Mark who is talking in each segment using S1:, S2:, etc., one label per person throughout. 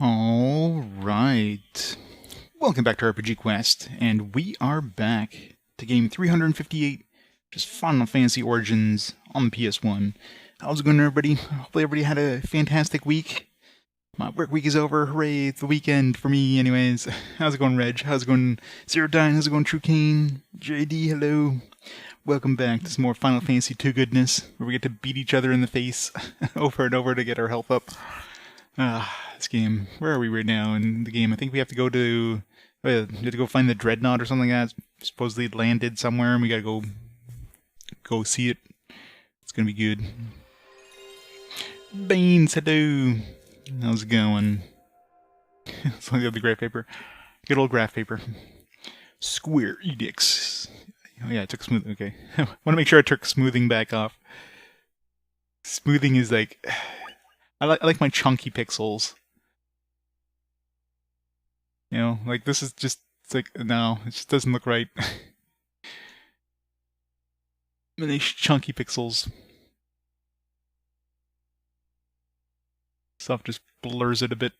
S1: Alright. Welcome back to RPG Quest, and we are back to game 358, just Final Fantasy Origins on the PS1. How's it going, everybody? Hopefully everybody had a fantastic week. My work week is over. Hooray, it's the weekend for me anyways. How's it going, Reg? How's it going, Zero Dine? How's it going, True Kane? JD, hello. Welcome back to some more Final Fantasy 2 goodness, where we get to beat each other in the face over and over to get our health up. This game. Where are we right now in the game? I think we have to go to... we have to go find the Dreadnought or something like that. It's supposedly landed somewhere, and we gotta go see it. It's gonna be good. Baines, hello! How's it going? It's like the graph paper. Good old graph paper. Square edicts. Oh yeah, I took smooth. Okay. I want to make sure I took smoothing back off. Smoothing is like... I like my chunky pixels. You know, like this is just, it's like, no, it just doesn't look right. These chunky pixels. Stuff just blurs it a bit.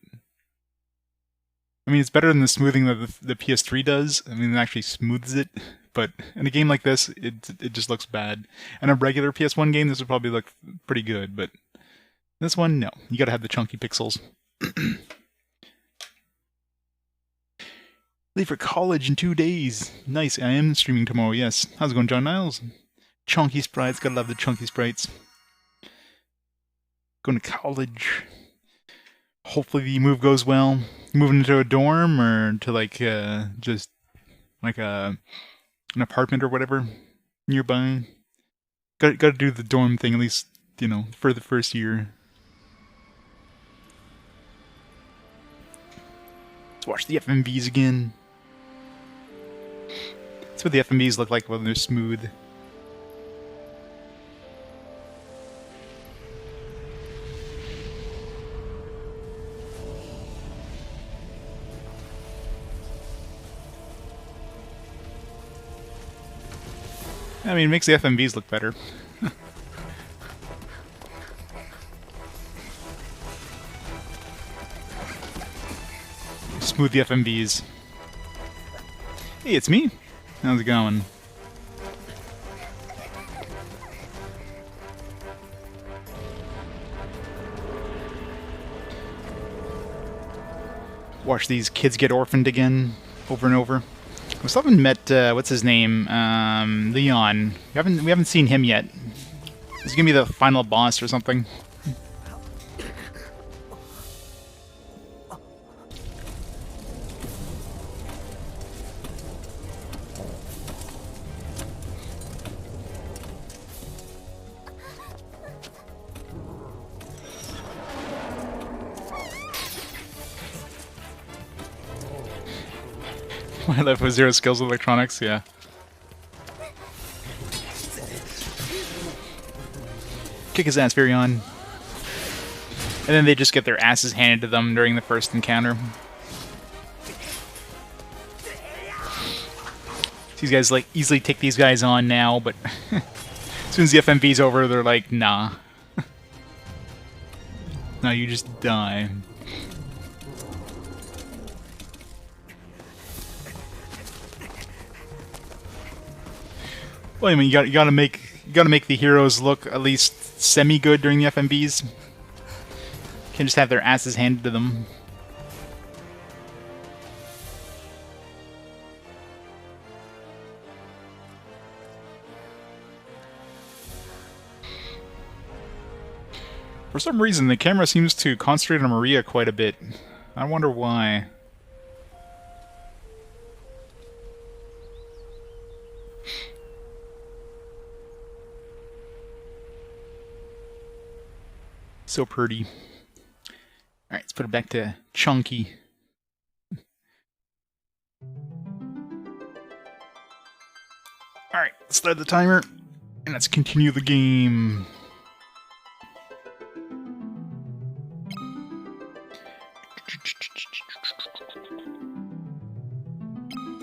S1: I mean, it's better than the smoothing that the PS3 does. I mean, it actually smooths it. But in a game like this, it just looks bad. In a regular PS1 game, this would probably look pretty good, but this one, no. You gotta have the chunky pixels. Leave for college in 2 days. Nice, I am streaming tomorrow, yes. How's it going, John Niles? Chunky sprites, gotta love the chunky sprites. Going to college. Hopefully the move goes well. Moving into a dorm, or to like, just like an apartment or whatever nearby. Gotta do the dorm thing, at least, you know, for the first year. Let's watch the FMVs again. That's what the FMVs look like when they're smooth. I mean, it makes the FMVs look better. Smooth the FMVs. Hey, it's me. How's it going? Watch these kids get orphaned again, over and over. We still haven't met, what's his name? Leon. We haven't seen him yet. He's gonna be the final boss or something. My life with zero skills with electronics, yeah. Kick his ass, Virion. And then they just get their asses handed to them during the first encounter. These guys like easily take these guys on now, but as soon as the FMV's over, they're like, nah. No, you just die. Well, I mean, you gotta make the heroes look at least semi-good during the FMVs. Can't just have their asses handed to them. For some reason, the camera seems to concentrate on Maria quite a bit. I wonder why. So pretty. Alright, let's put it back to Chunky. Alright, let's start the timer, and let's continue the game.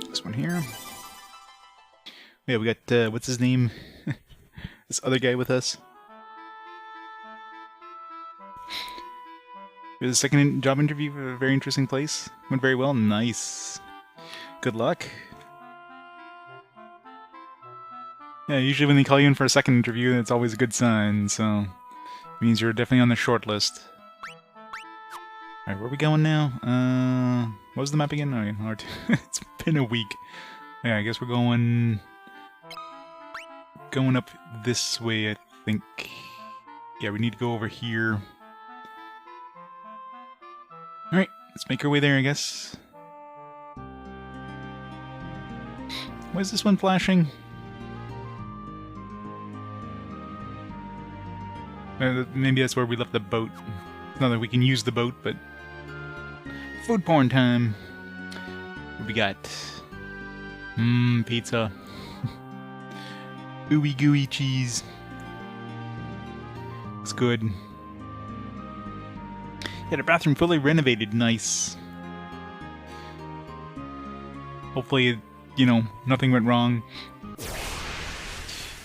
S1: This one here. Yeah, we got, what's his name? This other guy with us. Here's a second job interview for a very interesting place. Went very well. Nice. Good luck. Yeah, usually when they call you in for a second interview, that's always a good sign, so... It means you're definitely on the short list. Alright, where are we going now? What was the map again? Oh, yeah, it's been a week. Yeah, I guess we're going up this way, I think. Yeah, we need to go over here. Alright, let's make our way there, I guess. Why is this one flashing? Maybe that's where we left the boat. Not that we can use the boat, but... Food porn time! What we got? Pizza. Ooey gooey cheese. It's good. Yeah, the bathroom fully renovated. Nice. Hopefully, you know, nothing went wrong.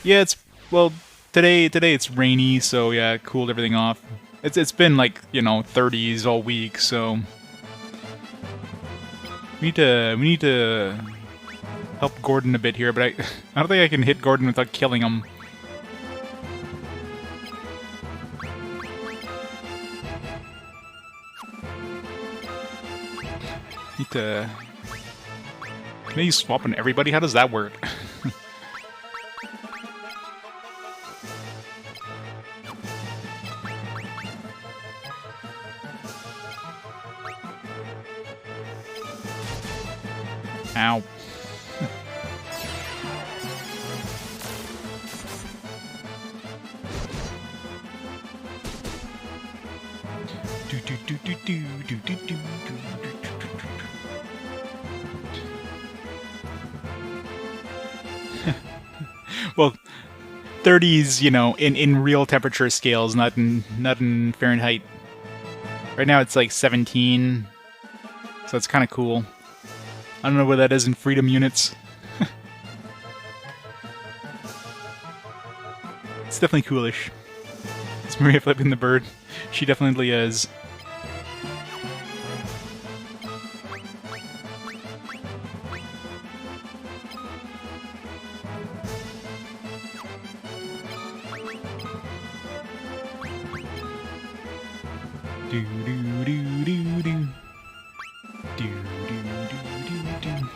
S1: Yeah, it's... Well, today it's rainy, so yeah, it cooled everything off. It's been like, you know, 30s all week, so... We need to help Gordon a bit here, but I don't think I can hit Gordon without killing him. Need to... Can I use swap on everybody? How does that work? Ow. Well, 30s, you know, in real temperature scales, not in Fahrenheit. Right now it's like 17, so it's kind of cool. I don't know what that is in freedom units. It's definitely coolish. It's Maria flipping the bird. She definitely is. Do do do do do. Do do do do do.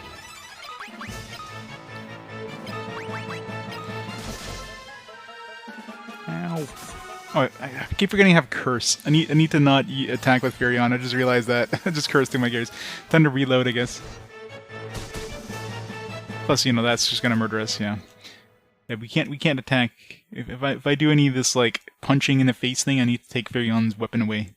S1: Ow. Oh, I keep forgetting I have curse. I need to not attack with Fury on. I just realized that. I just cursed through my gears. Time to reload, I guess. Plus, you know, that's just gonna murder us, yeah. Yeah, we can't attack. If I do any of this like punching in the face thing, I need to take Furion's weapon away.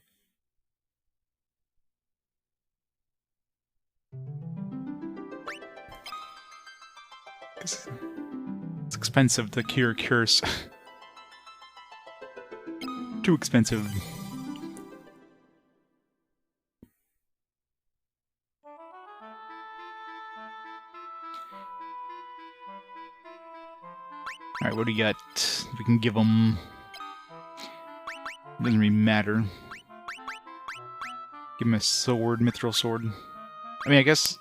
S1: It's expensive to cure curse. Too expensive. Alright, what do we got? We can give them... Doesn't really matter. Give him a sword, mithril sword. I mean, I guess,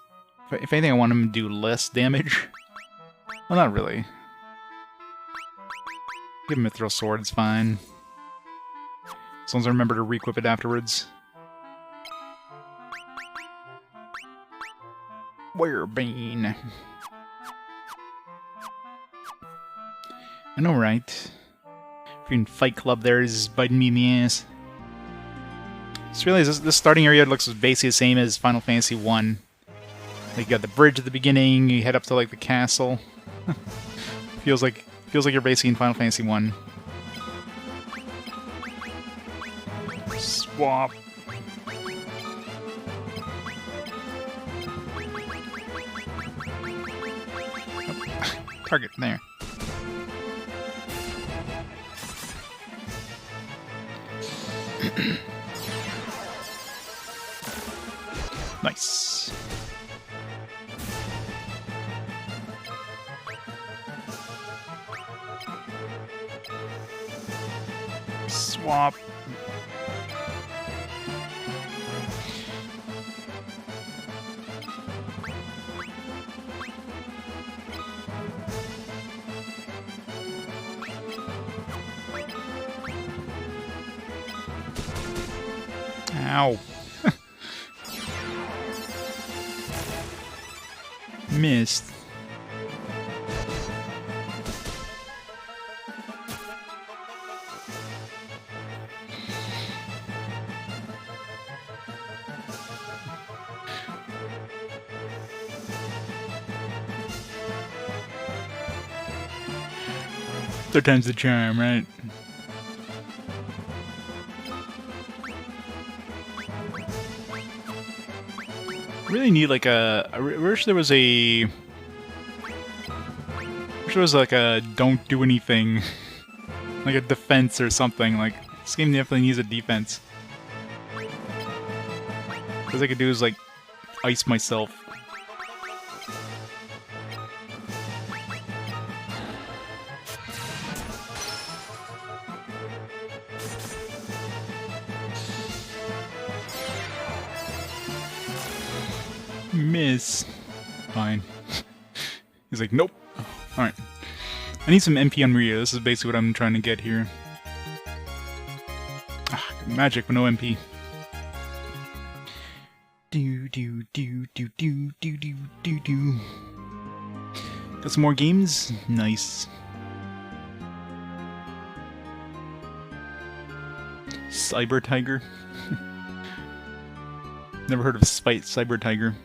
S1: if anything, I want him to do less damage. Well, not really. Give him a mithril sword, it's fine. As long as I remember to re-equip it afterwards. Werebean. I know, right? Freaking Fight Club there is biting me in the ass. Just realized this starting area looks basically the same as Final Fantasy 1. Like, you got the bridge at the beginning, you head up to like the castle. feels like you're basically in Final Fantasy 1. Swap. Oh. Target there. Nice. Swap. Ow. Missed. Third time's the charm, right? Really need like a. I wish there was a. I wish there was like a don't do anything, like a defense or something. Like this game definitely needs a defense. What I could do is like ice myself. Miss. Fine. He's like, nope. Alright. I need some MP on Maria. This is basically what I'm trying to get here. Ah, magic with no MP. Do do do do do do do do do. Got some more games? Nice. Cyber Tiger? Never heard of Cyber Tiger.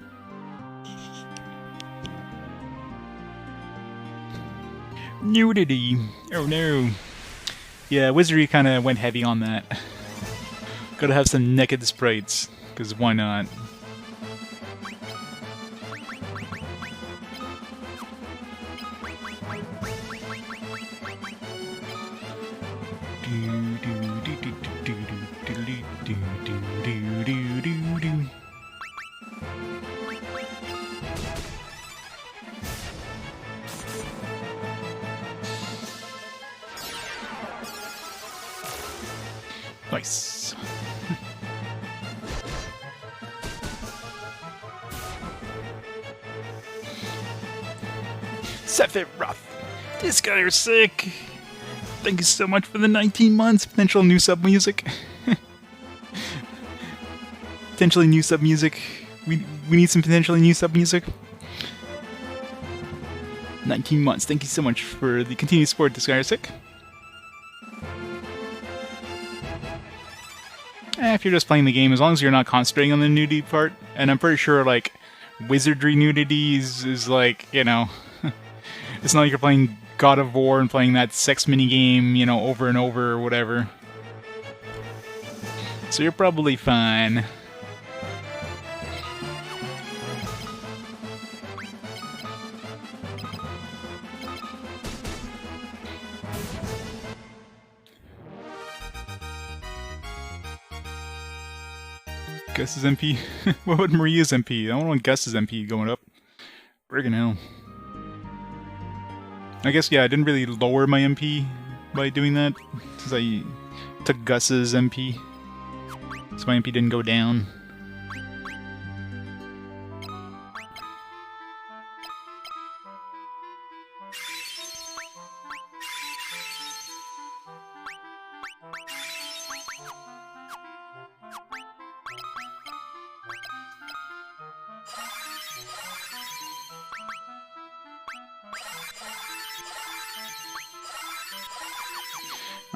S1: Nudity. Oh no. Yeah, Wizardry kind of went heavy on that. Gotta have some naked sprites, because why not? Nice. Sephiroth, this guy is sick. Thank you so much for the 19 months. Potential new sub music. Potentially new sub music. We need some potentially new sub music. 19 months. Thank you so much for the continued support. This guy is sick. If you're just playing the game, as long as you're not concentrating on the nudity part, and I'm pretty sure, like, wizardry nudity is like, you know, it's not like you're playing God of War and playing that sex minigame, you know, over and over or whatever. So you're probably fine. Gus's MP? What would Maria's MP? I don't want Gus's MP going up. Friggin' hell. I guess, yeah, I didn't really lower my MP by doing that, since I took Gus's MP. So my MP didn't go down.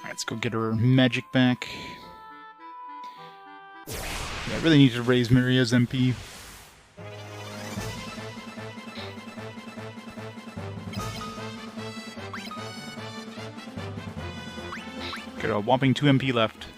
S1: Let's go get her magic back. Yeah, I really need to raise Maria's MP. Got a whopping 2 MP left.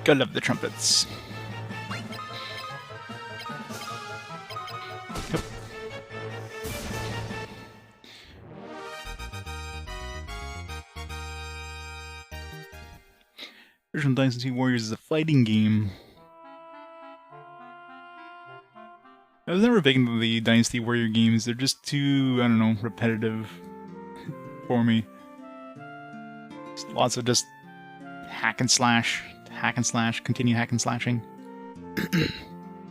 S1: Gotta love the trumpets. Yep. Original Dynasty Warriors is a fighting game. I was never big into the Dynasty Warrior games. They're just too, I don't know, repetitive for me. lots of just hack and slash, continue hack and slashing.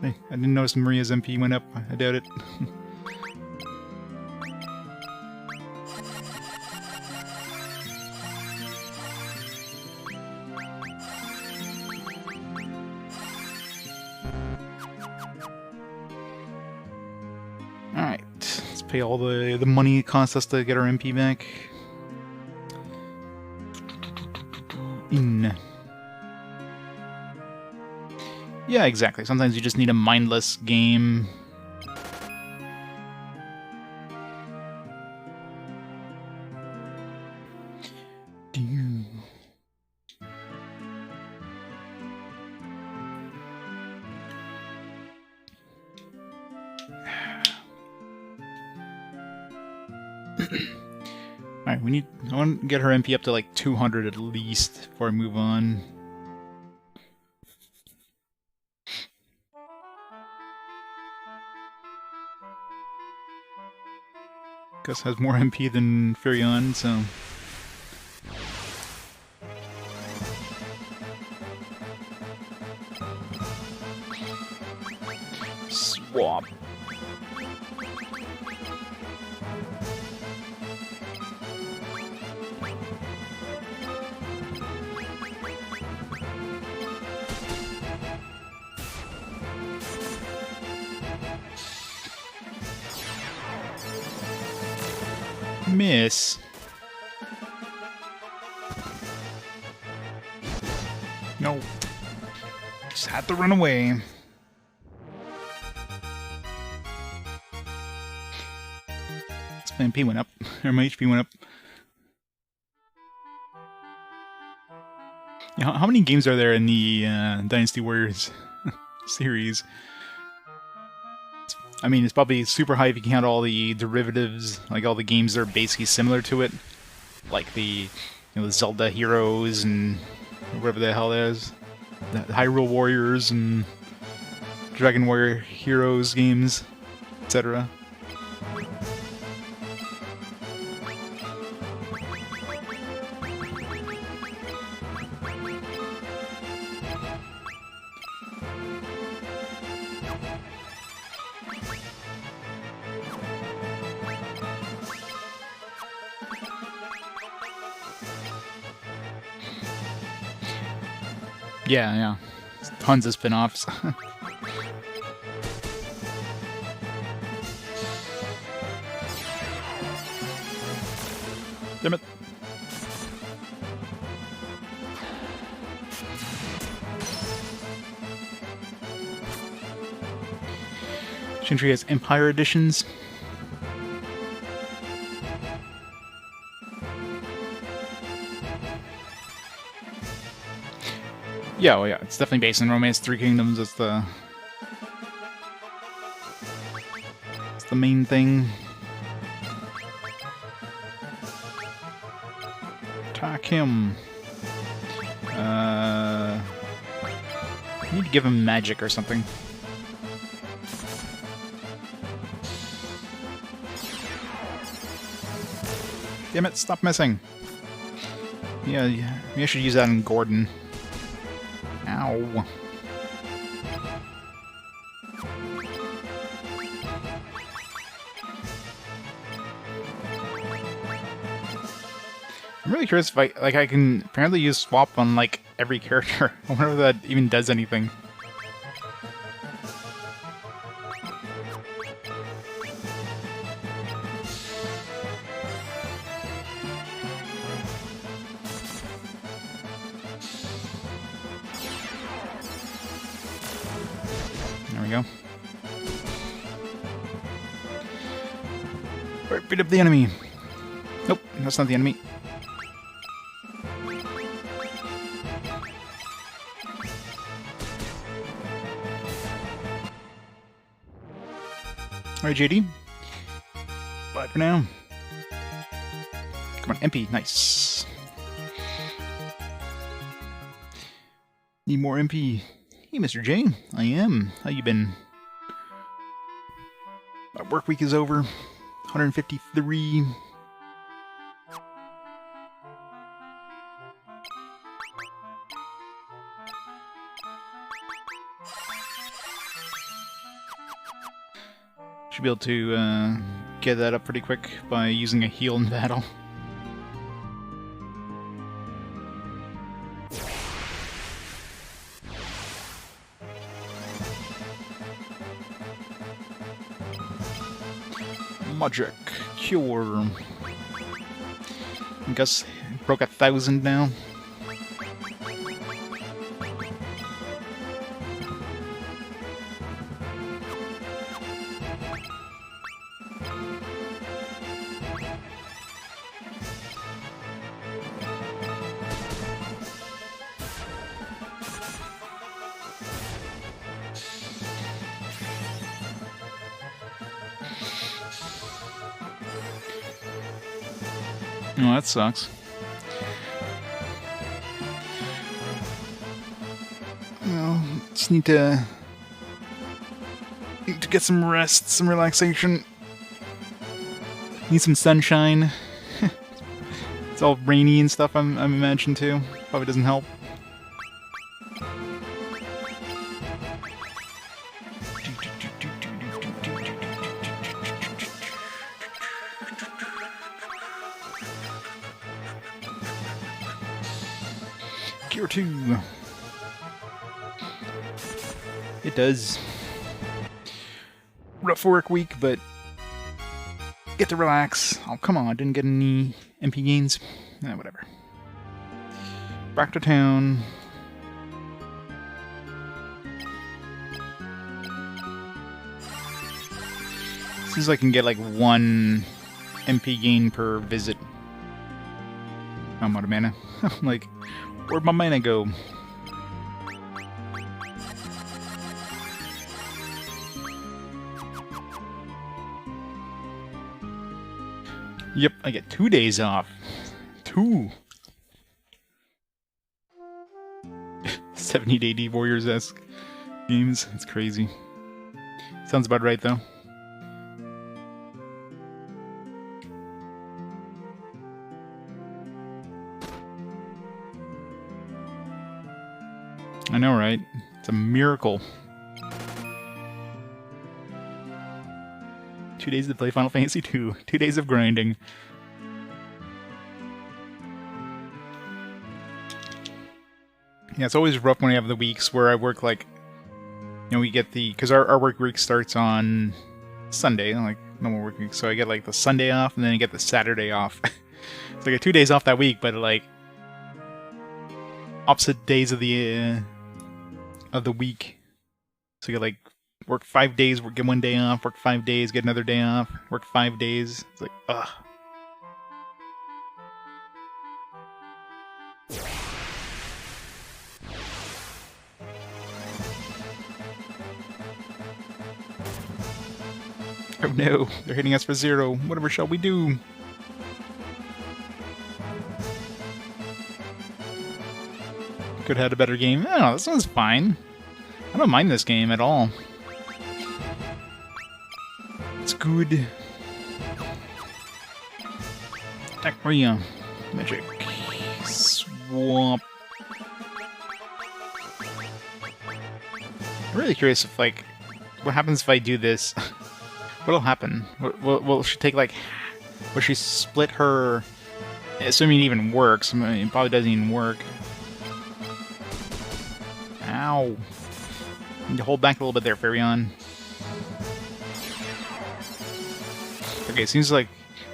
S1: Hey, I didn't notice Maria's MP went up. I doubt it. Alright, let's pay all the money it costs us to get our MP back. Yeah, exactly. Sometimes you just need a mindless game. Alright, I want to get her MP up to like 200 at least before I move on. Gus has more MP than Furion, so... Swap. Miss. No. Just had to run away. My MP went up. Or my HP went up. Yeah, how many games are there in the Dynasty Warriors series? I mean, it's probably super high if you count all the derivatives, like all the games that are basically similar to it, like the the Zelda Heroes and whatever the hell that is, the Hyrule Warriors and Dragon Warrior Heroes games, etc. Yeah. Tons of spin-offs. Damn it. Shintry has Empire editions. Yeah, well, yeah, it's definitely based on Romance Three Kingdoms. It's the main thing. Attack him. I need to give him magic or something. Damn it! Stop missing. Yeah, maybe I should use that on Gordon. Ow. I'm really curious if I can apparently use swap on like every character. I wonder if that even does anything. There we go. Alright, beat up the enemy. Nope, that's not the enemy. Alright, JD. Bye for now. Come on, MP. Nice. Need more MP. Hey, Mr. J. I am. How you been? My work week is over. 153. Should be able to get that up pretty quick by using a heal in battle. Magic cure. I guess broke 1,000 now. Oh, that sucks. Well, just need to get some rest, some relaxation. Need some sunshine. It's all rainy and stuff, I'm imagining too. Probably doesn't help. Gear 2. It does. Rough work week, but get to relax. Oh, come on, didn't get any MP gains. Whatever. Back to town. Seems like I can get like 1 MP gain per visit. I'm out of mana. I'm like, where'd my mana go? Yep, I get 2 days off. 2. 70 to 80 Warriors-esque games. It's crazy. Sounds about right, though. I know, right? It's a miracle. 2 days to play Final Fantasy 2. 2 days of grinding. Yeah, it's always rough when I have the weeks where I work like, you know, we get the, because our work week starts on Sunday, like normal work week, so I get like the Sunday off and then I get the Saturday off. So I get 2 days off that week, but like opposite days of the week. So you get like work 5 days, get 1 day off, work 5 days, get another day off, work 5 days. It's like, ugh. Oh no, they're hitting us for 0. Whatever shall we do? Could have had a better game. I don't know, this one's fine. I don't mind this game at all. It's good. Attack Magic. Swamp. I'm really curious if, like, what happens if I do this? What'll happen? Will she take, like, will she split her, assuming it even works? I mean, it probably doesn't even work. Ow. Need to hold back a little bit there, Farion. Okay, seems like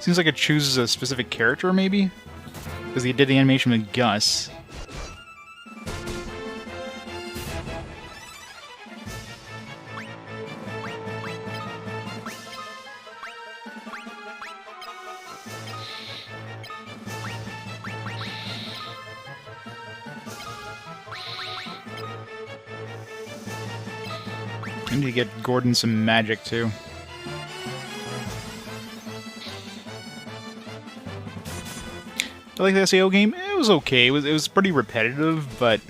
S1: it chooses a specific character, maybe? Because they did the animation with Gus. I need to get Gordon some magic, too. I like the SAO game. It was okay. It was pretty repetitive, but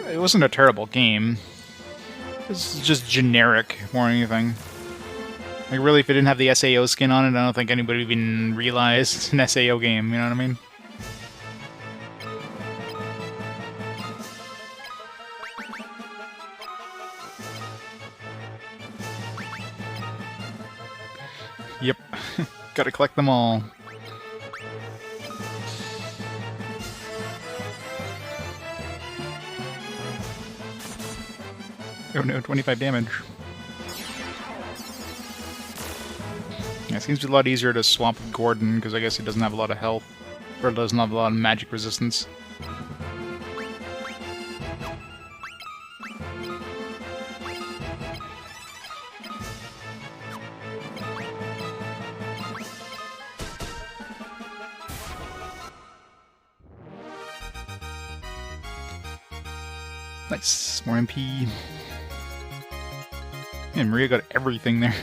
S1: it wasn't a terrible game. It was just generic more than anything. Like, really, if it didn't have the SAO skin on it, I don't think anybody would even realize it's an SAO game, you know what I mean? Gotta collect them all. Oh no, 25 damage. Yeah, it seems to be a lot easier to swap with Gordon, because I guess he doesn't have a lot of health. Or doesn't have a lot of magic resistance. Nice, more MP. Man, Maria got everything there.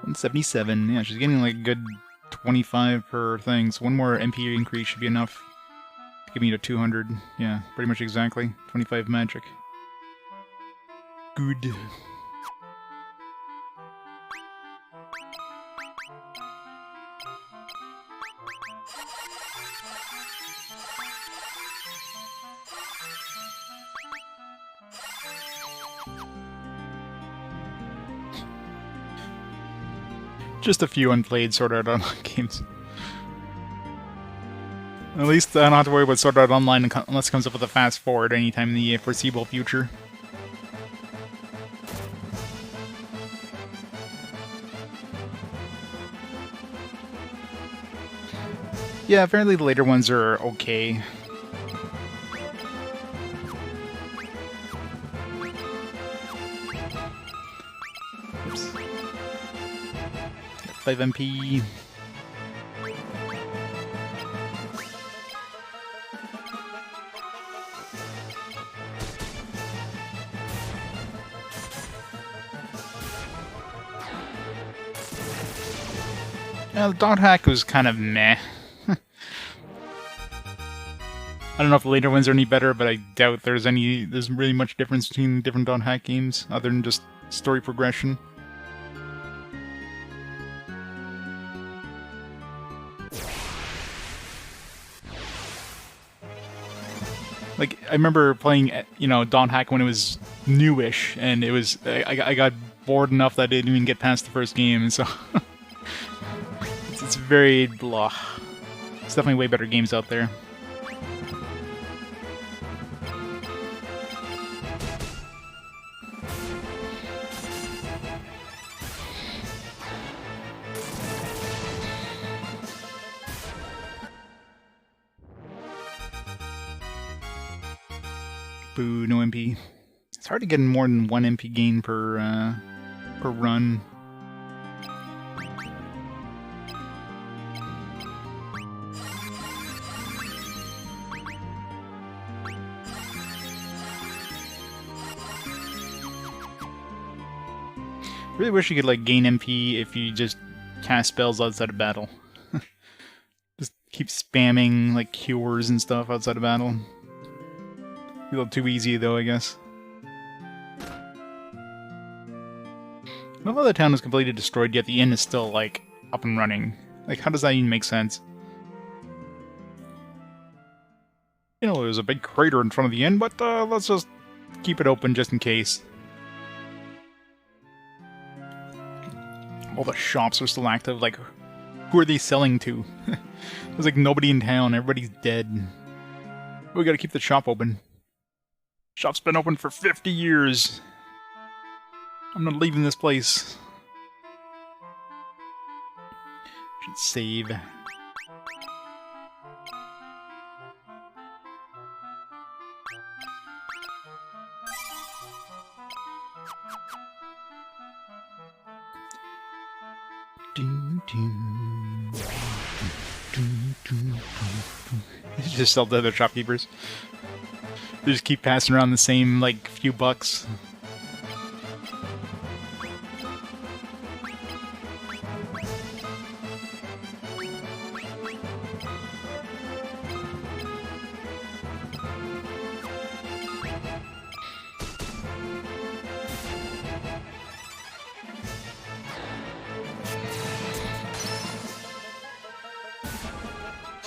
S1: $177. Yeah, she's getting like a good 25 per thing. So one more MP increase should be enough to give me to 200. Yeah, pretty much exactly. 25 magic. Good. Just a few unplayed Sword Art Online games. At least I don't have to worry about Sword Art Online unless it comes up with a fast forward anytime in the foreseeable future. Yeah, apparently the later ones are okay. Oops. 5 MP. The dot hack was kind of meh. I don't know if the later ones are any better, but I doubt there's really much difference between different dot hack games, other than just story progression. Like, I remember playing, you know, dot hack when it was newish, and it was, I got bored enough that I didn't even get past the first game, and so... It's very blah. There's definitely way better games out there. Boo, no MP. It's hard to get more than 1 MP gain per run. Really wish you could like gain MP if you just cast spells outside of battle. Just keep spamming like cures and stuff outside of battle. A little too easy though, I guess. Not all the town is completely destroyed yet the inn is still like up and running. Like, how does that even make sense? You know, there's a big crater in front of the inn, but let's just keep it open just in case. All the shops are still active, like, who are they selling to? There's like nobody in town, everybody's dead. We gotta keep the shop open. Shop's been open for 50 years. I'm not leaving this place. Should save. Just sell to other shopkeepers. They just keep passing around the same, like, few bucks.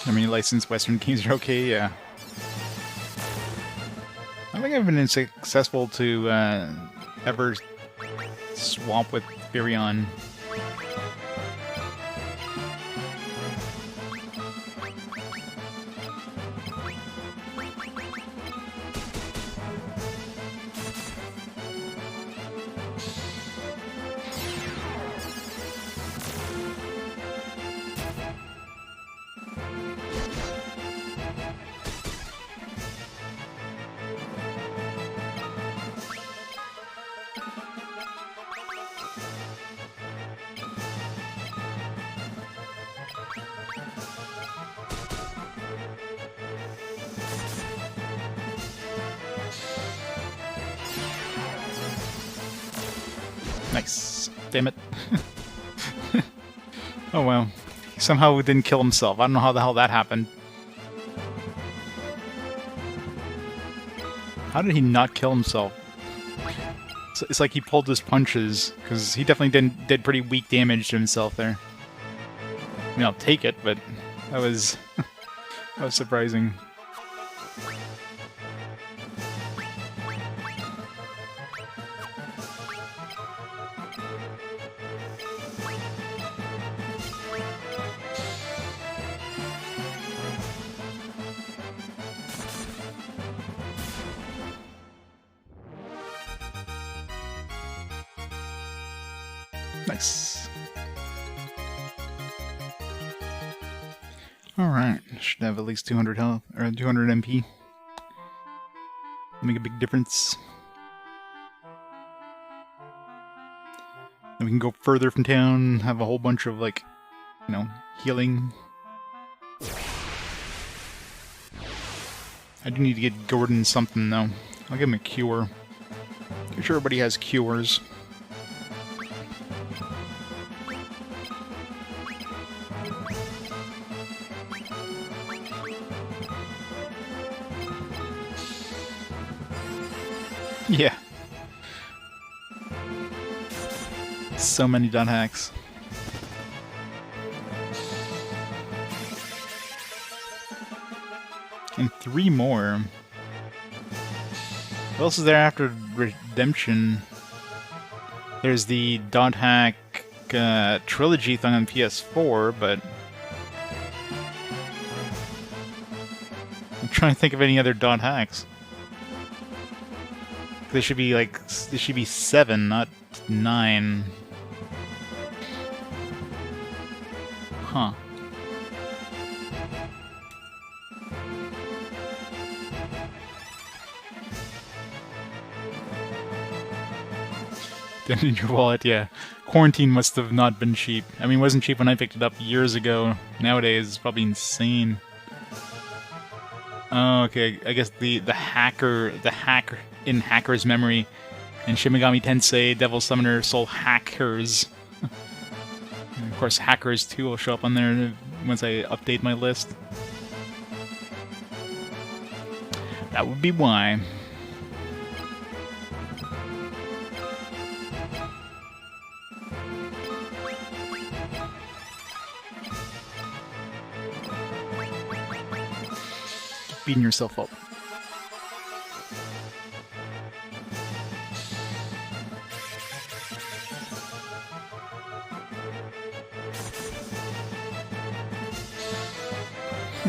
S1: I mean, licensed Western games are okay, yeah. I think I've been successful to ever swap with Virion. Nice. Damn it. Oh well. He somehow didn't kill himself. I don't know how the hell that happened. How did he not kill himself? It's like he pulled his punches, because he definitely did pretty weak damage to himself there. I mean, I'll take it, but that was that was surprising. Nice. Alright, should have at least 200 health, or 200 MP. Make a big difference. Then we can go further from town, have a whole bunch of, like, you know, healing. I do need to get Gordon something, though. I'll give him a cure. I'm sure everybody has cures. Yeah. So many dot hacks. And 3 more. What else is there after Redemption? There's the dot hack trilogy thing on PS4, but I'm trying to think of any other dot hacks. They should be like, there should be 7, not 9. Huh. Then in your wallet, yeah. Quarantine must have not been cheap. I mean, it wasn't cheap when I picked it up years ago. Nowadays, it's probably insane. Oh, okay. I guess the hacker in Hacker's Memory and Shin Megami Tensei Devil Summoner Soul Hackers. And of course, Hackers 2 will show up on there once I update my list. That would be why. Beating yourself up.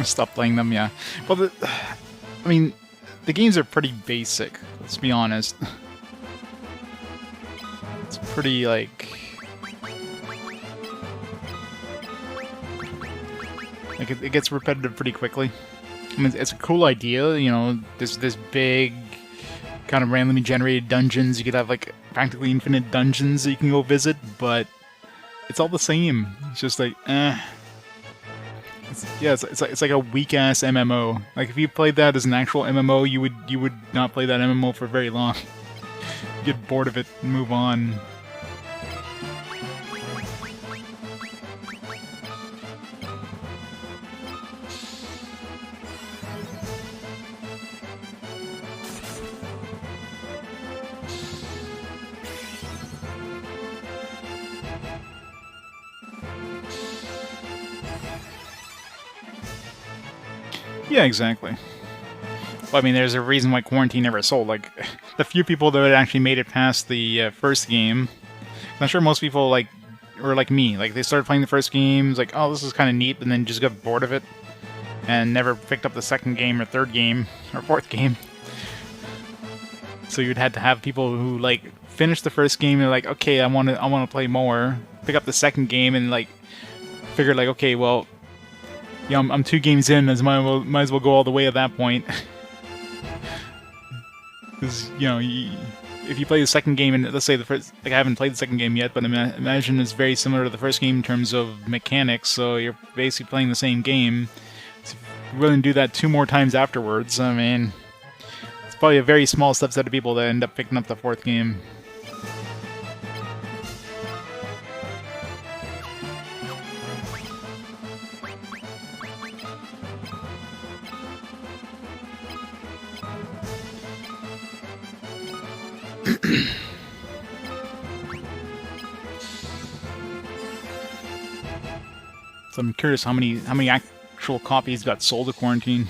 S1: Stop playing them, yeah. Well, I mean, the games are pretty basic, let's be honest. It's pretty, like... it gets repetitive pretty quickly. I mean, it's a cool idea, you know, this big, kind of randomly generated dungeons. You could have, like, practically infinite dungeons that you can go visit, but it's all the same. It's just like, It's like a weak-ass MMO. Like, if you played that as an actual MMO, you would not play that MMO for very long. You get bored of it and move on. Yeah, exactly. Well, I mean, there's a reason why Quarantine never sold. Like, the few people that actually made it past the first game, I'm sure most people, like, or like me, like, they started playing the first game, like, oh, this is kind of neat, and then just got bored of it, and never picked up the second game, or third game, or fourth game. So you'd had to have people who, like, finish the first game, and they're like, okay, I want to play more, pick up the second game, and, like, figure, like, okay, well, yeah, I'm 2 games in, might as well go all the way at that point. Because, you know, if you play the second game, and let's say the first, like, I haven't played the second game yet, but I imagine it's very similar to the first game in terms of mechanics, so you're basically playing the same game. So if you're willing to do that 2 more times afterwards, I mean, it's probably a very small subset of people that end up picking up the 4th game. So I'm curious how many actual copies got sold to Quarantine.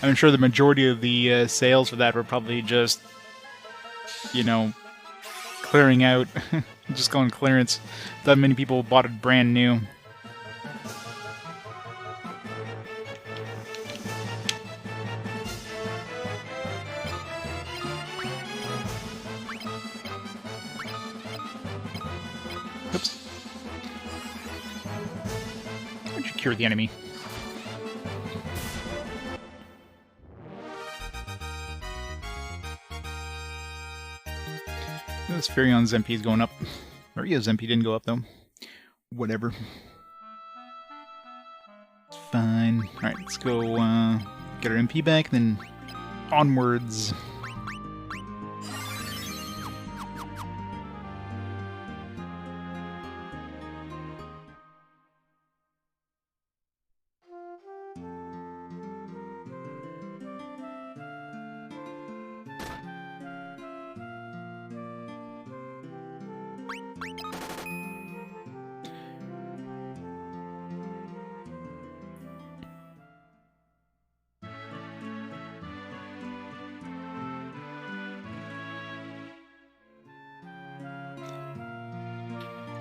S1: I'm sure the majority of the sales for that were probably just, you know, clearing out, just going clearance. That many people bought it brand new. Oops. Why'd you cure the enemy? This Furion's MP is going up. Maria's MP didn't go up, though. Whatever. It's fine. Alright, let's go get our MP back, then onwards.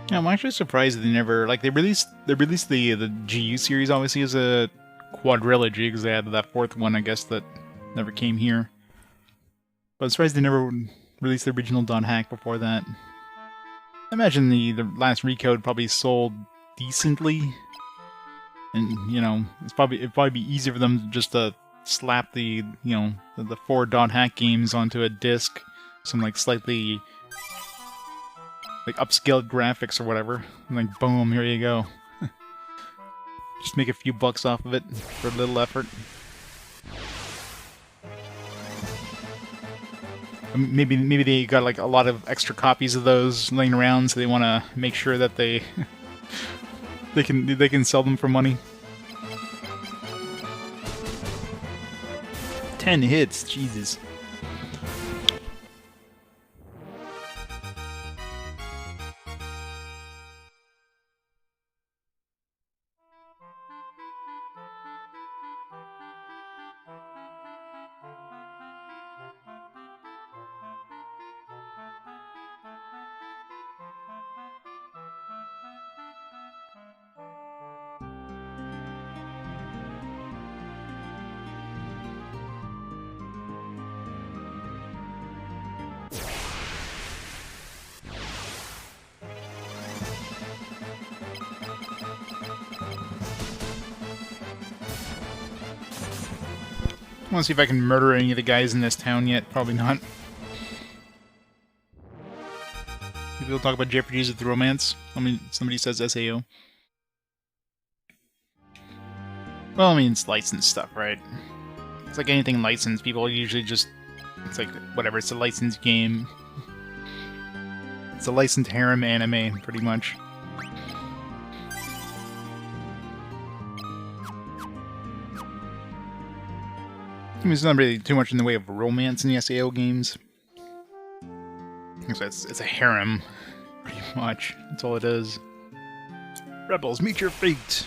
S1: Yeah, I'm actually surprised that they never, like, they released the GU series obviously as a quadrilogy because they had that 4th one, I guess, that never came here. But I'm surprised they never released the original .hack before that. I imagine the last recode probably sold decently, and you know, it'd probably be easier for them just to slap the the 4 .hack games onto a disc, some like slightly like upscaled graphics or whatever, and like boom, here you go. Just make a few bucks off of it for a little effort. Maybe they got like a lot of extra copies of those laying around, so they want to make sure that they they can sell them for money. 10 hits, Jesus. I want to see if I can murder any of the guys in this town yet. Probably not. Maybe we'll talk about JRPGs with romance. I mean, somebody says SAO. Well, I mean, it's licensed stuff, right? It's like anything licensed. People usually just... It's like, whatever, it's a licensed game. It's a licensed harem anime, pretty much. I mean, there's not really too much in the way of romance in the SAO games. So it's a harem, pretty much. That's all it is. Rebels, meet your fate!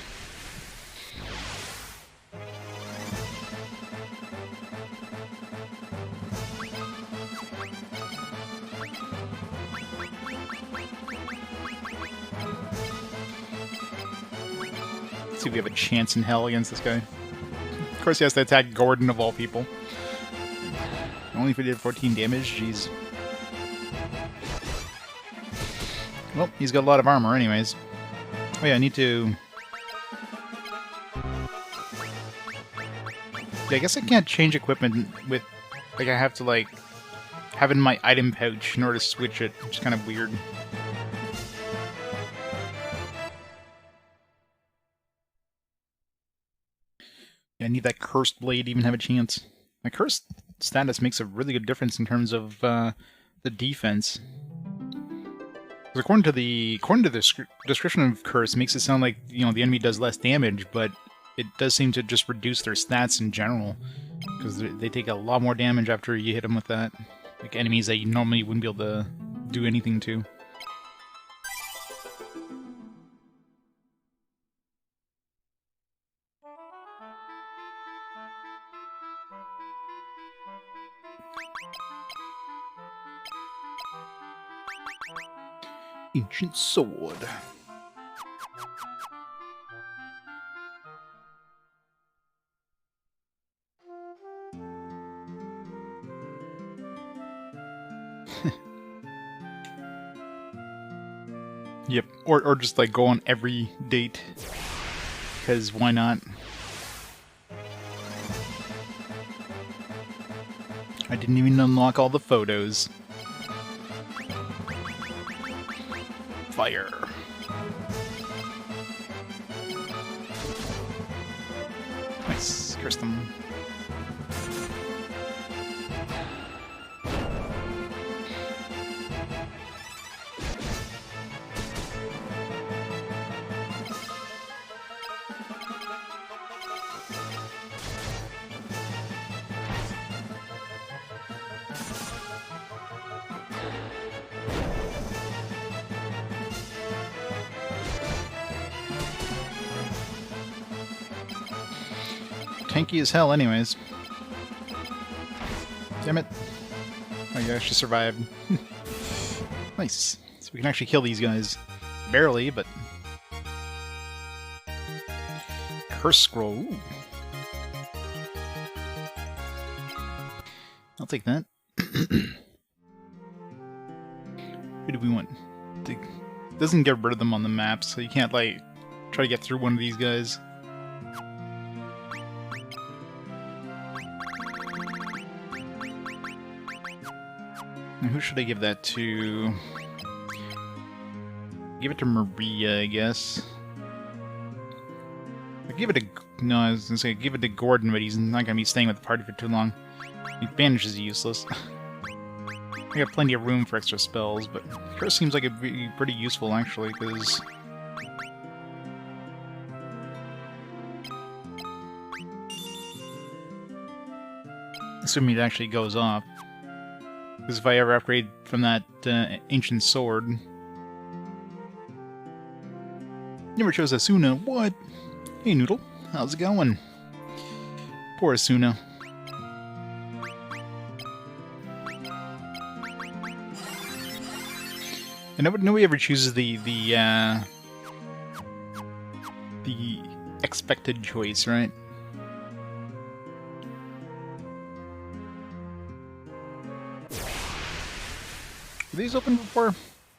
S1: Let's see if we have a chance in hell against this guy. Of course he has to attack Gordon of all people. Only if he did 14 damage, jeez. Well, he's got a lot of armor anyways. Oh yeah, I need to... Yeah, I guess I can't change equipment with... Like, I have to, like, have it in my item pouch in order to switch it, which is kind of weird. Yeah, I need that cursed blade to even have a chance. My cursed status makes a really good difference in terms of the defense. Because according to the description of curse, it makes it sound like, you know, the enemy does less damage, but it does seem to just reduce their stats in general. Because they take a lot more damage after you hit them with that. Like enemies that you normally wouldn't be able to do anything to. Ancient sword. Yep, or just like go on every date, because why not? I didn't even unlock all the photos. Fire. Nice, curse them. Tanky as hell anyways. Damn it. Oh, you actually survived. Nice. So we can actually kill these guys. Barely, but... Curse scroll. Ooh. I'll take that. Who do we want? It doesn't get rid of them on the map, so you can't, like, try to get through one of these guys. Now, who should I give that to? Give it to Maria, I guess. I give it to... No, I was gonna say give it to Gordon, but he's not gonna be staying with the party for too long. Bandage is useless. I got plenty of room for extra spells, but Curse seems like it'd be pretty useful, actually, because... Assuming it actually goes off. Because if I ever upgrade from that ancient sword... Never chose Asuna, what? Hey Noodle, how's it going? Poor Asuna. And nobody ever chooses the expected choice, right? Were these open before?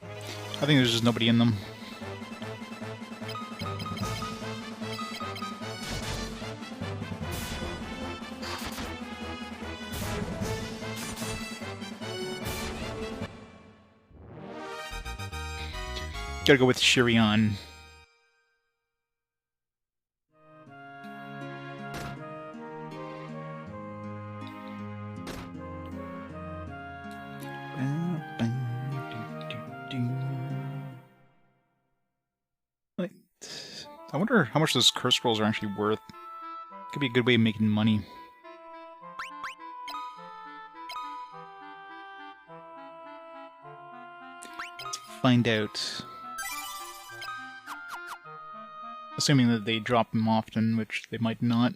S1: I think there's just nobody in them. Gotta go with Shirion. I wonder how much those curse scrolls are actually worth. Could be a good way of making money. Let's find out. Assuming that they drop them often, which they might not.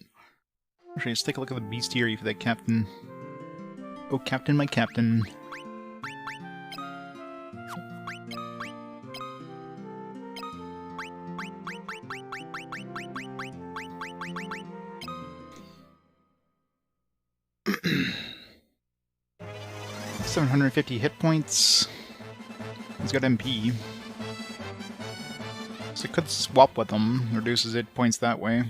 S1: Actually, let's take a look at the bestiary for that captain. Oh, captain, my captain. 750 hit points. He's got MP. So I could swap with him. Reduces hit points that way.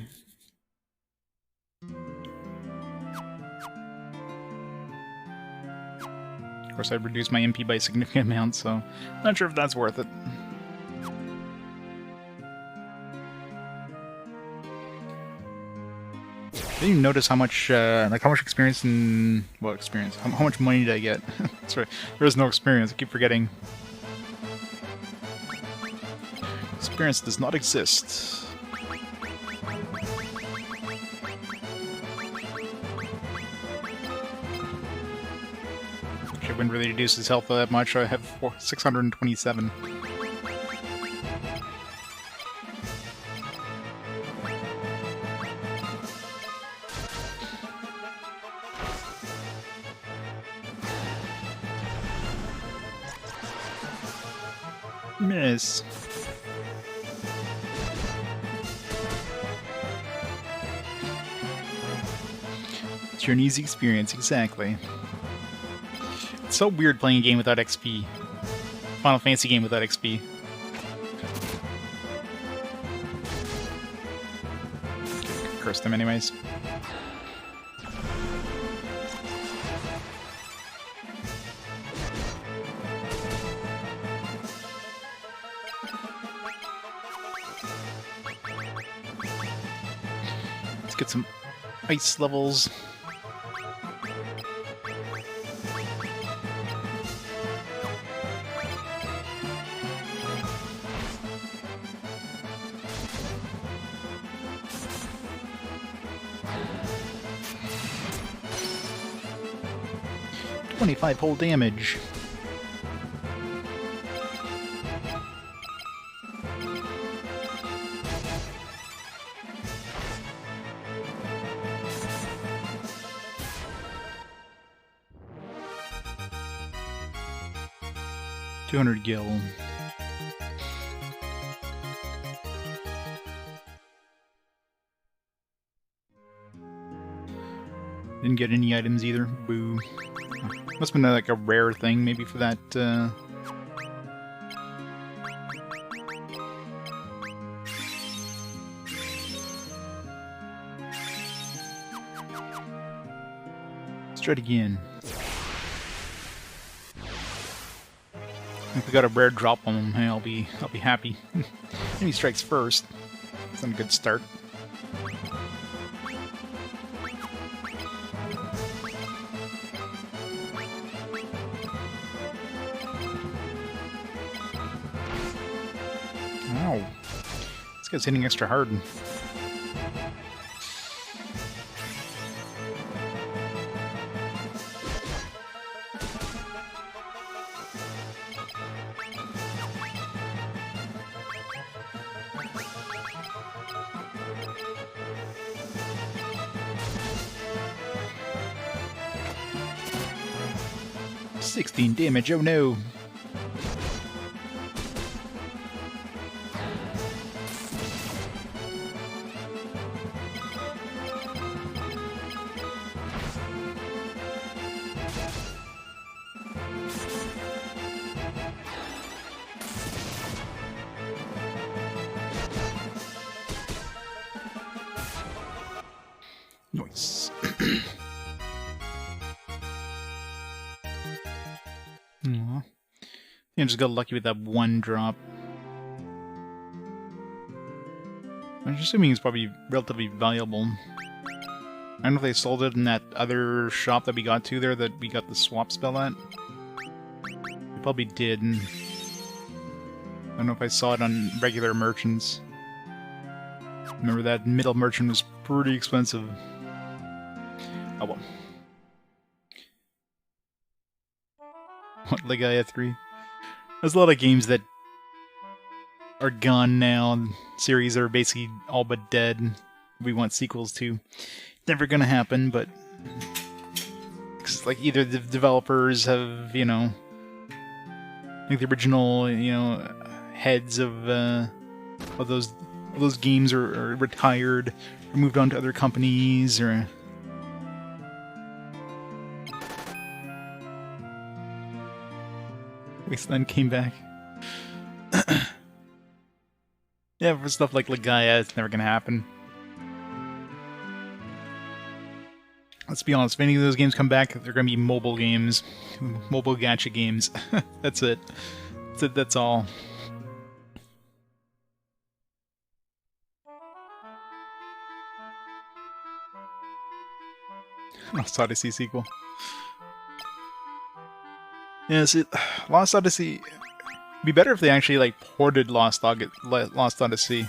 S1: Of course, I'd reduce my MP by a significant amount, so not sure if that's worth it. Didn't even notice how much, how much experience and... well, experience. How much money did I get? That's right. There is no experience. I keep forgetting. Experience does not exist. Actually, I wouldn't really reduce his health that much. I have 627. Miss. It's an easy experience, exactly. It's so weird playing a game without XP. Final Fantasy game without XP. Curse them anyways. Let's get some ice levels. .25 whole damage. $200 gil. Didn't get any items either. Boo. Must have been like a rare thing, maybe for that. Let's try it again. If we got a rare drop on him, hey, I'll be happy. And he strikes first. That's a good start. Wow. This guy's hitting extra hard. $16 damage, oh no! Nice. Aww. I just got lucky with that one drop. I'm assuming it's probably relatively valuable. I don't know if they sold it in that other shop that we got to there that we got the swap spell at. They probably did. I don't know if I saw it on regular merchants. Remember that middle merchant was pretty expensive. Oh well. What, Legaia 3? There's a lot of games that are gone now, series that are basically all but dead. We want sequels to. Never gonna happen, but... Cause, like, either the developers have, you know... like the original, you know, heads of those games are retired, or moved on to other companies, or... Wasteland came back. Yeah, for stuff like Gaia, it's never gonna happen. Let's be honest, if any of those games come back, they're gonna be mobile games. Mobile gacha games. That's it. That's all. Lost Odyssey sequel. Yeah, see, Lost Odyssey... It'd be better if they actually, like, ported Lost Odyssey.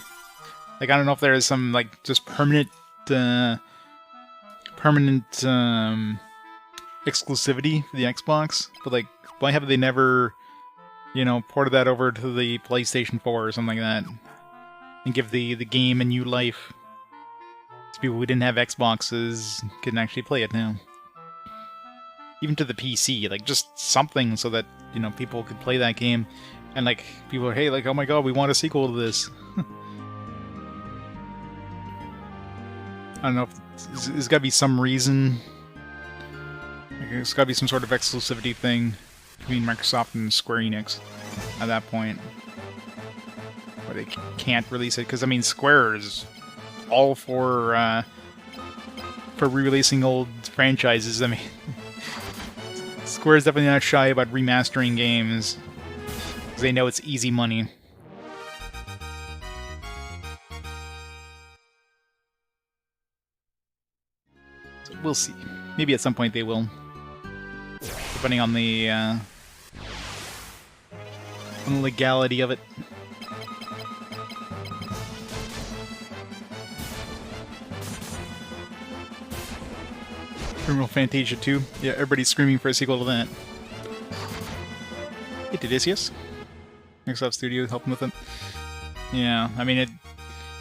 S1: Like, I don't know if there is some, like, just permanent exclusivity for the Xbox, but, like, why have they never, you know, ported that over to the PlayStation 4 or something like that? And give the game a new life. So people who didn't have Xboxes can actually play it now. Even to the PC, like, just something so that, you know, people could play that game. And, like, people are, hey, like, oh my god, we want a sequel to this. I don't know if there's got to be some reason. Like, there's got to be some sort of exclusivity thing between Microsoft and Square Enix at that point. Where they can't release it. Because, I mean, Square is all for re-releasing old franchises. I mean, Square is definitely not shy about remastering games. Because they know it's easy money. So we'll see. Maybe at some point they will. Depending on the legality of it. Criminal Fantasia 2. Yeah, everybody's screaming for a sequel to that. Hey, Odysseus. Microsoft Studio helping with it. Yeah, I mean, it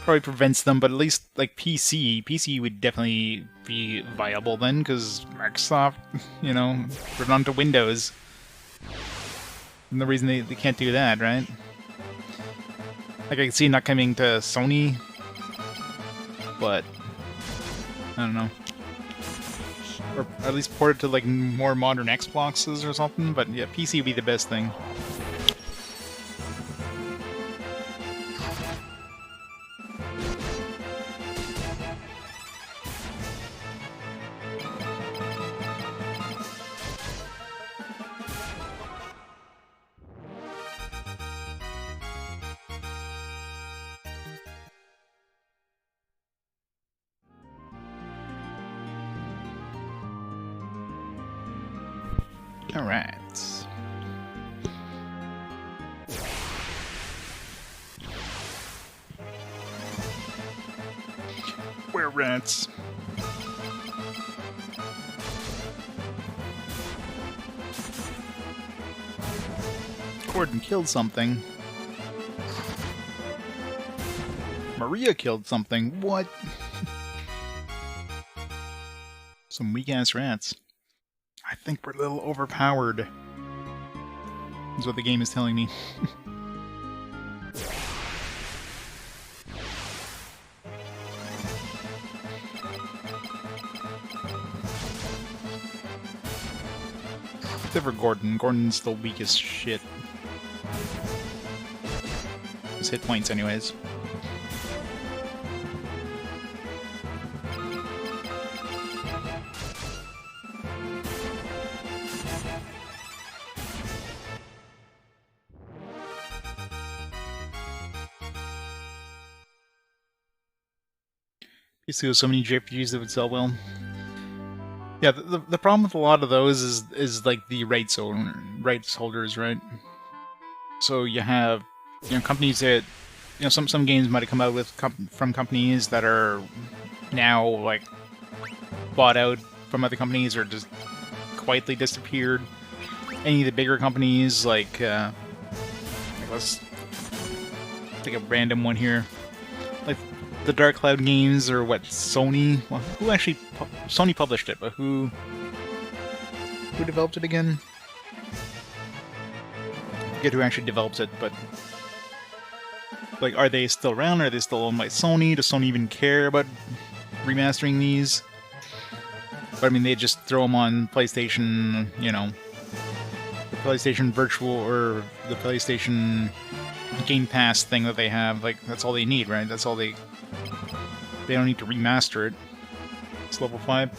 S1: probably prevents them, but at least, like, PC would definitely be viable then, because Microsoft, you know, put it onto Windows. And the reason they can't do that, right? Like, I can see it not coming to Sony, but I don't know. Or at least port it to, like, more modern Xboxes or something, but yeah, PC would be the best thing. Alright. We're rats. Gordon killed something. Maria killed something. What? Some weak-ass rats. I think we're a little overpowered. Is what the game is telling me. Except for Gordon. Gordon's the weakest shit. His hit points anyways. Basically, with so many JRPGs that would sell well. Yeah, the problem with a lot of those is like the rights holders, right? So you have, you know, companies that, you know, some games might have come out with from companies that are now like bought out from other companies or just quietly disappeared. Any of the bigger companies, like let's take a random one here, like the Dark Cloud games, or what, Sony? Well, who actually... Sony published it, but who developed it again? I forget who actually develops it, but... Like, are they still around? Are they still owned by Sony? Does Sony even care about remastering these? But I mean, they just throw them on PlayStation, you know, PlayStation Virtual or the PlayStation Game Pass thing that they have. Like, that's all they need, right? That's all they don't need to remaster it. It's level 5.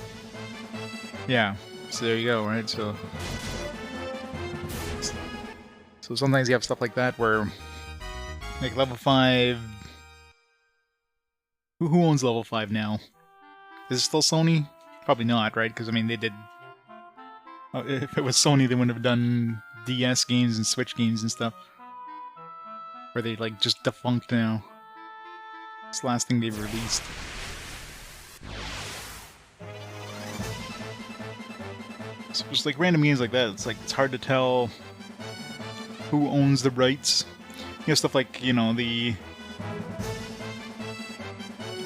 S1: Yeah. So there you go, right? So sometimes you have stuff like that where, like, level 5. Who owns level 5 now? Is it still Sony? Probably not, right? Because I mean, they did. If it was Sony, they wouldn't have done DS games and Switch games and stuff. Or they like just defunct now. It's the last thing they've released. So just like random games like that, it's like it's hard to tell who owns the rights. You know, stuff like, you know,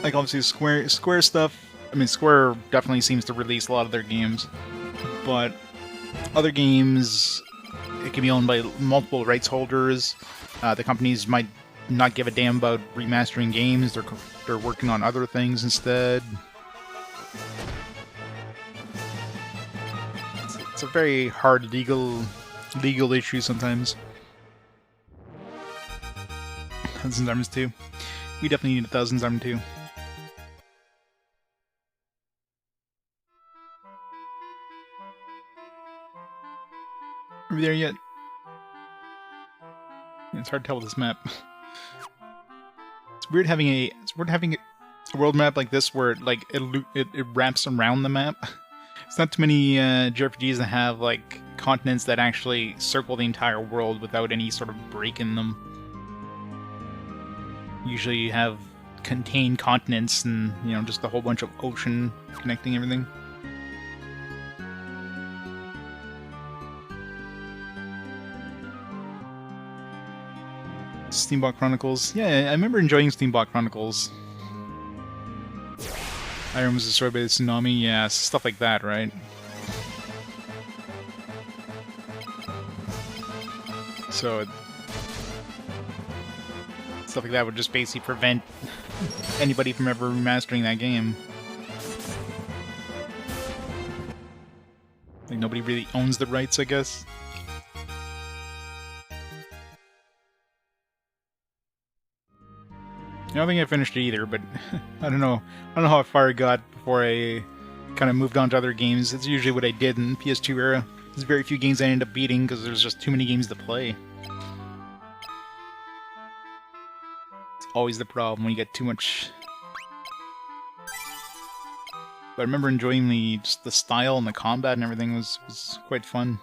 S1: like obviously Square stuff. I mean, Square definitely seems to release a lot of their games, but other games, it can be owned by multiple rights holders. The companies might not give a damn about remastering games. They're working on other things instead. It's a very hard legal issue sometimes. Thousand Arms 2. We definitely need a Thousand Arms 2. Are we there yet? It's hard to tell with this map. It's weird having a world map like this where it wraps around the map. It's not too many JRPGs that have like continents that actually circle the entire world without any sort of break in them. Usually you have contained continents and, you know, just a whole bunch of ocean connecting everything. Steambot Chronicles. Yeah, I remember enjoying Steambot Chronicles. Iron was destroyed by the tsunami. Yeah, stuff like that, right? So stuff like that would just basically prevent anybody from ever remastering that game. Like, nobody really owns the rights, I guess. I don't think I finished it either, but I don't know. I don't know how far I got before I kind of moved on to other games. It's usually what I did in the PS2 era. There's very few games I ended up beating because there's just too many games to play. It's always the problem when you get too much. But I remember enjoying just the style and the combat and everything was quite fun.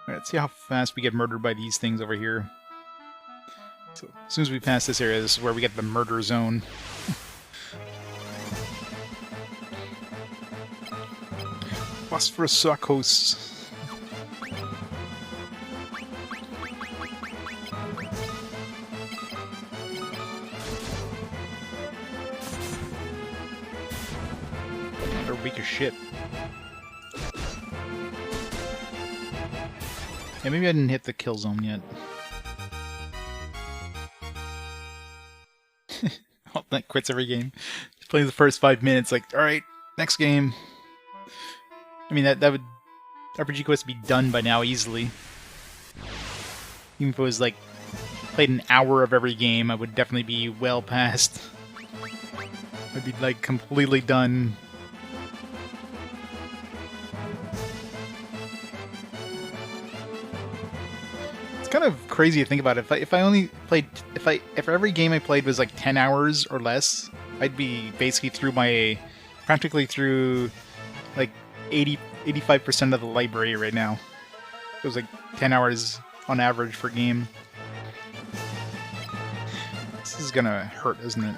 S1: Alright, let's see how fast we get murdered by these things over here. So, as soon as we pass this area, this is where we get the murder zone. Phosphorus Sarcos. They're weak as shit. Yeah, maybe I didn't hit the kill zone yet. That quits every game. Just playing the first 5 minutes, like, alright, next game. I mean, that would... RPG Quest would be done by now, easily. Even if it was, like, played an hour of every game, I would definitely be well past. I'd be, like, completely done. It's kind of crazy to think about it. If I only played, if every game I played was like 10 hours or less, I'd be basically practically through like 85% of the library right now. It was like 10 hours on average per game. This is gonna hurt, isn't it?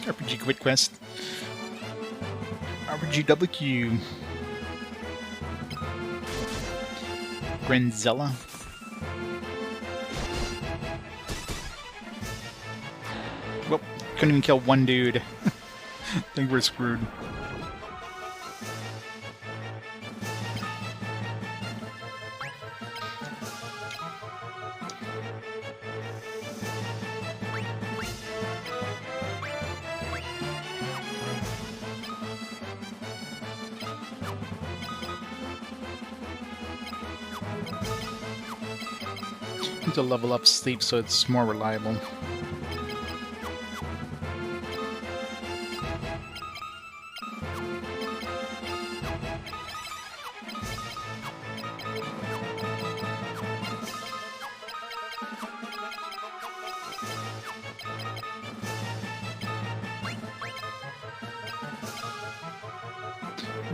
S1: RPG Quit Quest. RPGWQ. Grenzella. Well, couldn't even kill one dude. I think we're screwed. to level up sleep so it's more reliable.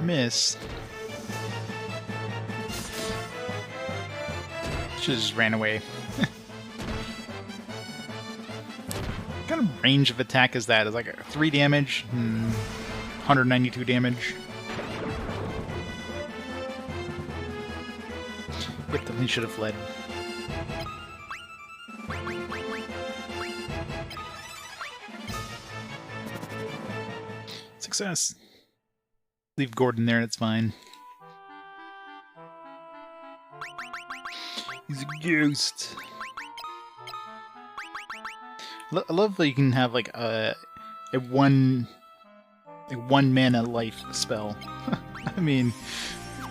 S1: Miss. She just ran away. What kind of range of attack is that? Is like 3 damage? 192 damage. Yep, definitely should have fled. Success. Leave Gordon there and it's fine. He's a ghost. I love that you can have like a one mana life spell. I mean,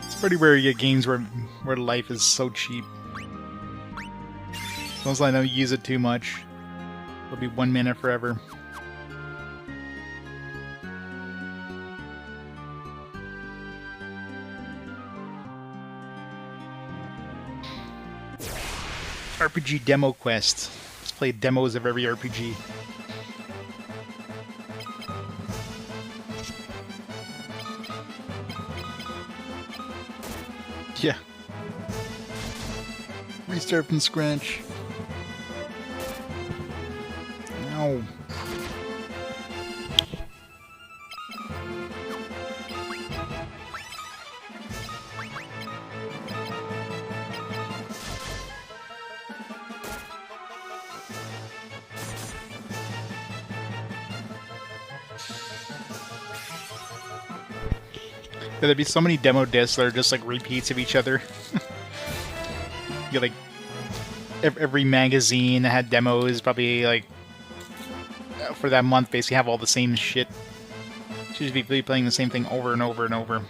S1: it's pretty rare you get games where life is so cheap. As long as I don't use it too much, it'll be 1 mana forever. RPG demo quest. Let's play demos of every RPG. Yeah. Restart from scratch. Ow. There'd be so many demo discs that are just like repeats of each other. You like every magazine that had demos probably like for that month basically have all the same shit. Should just be playing the same thing over and over and over.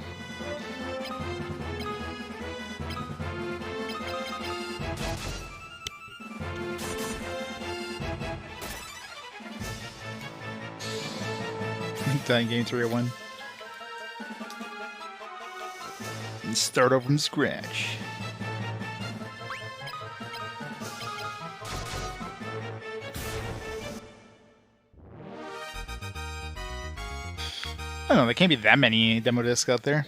S1: Dying game 301. And start over from scratch. I don't know, there can't be that many demo discs out there.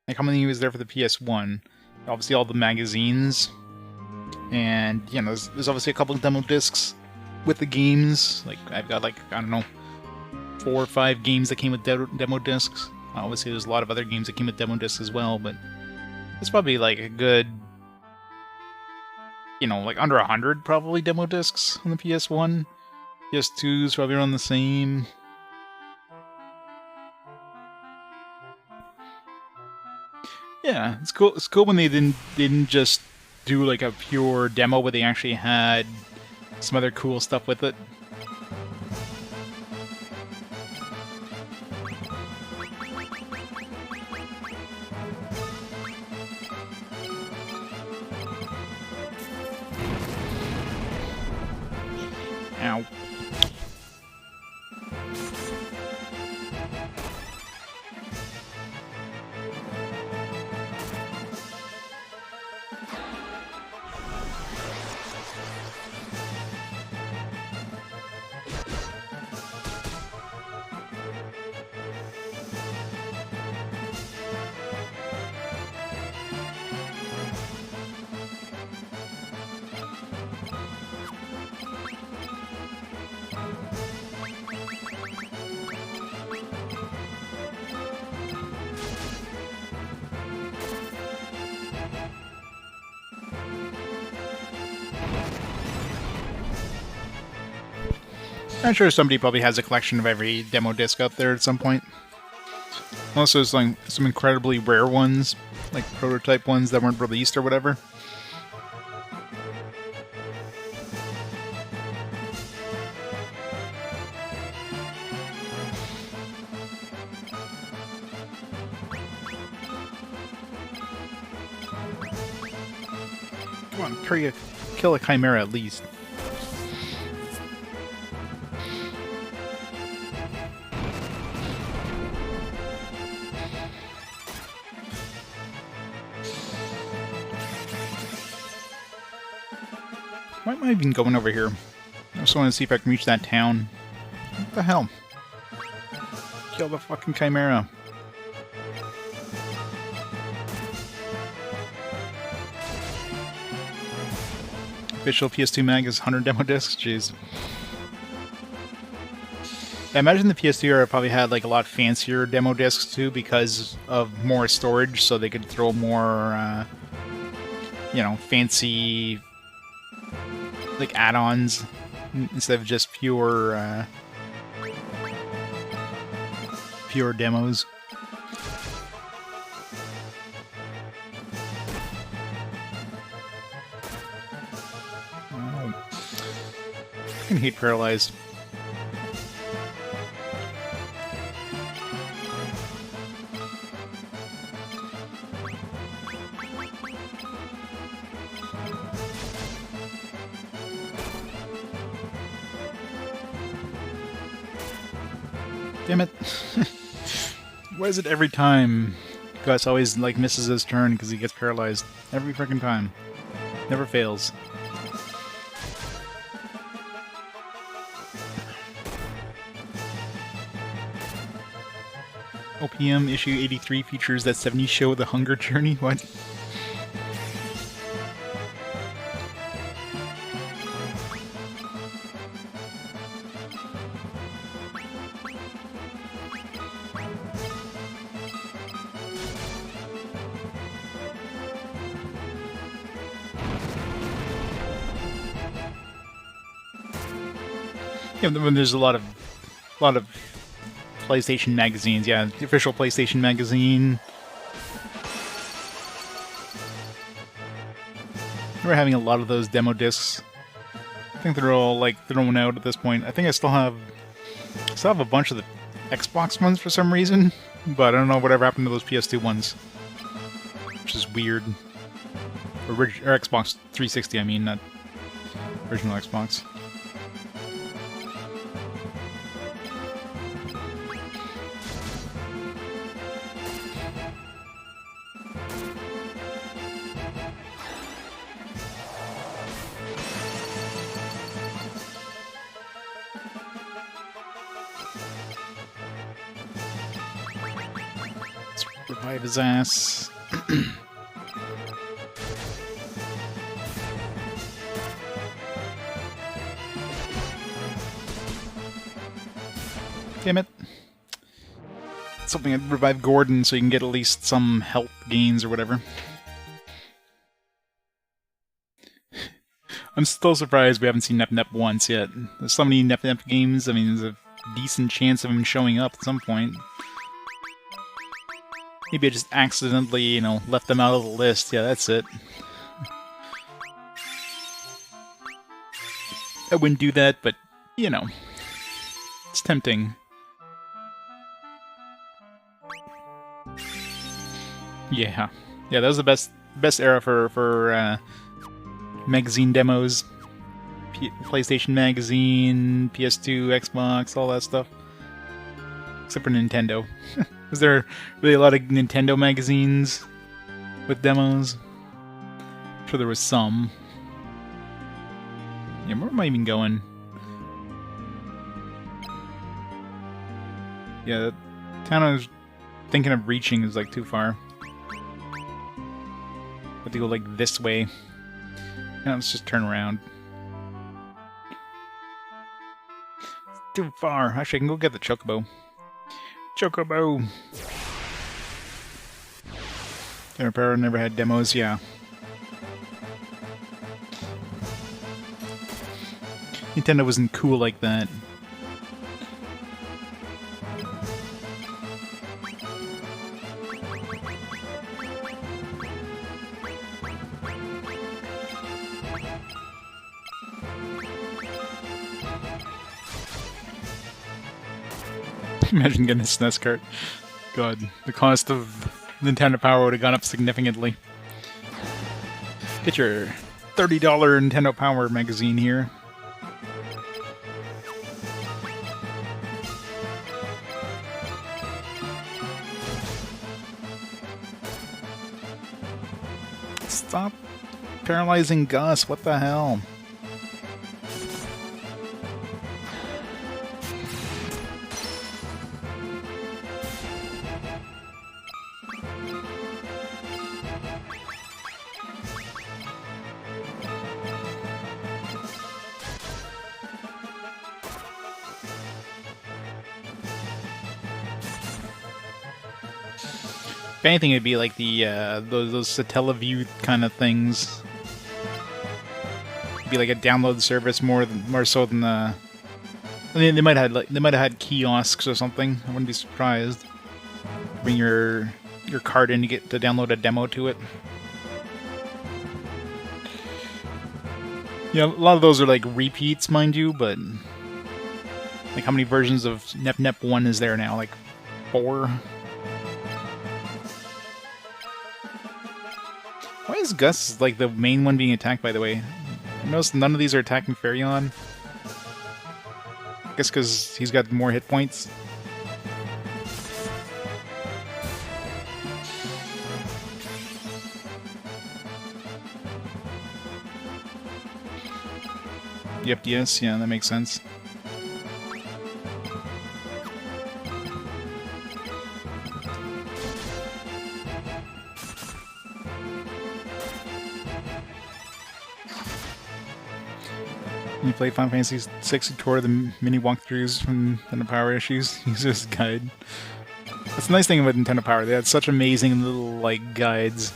S1: Like, how many was there for the PS1? Obviously all the magazines. And, you know, there's obviously a couple of demo discs with the games. Like, I've got, like, I don't know, 4 or 5 games that came with demo discs. Obviously there's a lot of other games that came with demo discs as well, but it's probably, like, a good, you know, like, under 100, probably, demo discs on the PS1. PS2's probably around the same. Yeah, it's cool. It's cool when they didn't just do like a pure demo, but they actually had some other cool stuff with it. Ow. I'm sure somebody probably has a collection of every demo disc out there at some point. Unless there's like some incredibly rare ones, like prototype ones that weren't released or whatever. Come on, carry kill a chimera at least. Why am I even going over here? I just want to see if I can reach that town. What the hell? Kill the fucking chimera. Official PS2 mag is 100 demo discs? Jeez. I imagine the PS2 era probably had like a lot fancier demo discs too because of more storage, so they could throw more, you know, fancy like add-ons instead of just pure demos. Oh. I can hate Paralyzed. Damn it. Why is it every time Gus always, like, misses his turn because he gets paralyzed? Every freaking time. Never fails. OPM issue 83 features that 70s show The Hunger Journey? What? Yeah, when there's a lot of PlayStation magazines. Yeah, the official PlayStation magazine. We're having a lot of those demo discs. I think they're all like thrown out at this point. I think I still have a bunch of the Xbox ones for some reason, but I don't know whatever happened to those PS2 ones, which is weird. Or Xbox 360, I mean, not original Xbox. Revive his ass. Damn it. Something I'd revive Gordon so you can get at least some health gains or whatever. I'm still surprised we haven't seen Nep Nep once yet. There's so many Nep Nep games, I mean, there's a decent chance of him showing up at some point. Maybe I just accidentally, you know, left them out of the list. Yeah, that's it. I wouldn't do that, but, you know, it's tempting. Yeah. Yeah, that was the best era for magazine demos. PlayStation Magazine, PS2, Xbox, all that stuff. Except for Nintendo. Was there really a lot of Nintendo magazines with demos? I'm sure there was some. Yeah, where am I even going? Yeah, the town I was thinking of reaching is like too far. Have to go like this way. Now let's just turn around. It's too far. Actually, I can go get the Chocobo. Chocobo! Empire never had demos, yeah. Nintendo wasn't cool like that. Imagine getting a SNES cart. God, the cost of Nintendo Power would have gone up significantly. Get your $30 Nintendo Power magazine here. Stop paralyzing Gus, what the hell? If anything, it'd be like the those Satellaview kind of things. It'd be like a download service more so than the. I mean, they might have had kiosks or something. I wouldn't be surprised. Bring your card in to get to download a demo to it. Yeah, a lot of those are like repeats, mind you, but like how many versions of Nep Nep 1 is there now? Like 4. Why is Gus like the main one being attacked, by the way? I noticed none of these are attacking Farion. I guess because he's got more hit points. Yep, yes, yeah, that makes sense. You play Final Fantasy VI Tour, the mini walkthroughs from Nintendo Power issues. Use this guide. That's the nice thing about Nintendo Power. They had such amazing little, like, guides.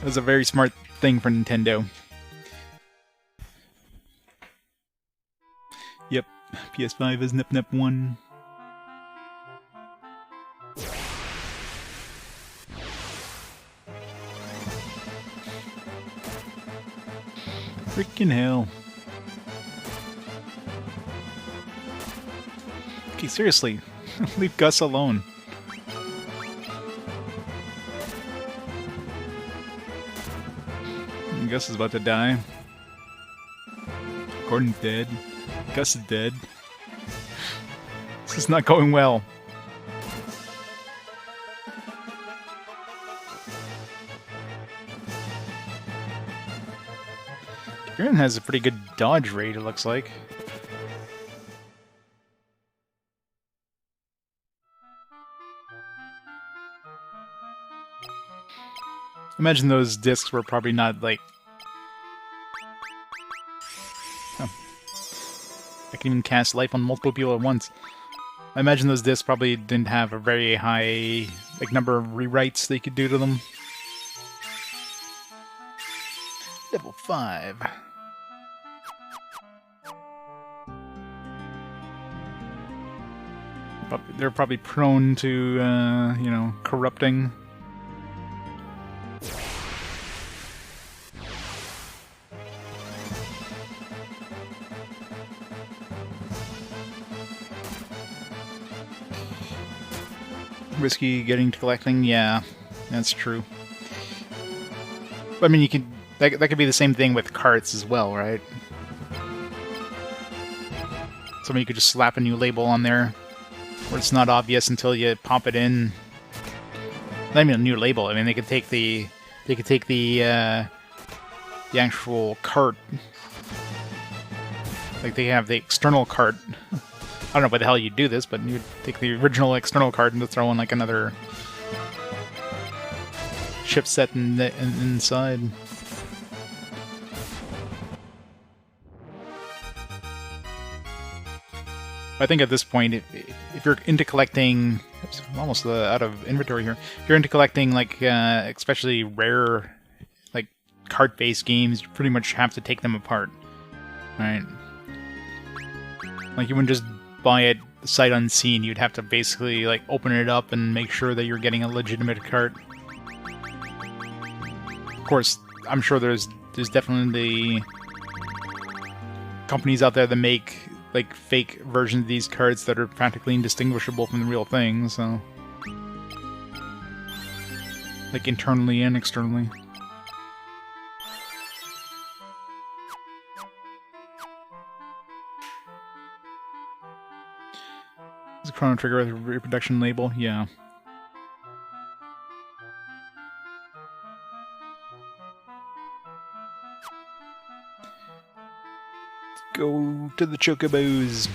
S1: It was a very smart thing for Nintendo. Yep, PS5 is Nep Nep 1. Freaking hell. Okay, seriously. Leave Gus alone. Gus is about to die. Gordon's dead. Gus is dead. This is not going well. Fynn has a pretty good dodge rate, it looks like. Imagine those discs were probably not like... Oh. I can even cast life on multiple people at once. I imagine those discs probably didn't have a very high like number of rewrites they could do to them. Level 5. They're probably prone to, you know, corrupting. Risky getting to collecting, yeah, that's true. I mean, you can that could be the same thing with carts as well, right? Somebody could just slap a new label on there, where it's not obvious until you pop it in. Not even a new label. I mean, they could take the actual cart, like they have the external cart. I don't know why the hell you'd do this, but you'd take the original external card and throw in like another chipset inside. I think at this point, if you're into collecting, oops, I'm almost out of inventory here. If you're into collecting like especially rare like cart-based games, you pretty much have to take them apart, right? Like you wouldn't just buy it sight unseen. You'd have to basically like open it up and make sure that you're getting a legitimate cart. Of course, I'm sure there's definitely companies out there that make like fake versions of these cards that are practically indistinguishable from the real thing, so like internally and externally. Is Chrono Trigger with a reproduction label? Yeah. Let's go to the Chocobos.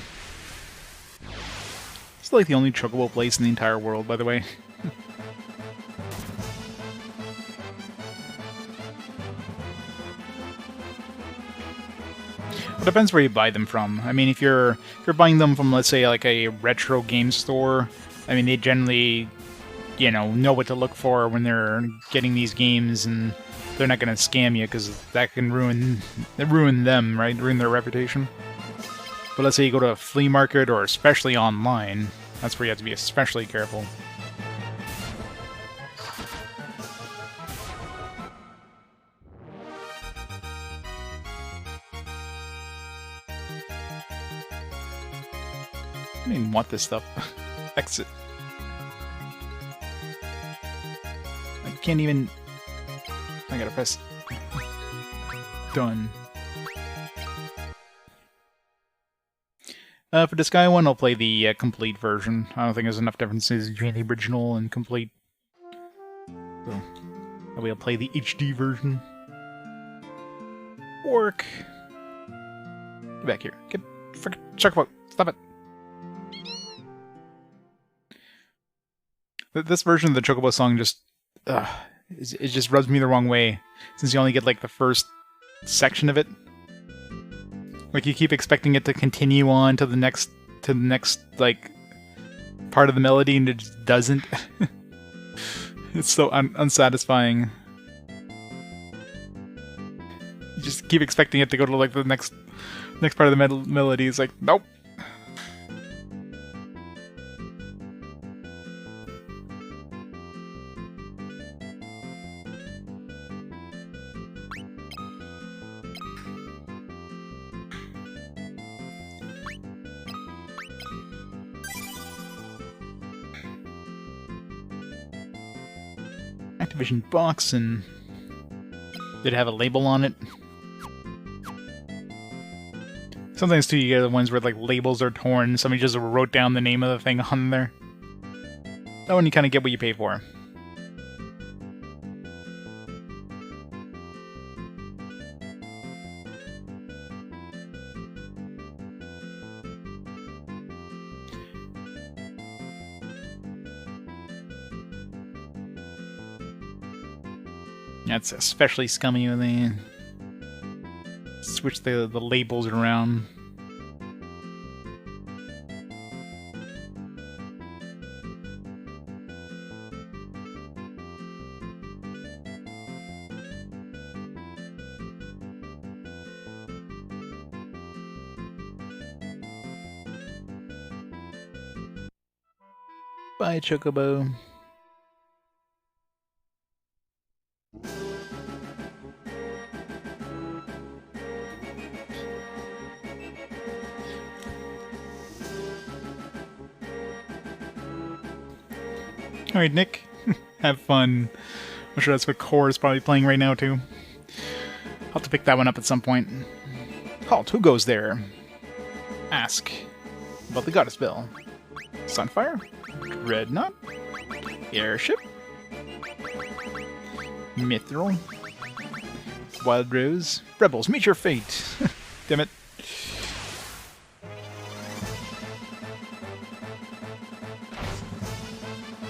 S1: It's like the only Chocobo place in the entire world, by the way. It depends where you buy them from. I mean, if you're buying them from, let's say, like a retro game store, I mean, they generally, you know what to look for when they're getting these games, and they're not going to scam you, because that can ruin them, right? Ruin their reputation. But let's say you go to a flea market, or especially online, that's where you have to be especially careful. I don't even want this stuff. Exit. I can't even... I gotta press... Done. For the Sky one, I'll play the complete version. I don't think there's enough differences between the original and complete. So, I'll play the HD version. Work! Get back here. Get... Frickin' Chocobo! Stop it! This version of the Chocobo song just... it just rubs me the wrong way, since you only get, like, the first section of it. Like, you keep expecting it to continue on to the next, like, part of the melody, and it just doesn't. It's so unsatisfying. You just keep expecting it to go to, like, the next part of the melody. It's like, nope. Activision box, and did it have a label on it? Sometimes too, you get the ones where like labels are torn. Somebody just wrote down the name of the thing on there. That one you kind of get what you pay for. That's especially scummy when they switch the labels around. Bye, Chocobo. Alright, Nick. Have fun. I'm sure that's what Core is probably playing right now, too. I'll have to pick that one up at some point. Halt, who goes there? Ask. About the Goddess Bell. Sunfire? Dreadnought? Airship? Mithril? Wild Rose? Rebels, meet your fate! Damn it.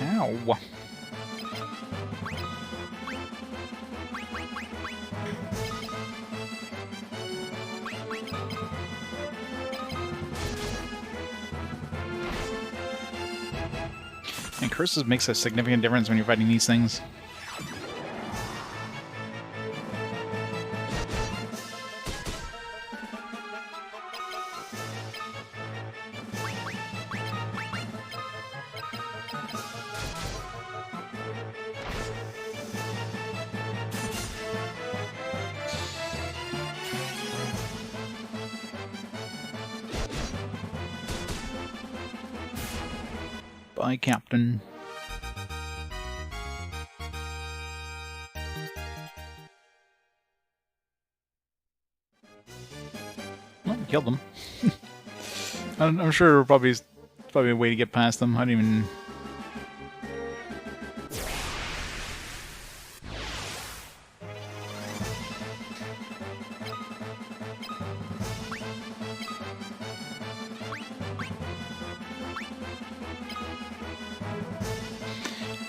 S1: Ow. And curses makes a significant difference when you're fighting these things. Bye, Captain. Well, killed them. I'm sure we'll probably Probably a way to get past them. I don't even...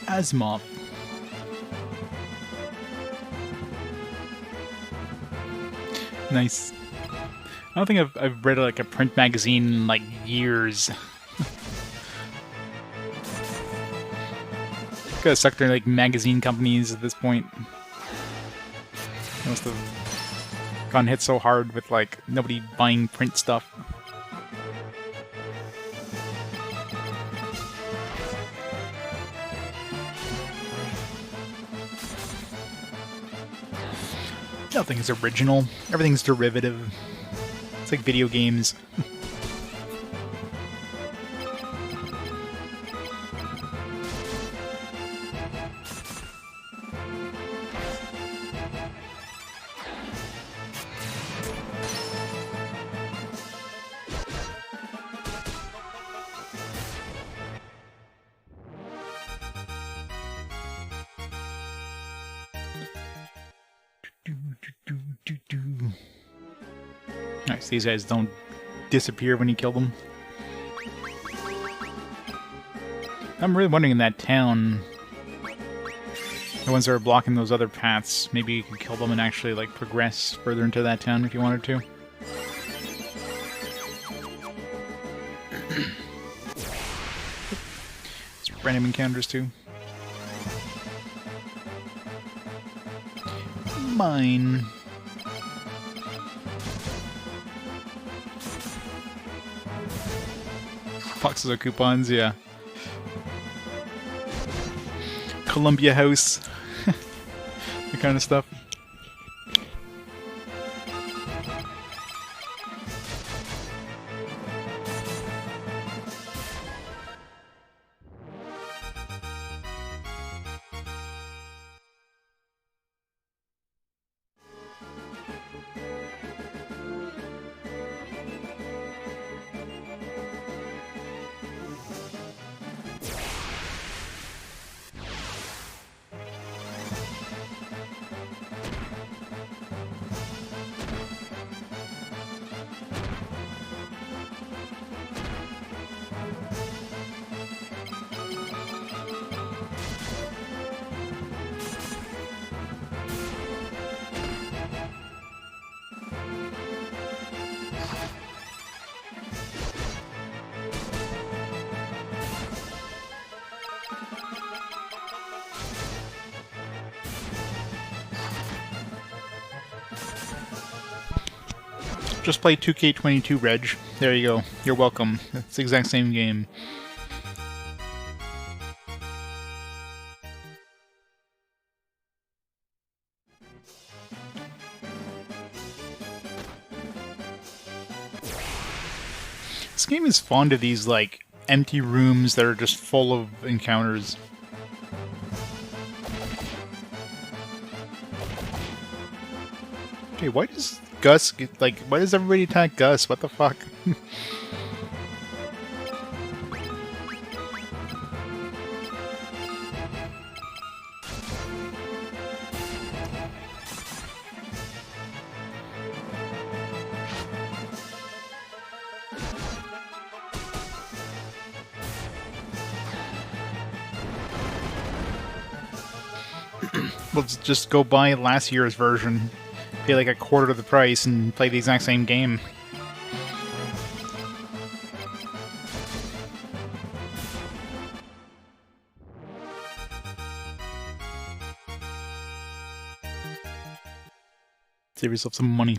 S1: Asimov. Nice. I don't think I've read like a print magazine in like years. Gotta suck their like magazine companies at this point. They must have gone hit so hard with like nobody buying print stuff. Nothing's original. Everything's derivative. It's like video games. Nice, these guys don't disappear when you kill them. I'm really wondering in that town, the ones that are blocking those other paths, maybe you could kill them and actually like progress further into that town if you wanted to. It's random encounters too. Mine. Boxes of coupons, yeah. Columbia House. That kind of stuff. Just play 2K22, Reg. There you go. You're welcome. It's the exact same game. This game is fond of these, like, empty rooms that are just full of encounters. Okay, why does Gus get, like, why does everybody attack Gus? What the fuck? Let's just go buy last year's version. Pay like a quarter of the price and play the exact same game. Save yourself some money.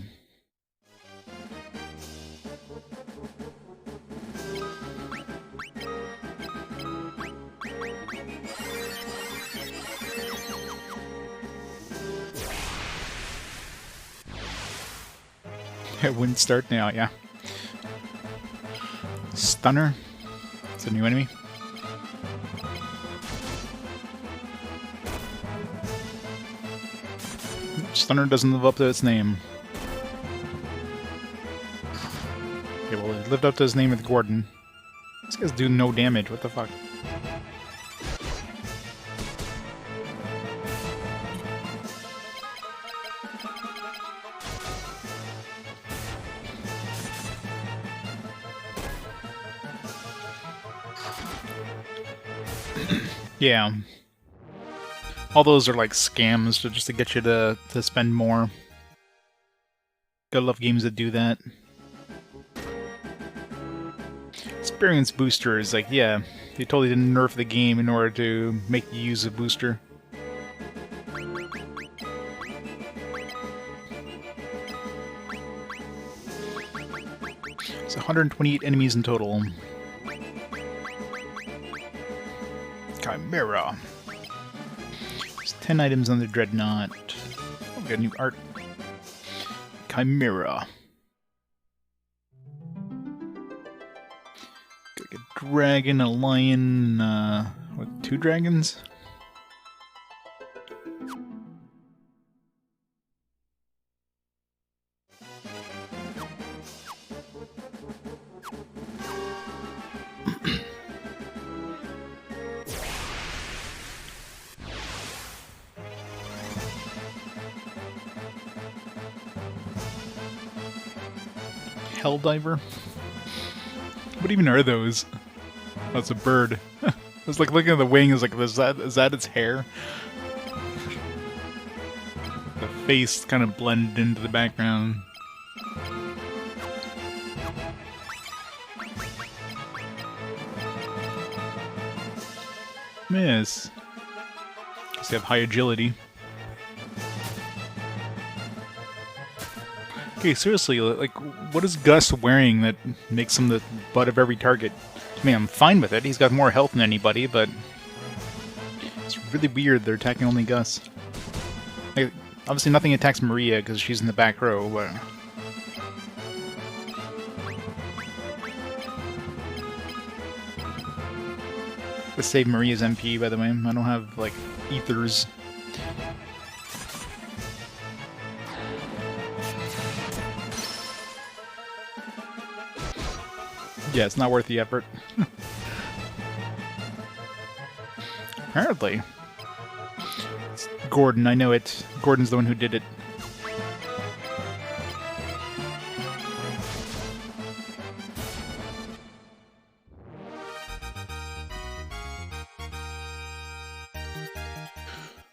S1: It wouldn't start now, yeah. Stunner. It's a new enemy. Stunner doesn't live up to its name. Okay, well, it lived up to his name with Gordon. This guy's doing no damage, what the fuck? Yeah. All those are like scams just to get you to spend more. Gotta love games that do that. Experience booster is like, yeah, they totally didn't nerf the game in order to make you use a booster. It's 128 enemies in total. Chimera. There's 10 items on the Dreadnought. Oh, we got new art. Chimera. Got like a dragon, a lion, what, 2 dragons? Helldiver? What even are those? Oh, it's a bird. I was like looking at the wings, like, is that its hair? The face kind of blended into the background. Miss. Guess they have high agility. Okay, seriously, like, what is Gus wearing that makes him the butt of every target? I mean, I'm fine with it. He's got more health than anybody, but it's really weird they're attacking only Gus. Like, obviously nothing attacks Maria because she's in the back row, but... Let's save Maria's MP, by the way. I don't have, like, ethers. Yeah, it's not worth the effort. Apparently. It's Gordon, I know it. Gordon's the one who did it.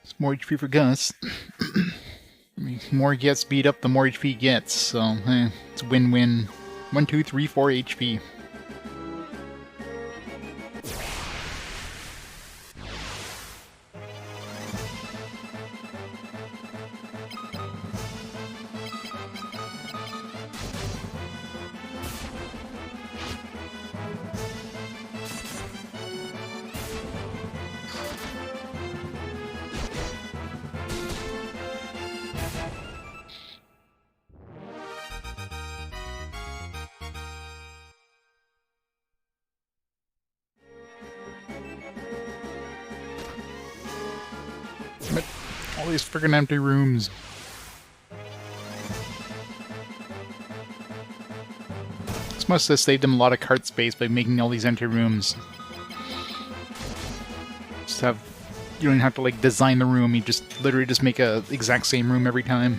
S1: It's more HP for Gus. I mean, more he gets beat up, the more HP he gets, so it's win-win. 1, 2, 3, 4 HP. All these friggin' empty rooms. This must have saved him a lot of cart space by making all these empty rooms. Just have... You don't even have to, like, design the room, you just literally just make a exact same room every time.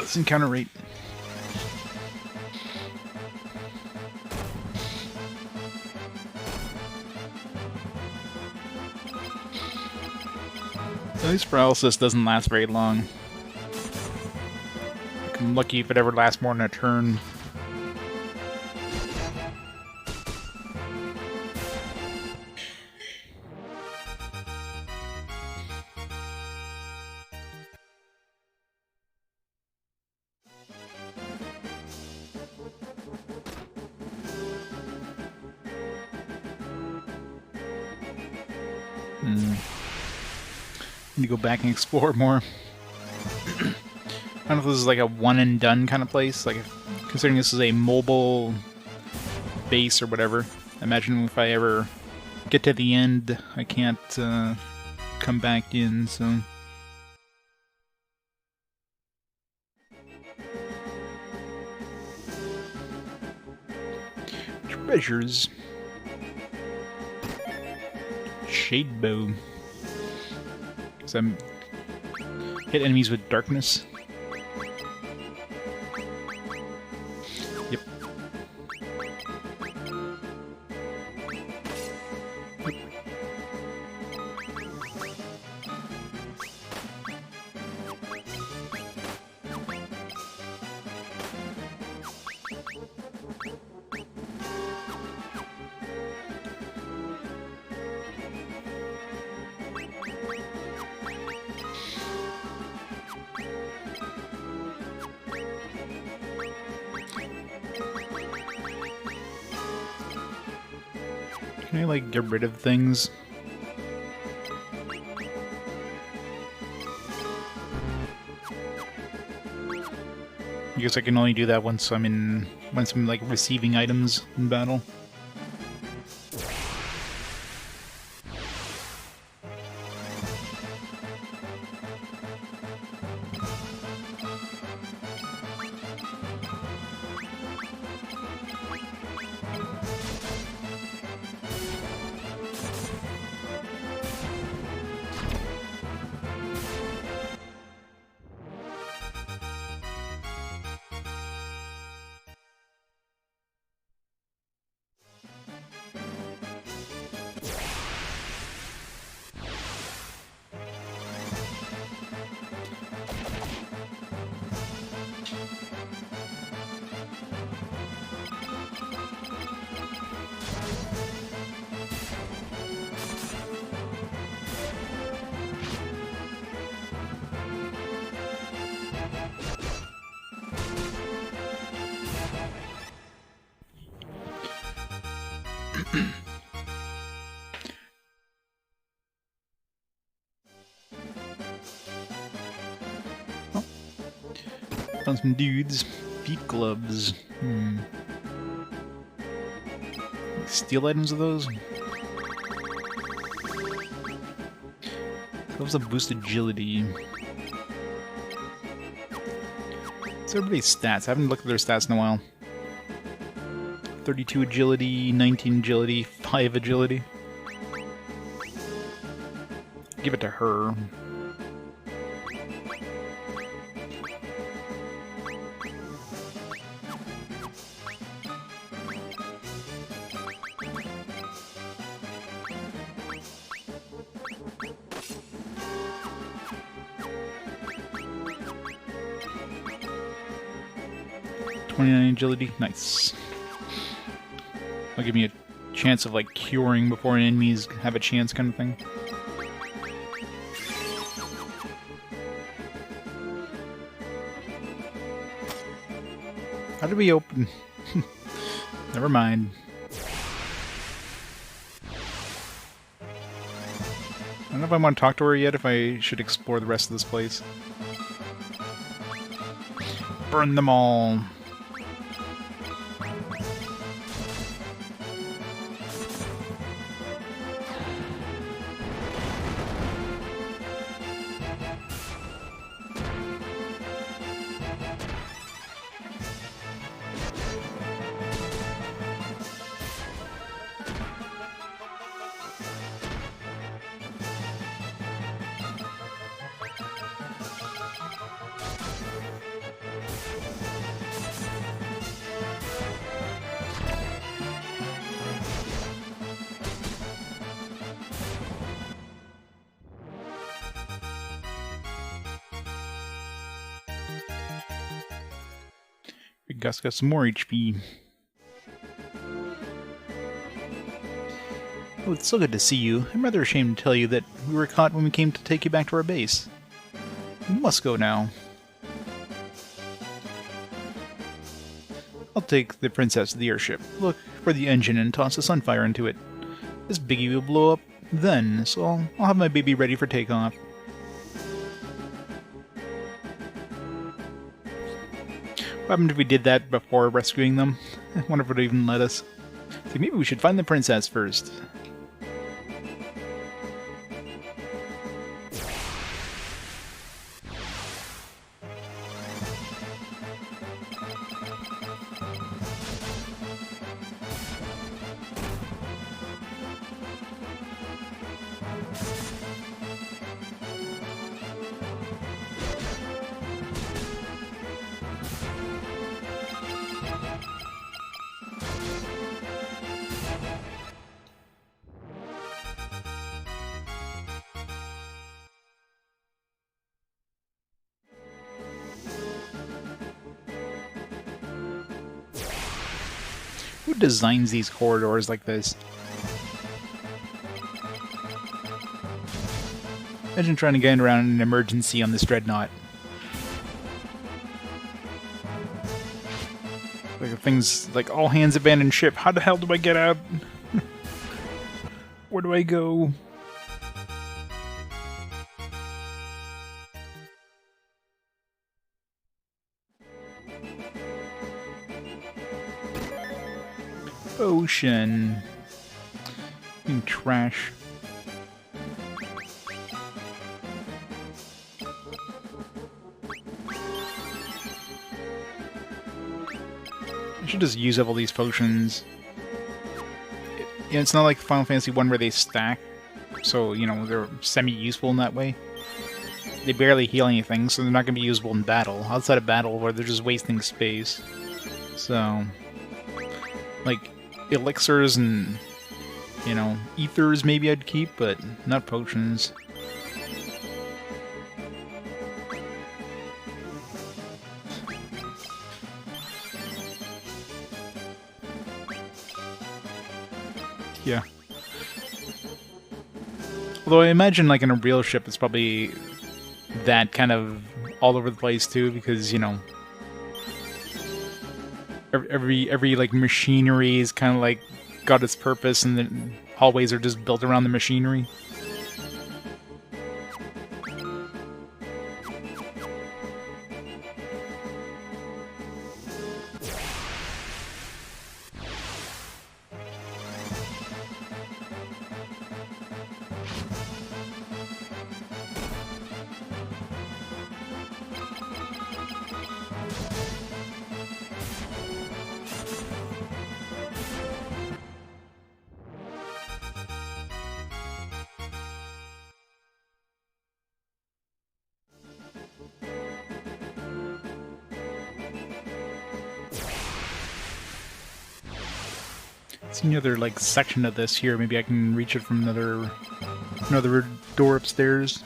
S1: This encounter rate. At least paralysis doesn't last very long. I'm lucky if it ever lasts more than a turn. Need to go back and explore more. I don't know if this is like a one and done kind of place. Like, considering this is a mobile base or whatever. Imagine if I ever get to the end, I can't come back in. So. Treasures. Shade bow. So I'm hit enemies with darkness. Yep. Can I, like, get rid of things? I guess I can only do that once I'm like receiving items in battle. Found some dudes. Feet gloves. Steal items of those? Gloves that boost agility. What's everybody's stats? I haven't looked at their stats in a while. 32 agility, 19 agility, 5 agility. Give it to her. Agility, nice. That'll give me a chance of like curing before enemies have a chance, kind of thing. How did we open? Never mind. I don't know if I want to talk to her yet, if I should explore the rest of this place. Burn them all. Big Gus got some more HP. Oh, it's so good to see you. I'm rather ashamed to tell you that we were caught when we came to take you back to our base. We must go now. I'll take the princess to the airship. Look for the engine and toss a sunfire into it. This biggie will blow up then, so I'll have my baby ready for takeoff. What happened if we did that before rescuing them? I wonder if it would even let us. So maybe we should find the princess first. Who designs these corridors like this? Imagine trying to get around in an emergency on this dreadnought. Like things like all hands abandon ship. How the hell do I get out? Where do I go? Ocean. Trash. I should just use up all these potions. It's not like Final Fantasy 1 where they stack, so, you know, they're semi-useful in that way. They barely heal anything, so they're not going to be usable in battle. Outside of battle, where they're just wasting space. So, like, elixirs and, you know, ethers maybe I'd keep, but not potions. Yeah. Although I imagine, like, in a real ship, it's probably that kind of all over the place, too, because, you know, every like, machinery is kind of, like, got its purpose, and the hallways are just built around the machinery. See another like section of this here. Maybe I can reach it from another door upstairs.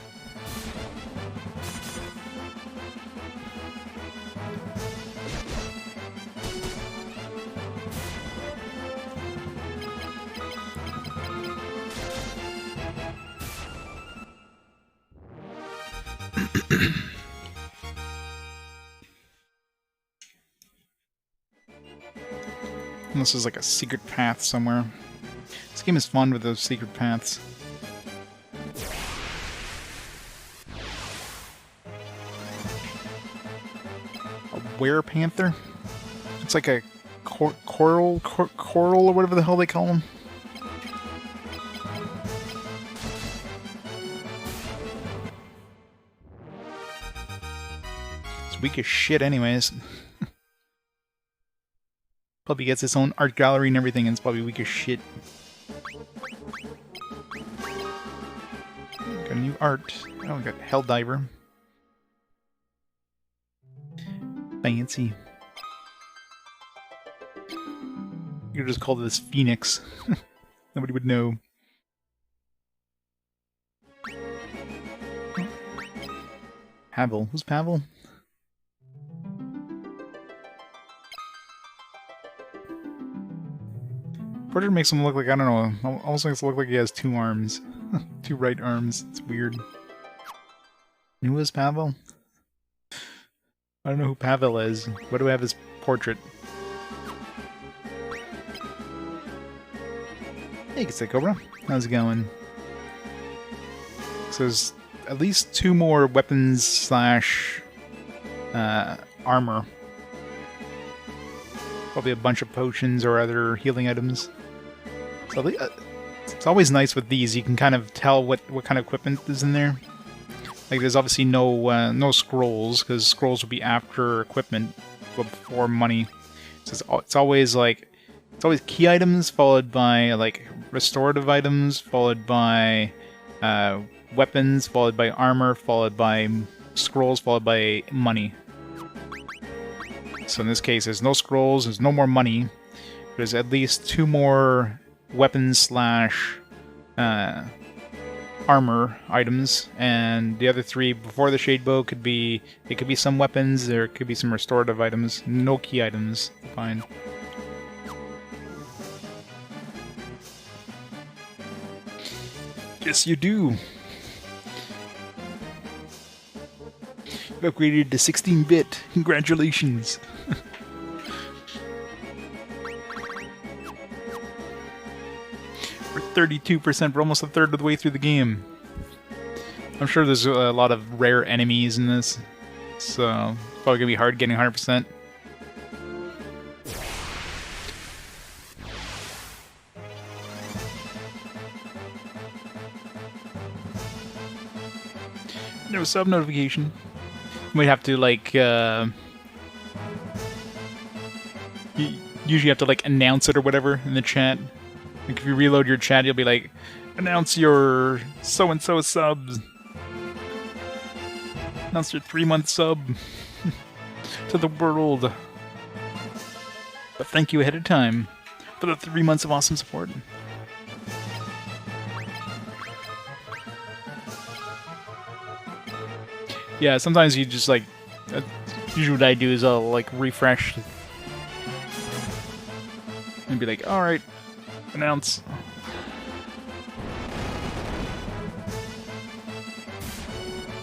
S1: This is like a secret path somewhere. This game is fun with those secret paths. A werepanther? It's like a coral or whatever the hell they call them. It's weak as shit anyways. Probably gets its own art gallery and everything, and it's probably weak as shit. Got a new art. Oh, we got Helldiver. Fancy. You could just call this Phoenix. Nobody would know. Pavel. Who's Pavel? portrait makes him look like, I don't know, almost makes it look like he has 2 arms. 2 right arms. It's weird. Who is Pavel? I don't know who Pavel is. Why do I have his portrait? Hey, Cassette Cobra. How's it going? So there's at least 2 more weapons slash armor. Probably a bunch of potions or other healing items. So it's always nice with these. You can kind of tell what kind of equipment is in there. Like there's obviously no scrolls, because scrolls will be after equipment, but before money. So it's always like key items followed by like restorative items, followed by weapons, followed by armor, followed by scrolls, followed by money. So in this case, there's no scrolls, there's no more money. There's at least 2 more weapons slash armor items, and the other 3 before the Shade Bow could be some weapons, there could be some restorative items, no key items to find. Yes, you do. You've upgraded to 16-bit. Congratulations. We're 32%, we're almost a third of the way through the game. I'm sure there's a lot of rare enemies in this, so it's probably gonna be hard getting 100%. No sub notification. You might have to like you usually have to like announce it or whatever in the chat. Like if you reload your chat, you'll be like, announce your so-and-so subs. Announce your 3-month sub to the world. But thank you ahead of time for the 3 months of awesome support. Yeah, sometimes you just like, usually what I do is I'll like refresh and be like, alright, announce.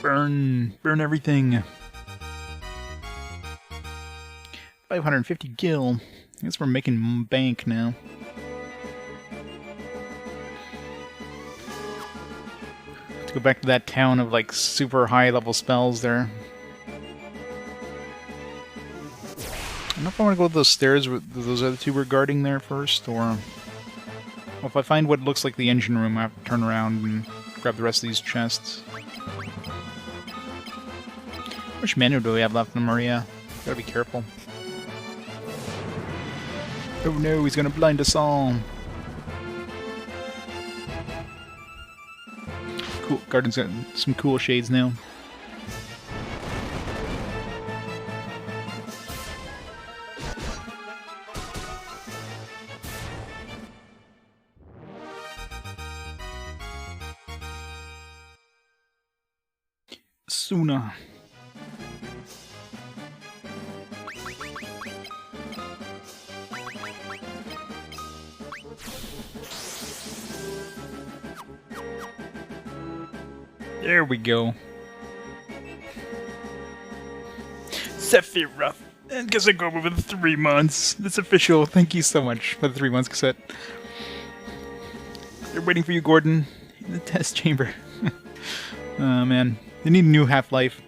S1: Burn everything. 550 gil. I guess we're making bank now. To go back to that town of like super high level spells there. I don't know if I want to go to those stairs with those other 2 were guarding there first, or... Well, if I find what looks like the engine room, I have to turn around and grab the rest of these chests. How much mana do we have left in Maria? Gotta be careful. Oh no, he's gonna blind us all! Cool, Garden's got some cool shades now. Suna. There we go. Sephiroth. And guess I go over the 3 months. It's official. Thank you so much for the 3 months, Cassette. They're waiting for you, Gordon, in the test chamber. Oh man, they need a new Half-Life.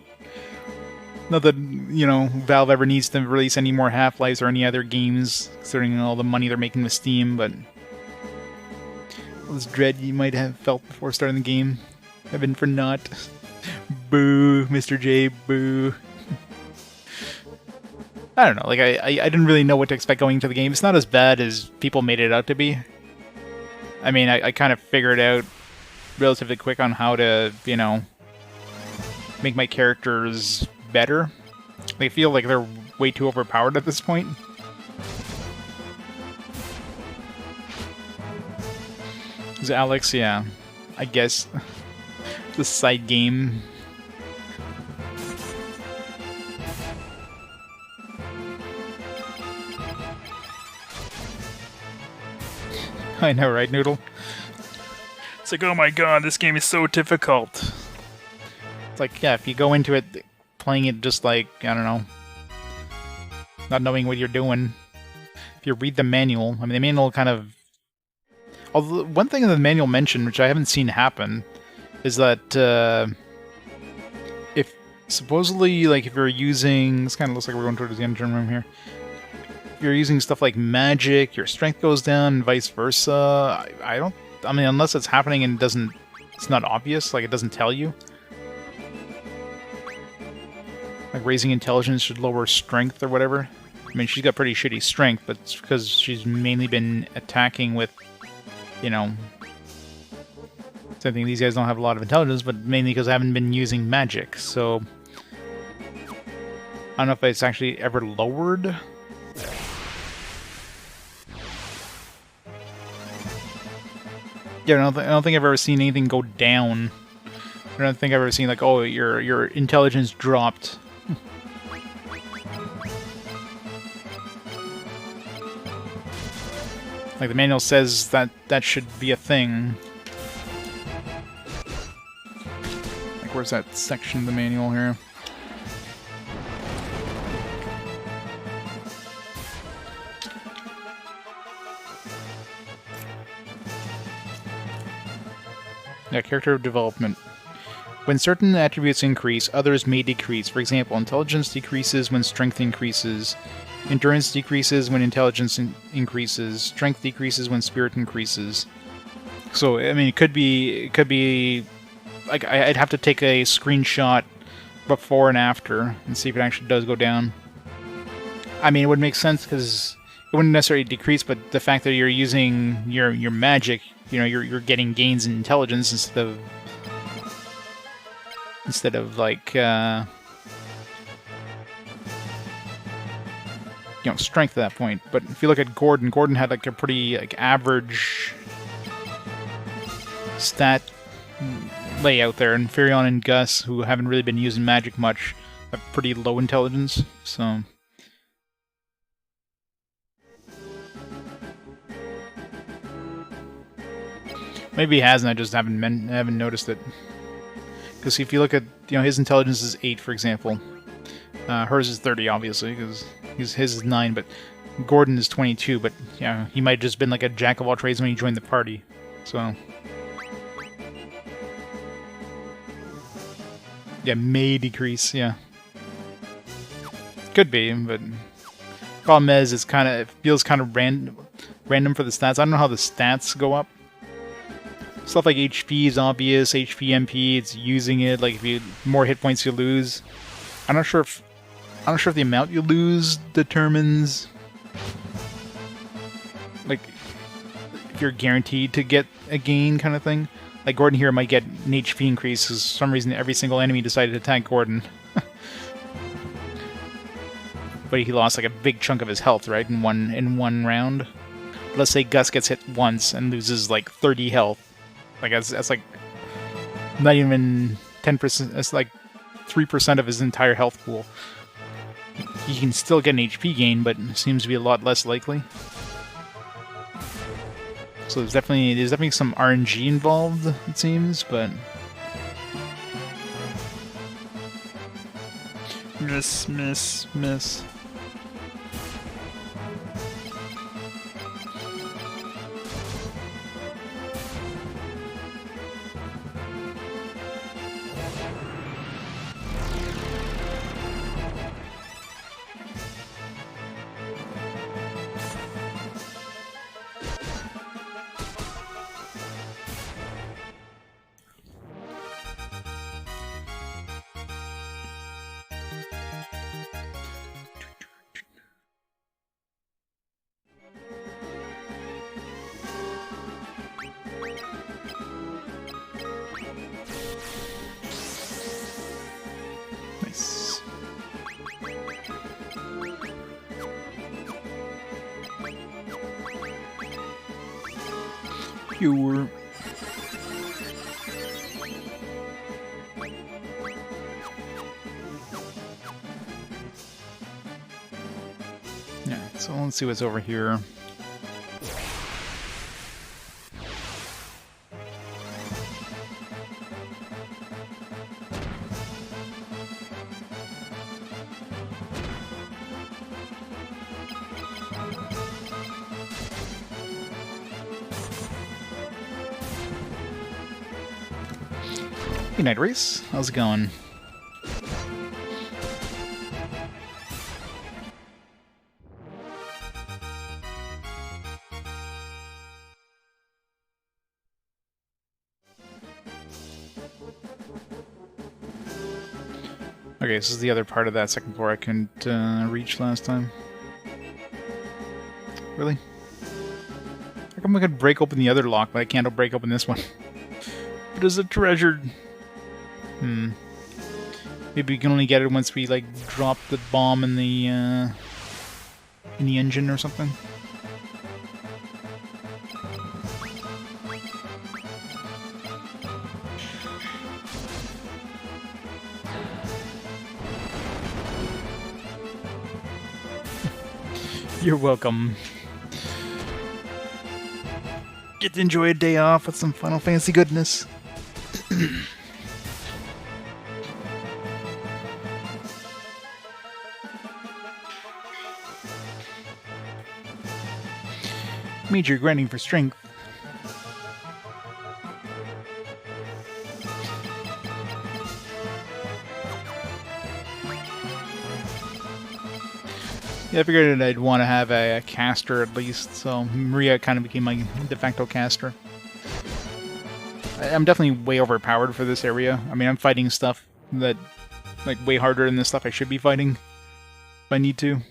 S1: Not that, you know, Valve ever needs to release any more Half-Lives or any other games, considering all the money they're making with Steam, but... all this dread you might have felt before starting the game have been for naught. Boo, Mr. J, boo. I don't know, like, I didn't really know what to expect going into the game. It's not as bad as people made it out to be. I mean, I kind of figured out relatively quick on how to, you know, make my characters better. They feel like they're way too overpowered at this point. Is Alex? Yeah, I guess. The side game. I know, right, Noodle? It's like, oh my god, this game is so difficult. It's like, yeah, if you go into it playing it just like, I don't know, not knowing what you're doing. If you read the manual, I mean, the manual kind of... Although, one thing in the manual mentioned, which I haven't seen happen, is that if supposedly, like, if you're using... This kind of looks like we're going towards the engine room here. If you're using stuff like magic, your strength goes down, and vice versa. I don't... I mean, unless it's happening and it doesn't... It's not obvious, like, it doesn't tell you. Like, raising intelligence should lower strength or whatever. I mean, she's got pretty shitty strength, but it's because she's mainly been attacking with, you know... Same thing, these guys don't have a lot of intelligence, but mainly because I haven't been using magic, so... I don't know if it's actually ever lowered. Yeah, I don't think I've ever seen anything go down. I don't think I've ever seen, like, oh, your intelligence dropped. Like, the manual says that that should be a thing. Like, where's that section of the manual here? Yeah, character development. When certain attributes increase, others may decrease. For example, intelligence decreases when strength increases. Endurance decreases when intelligence increases. Strength decreases when spirit increases. So, I mean, it could be... Like, I'd have to take a screenshot before and after and see if it actually does go down. I mean, it would make sense because it wouldn't necessarily decrease, but the fact that you're using your magic, you know, you're getting gains in intelligence instead of like you know, strength at that point. But if you look at Gordon had like a pretty like average stat layout there, and Furion and Gus, who haven't really been using magic much, have pretty low intelligence. So maybe he hasn't. I just haven't noticed it. Because if you look at, you know, his intelligence is 8, for example. Hers is 30, obviously, because his is 9. But Gordon is 22. But yeah, he might have just been like a jack of all trades when he joined the party. So yeah, may decrease. Yeah, could be. But problem is, it feels kind of random for the stats. I don't know how the stats go up. Stuff like HP is obvious, HP MP, it's using it, like if you more hit points you lose. I'm not sure if the amount you lose determines like if you're guaranteed to get a gain kind of thing. Like Gordon here might get an HP increase because for some reason every single enemy decided to attack Gordon. But he lost like a big chunk of his health, right, in one round. Let's say Gus gets hit once and loses like 30 health. Like, that's like not even 10%, that's like 3% of his entire health pool. He can still get an HP gain, but it seems to be a lot less likely. So there's definitely some RNG involved, it seems, but... Miss. Nice. Pure. Yeah, so let's see what's over here. Hey, Night Race. How's it going? Okay, this is the other part of that second floor I couldn't reach last time. Really? How come I could break open the other lock, but I can't break open this one? But is it treasured? Maybe we can only get it once we, like, drop the bomb in the engine or something? You're welcome. Get to enjoy a day off with some Final Fantasy goodness. Major grinding for strength. Yeah, I figured I'd want to have a caster at least, so Maria kind of became my de facto caster. I'm definitely way overpowered for this area. I mean, I'm fighting stuff that, like, way harder than the stuff I should be fighting, if I need to.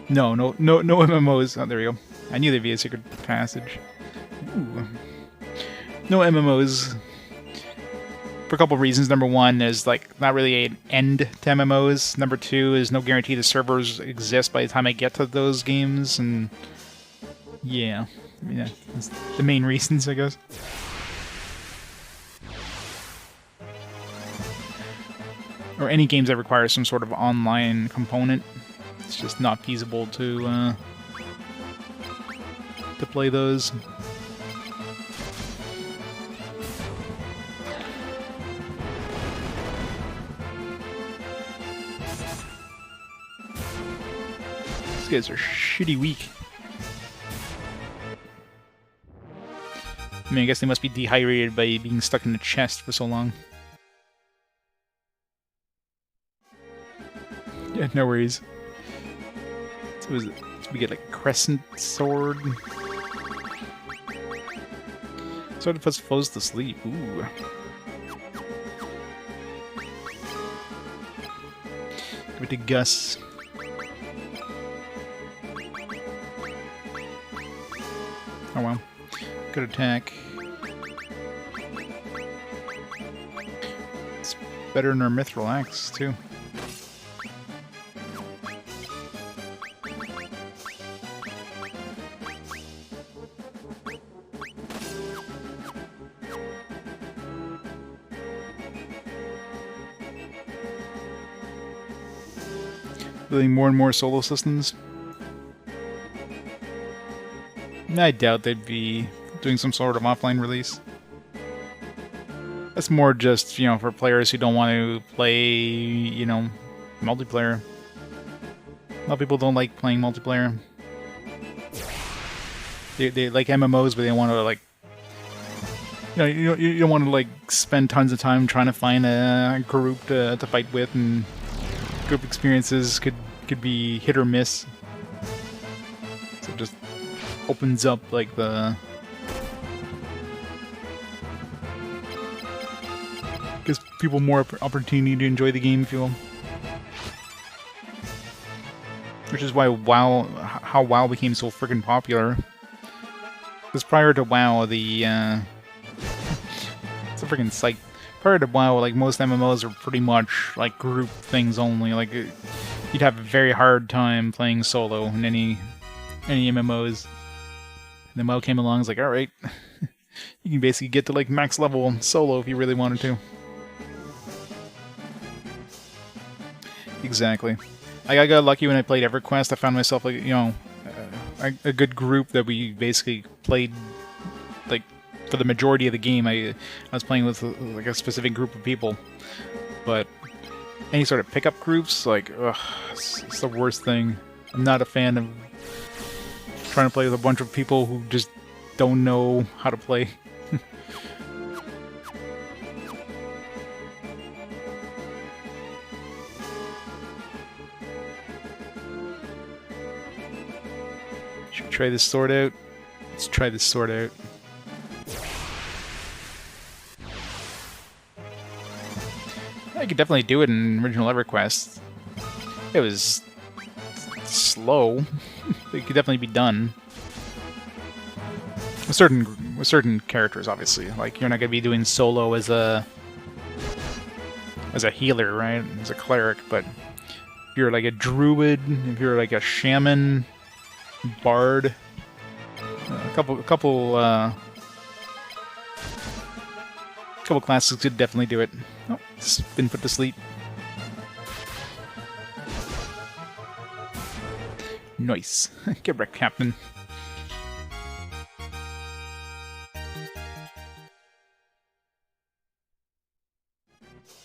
S1: No MMOs. Oh, there we go. I knew there'd be a secret passage. Ooh. No MMOs. For a couple of reasons. Number one is, like, not really an end to MMOs. Number two is no guarantee the servers exist by the time I get to those games, and yeah, I mean, that's the main reasons, I guess. Or any games that require some sort of online component. It's just not feasible to play those. These guys are shitty weak. I mean, I guess they must be dehydrated by being stuck in the chest for so long. Yeah, no worries. So we get like a crescent sword. Sword that puts foes to sleep. Ooh. Give it to Gus. Oh well. Good attack. It's better than our mithril axe, too. Building more and more solo systems. I doubt they'd be doing some sort of offline release. That's more just, you know, for players who don't want to play, you know, multiplayer. A lot of people don't like playing multiplayer. They like MMOs, but they want to, like, you don't want to, like, spend tons of time trying to find a group to fight with, and group experiences could be hit or miss. So it just opens up, like, gives people more opportunity to enjoy the game, if you will. Which is why how WoW became so freaking popular. Because prior to WoW, it's a freaking site. Prior to WoW, like, most MMOs are pretty much like group things only. Like, you'd have a very hard time playing solo in any MMOs. And then WoW came along, it's like, alright, you can basically get to, like, max level solo if you really wanted to. Exactly. I got lucky when I played EverQuest. I found myself, like, you know, a good group that we basically played, like, for the majority of the game. I was playing with, like, a specific group of people. But any sort of pickup groups, like, ugh, it's the worst thing. I'm not a fan of trying to play with a bunch of people who just don't know how to play. Should we try this sword out? Let's try this sword out. I could definitely do it in original EverQuest. It was slow. It could definitely be done. With certain characters, obviously. Like, you're not gonna be doing solo as a healer, right? As a cleric, but if you're like a druid, if you're like a shaman, bard, a couple classes could definitely do it. Oh, it's been put to sleep. Nice. Get wrecked, Captain.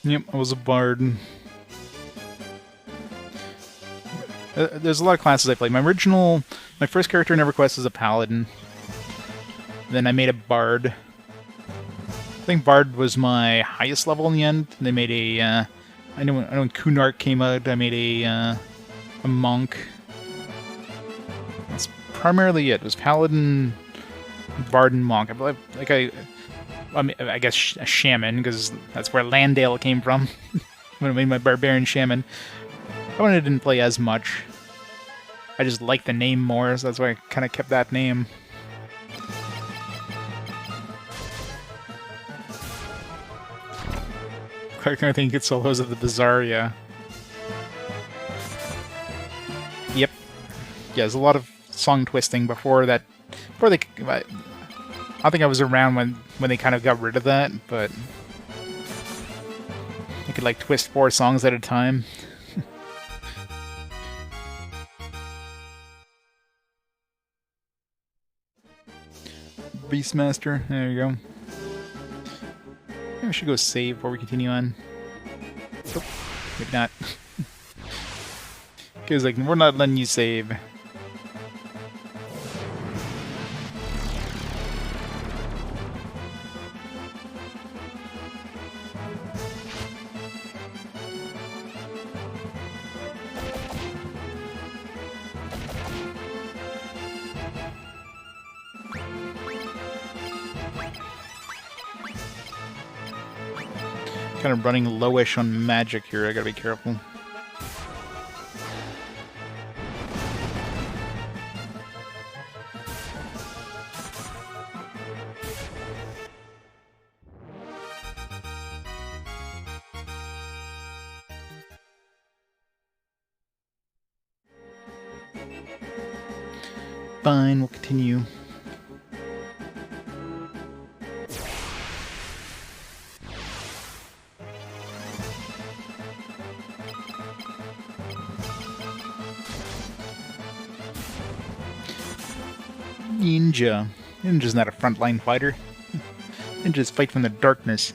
S1: Yep, I was a bard. There's a lot of classes I played. My first character in EverQuest was a paladin. Then I made a bard. I think bard was my highest level in the end. They made a. I know when Kunark came out, I made a monk. That's primarily it. It was paladin, bard, and monk. I guess a shaman, because that's where Landale came from. When I made my barbarian shaman. I didn't play as much. I just liked the name more, so that's why I kind of kept that name. I think it's solos of the Bazaar, yeah. Yep. Yeah, there's a lot of song twisting before they... I think I was around when they kind of got rid of that, but... You could, like, twist 4 songs at a time. Beastmaster, there you go. Maybe we should go save before we continue on. Oh, maybe not. Because, like, we're not letting you save. Kind of running lowish on magic here, I gotta be careful. Fine, we'll continue. Ninja. Ninja's not a frontline fighter. Ninjas fight from the darkness.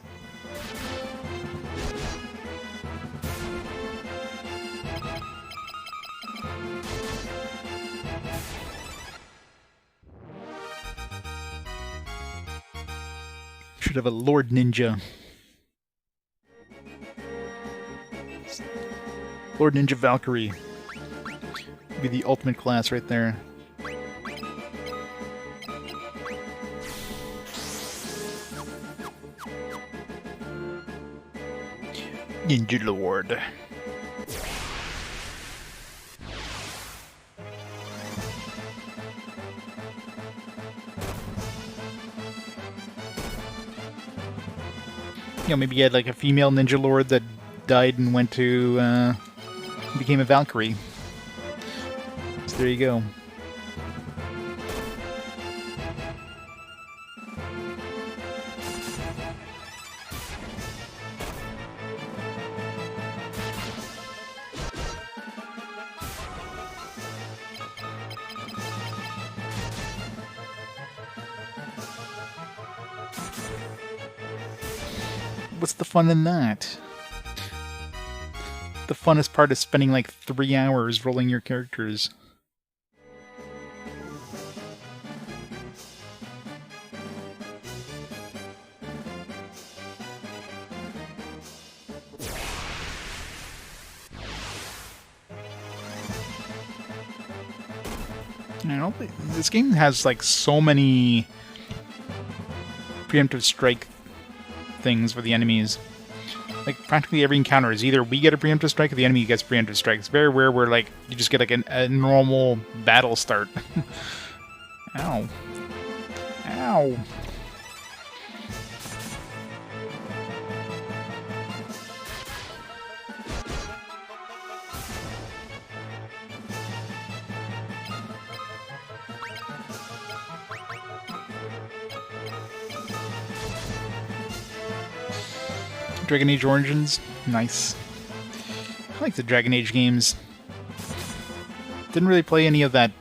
S1: Should have a Lord Ninja. Lord Ninja Valkyrie. Be the ultimate class right there. Ninja Lord. You know, maybe you had like a female Ninja Lord that died and went to, became a Valkyrie. So there you go. What's the fun in that? The funnest part is spending like 3 hours rolling your characters. I don't think this game has like so many preemptive strike things for the enemies. Like practically every encounter is either we get a preemptive strike or the enemy gets preemptive strike. It's very rare where like you just get like a normal battle start. Ow. Ow. Dragon Age Origins, nice. I like the Dragon Age games. Didn't really play any of that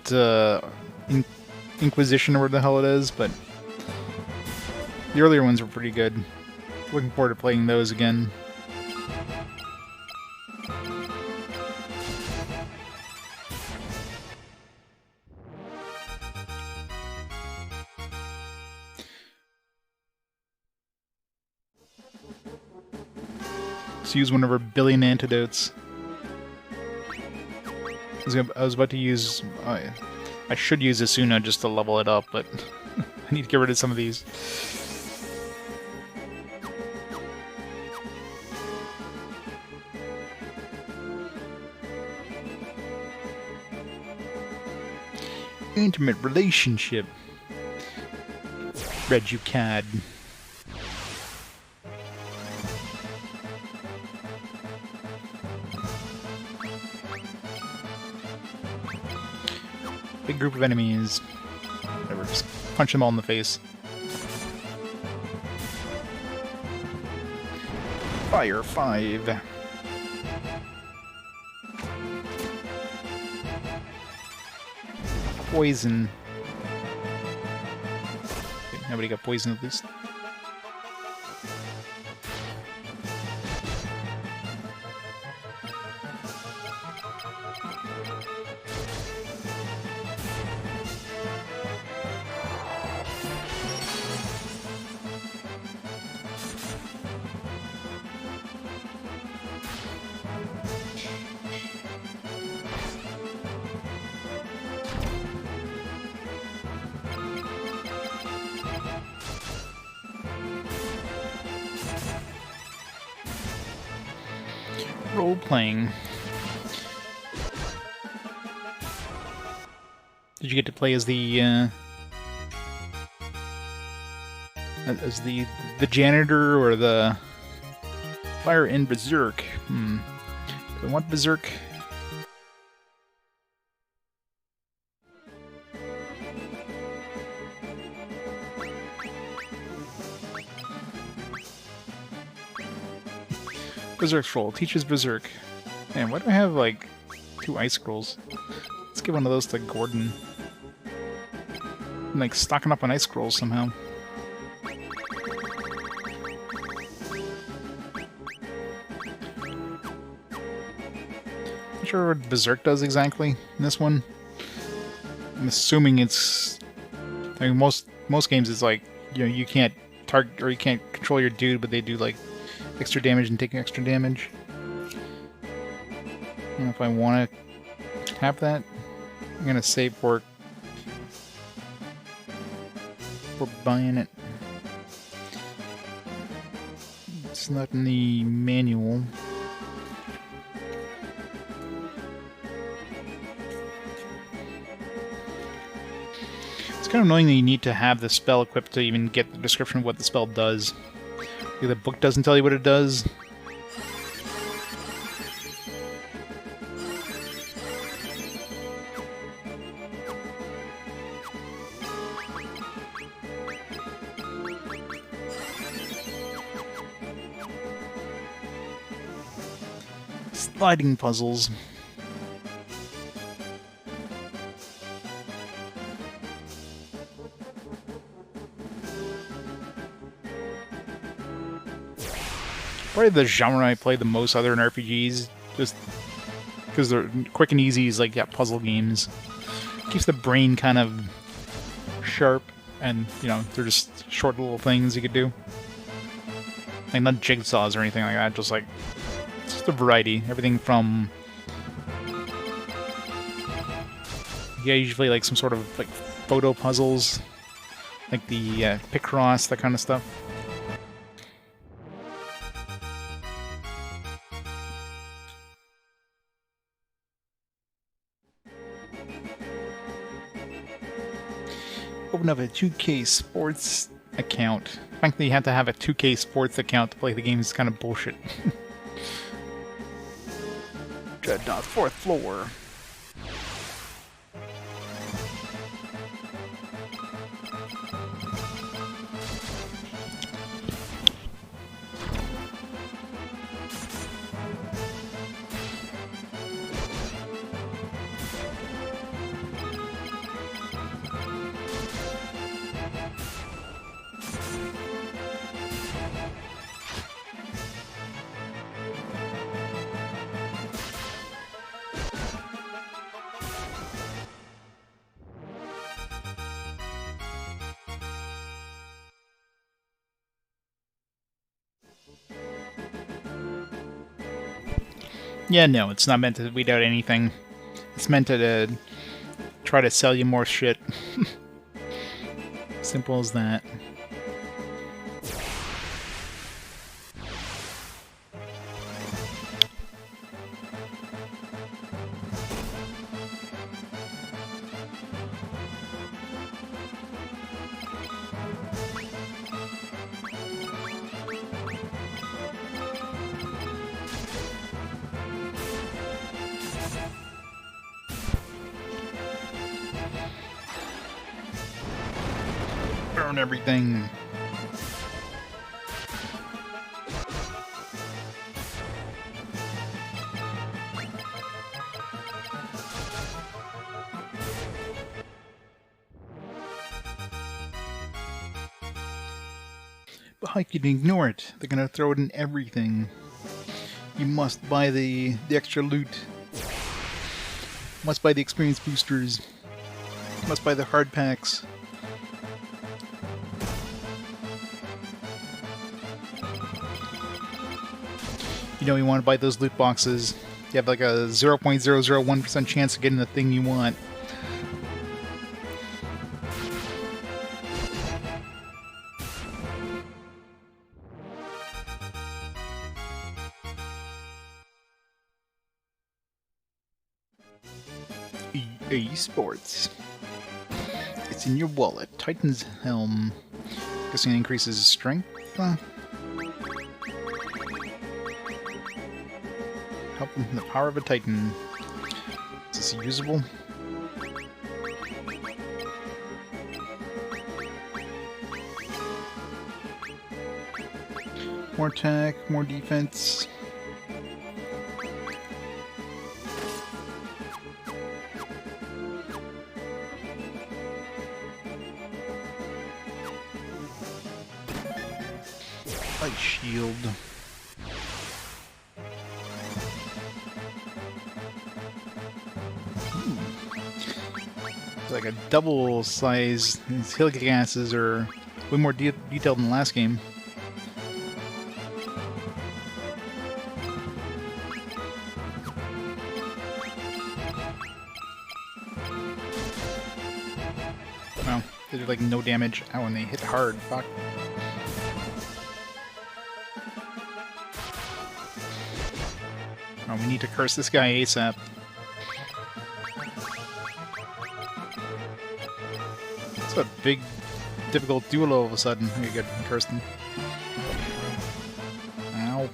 S1: Inquisition or whatever the hell it is, but the earlier ones were pretty good. Looking forward to playing those again. Let's use one of our billion antidotes. I was about to use... I should use Asuna just to level it up, but I need to get rid of some of these. Intimate relationship. Reducad. Big group of enemies. Whatever, just punch them all in the face. Fire 5. Poison. Okay, nobody got poison at least. Role-playing. Did you get to play as the janitor or the fire in Berserk? Do I want Berserk? Berserk Scroll. Teaches Berserk. Man, why do I have, like, 2 ice scrolls? Let's give one of those to Gordon. I'm, like, stocking up on ice scrolls somehow. Not sure what Berserk does exactly in this one. I'm assuming it's... I mean, most games it's like, you know, you can't target, or you can't control your dude, but they do, like, extra damage and take extra damage. I don't know if I want to have that. I'm gonna save for buying it. It's not in the manual. It's kind of annoying that you need to have the spell equipped to even get the description of what the spell does. The book doesn't tell you what it does. Sliding puzzles. Probably the genre I play the most other than RPGs, just because they're quick and easy, is like, yeah, puzzle games. Keeps the brain kind of sharp, and, you know, they're just short little things you could do. Like, not jigsaws or anything like that, just like, it's just a variety. Everything from Yeah, usually like some sort of like photo puzzles, like the Picross, that kind of stuff. Open up a 2K Sports account. Frankly, you have to have a 2K Sports account to play the game. Is kind of bullshit. Dreadnought, 4th floor. Yeah, no, it's not meant to weed out anything. It's meant to try to sell you more shit. Simple as that. Burn everything. But how can you ignore it? They're gonna throw it in everything. You must buy the extra loot. Must buy the experience boosters. Must buy the hard packs. You know you want to buy those loot boxes. You have like a 0.001% chance of getting the thing you want. EA Sports. It's in your wallet. Titan's Helm. Guessing it increases strength. Helping the power of a Titan. Is this usable? More attack, more defense. Ice shield. Like a double size. These Hilda gases are way more detailed than the last game. Well, they did like no damage. Oh, and they hit hard. Fuck. Oh, we need to curse this guy ASAP. It's a big, difficult duel all of a sudden. We get cursed him. Ow.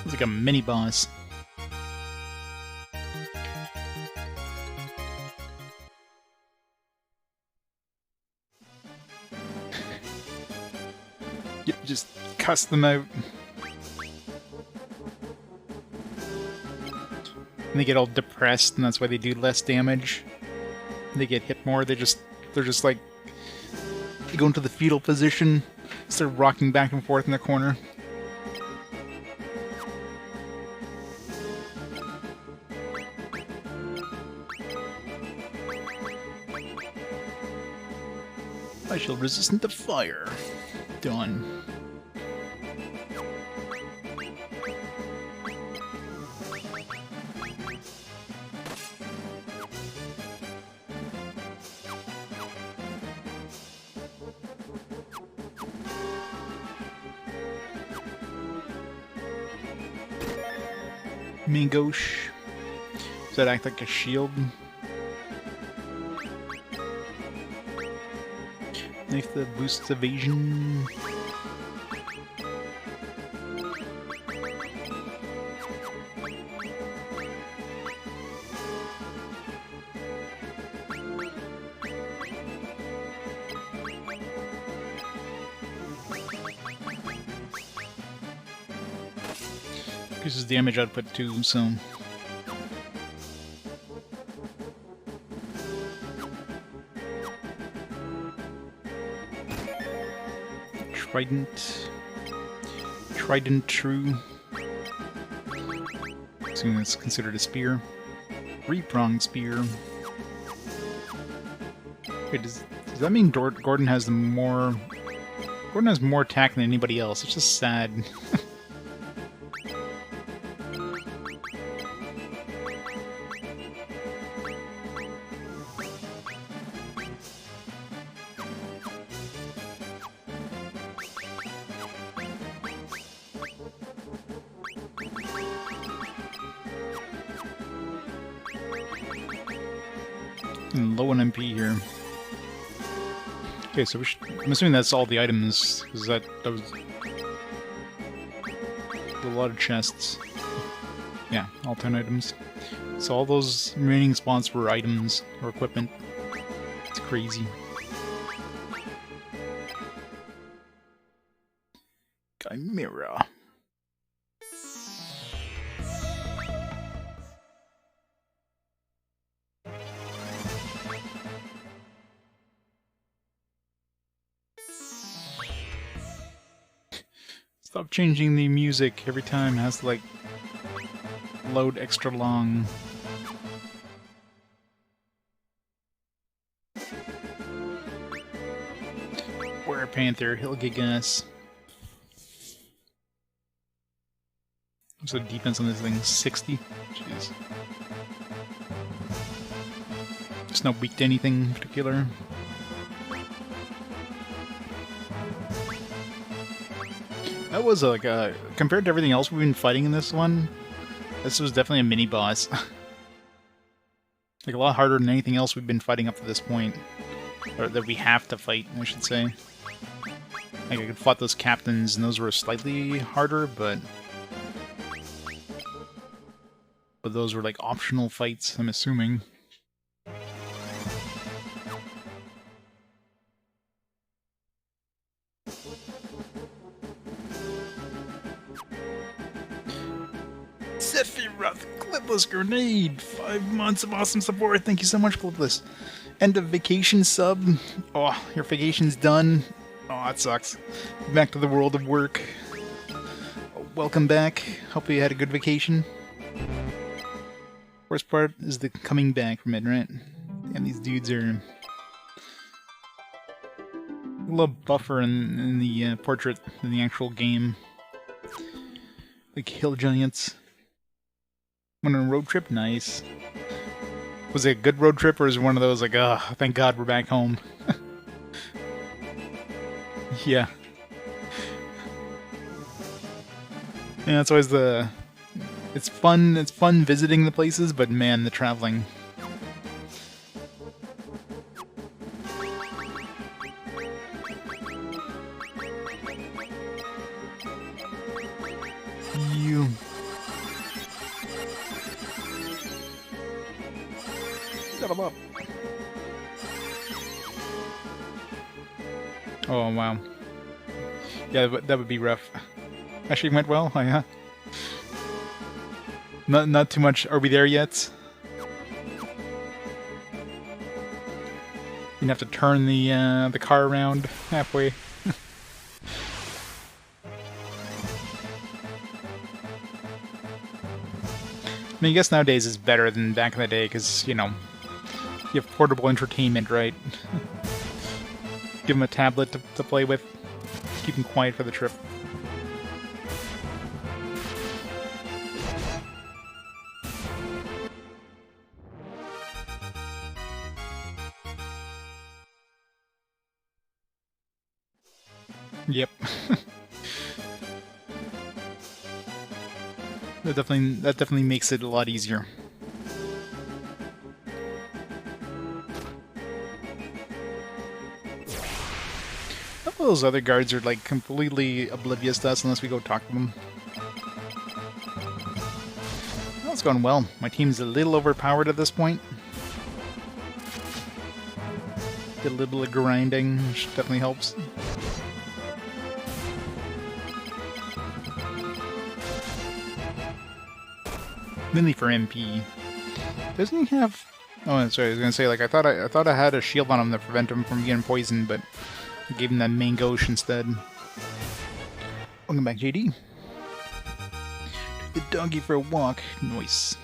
S1: It's like a mini boss. You just cuss them out. And they get all depressed, and that's why they do less damage. They get hit more. They're just like You go into the fetal position, start rocking back and forth in the corner. I shall resistant to fire. Done. Mingosh. Does that act like a shield? Knife that boosts evasion. Increases damage output too, so... Trident true. Assuming that's considered a spear. Three-pronged spear. Wait, does that mean Gordon has more... Gordon has more attack than anybody else? It's just sad. Low on MP here. Okay, so I'm assuming that's all the items, because that was a lot of chests. Yeah, all 10 items. So all those remaining spots were items or equipment. It's crazy. Chimera. Stop changing the music every time. It has to, like, load extra long. We're a Panther, he'll kick ass. So defense on this thing is 60. Jeez. It's not weak to anything in particular. That was like compared to everything else we've been fighting in this one, this was definitely a mini boss. Like a lot harder than anything else we've been fighting up to this point, or that we have to fight, I should say. Like I could fight those captains, and those were slightly harder, but those were like optional fights, I'm assuming. Sephiroth, Clipless Grenade! 5 months of awesome support, thank you so much, Clipless. End of vacation sub. Oh, your vacation's done. Oh, that sucks. Back to the world of work. Welcome back. Hope you had a good vacation. Worst part is the coming back from it, right? Damn, these dudes are a little buffer in the portrait in the actual game. Like hill giants. Went on a road trip? Nice. Was it a good road trip, or is it one of those like, oh, thank God we're back home? Yeah. Yeah, it's always the... It's fun visiting the places, but man, the traveling. You... Shut him up. Oh, wow. Yeah, that would be rough. Actually went well, oh, yeah. Not too much. Are we there yet? Didn't have to turn the car around halfway. I mean, I guess nowadays is better than back in the day, because, you know, you have portable entertainment, right? Give them a tablet to play with. Keep them quiet for the trip. Yep. That definitely makes it a lot easier. All those other guards are like completely oblivious to us unless we go talk to them. Well, it's going well. My team's a little overpowered at this point. Did a little bit of grinding, which definitely helps. Mainly for MP. Doesn't he have? Oh, sorry. I was gonna say, like, I thought I had a shield on him to prevent him from getting poisoned, but I gave him that mangosh instead. Welcome back, JD. Took the doggy for a walk. Nice.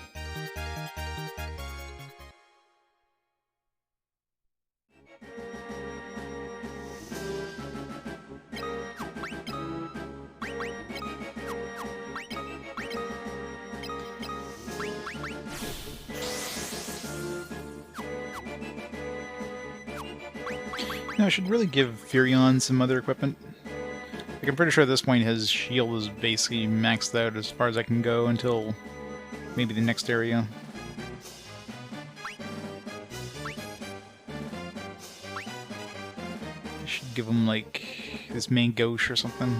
S1: I should really give Furion some other equipment. Like, I'm pretty sure at this point his shield is basically maxed out as far as I can go until maybe the next area. I should give him, like, this mangosh or something.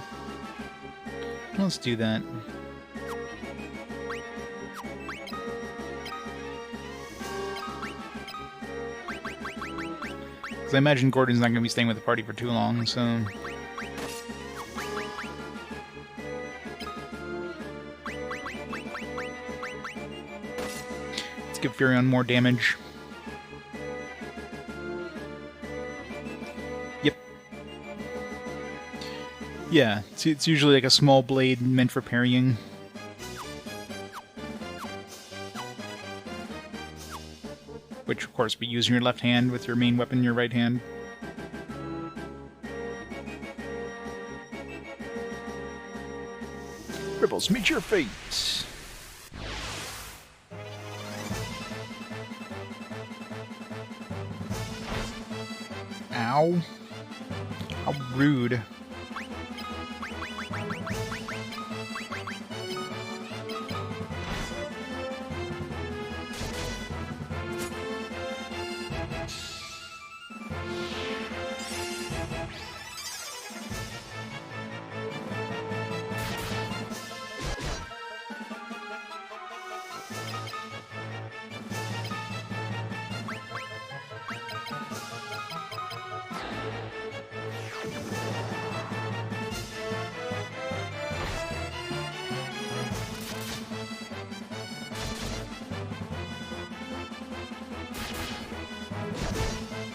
S1: Let's do that. I imagine Gordon's not going to be staying with the party for too long, so... Let's give Furion more damage. Yep. Yeah, it's usually like a small blade meant for parrying. Which, of course, be using your left hand with your main weapon in your right hand. Rebels, meet your fate! Ow. How rude.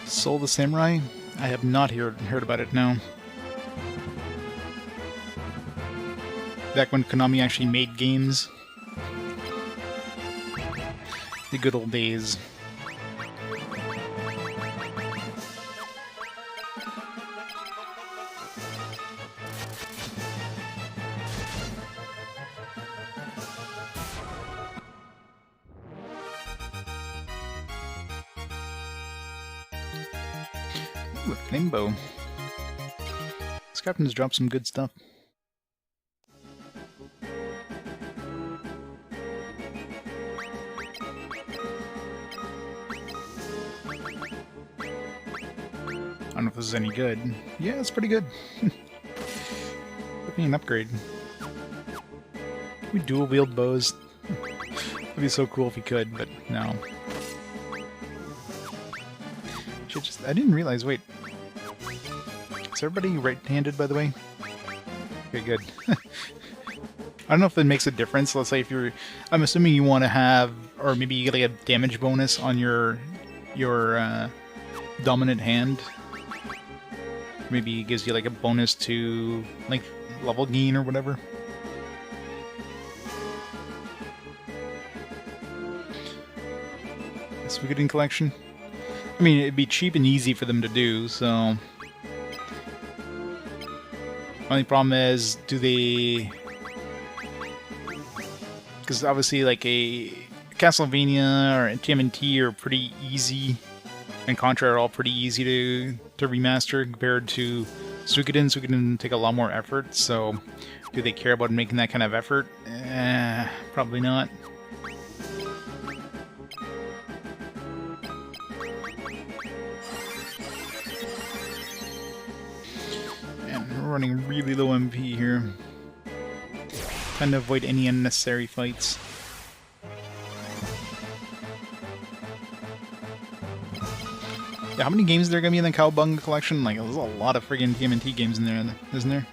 S1: Soul the Samurai? I have not heard about it, no. Back when Konami actually made games. The good old days. Ooh, a flame bow. This captain's dropped some good stuff. I don't know if this is any good. Yeah, it's pretty good. Give me an upgrade. We dual-wield bows. It'd be so cool if we could, but no. I didn't realize, wait. Is everybody right-handed, by the way? Okay, good. I don't know if it makes a difference. Let's say if you're... I'm assuming you want to have... Or maybe you get like a damage bonus on your dominant hand. Maybe it gives you like a bonus to like level gain or whatever. Suikoden collection. I mean, it'd be cheap and easy for them to do, so... Only problem is, do they... Because obviously, like, a Castlevania or a TMNT are pretty easy, and Contra are all pretty easy to remaster compared to Suikoden. Suikoden take a lot more effort, so do they care about making that kind of effort? Probably not. Running really low MP here. Trying to avoid any unnecessary fights. Yeah, how many games are there gonna be in the Cowabunga collection? Like, there's a lot of friggin' TMNT games in there, isn't there?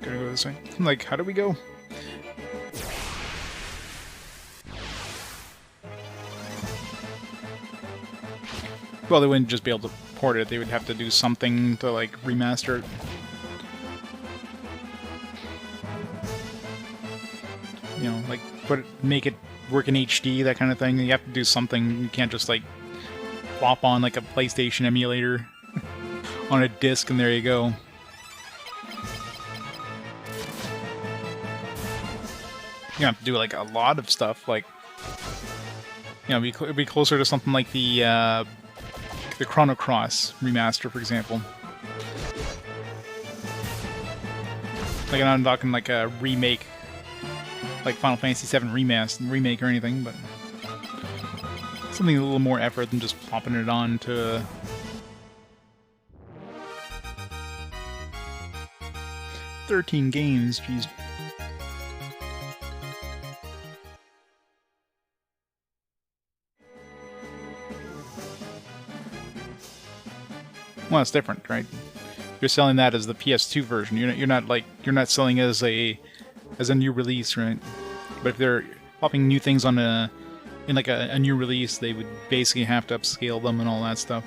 S1: Gotta go this way. Like, how do we go? Well, they wouldn't just be able to port it. They would have to do something to, like, remaster it. You know, like, make it work in HD, that kind of thing. You have to do something. You can't just, like, plop on, like, a PlayStation emulator on a disc and there you go. You have to do like a lot of stuff, like, you know, it'd be closer to something like the Chrono Cross remaster, for example. Like, I'm not talking like a remake, like Final Fantasy VII remake or anything, but something a little more effort than just plopping it on to 13 games. Jeez. Well, it's different, right? You're selling that as the PS2 version. You're not selling it as a new release, right? But if they're popping new things on in a new release, they would basically have to upscale them and all that stuff.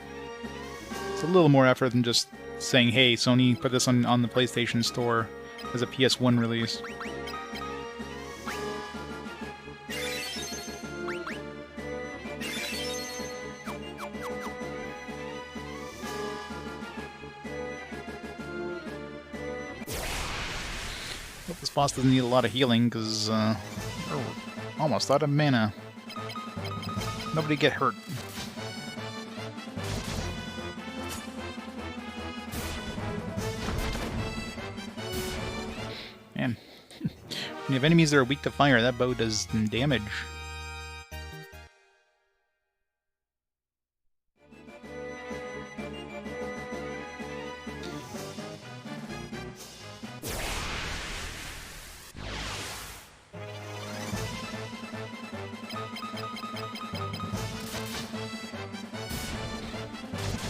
S1: It's a little more effort than just saying, "Hey, Sony, put this on the PlayStation Store as a PS1 release." This boss doesn't need a lot of healing, because we're almost out of mana. Nobody get hurt. Man, when you have enemies that are weak to fire, that bow does damage.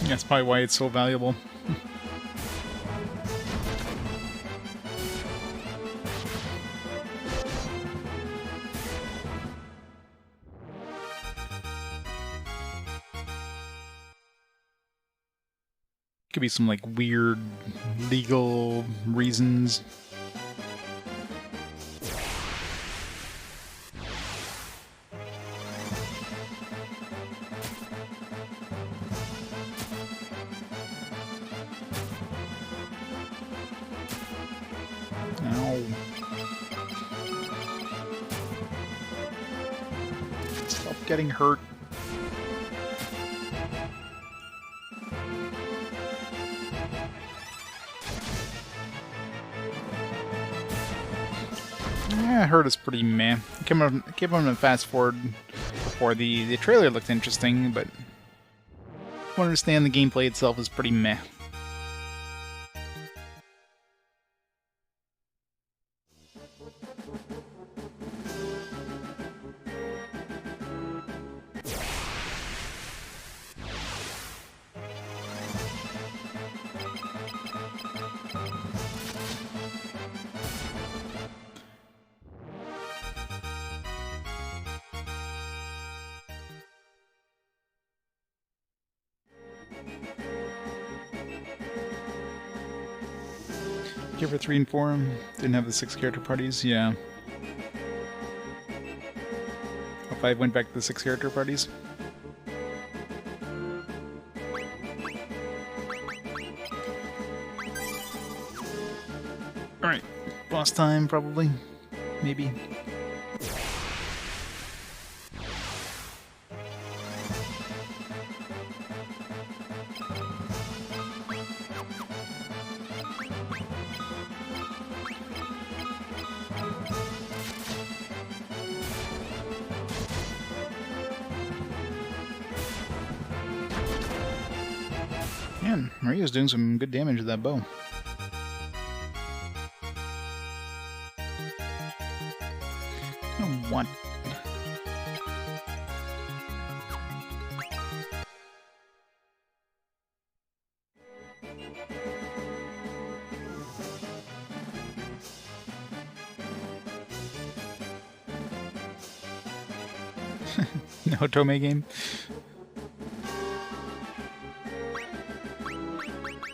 S1: That's probably why it's so valuable. Could be some, like, weird legal reasons. Ow. Stop getting hurt. Yeah, hurt is pretty meh. I kept on to fast forward before the trailer looked interesting, but I understand the gameplay itself is pretty meh. here for 3 and 4. Didn't have the 6 character parties, yeah. Oh, 5 went back to the 6 character parties. Alright, boss time probably. Maybe. Man, Mario's doing some good damage with that bow. What? No Otome game?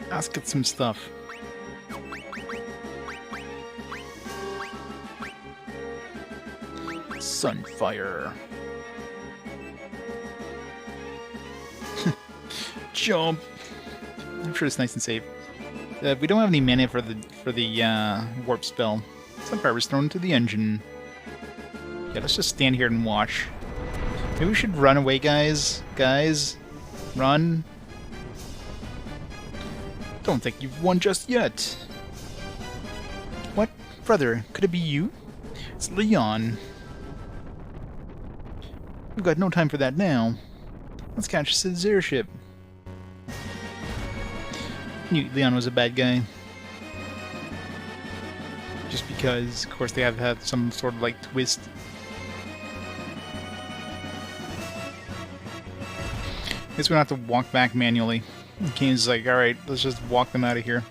S1: Let's get some stuff. Sunfire. Jump. I'm sure it's nice and safe. We don't have any mana for the warp spell. Sunfire was thrown into the engine. Yeah, let's just stand here and watch. Maybe we should run away, guys. Guys, run. Don't think you've won just yet. What? Brother, could it be you? It's Leon. We've got no time for that now. Let's catch Sid's airship. Knew Leon was a bad guy. Just because, of course, they have had some sort of, like, twist. I guess we don't have to walk back manually. Kane's like, alright, let's just walk them out of here.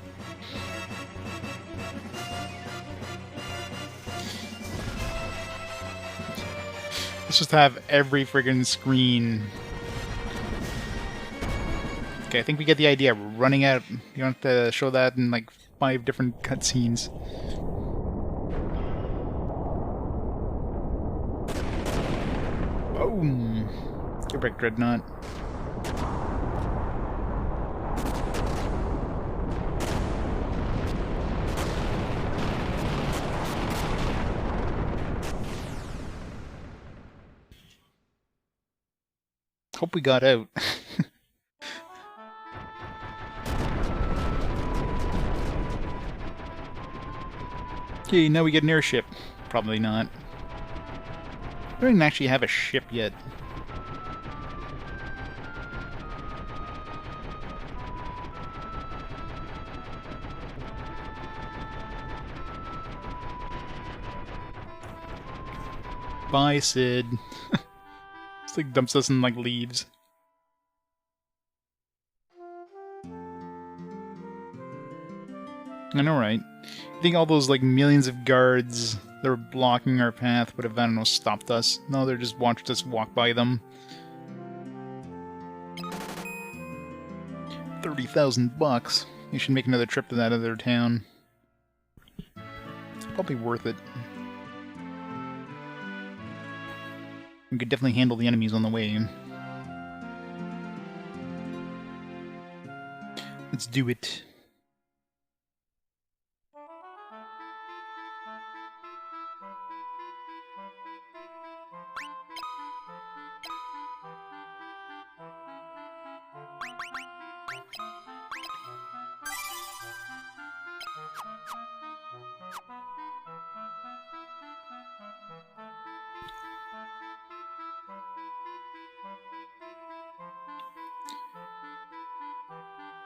S1: Let's just have every friggin' screen. Okay, I think we get the idea. We're running out. You don't have to show that in like 5 different cutscenes. Boom! Get back, Dreadnought. Hope we got out. Okay, now we get an airship. Probably not. We don't even actually have a ship yet. Bye, Sid. It's like dumps us in like leaves. I know, right? I think all those like millions of guards that were blocking our path would have, I don't know, stopped us. No, they're just watched us walk by them. 30,000 bucks. You should make another trip to that other town. Probably worth it. We could definitely handle the enemies on the way. Let's do it.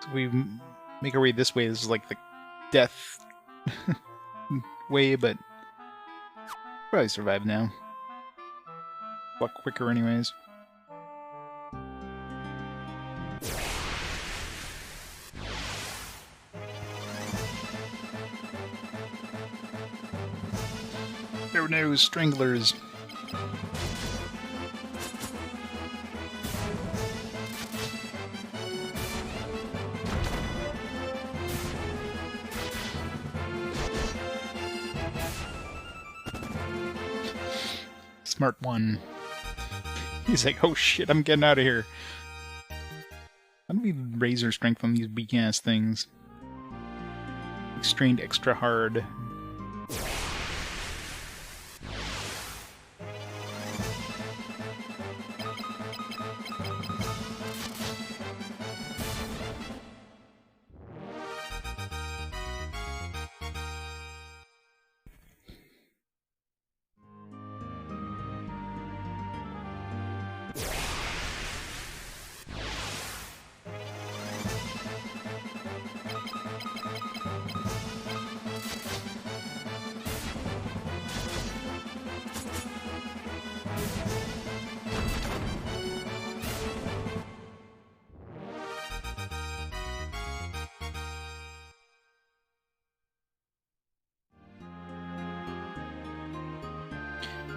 S1: So we make our way this way. This is like the death way, but probably survive now. A lot quicker anyways. Oh no, stranglers. smart one. He's like, oh shit, I'm getting out of here. How do we raise our strength on these weak-ass things? Strained extra hard.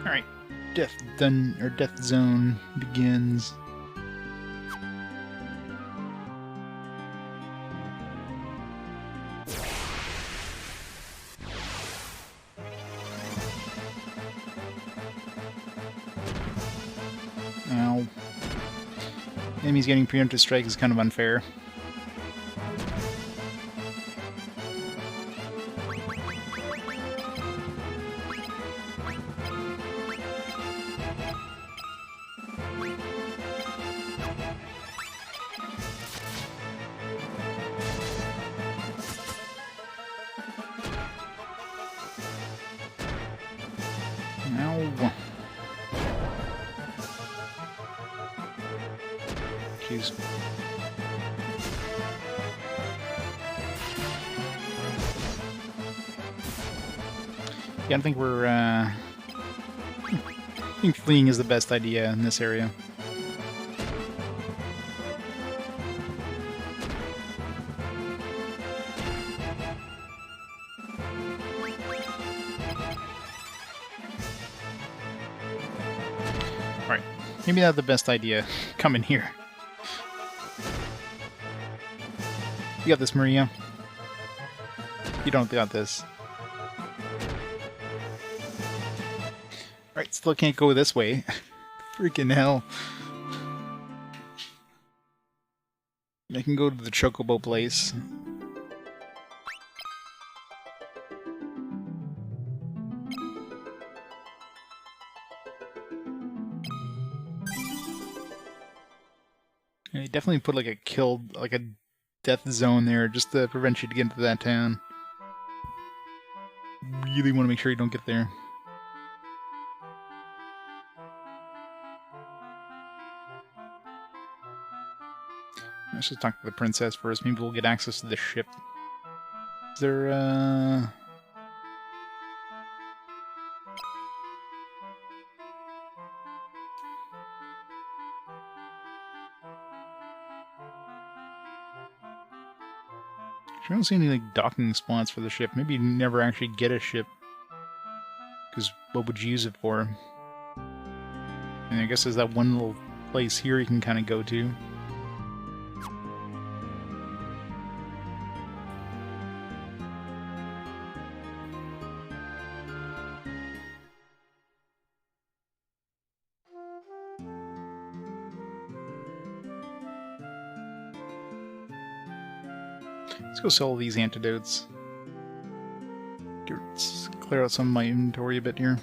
S1: Alright, death zone begins. Ow. Enemies getting preemptive strike is kind of unfair. Jeez. Yeah, I don't think we're, I think fleeing is the best idea in this area. Alright, maybe not the best idea. Come in here. You got this, Maria. You don't got this. Alright, still can't go this way. Freaking hell. I can go to the Chocobo place. And they definitely put like a death zone there just to prevent you to get into that town. Really want to make sure you don't get there. Let's just talk to the princess first. Maybe we'll get access to the ship. Is there, I don't see any like docking spots for the ship. Maybe you never actually get a ship. Because what would you use it for? And I guess there's that one little place here you can kind of go to. Let's go sell these antidotes. Let's clear out some of my inventory a bit here.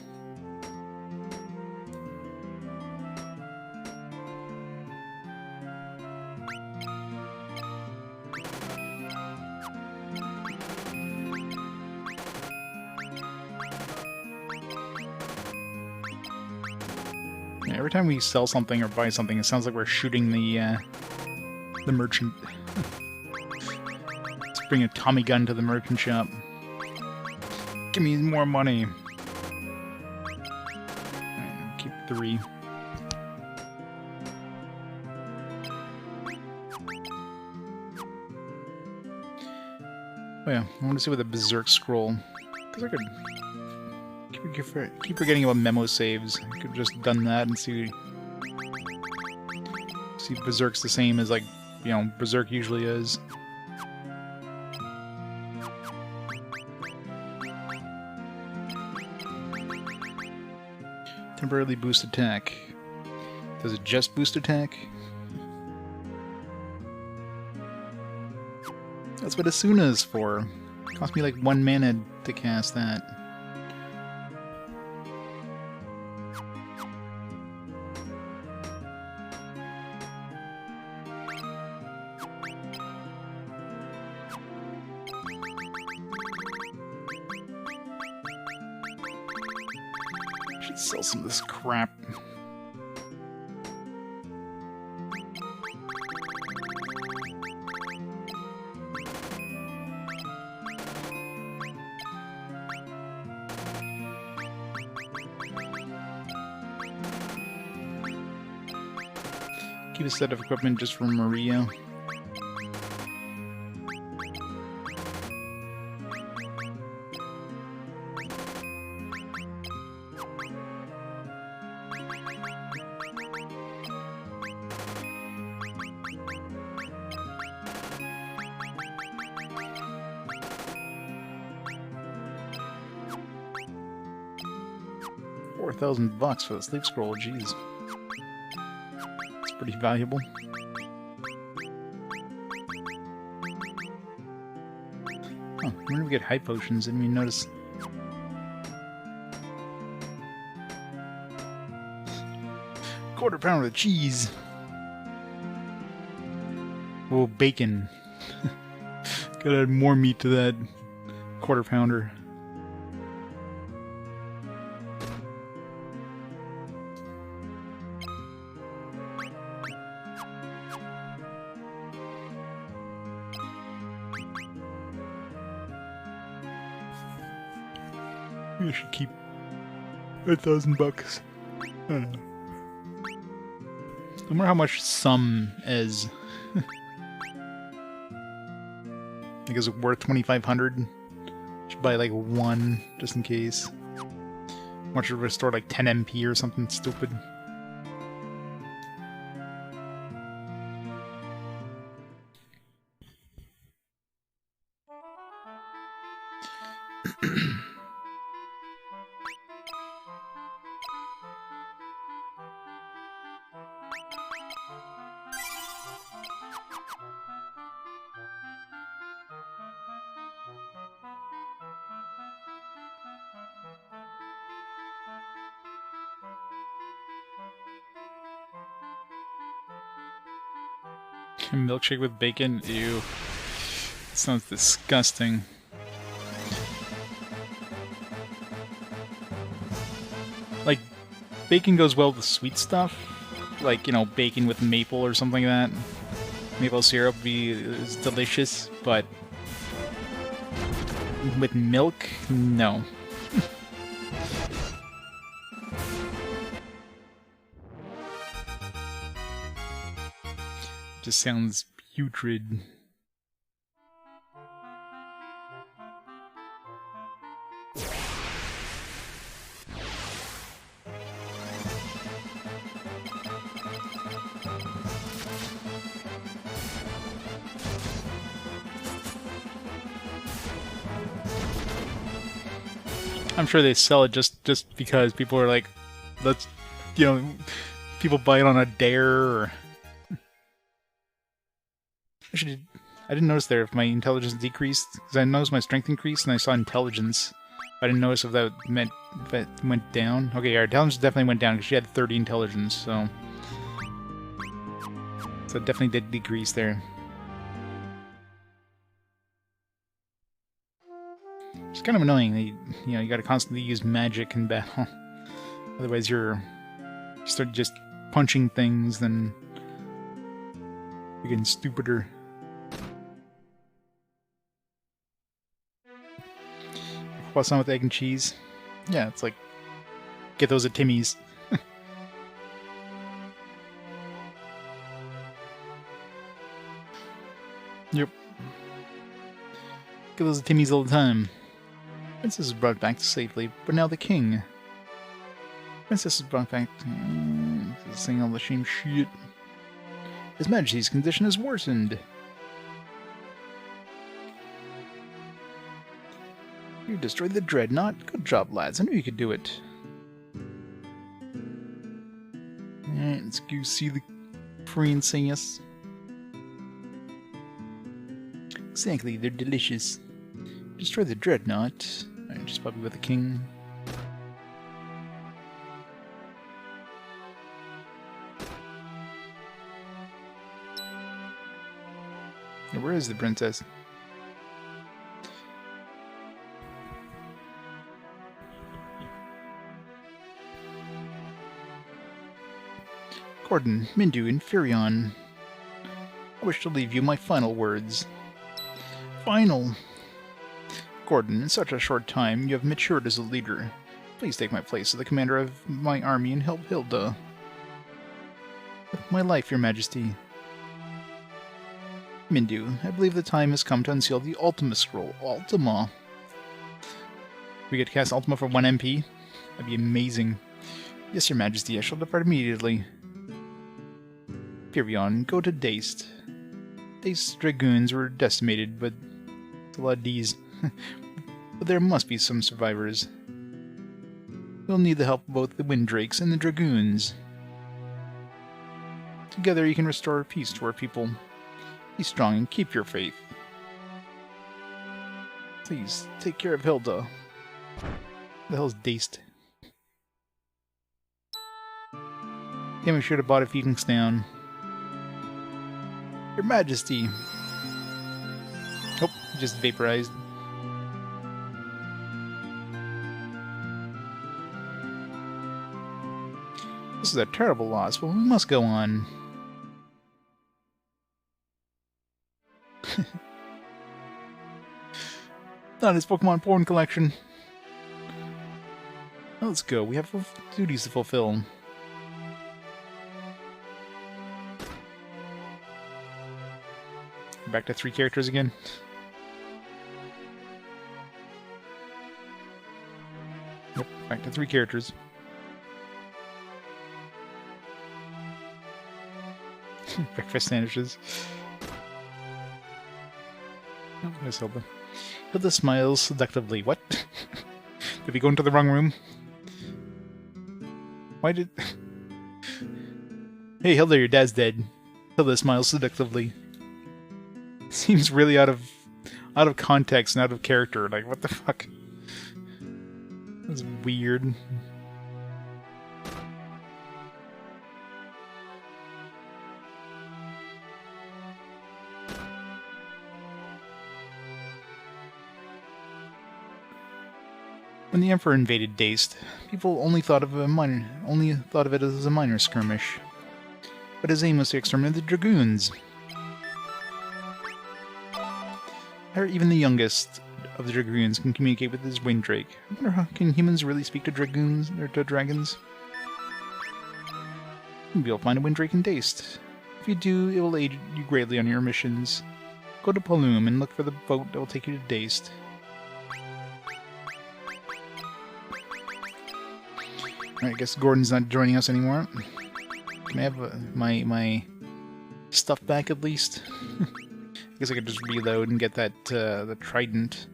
S1: Yeah, every time we sell something or buy something, it sounds like we're shooting the merchant. Bring a Tommy gun to the merchant shop. Give me more money. Right, keep 3. Oh yeah, I want to see what the Berserk scroll. Because I could keep forgetting about memo saves. I could have just done that and see if Berserk's the same as, like, you know, Berserk usually is. Temporarily boost attack. Does it just boost attack? That's what Asuna is for. It cost me like 1 mana to cast that. Should sell some of this crap. Keep a set of equipment just for Maria. $4,000 for the sleep scroll, jeez. It's pretty valuable. Oh, when do we get high potions? Didn't even notice. Quarter pound of cheese. Oh, bacon. Gotta add more meat to that quarter pounder. I should keep $1,000. I don't know. I wonder how much some is. I guess it's worth 2,500. Should buy like one just in case. Much to restore like 10 MP or something stupid. Milkshake with bacon? Ew. Sounds disgusting. Like, bacon goes well with sweet stuff. Like, you know, bacon with maple or something like that. Maple syrup is delicious, but with milk, no. Just sounds putrid. I'm sure they sell it just because people are like, let's, you know, people buy it on a dare or... Actually, I didn't notice there if my intelligence decreased, because I noticed my strength increased and I saw intelligence. I didn't notice if that meant if it went down. Okay, our intelligence definitely went down because she had 30 intelligence, so it definitely did decrease there. It's kind of annoying that you gotta constantly use magic in battle. Otherwise you start just punching things, then you're getting stupider. What's on with egg and cheese? Yeah, it's like, get those at Timmy's. Yep. Get those at Timmy's all the time. Princess is brought back safely, but now the king. Princess is brought back to saying all the same shit. His Majesty's condition has worsened. You destroyed the dreadnought. Good job, lads. I knew you could do it. Let's go see the princess. Exactly, they're delicious. Destroy the dreadnought. Alright, just probably with the king. Now, where is the princess? Gordon, Mindu, and Furion. I wish to leave you my final words. Final! Gordon, in such a short time, you have matured as a leader. Please take my place as the commander of my army and help Hilda. My life, your majesty. Mindu, I believe the time has come to unseal the Ultima scroll. Ultima? We get to cast Ultima for 1 MP? That'd be amazing. Yes, your majesty, I shall depart immediately. Furion, go to Daist. Daist's dragoons were decimated, but it's a lot of Ds. But there must be some survivors. We'll need the help of both the Windrakes and the dragoons. Together you can restore peace to our people. Be strong and keep your faith. Please, take care of Hilda. The hell's Daist? Damn, we should have bought a Phoenix down. Your Majesty! Oh, just vaporized. This is a terrible loss, but we must go on. Not his Pokemon porn collection. Now let's go. We have duties to fulfill. Back to 3 characters again. Nope, back to 3 characters. Breakfast sandwiches. Oh, there's Hilda. Hilda smiles seductively. What? Did we go into the wrong room? Why did... Hey Hilda, your dad's dead. Hilda smiles seductively. Seems really out of context and out of character. Like, what the fuck? That's weird. When the Emperor invaded Daist, people only thought of it as a minor skirmish. But his aim was to exterminate the dragoons. Even the youngest of the dragoons can communicate with his Windrake. I wonder how can humans really speak to dragoons or to dragons? Maybe you'll find a Windrake in Daist. If you do, it will aid you greatly on your missions. Go to Palum and look for the boat that will take you to Daist. Alright, I guess Gordon's not joining us anymore. Can I have my stuff back at least? I guess I could just reload and get that, the trident.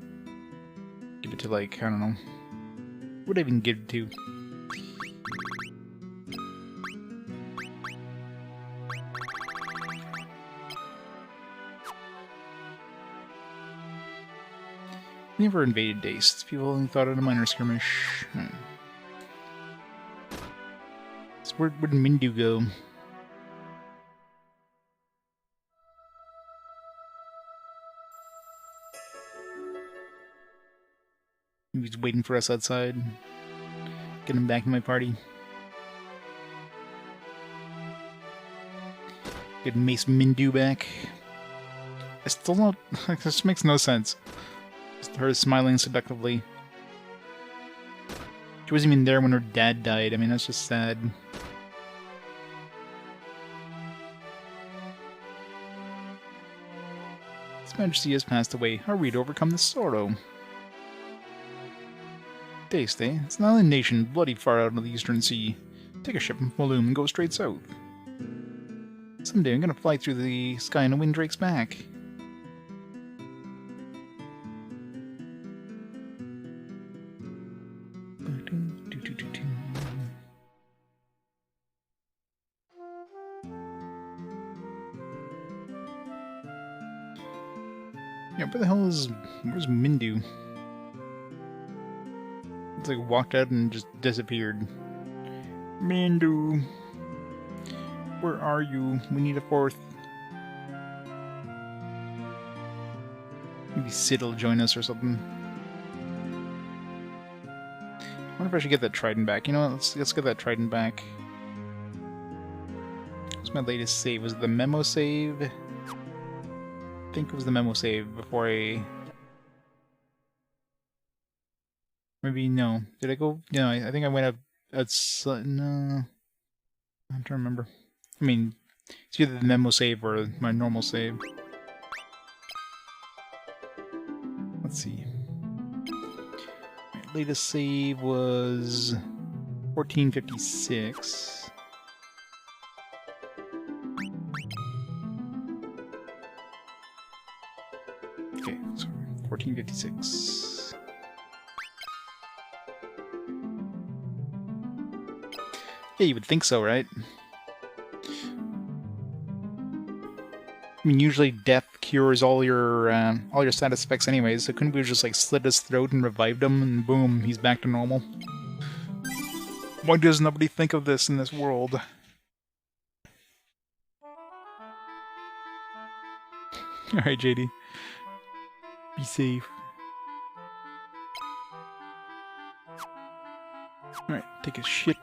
S1: Give it to, like, I don't know. What would I even give it to? Never invaded Daist. People only thought it a minor skirmish. So where'd Mindu go? He's waiting for us outside. Get him back in my party. Get Mace Mindu back. I still don't... This makes no sense. Just her smiling seductively. She wasn't even there when her dad died. I mean, that's just sad. His Majesty has passed away. Hurry to overcome this sorrow. Daist, eh? It's an island nation bloody far out of the Eastern Sea. Take a ship from Palum and go straight south. Someday I'm gonna fly through the sky on a Windrake's back. Yeah, where the hell is... Where's Mindu? It's like walked out and just disappeared. Mindu! Where are you? We need a fourth. Maybe Sid will join us or something. I wonder if I should get that trident back. You know what? Let's get that trident back. What's my latest save? Was it the memo save? I think it was the memo save before I... Maybe no. Did I go? No, I think I went up at... No. I'm trying to remember. I mean, it's either the memo save or my normal save. Let's see. My latest save was 1456. Okay, so 1456. Yeah, you would think so, right? I mean, usually death cures all your status effects anyways, so couldn't we just like slit his throat and revived him, and boom, he's back to normal? Why does nobody think of this in this world? Alright, JD. Be safe. Alright, take a shit.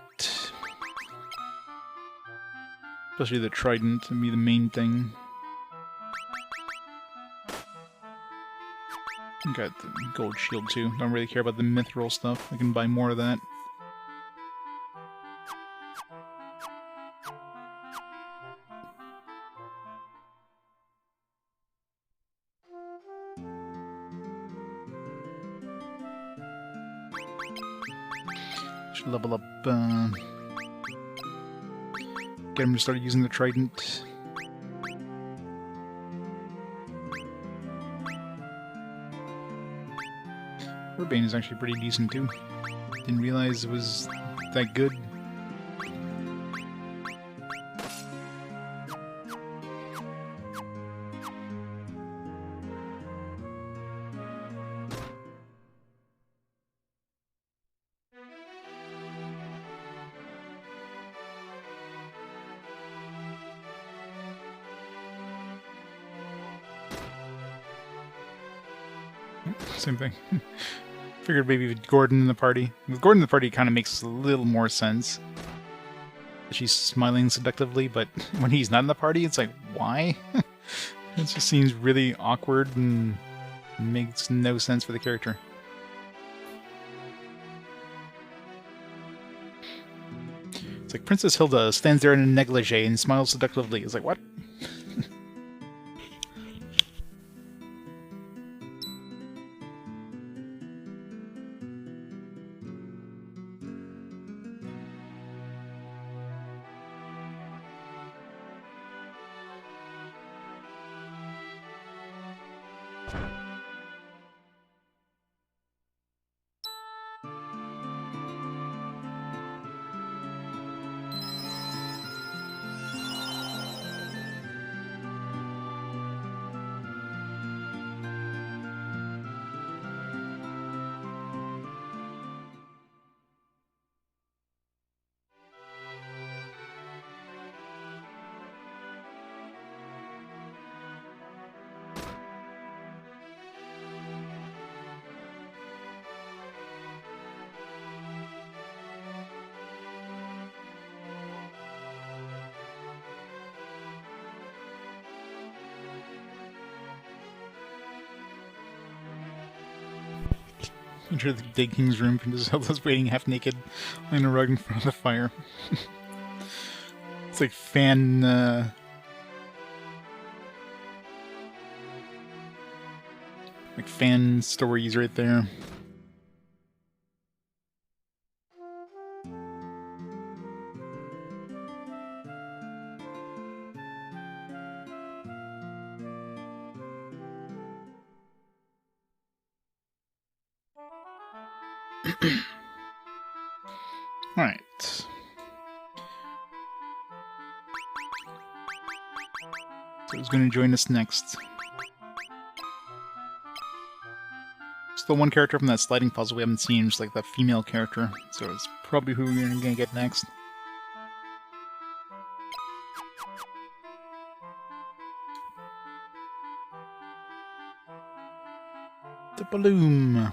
S1: Especially the trident to be the main thing. Got the gold shield too. Don't really care about the mithril stuff. I can buy more of that. Should level up, get him to start using the trident. Urbane is actually pretty decent too. Didn't realize it was that good. Same thing. Figured maybe with Gordon in the party. With Gordon in the party, it kind of makes a little more sense. She's smiling seductively, but when he's not in the party, it's like, why? It just seems really awkward and makes no sense for the character. It's like Princess Hilda stands there in a negligee and smiles seductively. It's like, what? Enter the Dead King's room, Princess Hilda's waiting half naked on a rug in front of the fire. It's like fan, like fan stories right there. Alright. So who's going to join us next? It's the one character from that sliding puzzle we haven't seen, just like the female character. So it's probably who we're gonna get next. The balloon.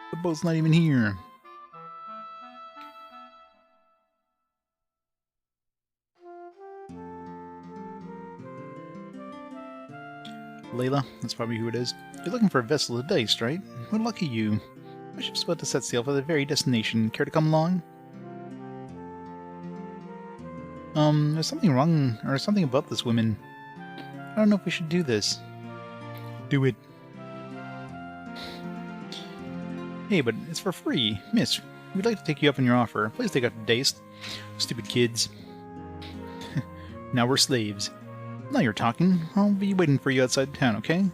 S1: The boat's not even here. Layla, that's probably who it is. You're looking for a vessel of dice, right? Well, lucky you. My ship's about to set sail for the very destination. Care to come along? There's something wrong, or something about this woman. I don't know if we should do this. Do it. Hey, but it's for free. Miss, we'd like to take you up on your offer. Please take out the dice. Stupid kids. Now we're slaves. Now you're talking. I'll be waiting for you outside town, okay?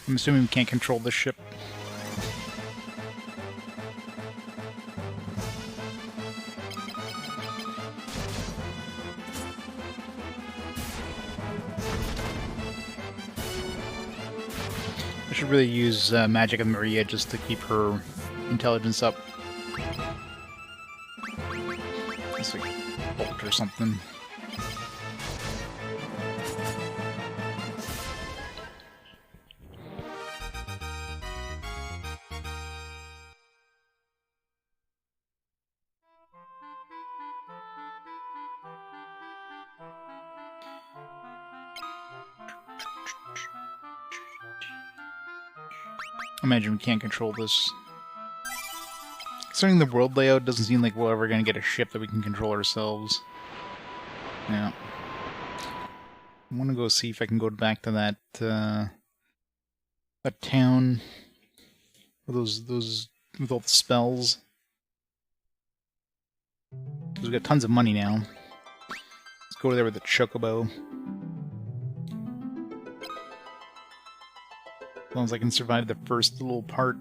S1: I'm assuming we can't control this ship. I should really use Magic of Maria just to keep her intelligence up. It's like bolt or something. I imagine we can't control this. Considering the world layout, doesn't seem like we're ever going to get a ship that we can control ourselves. Yeah. I want to go see if I can go back to that that town with those with all the spells. Because we've got tons of money now. Let's go there with the chocobo. As long as I can survive the first little part.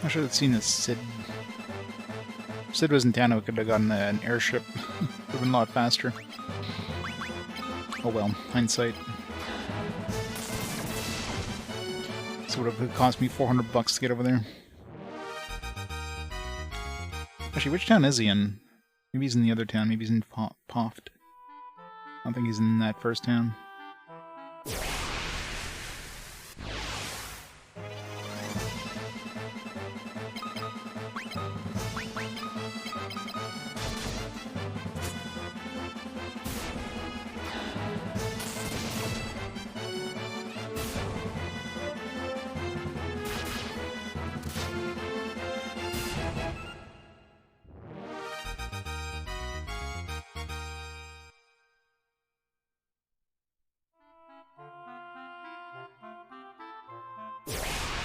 S1: I should have seen this Sid. If Sid was in town, we could have gotten an airship. Would have been a lot faster. Oh well, hindsight. This would have cost me $400 to get over there. Actually, which town is he in? Maybe he's in the other town. Maybe he's in Poft. I don't think he's in that first town.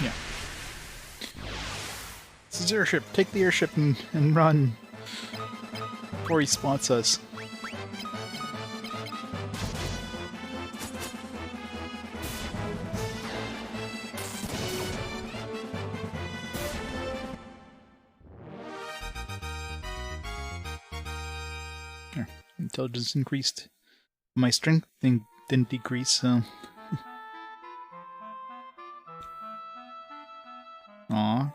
S1: Yeah. This is airship. Take the airship and run before he spots us. There. Intelligence increased. My strength didn't decrease, so... Aw.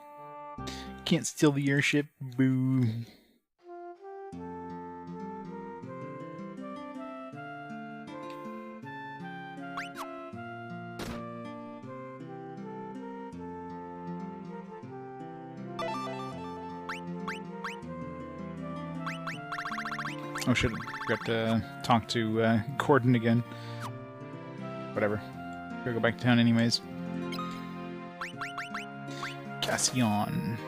S1: Can't steal the airship. Boo. Oh shit, got to talk to Gordon again. Whatever. Gotta go back to town anyways. Cassian.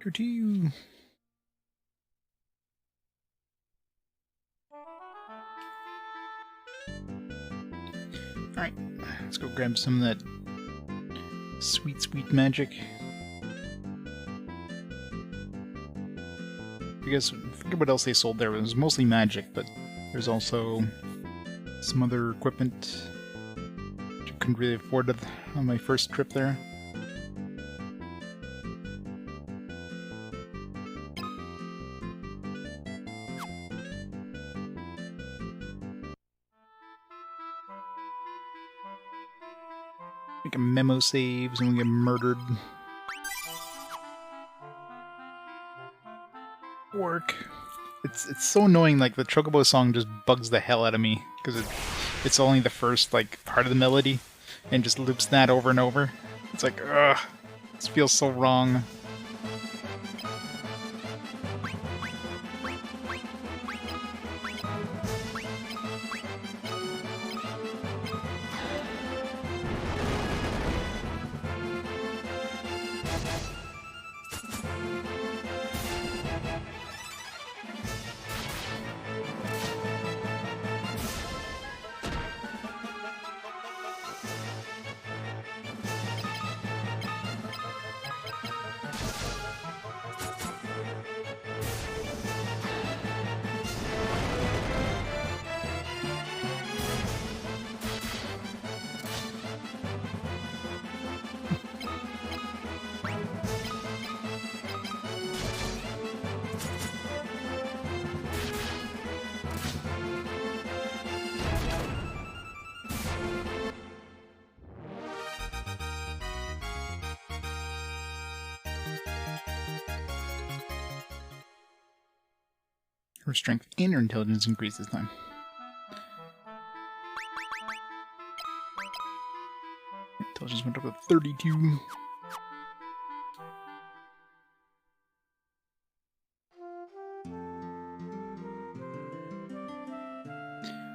S1: Over to you. Alright, let's go grab some of that sweet, sweet magic. Because I forget what else they sold there. It was mostly magic, but there's also some other equipment which I couldn't really afford on my first trip there. Make a memo saves and we get murdered. Work. It's so annoying, like the Chocobo song just bugs the hell out of me because it's only the first like part of the melody and just loops that over and over. It's like, ugh, this feels so wrong. Her strength and her intelligence increased this time. Intelligence went up to 32.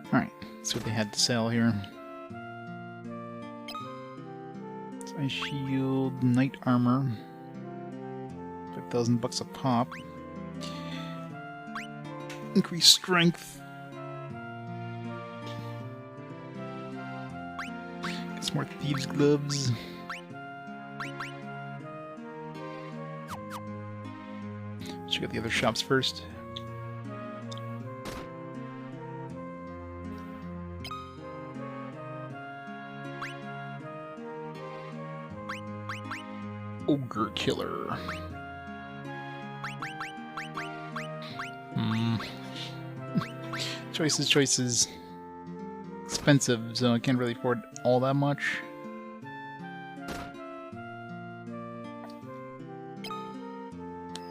S1: Alright, let's see what they had to sell here. Ice shield, knight armor. $5,000 a pop. Increased strength. Get some more thieves' gloves. Check out the other shops first. Ogre Killer. Choices. Expensive, so I can't really afford all that much.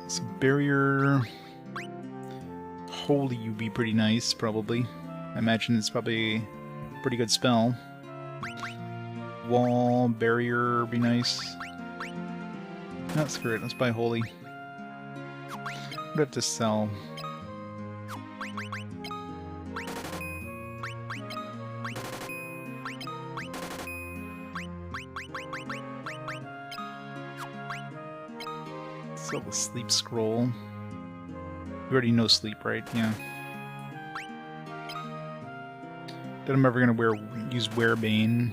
S1: So barrier... Holy would be pretty nice, probably. I imagine it's probably a pretty good spell. Wall, barrier would be nice. No, screw it, let's buy Holy. What do I have to sell? Sell the sleep scroll. You already know sleep, right? Yeah. Then I'm ever gonna use Werebane.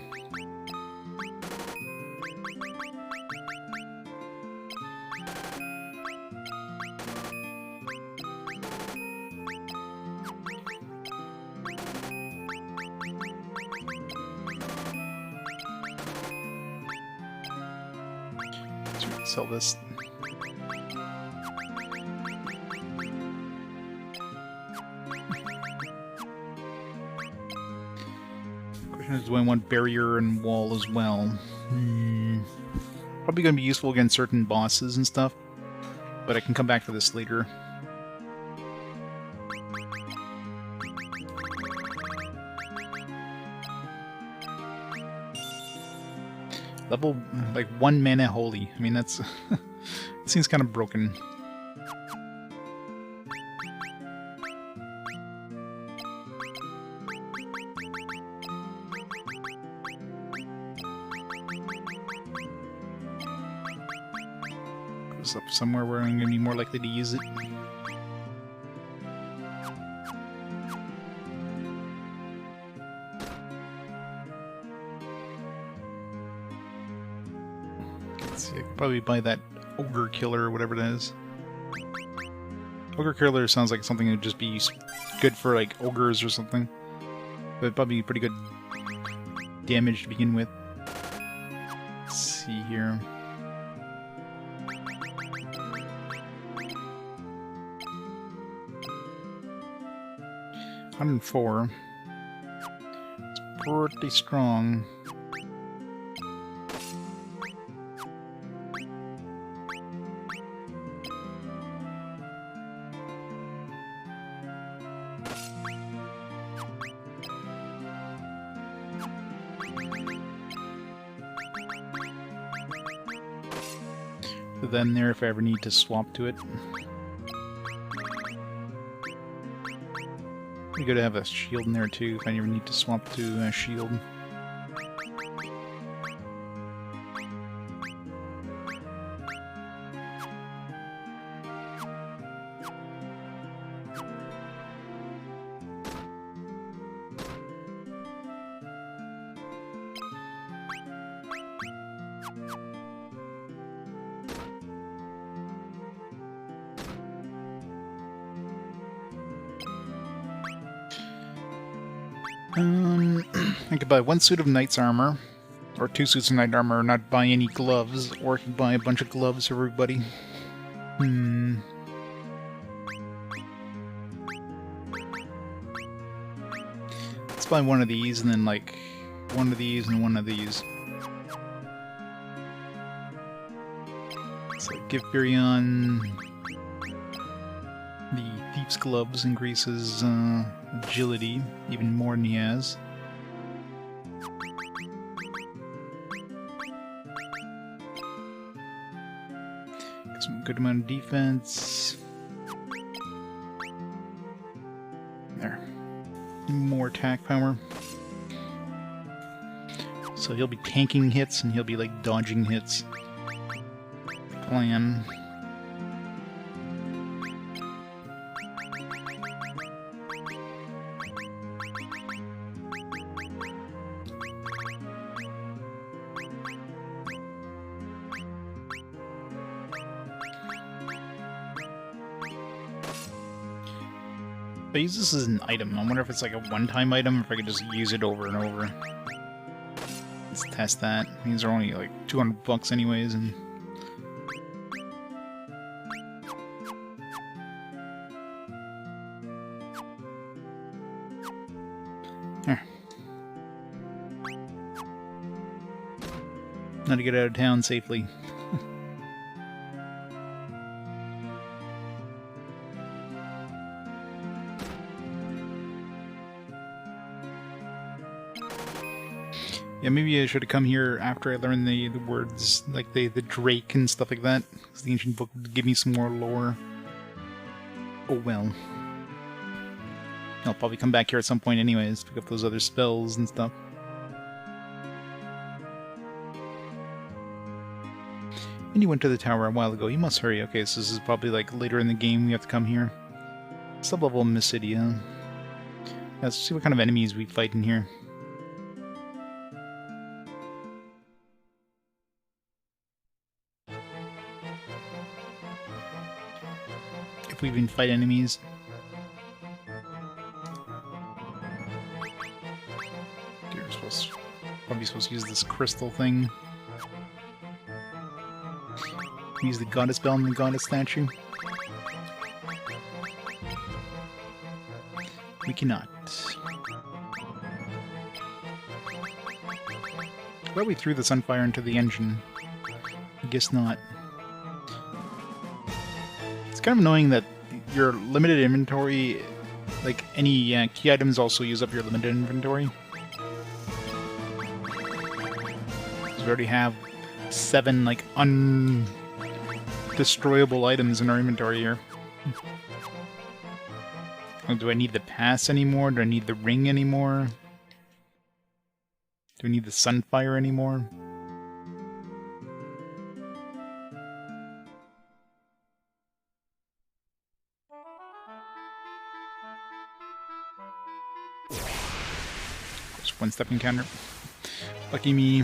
S1: Sell this. Question is, do I want barrier and wall as well? Probably going to be useful against certain bosses and stuff, but I can come back to this later. Level, like, 1 mana holy. I mean, that's... it seems kind of broken. Goes up somewhere where I'm going to be more likely to use it. Probably buy that Ogre Killer or whatever it is. Ogre Killer sounds like something that would just be good for like ogres or something. But it'd probably be pretty good damage to begin with. Let's see here. $104. It's pretty strong. Then there if I ever need to swap to it. Pretty good to have a shield in there too if I ever need to swap to a shield. I could buy 1 suit of knight's armor, or 2 suits of knight armor, not buy any gloves, or I could buy a bunch of gloves for everybody. Let's buy one of these, and then like one of these and one of these. So give Furion the Thief's Gloves, increases agility even more than he has. Some good amount of defense. There. More attack power. So he'll be tanking hits and he'll be like dodging hits. Plan. I use this as an item. I wonder if it's like a one-time item, or if I could just use it over and over. Let's test that. These are only like 200 bucks anyways, and... Here. Now to get out of town safely. Yeah, maybe I should have come here after I learned the words, like the Drake and stuff like that, because the ancient book would give me some more lore. Oh well. I'll probably come back here at some point anyways, pick up those other spells and stuff. And you went to the tower a while ago, you must hurry. Okay, so this is probably like later in the game we have to come here. Sub-level Mysidia. Let's see what kind of enemies we fight in here. We even fight enemies. Probably supposed to use this crystal thing. Use the goddess bell and the goddess statue. We cannot. Well, we threw the sunfire into the engine. I guess not. It's kind of annoying that your limited inventory, like any key items also use up your limited inventory. We already have 7 like undestroyable items in our inventory here. Do I need the pass anymore? Do I need the ring anymore? Do I need the sunfire anymore? Just one step encounter. Lucky me.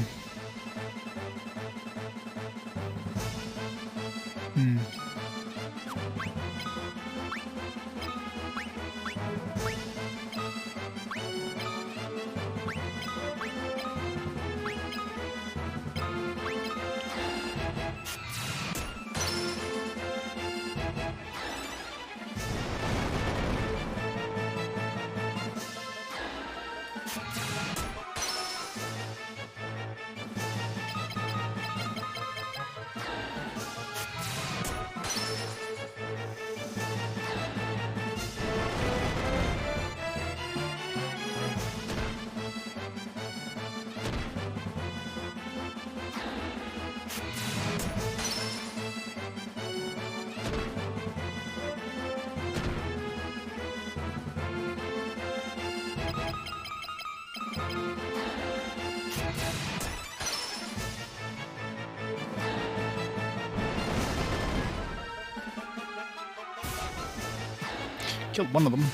S1: Killed one of them.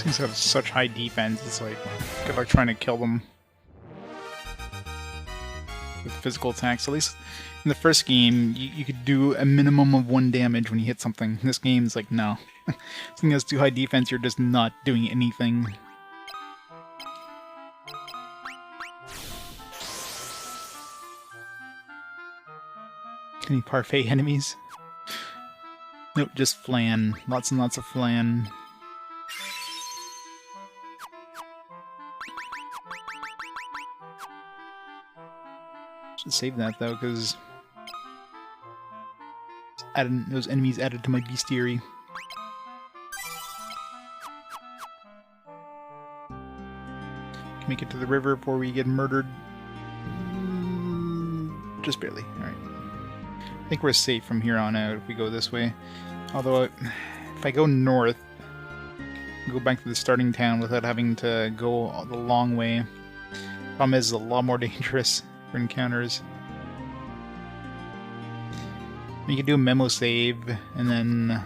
S1: These have such high defense, it's like good luck trying to kill them with physical attacks. At least in the first game, you could do a minimum of 1 damage when you hit something. In this game, it's like, no. Something that's too high defense, you're just not doing anything. Any parfait enemies? Nope, just flan. Lots and lots of flan. Should save that though, because those enemies added to my bestiary. Can make it to the river before we get murdered. Just barely. Alright. I think we're safe from here on out if we go this way. Although, if I go north, go back to the starting town without having to go the long way. Problem is, it's a lot more dangerous for encounters. You can do a memo save, and then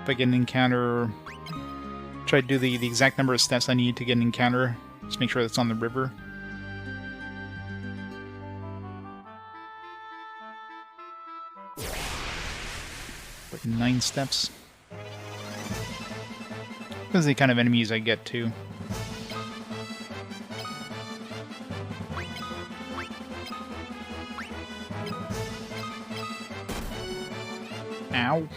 S1: if I get an encounter, try to do the exact number of steps I need to get an encounter. Just make sure that's on the river. Like 9 steps. Those are the kind of enemies I get to. Ow.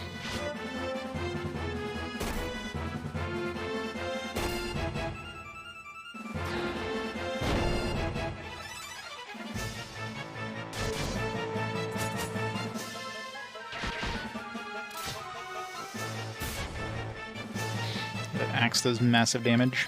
S1: That axe does massive damage.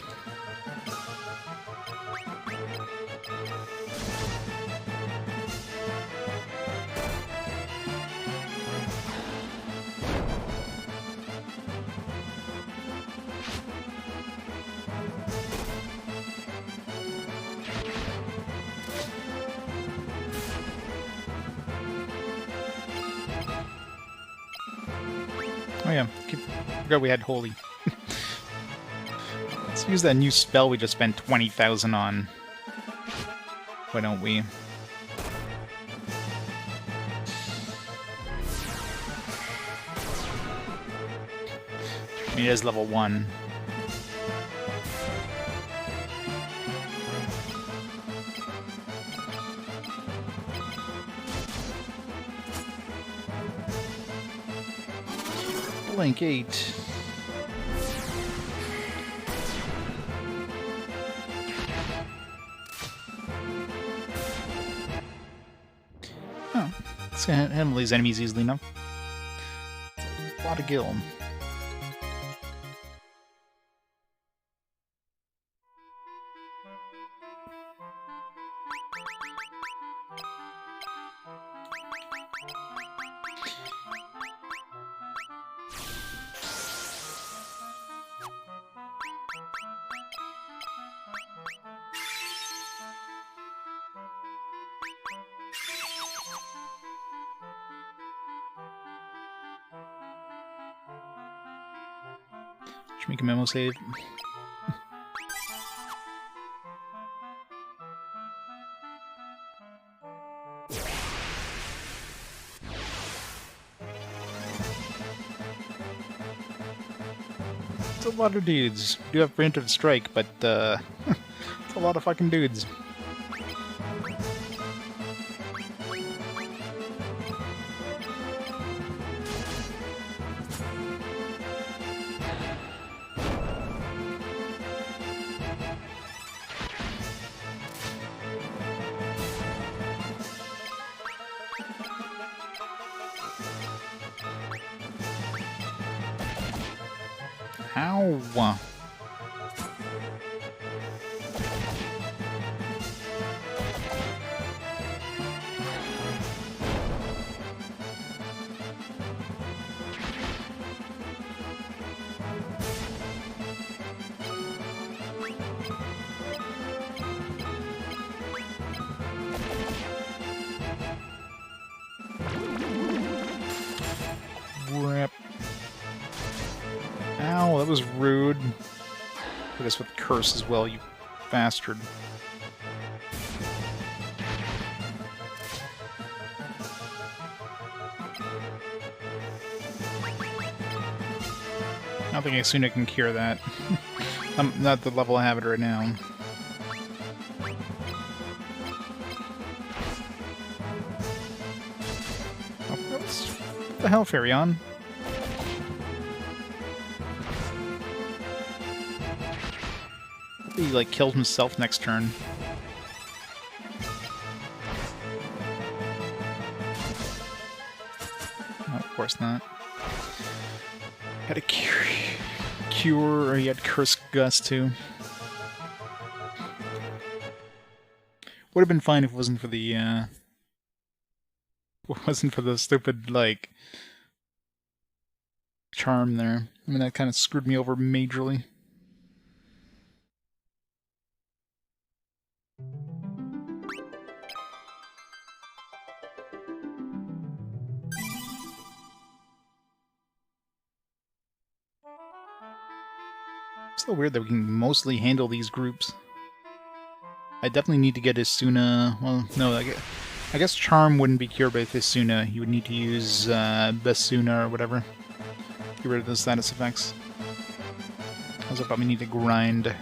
S1: Oh yeah, forgot we had Holy. Let's use that new spell we just spent 20,000 on. Why don't we? I mean, it is level 1. Blank 8. Oh, let's handle these enemies easily enough. A lot of gil. Should make a memo save. It's a lot of dudes. We do have preemptive strike, but it's a lot of fucking dudes. Ow! Rip. Ow, that was rude. Put us with curse as well, you bastard. I don't think I soon I can cure that. I'm not the level I have it right now. Oh, what the hell, Farion? He like killed himself next turn. Oh, of course not. Had a cure, or he had curse Gus too. Would have been fine if it wasn't for the stupid like charm there. I mean, that kind of screwed me over majorly. It's so weird that we can mostly handle these groups. I definitely need to get Isuna. Well, no, I guess Charm wouldn't be cured by Isuna. You would need to use Besuna or whatever. Get rid of those status effects. Also, probably need to grind.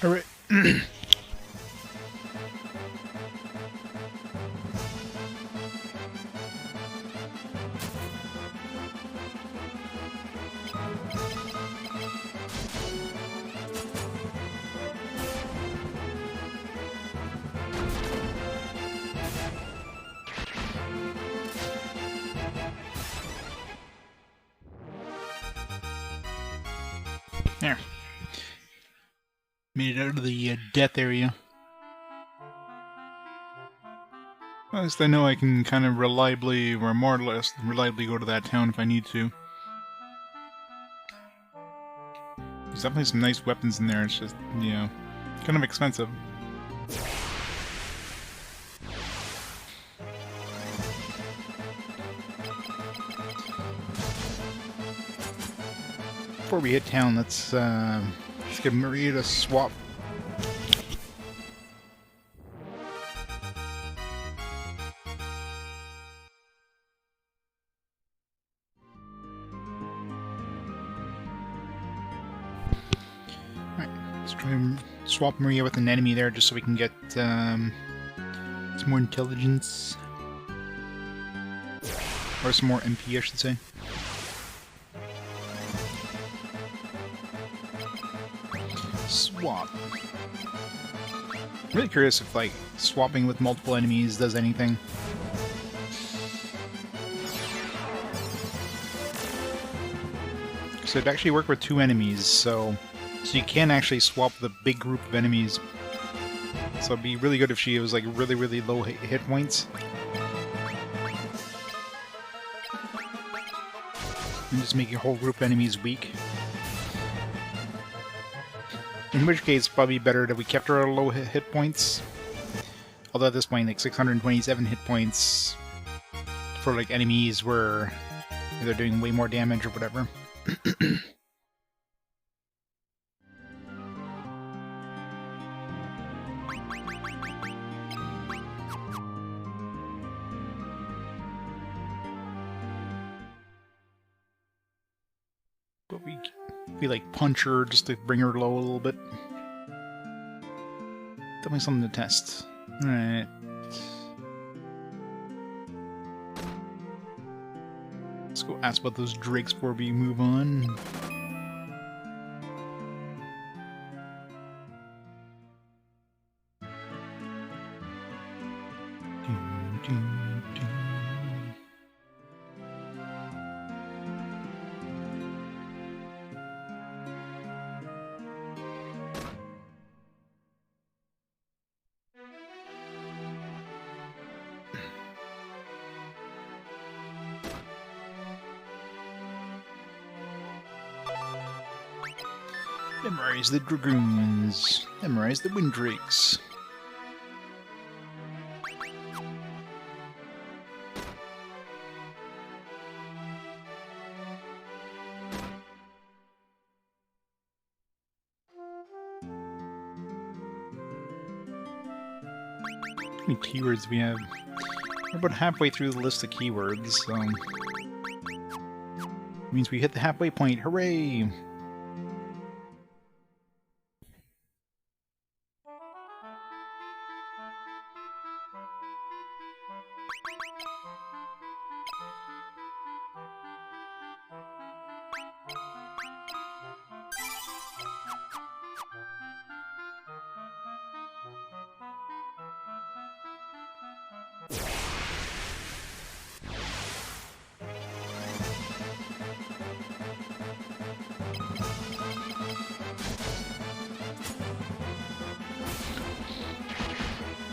S1: Alright. There. Made it out of the death area. At least I know I can kind of reliably, or more or less reliably, go to that town if I need to. There's definitely some nice weapons in there, it's just, you know, kind of expensive. Before we hit town, let's get Maria to swap. Alright, let's try and swap Maria with an enemy there just so we can get some more intelligence. Or some more MP, I should say. Swap. I'm really curious if, like, swapping with multiple enemies does anything. So it'd actually work with 2 enemies, so you can actually swap the big group of enemies. So it'd be really good if she was, like, really, really low hit points. And just make your whole group of enemies weak. In which case, it's probably better that we kept her at low hit points. Although at this point, like 627 hit points for like enemies where they're doing way more damage or whatever. we like punch her just to bring her low a little bit. Definitely something to test. Alright. Let's go ask about those drakes before we move on. Memorize the dragoons. Memorize the windrakes. How many keywords we have? We're about halfway through the list of keywords, so means we hit the halfway point. Hooray!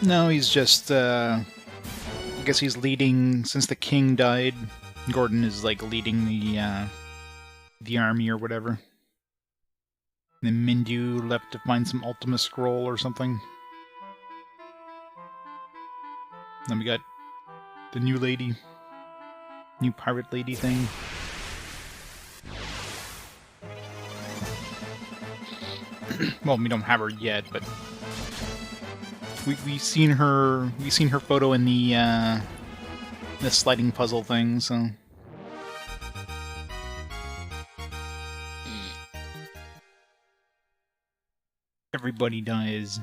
S1: No, he's just, I guess he's leading, since the king died, Gordon is, like, leading the army or whatever. And then Mindu left to find some Ultima Scroll or something. Then we got the new lady, new pirate lady thing. Well, we don't have her yet, but we've seen her photo in the sliding puzzle thing, so everybody dies.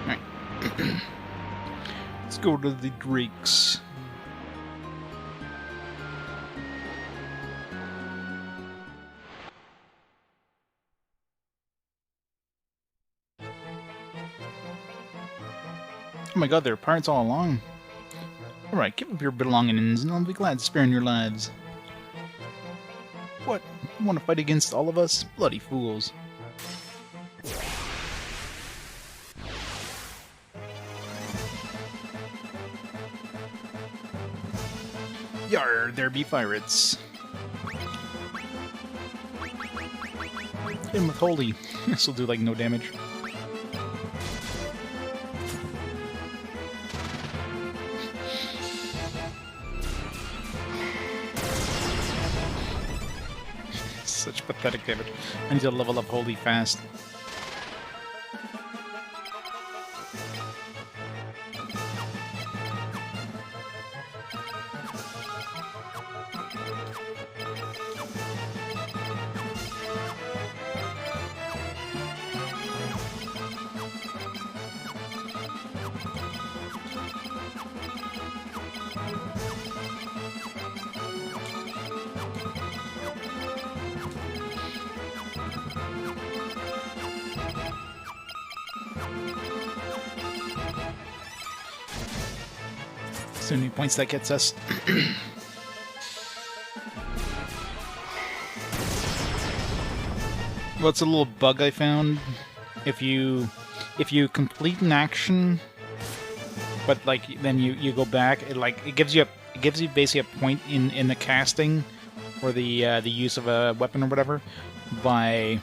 S1: Alright. Let's go to the drakes. Oh my god, there are pirates all along. Alright, give up your belongings and I'll be glad to spare your lives. What? You want to fight against all of us? Bloody fools. Yar, there be pirates. Hit him with holy. This'll do like no damage. Such pathetic damage. I need to level up holy fast. So many points that gets us. Well, it's a little bug I found. If you complete an action, but like then you go back, it gives you basically a point in the casting or the use of a weapon or whatever by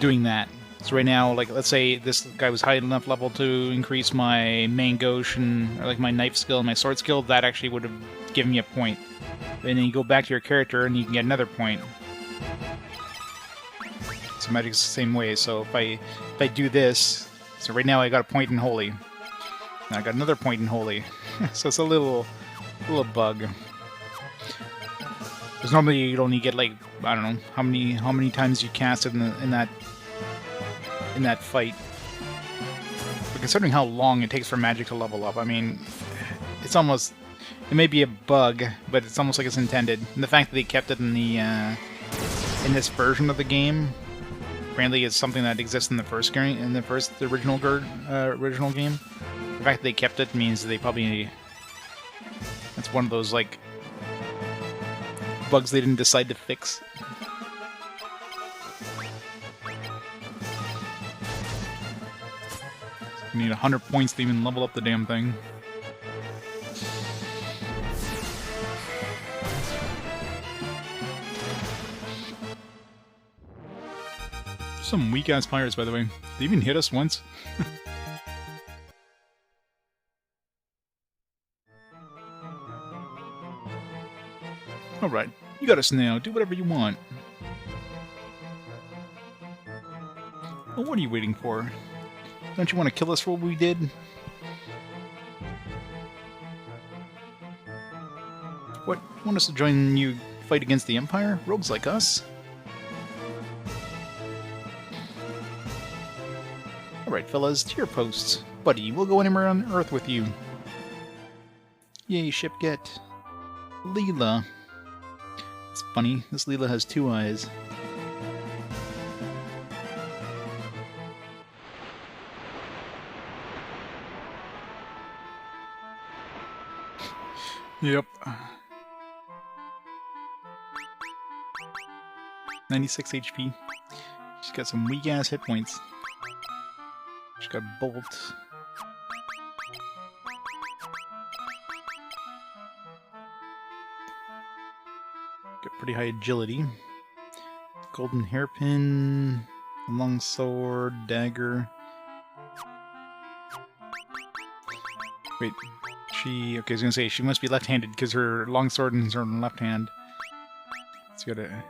S1: doing that. So right now, like, let's say this guy was high enough level to increase my main gauche and, or like, my knife skill and my sword skill, that actually would have given me a point. And then you go back to your character and you can get another point. so magic's the same way. So if I do this, so right now I got a point in holy, and I got another point in holy, so it's a little bug. Because normally you'd only get like, I don't know how many times you cast it in that fight. But considering how long it takes for magic to level up, I mean, it's almost, it may be a bug, but it's almost like it's intended. And the fact that they kept it in the in this version of the game, apparently it's something that exists in the first game, original game. The fact that they kept it means they probably, that's one of those like bugs they didn't decide to fix. You need 100 points to even level up the damn thing. Some weak-ass pirates, by the way. They even hit us once. Alright, you got us now. Do whatever you want. Well, what are you waiting for? Don't you want to kill us for what we did? What? Want us to join you fight against the Empire? Rogues like us? Alright, fellas, to your posts. Buddy, we'll go anywhere on Earth with you. Yay, ship get. Leela. It's funny, this Leela has 2 eyes. Yep. 96 HP. She's got some weak-ass hit points. She's got Bolt. Got pretty high agility. Golden hairpin, long sword, dagger. Wait, okay, I was gonna say she must be left-handed because her longsword is her left hand. So you gotta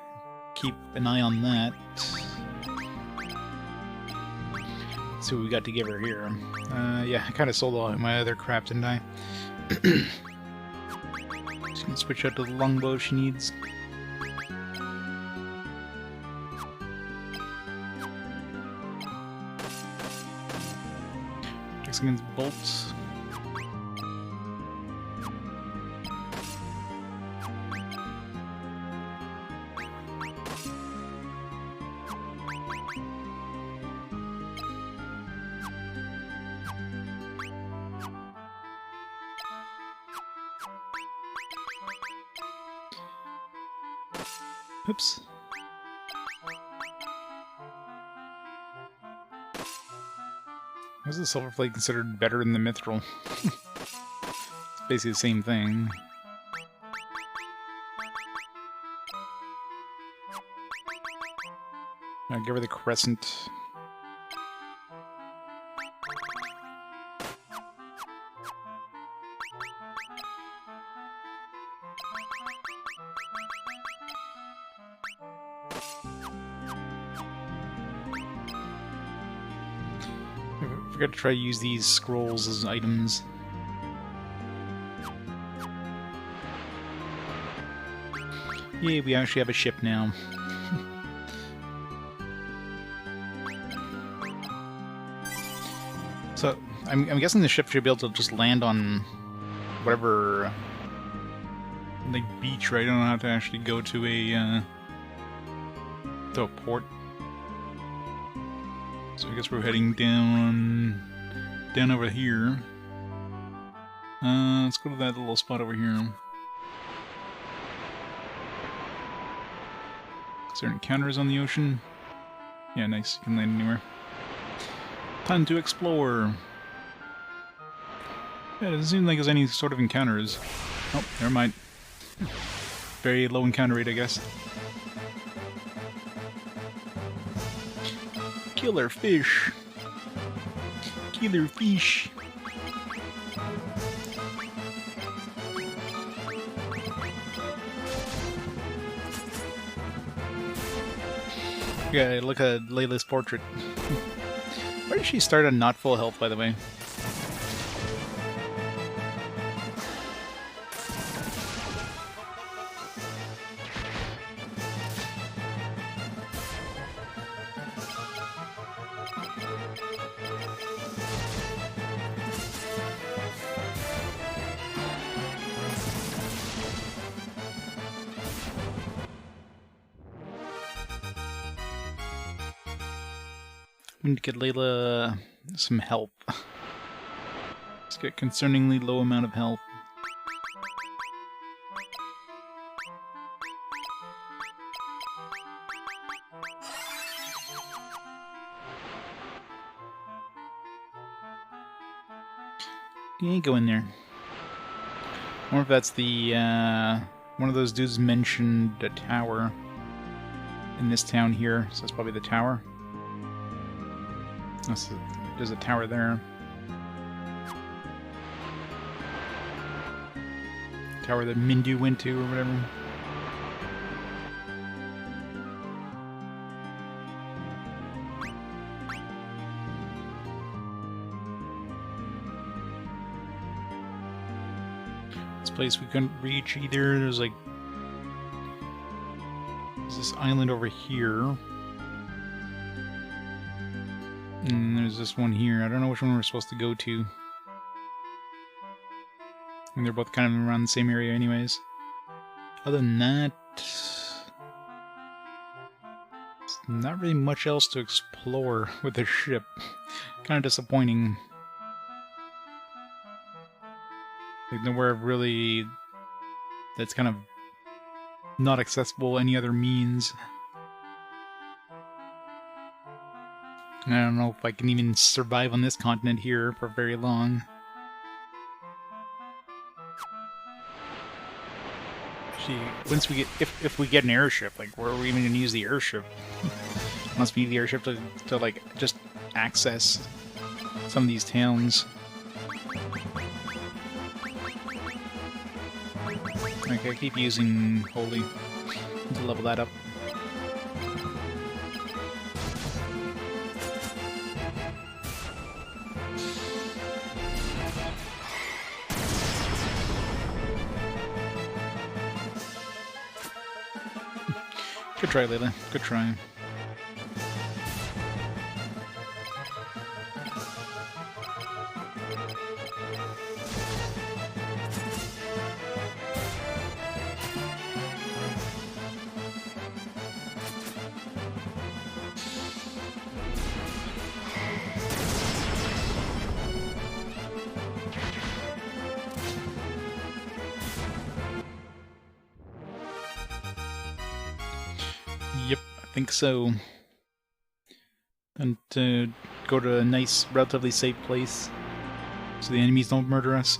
S1: keep an eye on that. See what we got to give her here. Yeah, I kind of sold all my other crap, didn't I? Just gonna switch out to the longbow she needs. Takes against bolts. Oops. Why is the Silver Flake considered better than the Mithril? It's basically the same thing. I'll give her the Crescent. I forgot to try to use these scrolls as items. Yay, we actually have a ship now. So, I'm guessing the ship should be able to just land on whatever, like, beach, right? I don't have to actually go to a port. So I guess we're heading down over here. Let's go to that little spot over here. Is there encounters on the ocean? Yeah, nice. You can land anywhere. Time to explore. Yeah, it doesn't seem like there's any sort of encounters. Oh, never mind. Very low encounter rate, I guess. Killer fish. Killer fish. Yeah, look at Layla's portrait. Why did she start on not full health, by the way? We need to get Layla some help. Let's get concerningly low amount of health. You ain't go in there. I wonder if that's the, one of those dudes mentioned a tower in this town here, so that's probably the tower. There's a tower there. Tower that Mindu went to, or whatever. This place we couldn't reach either. There's like... There's this island over here. And there's this one here. I don't know which one we're supposed to go to. And they're both kind of around the same area anyways. Other than that... There's not really much else to explore with the ship. Kind of disappointing. Like nowhere really... that's kind of not accessible any other means. I don't know if I can even survive on this continent here for very long. Actually, once we get, if we get an airship, like where are we even going to use the airship? Unless we need the airship to like just access some of these towns. Okay, I keep using Holy to level that up. Good try, Layla. Good try. Yep, I think so. And to go to a nice, relatively safe place so the enemies don't murder us.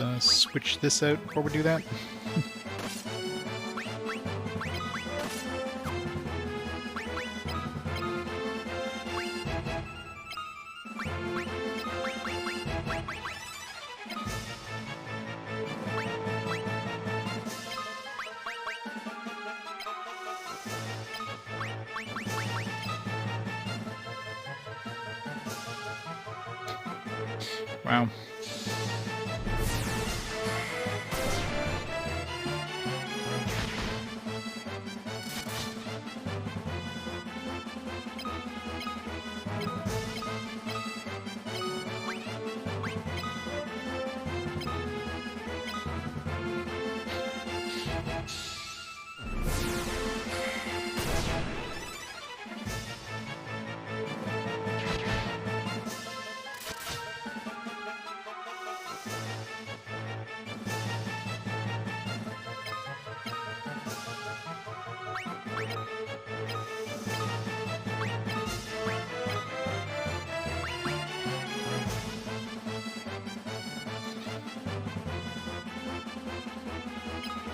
S1: Let's switch this out before we do that. Wow.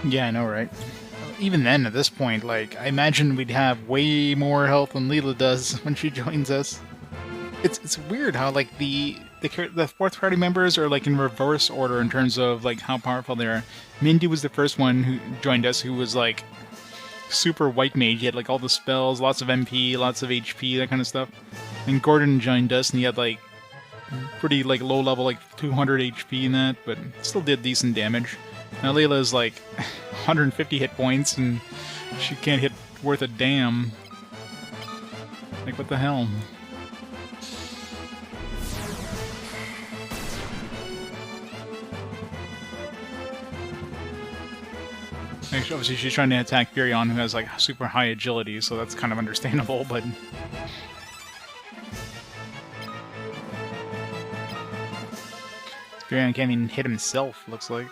S1: Yeah, I know, right? Even then, at this point, like, I imagine we'd have way more health than Leela does when she joins us. It's weird how, like, the fourth party members are, like, in reverse order in terms of, like, how powerful they are. Mindy was the first one who joined us, who was, like, super white mage. He had, like, all the spells, lots of MP, lots of HP, that kind of stuff. And Gordon joined us, and he had, like, pretty, like, low level, like, 200 HP in that, but still did decent damage. Now Layla's, like, 150 hit points, and she can't hit worth a damn. Like, what the hell? Actually, obviously, she's trying to attack Furion, who has, like, super high agility, so that's kind of understandable, but... Furion can't even hit himself, looks like.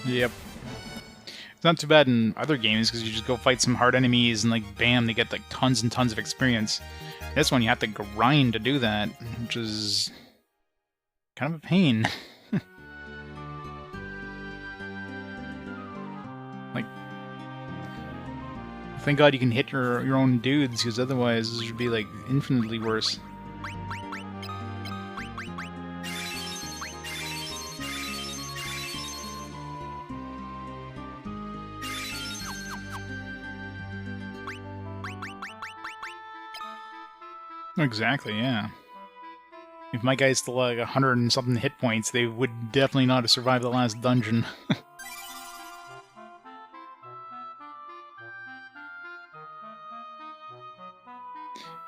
S1: Yep. It's not too bad in other games, because you just go fight some hard enemies and, like, bam, they get, like, tons and tons of experience. This one, you have to grind to do that, which is kind of a pain. Like, thank God you can hit your own dudes, because otherwise this would be, like, infinitely worse. Exactly, yeah. If my guys still like 100 and something hit points, they would definitely not have survived the last dungeon.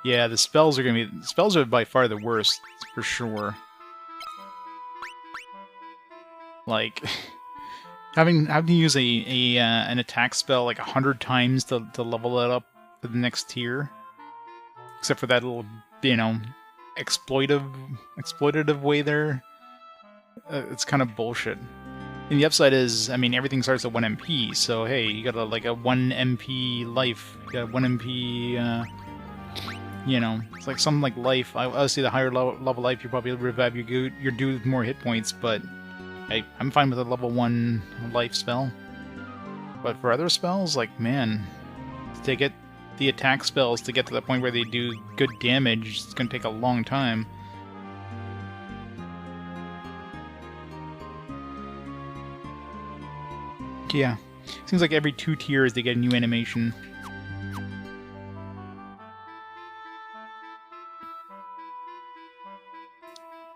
S1: Yeah, the spells are by far the worst, for sure. Like, having to use an attack spell like 100 times to level it up to the next tier. Except for that little, you know, exploitative way there. It's kind of bullshit. And the upside is, I mean, everything starts at 1 MP, so hey, you got like a 1 MP life. You got 1 MP, you know, it's like something like life. Obviously, the higher level life, you probably revive your dude with more hit points, but hey, I'm fine with a level 1 life spell. But for other spells, like, man, to get the attack spells to get to the point where they do good damage, it's going to take a long time. Yeah. Seems like every 2 tiers they get a new animation.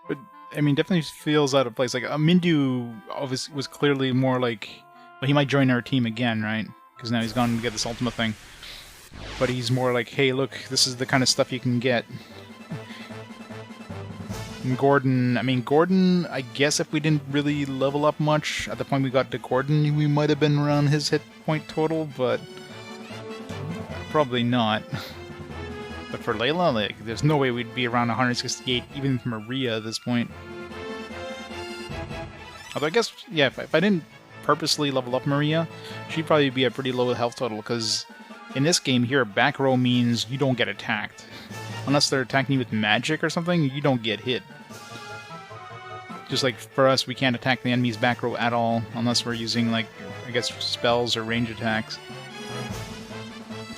S1: But, I mean, definitely feels out of place. Like, Mindu obviously was clearly more like... Well, he might join our team again, right? Because now he's gone to get this Ultima thing. But he's more like, hey, look, this is the kind of stuff you can get. And Gordon, I guess if we didn't really level up much, at the point we got to Gordon, we might have been around his hit point total, but probably not. But for Layla, like, there's no way we'd be around 168, even for Maria at this point. Although I guess, yeah, if I didn't purposely level up Maria, she'd probably be a pretty low health total, because... In this game here, back row means you don't get attacked. Unless they're attacking you with magic or something, you don't get hit. Just like for us, we can't attack the enemy's back row at all, unless we're using, like, I guess, spells or range attacks.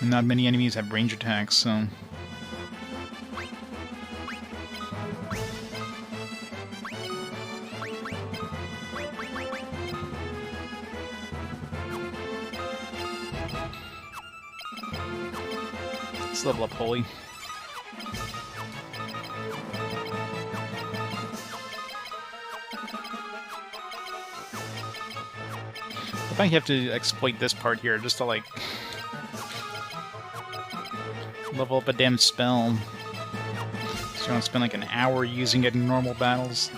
S1: And not many enemies have range attacks, so... Let's level up Holy. I think you have to exploit this part here just to, like, level up a damn spell. So you don't spend like an hour using it in normal battles.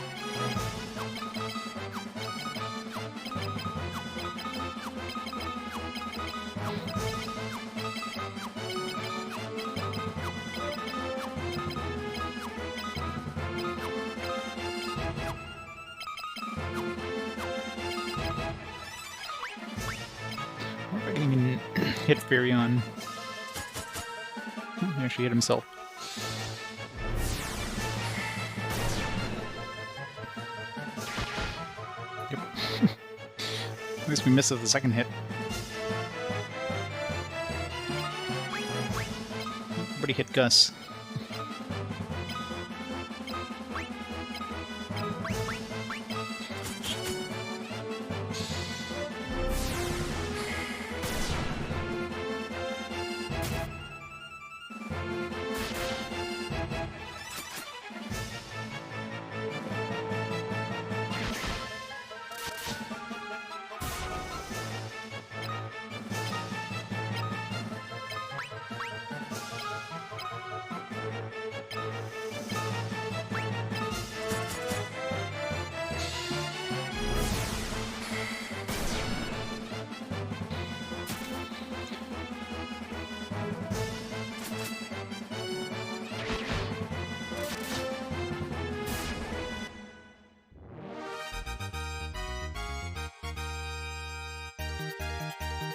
S1: I can even hit Furion. He actually hit himself. Yep. At least we missed the second hit. Everybody hit Gus.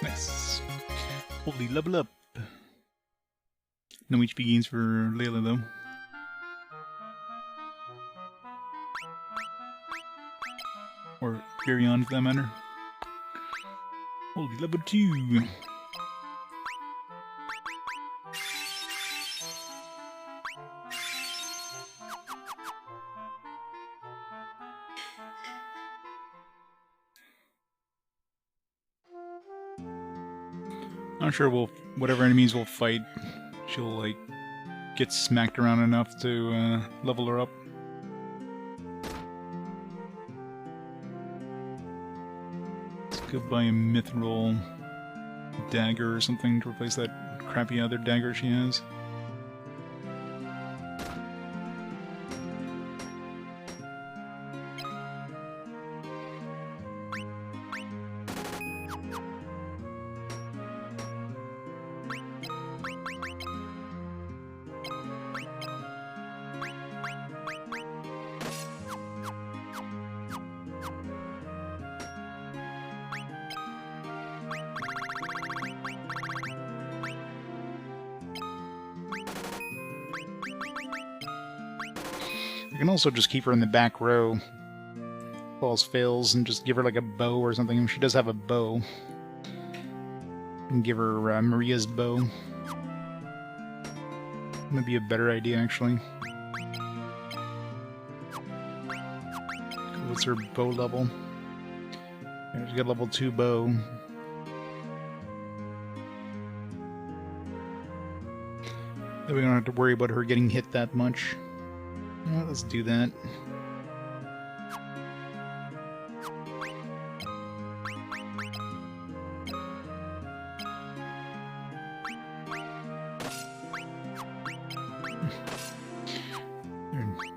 S1: Nice. Holy level up. No HP gains for Layla though. Or Furion for that matter. Holy level 2. I'm sure whatever enemies we'll fight, she'll like get smacked around enough to level her up. Let's go buy a mithril dagger or something to replace that crappy other dagger she has. I can also just keep her in the back row. Falls fails and just give her like a bow or something. She does have a bow. And give her Maria's bow. Might be a better idea actually. What's her bow level? Yeah, she's got level 2 bow. Then we don't have to worry about her getting hit that much. Well, let's do that.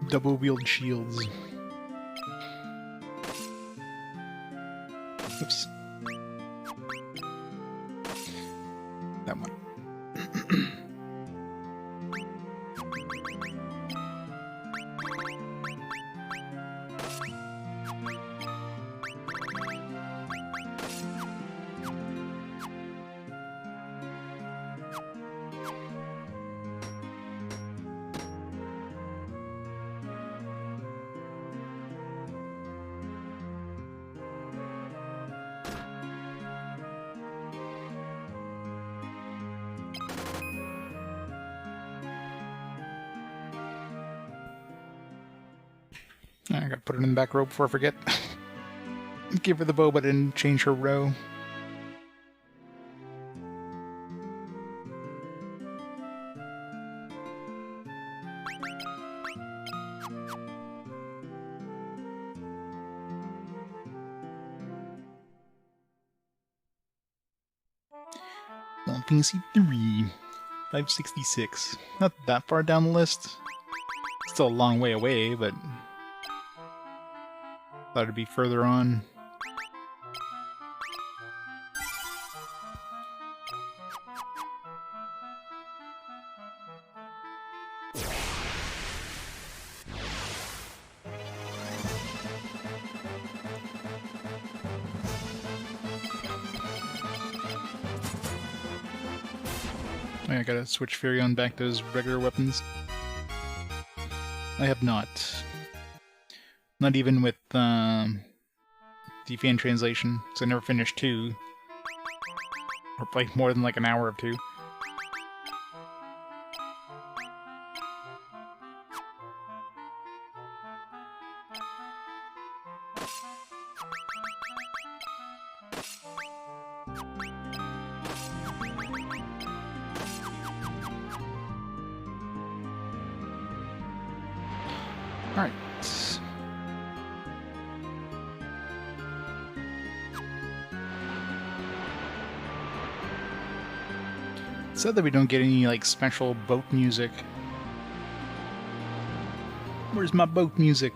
S1: Double-wield shields. Oops. That one. I gotta put it in the back row before I forget. Give her the bow, but didn't change her row. Final Fantasy 3. 566. Not that far down the list. Still a long way away, but thought it'd be further on. I gotta switch Furion back to his regular weapons. I have not. Not even with the fan translation, so I never finished 2. Or played more than like an hour of 2. Alright. It's sad that we don't get any, like, special boat music. Where's my boat music?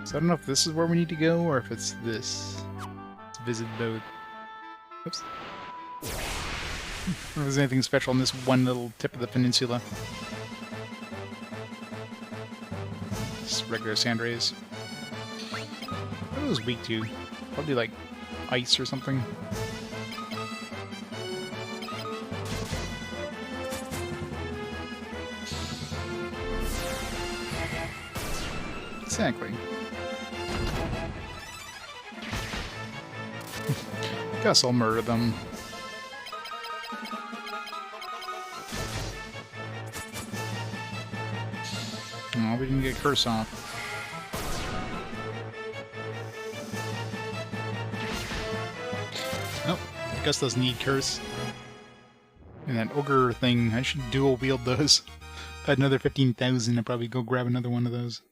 S1: So I don't know if this is where we need to go, or if it's this. Let's visit boat. Oops. I don't know if there's anything special on this one little tip of the peninsula. Just regular sand rays. What are those weak to? Probably like ice or something. Exactly. Guess I'll murder them. Oh, we didn't get curse off. Oh, Gus doesn't need curse. And that ogre thing, I should dual wield those. If I had another 15,000, I'd probably go grab another one of those.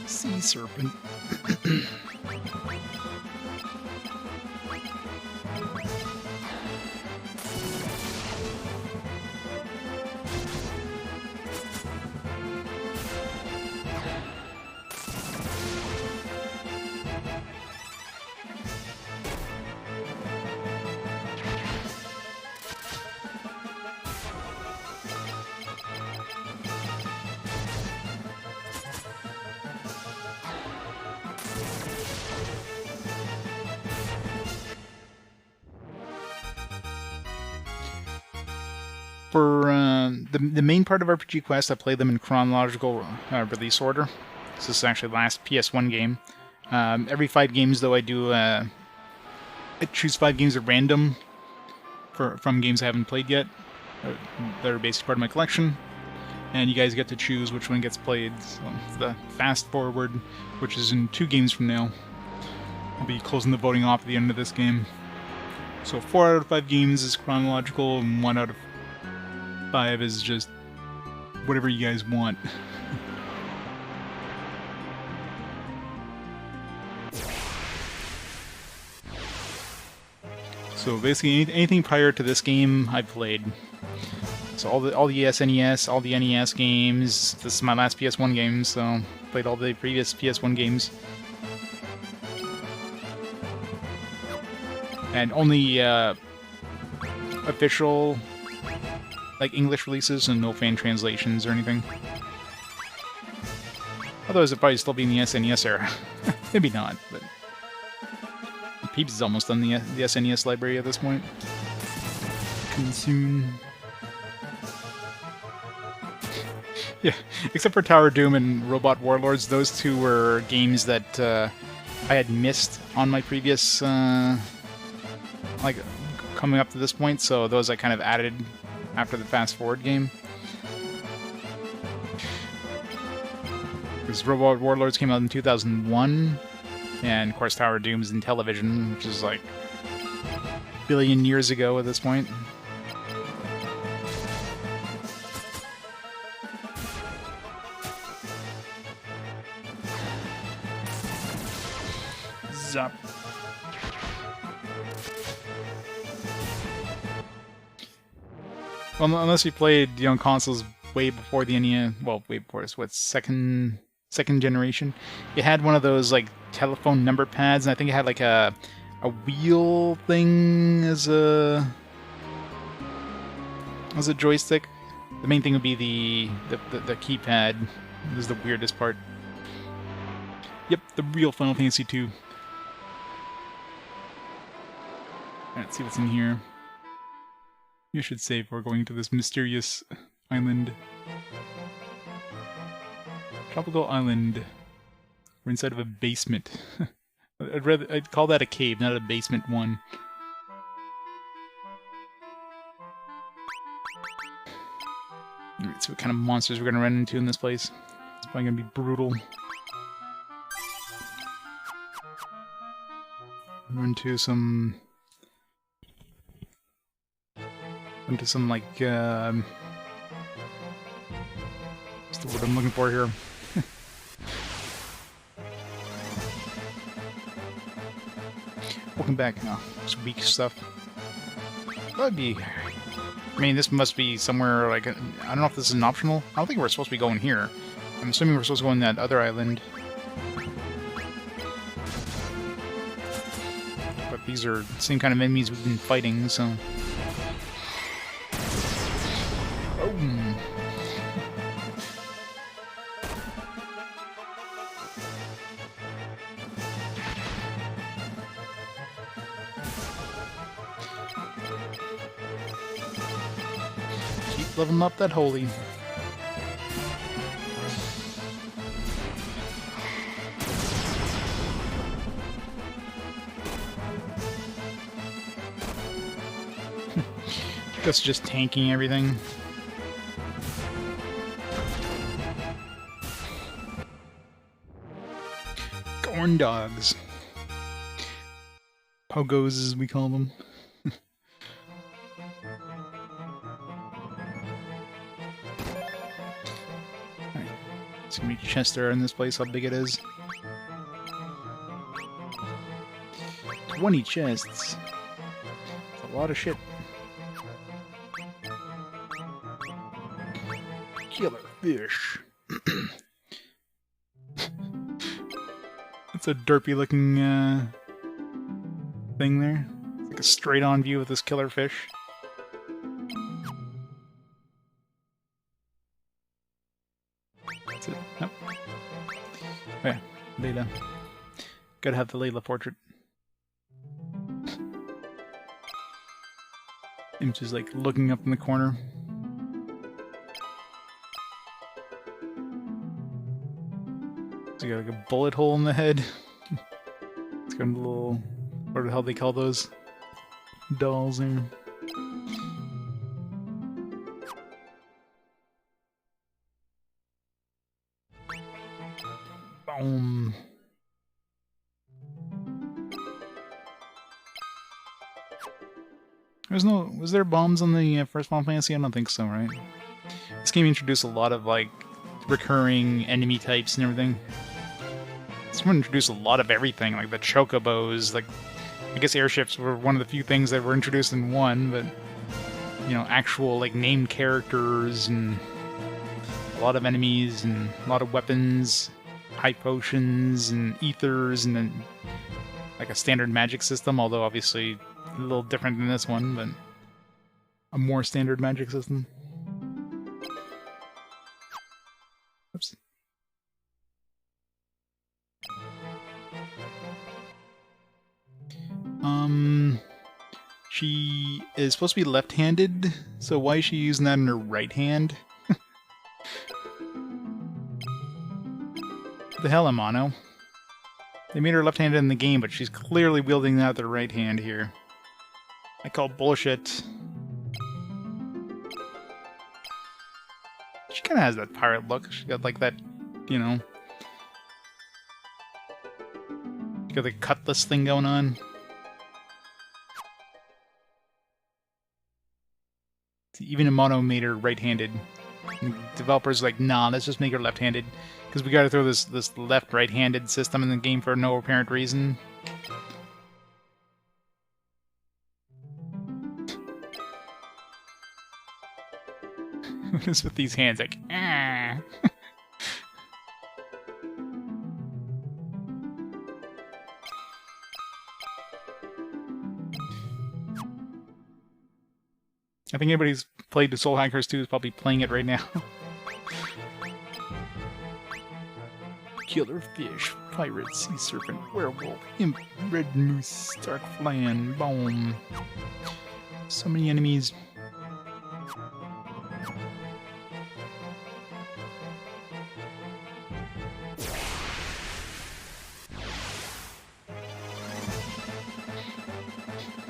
S1: Sea serpent. For the main part of RPG Quest, I play them in chronological release order. This is actually the last PS1 game. Every 5 games, though, I do I choose 5 games at random from games I haven't played yet. That are basically part of my collection, and you guys get to choose which one gets played. So the fast forward, which is in 2 games from now. I'll be closing the voting off at the end of this game. So 4 out of 5 games is chronological, and 1 out of 5 is just whatever you guys want. So basically, anything prior to this game, I played. So all the SNES, all the NES games. This is my last PS1 game, so played all the previous PS1 games. And only official, like, English releases, and no fan translations or anything. Otherwise, it'd probably still be in the SNES era. Maybe not, but Peeps is almost done the SNES library at this point. Coming soon. Yeah, except for Tower of Doom and Robot Warlords, those 2 were games that I had missed on my previous, like, coming up to this point, so those I kind of added after the fast forward game. Because Robot Warlords came out in 2001, and of course Tower of Doom is in television, which is like a billion years ago at this point. Well, unless you played, you know, consoles way before the NES. Well, way before it's what, second generation. It had one of those like telephone number pads, and I think it had like a wheel thing as a joystick. The main thing would be the keypad. This is the weirdest part. Yep, the real Final Fantasy II. Let's see what's in here. You should save before going to this mysterious island. Tropical island. We're inside of a basement. I'd call that a cave, not a basement one. Let's see what kind of monsters we're gonna run into in this place. It's probably gonna be brutal. Run into some like what's the word I'm looking for here? Welcome back. No, it's weak stuff. That'd be. I mean, this must be somewhere like I don't know if this is an optional. I don't think we're supposed to be going here. I'm assuming we're supposed to go on that other island. But these are the same kind of enemies we've been fighting, so. Oh. Keep leveling up that holy. That's just tanking everything. Corn dogs. Pogos, as we call them. Alright. See how many chests there are in this place, how big it is. 20 chests. That's a lot of shit. Killer fish. It's a derpy looking thing there. It's like a straight on view of this killer fish. That's it. Nope. Yeah, Layla. Gotta have the Layla portrait. And just like looking up in the corner. It's got like a bullet hole in the head. It's got a little... what the hell they call those? Dolls there. Boom. Was there bombs on the first Final Fantasy? I don't think so, right? This game introduced a lot of, like, recurring enemy types and everything. This one introduced a lot of everything, like the chocobos, like, I guess airships were one of the few things that were introduced in one, but, you know, actual, like, named characters and a lot of enemies and a lot of weapons, high potions and ethers, and then, like, a standard magic system, although obviously a little different than this one, but a more standard magic system. Oops. She is supposed to be left-handed, so why is she using that in her right hand? The hell, Amano? They made her left-handed in the game, but she's clearly wielding that with her right hand here. I call bullshit. She kind of has that pirate look. She got like that, you know... She got the cutlass thing going on. Even Amano made her right-handed. Developers like, nah, let's just make her left-handed. Because we gotta throw this left-right-handed system in the game for no apparent reason. What is with these hands? Like, ah. I think anybody who's played the Soul Hackers 2 is probably playing it right now. Killer fish, pirate, sea serpent, werewolf, imp, red moose, dark flan, bone. So many enemies.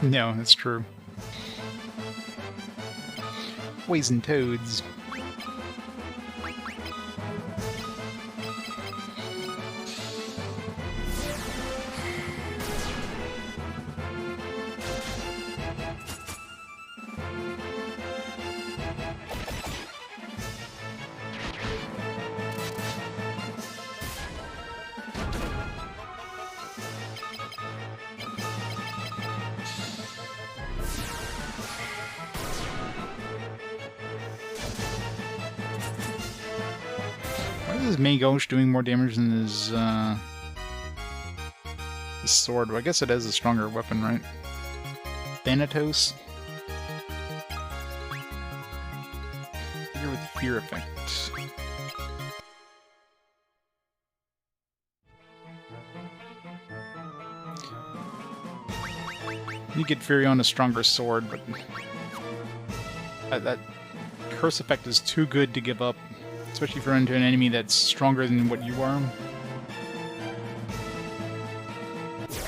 S1: No, that's true. Poison toads. Is main ghost doing more damage than his sword? Well, I guess it is a stronger weapon, right? Thanatos? Here with fear effect. You get Fury on a stronger sword, but that curse effect is too good to give up. Especially if you're into an enemy that's stronger than what you are.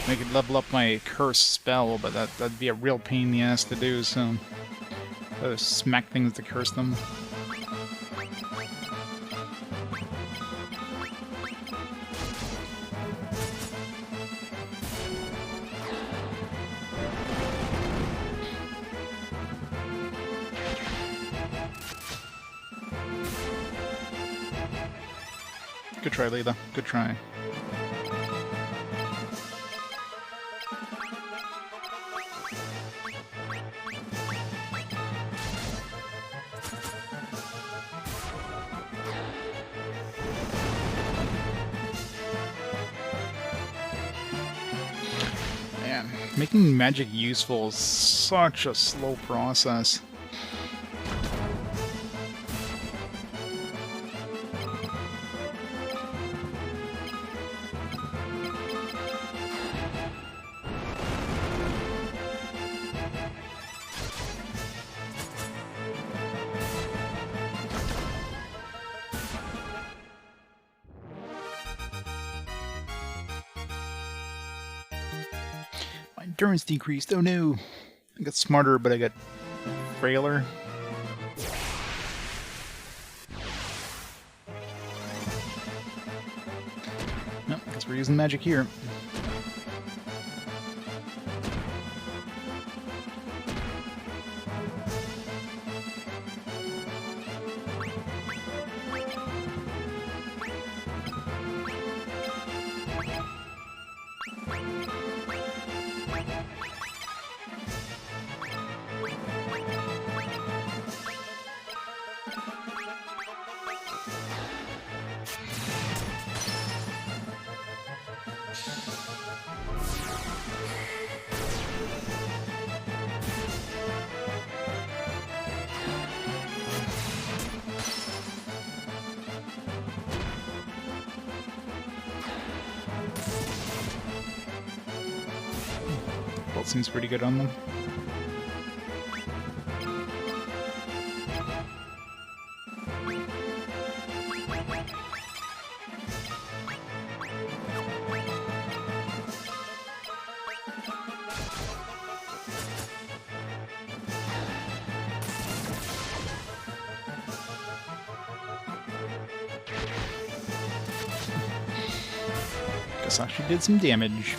S1: I could level up my curse spell, but that'd be a real pain in the ass to do, so... smack things to curse them. Good try, Hilda. Good try. Man, making magic useful is such a slow process. Endurance decreased. Oh no! I got smarter, but I got frailer. Nope, guess we're using magic here. Seems pretty good on them. Guess I actually did some damage.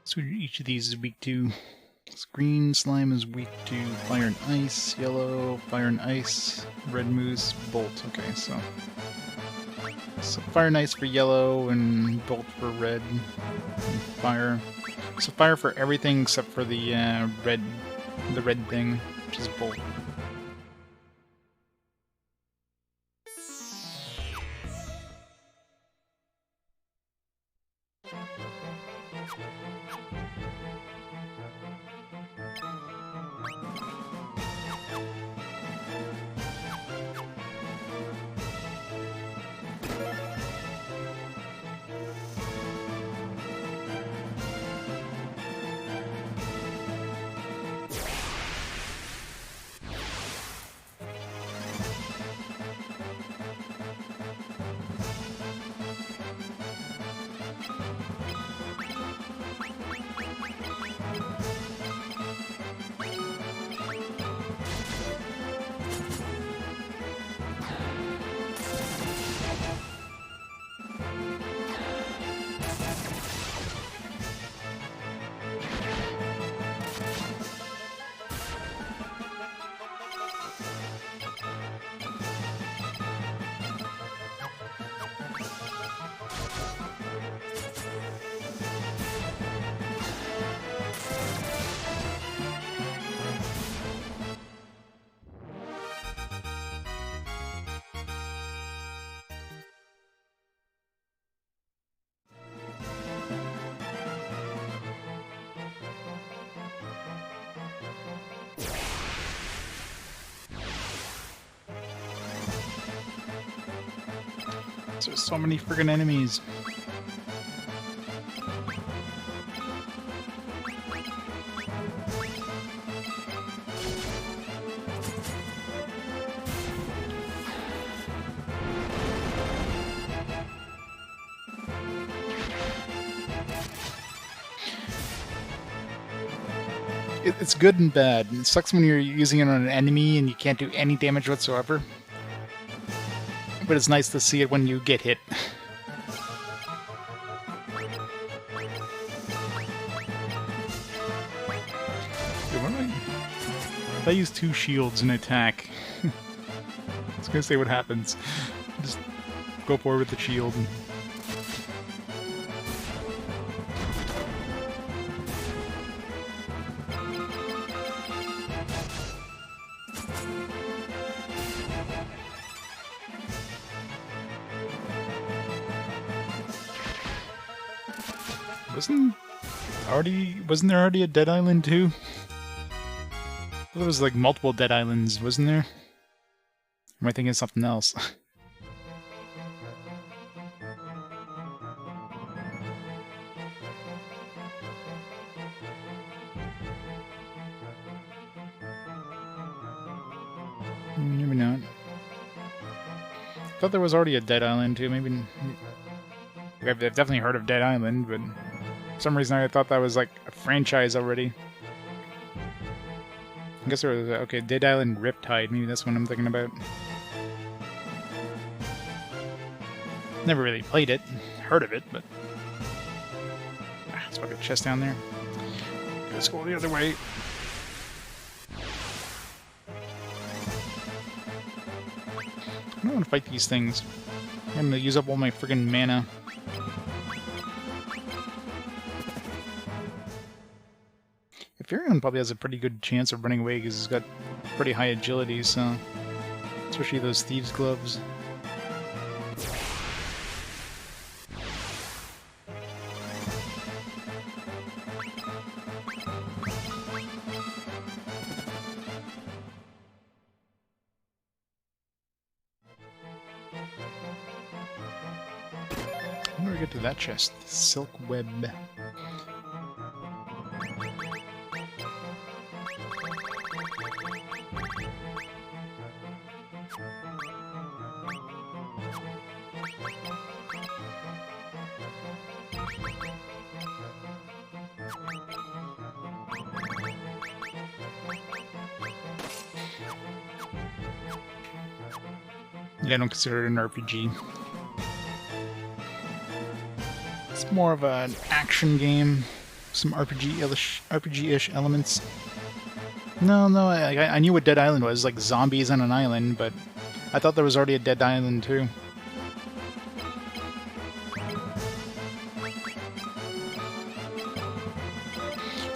S1: So each of these is weak to. Green slime is weak to fire and ice, yellow, fire and ice, red moose, bolt. Okay, so fire and ice for yellow and bolt for red and fire. So fire for everything except for the red thing, which is bolt. There's so many friggin' enemies. It's good and bad. It sucks when you're using it on an enemy and you can't do any damage whatsoever. But it's nice to see it when you get hit. If I use 2 shields and attack, I was gonna say what happens. Just go forward with the shield. Wasn't there already a Dead Island too? There was like multiple Dead Islands, wasn't there? Or am I thinking of something else? Maybe not. I thought there was already a Dead Island too. Maybe I've definitely heard of Dead Island, but for some reason I thought that was like a franchise already. I guess there was okay, Dead Island Riptide. Maybe that's what I'm thinking about. Never really played it, heard of it, but there's probably a chest down there. Let's go the other way. I don't want to fight these things. I'm gonna use up all my friggin' mana. Furion probably has a pretty good chance of running away because he's got pretty high agility, so... Especially those thieves' gloves. How do I get to that chest? Silk web. Yeah, I don't consider it an RPG. It's more of an action game. some RPG-ish elements. No, I knew what Dead Island was, like zombies on an island, but I thought there was already a Dead Island too.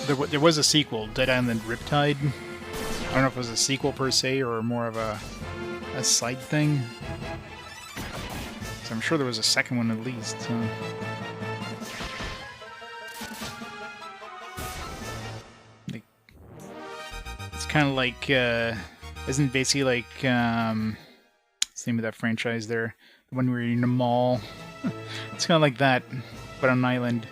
S1: There was a sequel, Dead Island Riptide. I don't know if it was a sequel per se or more of a side thing. So I'm sure there was a second one at least. So. It's kind of like, isn't basically like, what's the name of that franchise there? The one where you're in a mall. It's kind of like that, but on an island.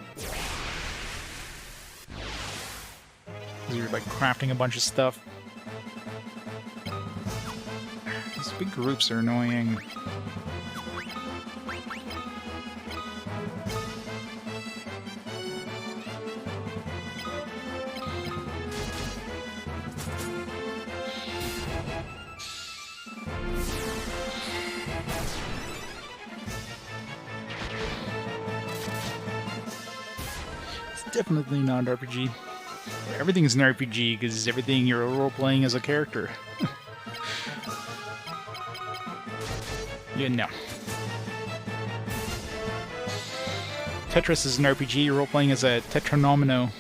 S1: You're like crafting a bunch of stuff. These big groups are annoying. It's definitely not an RPG. Everything is an RPG because everything you're role-playing as a character. Yeah, no. Tetris is an RPG, you're role-playing as a tetranomino.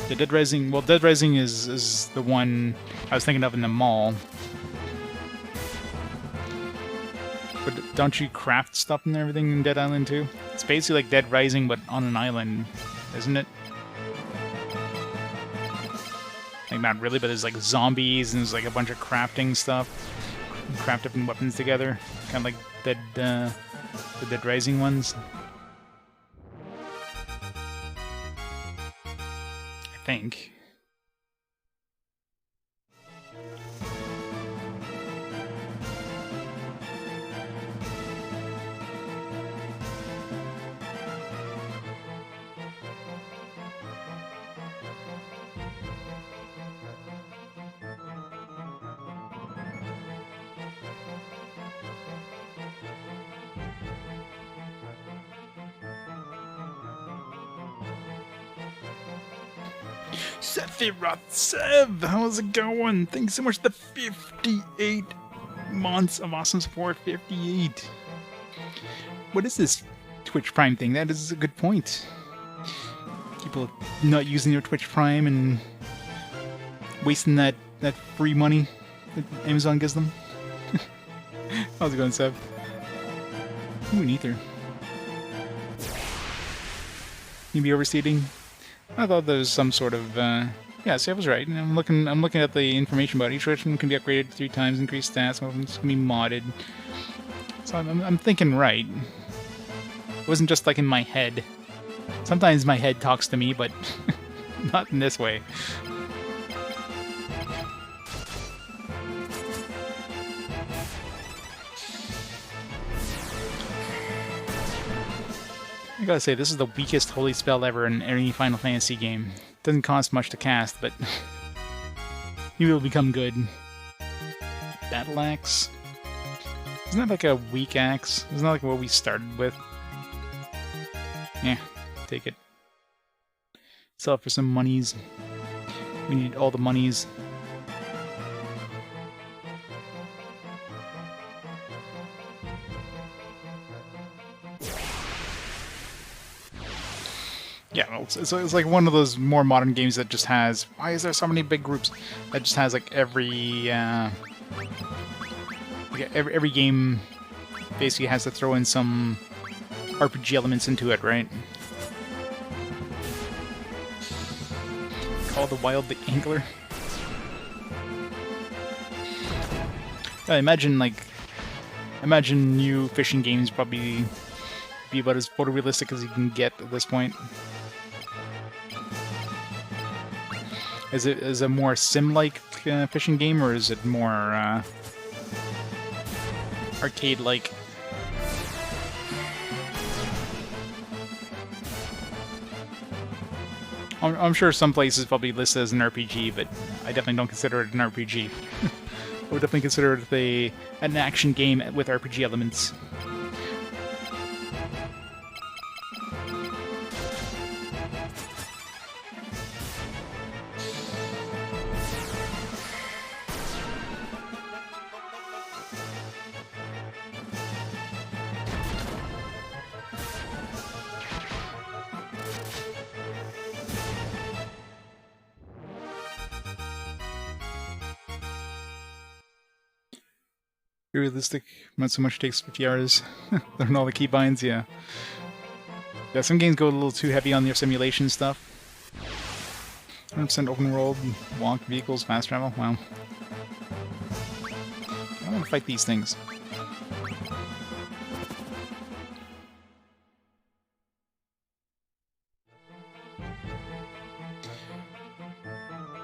S1: The Dead Rising, well, Dead Rising is the one I was thinking of in the mall. But don't you craft stuff and everything in Dead Island too? It's basically like Dead Rising, but on an island, isn't it? Like, not really, but there's like zombies and there's like a bunch of crafting stuff. You craft different weapons together. Kind of like the Dead Rising ones. I think. Sephiroth Sev, how's it going? Thanks so much for the 58 months of awesome support. 58. What is this Twitch Prime thing? That is a good point. People not using their Twitch Prime and wasting that free money that Amazon gives them. How's it going, Sev? Ooh, an ether. You be overstating? I thought there was some sort of, yeah, see, I was right. I'm looking at the information about it. Each weapon can be upgraded 3 times, increased stats, weapons can be modded. So I'm thinking right. It wasn't just like in my head. Sometimes my head talks to me, but not in this way. I gotta say, this is the weakest holy spell ever in any Final Fantasy game. Doesn't cost much to cast, but you will become good. Battle Axe? Isn't that like a weak axe? Isn't that like what we started with? Yeah, take it. Sell it for some monies. We need all the monies. Yeah, well, it's like one of those more modern games that just has... Why is there so many big groups? That just has like every game basically has to throw in some RPG elements into it, right? Call the Wild the Angler. I imagine new fishing games probably be about as photorealistic as you can get at this point. Is it a more sim-like fishing game, or is it more arcade-like? I'm sure some places probably list it as an RPG, but I definitely don't consider it an RPG. I would definitely consider it an action game with RPG elements. realistic. Not so much takes 50 hours. Learn all the keybinds, yeah. Yeah, some games go a little too heavy on their simulation stuff. 100% open world, walk, vehicles, fast travel. Wow. I want to fight these things.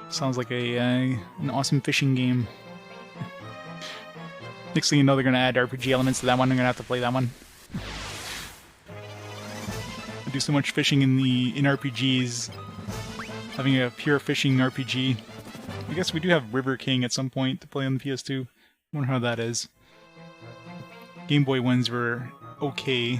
S1: Sounds like an awesome fishing game. Next thing you know, they're going to add RPG elements to that one. I'm going to have to play that one. I do so much fishing in RPGs. Having a pure fishing RPG. I guess we do have River King at some point to play on the PS2. I wonder how that is. Game Boy ones were okay.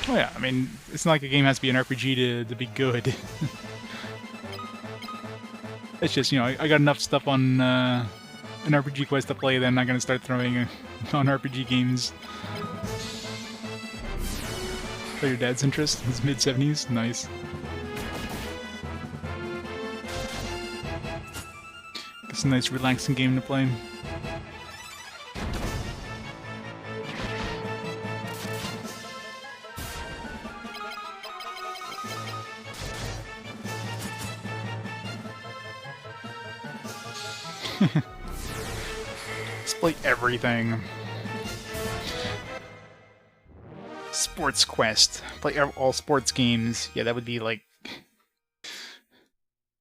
S1: Oh yeah, I mean, it's not like a game has to be an RPG to be good. It's just, you know, I got enough stuff on an RPG quest to play, then I'm not going to start throwing non-RPG games. Play your dad's interest? His mid-70s? Nice. It's a nice relaxing game to play. Let's play everything. Sports Quest. Play all sports games. Yeah, that would be like...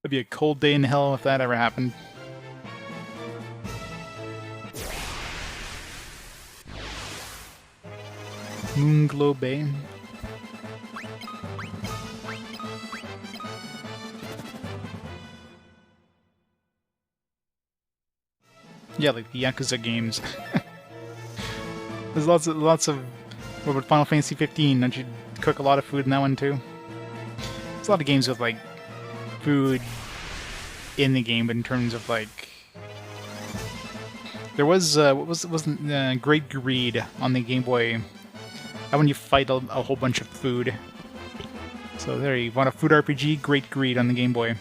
S1: That'd be a cold day in hell if that ever happened. Moonglow Bay. Yeah, like the Yakuza games. There's lots of. What about Final Fantasy 15? Don't you cook a lot of food in that one too? There's a lot of games with like food in the game, but in terms of like, there was wasn't Great Greed on the Game Boy. That when you fight a whole bunch of food. So there, you want a food RPG? Great Greed on the Game Boy.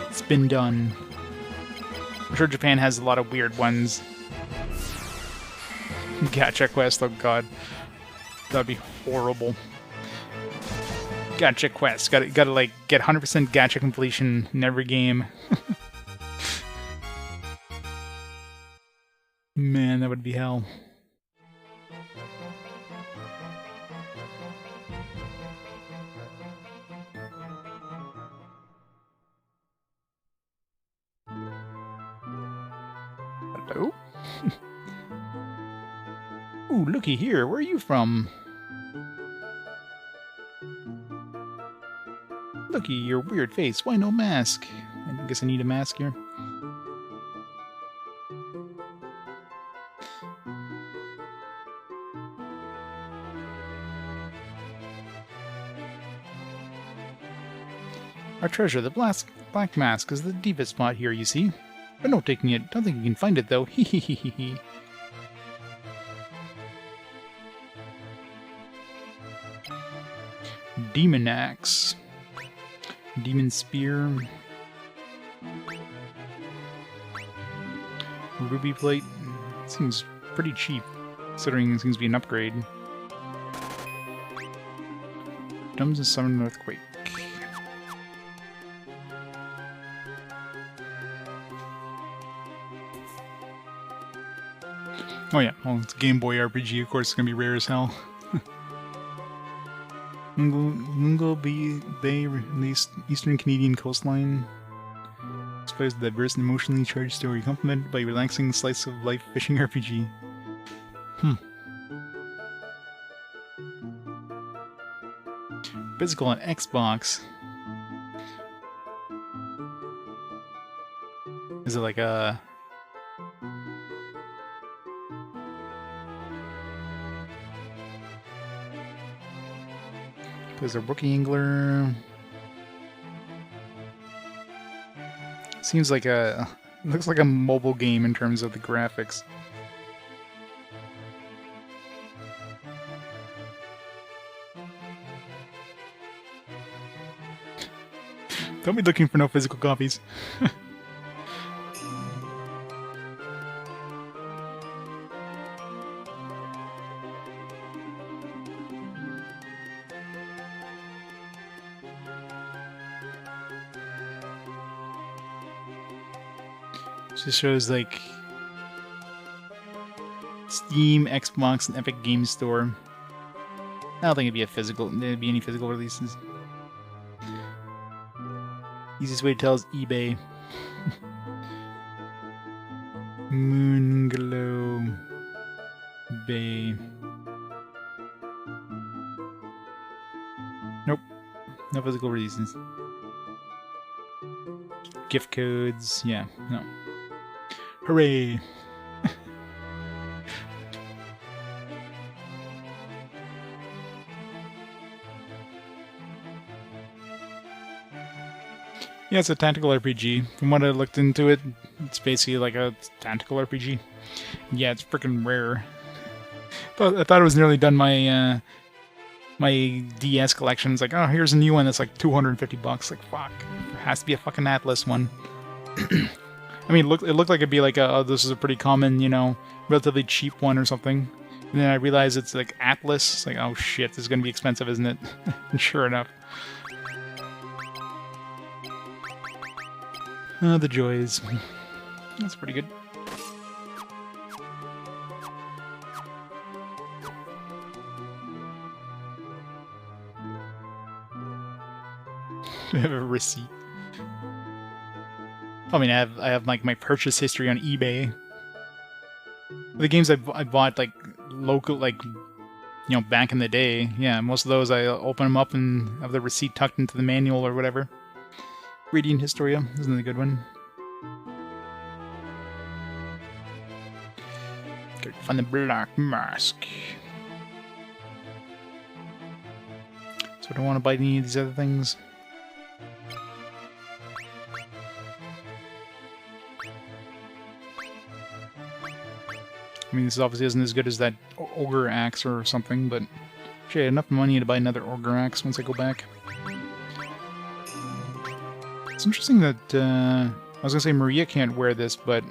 S1: It's been done. I'm sure Japan has a lot of weird ones. Gacha Quest, oh god. That'd be horrible. Gacha Quest, gotta like get 100% gacha completion in every game. Man, that would be hell. Hello? Ooh, looky here. Where are you from? Looky, your weird face. Why no mask? I guess I need a mask here. Our treasure, the black mask, is the deepest spot here, you see. But no taking it. Don't think you can find it, though. Hee hee hee hee hee. Demon Axe. Demon Spear. Ruby Plate. Seems pretty cheap, considering it seems to be an upgrade. Dumbs and Summon Earthquake. Oh yeah, well, it's a Game Boy RPG, of course it's gonna be rare as hell. Mungo Bay, the eastern Canadian coastline. Displays a diverse and emotionally charged story, complemented by a relaxing slice of life fishing RPG. Physical on Xbox. Is it like a... There's a rookie angler. Seems like a... Looks like a mobile game in terms of the graphics. Don't be looking for no physical copies. Just shows like Steam, Xbox, and Epic Games Store. I don't think there'd be any physical releases. Easiest way to tell is eBay. Moonglow Bay. Nope. No physical releases. Gift codes. Yeah, no. Hooray! Yeah, it's a tactical RPG. From what I looked into it, it's basically like a tactical RPG. Yeah, it's freaking rare. But I thought it was nearly done my my DS collection. It's like, oh, here's a new one that's like $250. Like, fuck. It has to be a fucking Atlas one. I mean, it looked like it'd be like oh, this is a pretty common, you know, relatively cheap one or something. And then I realized it's like Atlas. It's like, oh shit, this is gonna be expensive, isn't it? And sure enough. The joys. That's pretty good. I have a receipt. I mean, I have like my purchase history on eBay. The games I bought like local, like, you know, back in the day. Yeah, most of those I open them up and have the receipt tucked into the manual or whatever. Radiant Historia isn't a good one. Gotta find the Black Mask. So I don't want to buy any of these other things. I mean, this obviously isn't as good as that Ogre Axe or something, but actually I had enough money to buy another Ogre Axe once I go back. It's interesting that, I was gonna say Maria can't wear this, but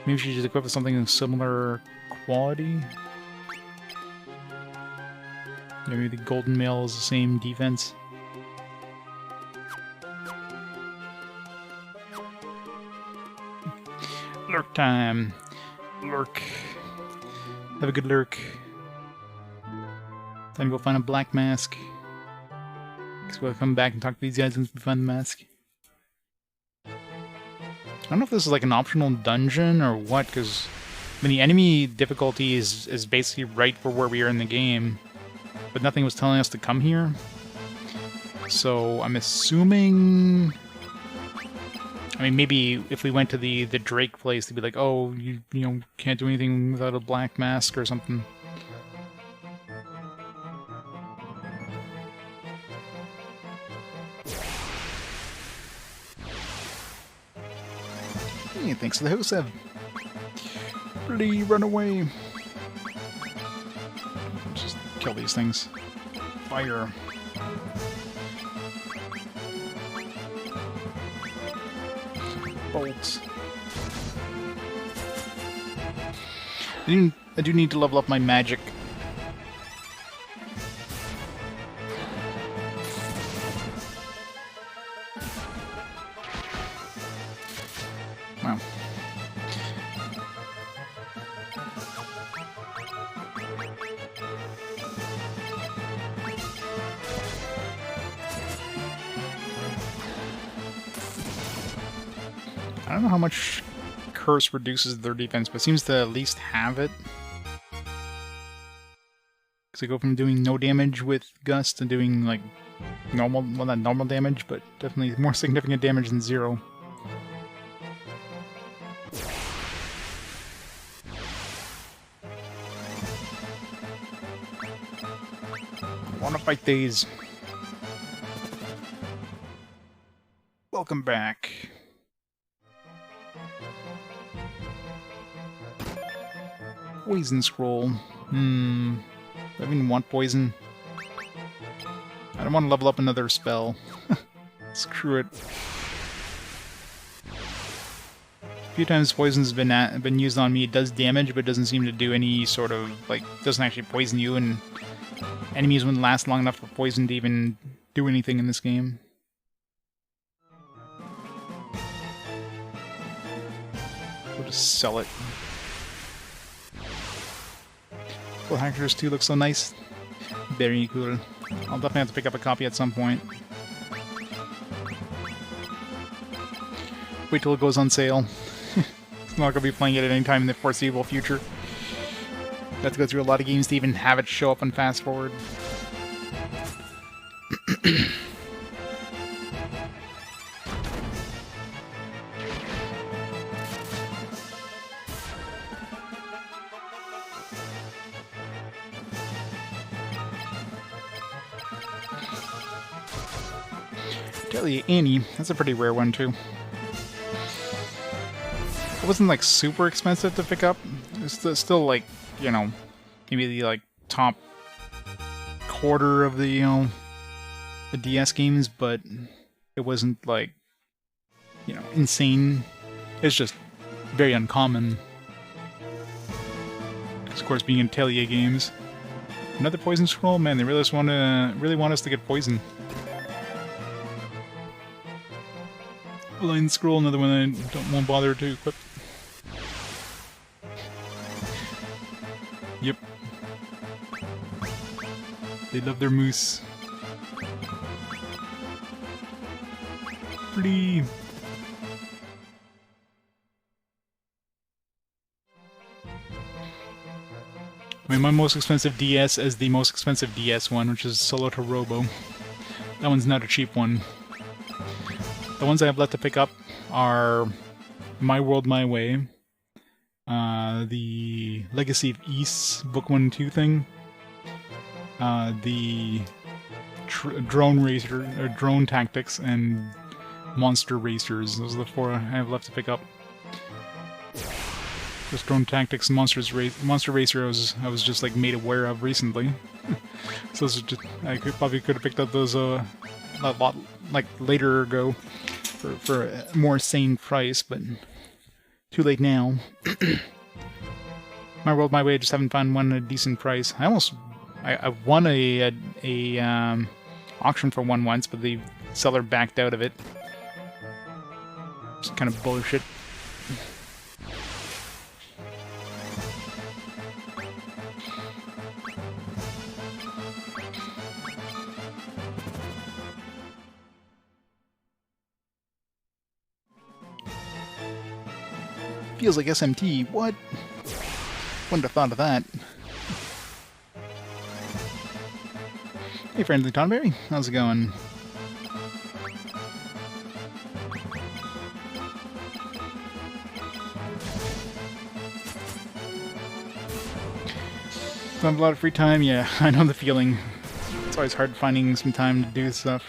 S1: maybe she just equipped with something of similar quality. Maybe the Golden Mail is the same defense. Lurk time! Lurk. Have a good lurk. Time to go find a Black Mask. Guess we'll come back and talk to these guys once we find the mask. I don't know if this is like an optional dungeon or what, because I mean, the enemy difficulty is basically right for where we are in the game, but nothing was telling us to come here. So I'm assuming... I mean, maybe if we went to the Drake place, they'd be like, oh, you know, can't do anything without a black mask or something. Hey, thanks to the host, Ev. Please run away. Just kill these things. Fire. Bolts. I do need to level up my magic. Wow. I don't know how much Curse reduces their defense, but seems to at least have it. Because I go from doing no damage with Gust to doing, like, normal, well, not normal damage, but definitely more significant damage than 0. I wanna fight these. Welcome back. Poison scroll. I don't even want poison. I don't want to level up another spell. Screw it. A few times poison's been used on me. It does damage, but doesn't seem to do any sort of, like, doesn't actually poison you, and enemies wouldn't last long enough for poison to even do anything in this game. We'll just sell it. Well, Hackers 2 looks so nice. Very cool. I'll definitely have to pick up a copy at some point. Wait till it goes on sale. I'm not going to be playing it at any time in the foreseeable future. I have to go through a lot of games to even have it show up on fast forward. Tell you, Annie, that's a pretty rare one too. It wasn't like super expensive to pick up. It's still like, you know, maybe the like top quarter of the, you know, the DS games, but it wasn't like, you know, insane. It's just very uncommon. Because of course, being Atelier games. Another poison scroll, man. They really want us to get poison. Blind scroll, another one I won't bother to equip. Yep. They love their moose. Flee! I mean, my most expensive DS is the most expensive DS one, which is Solo to Robo. That one's not a cheap one. The ones I have left to pick up are My World, My Way, the Legacy of East Book 1 and 2 thing, the Drone Racer, or Drone Tactics, and Monster Racers. Those are the 4 I have left to pick up. Just Drone Tactics and Monster Racer I was just like made aware of recently. So those are just, I probably could have picked up those a lot like later ago for a more sane price, but too late now. My World, My Way, I just haven't found one at a decent price. I won a auction for one once, but the seller backed out of it. It's kind of bullshit. Feels like SMT. What? Wouldn't have thought of that. Hey, friendly Tonberry. How's it going? Don't have a lot of free time? Yeah, I know the feeling. It's always hard finding some time to do stuff.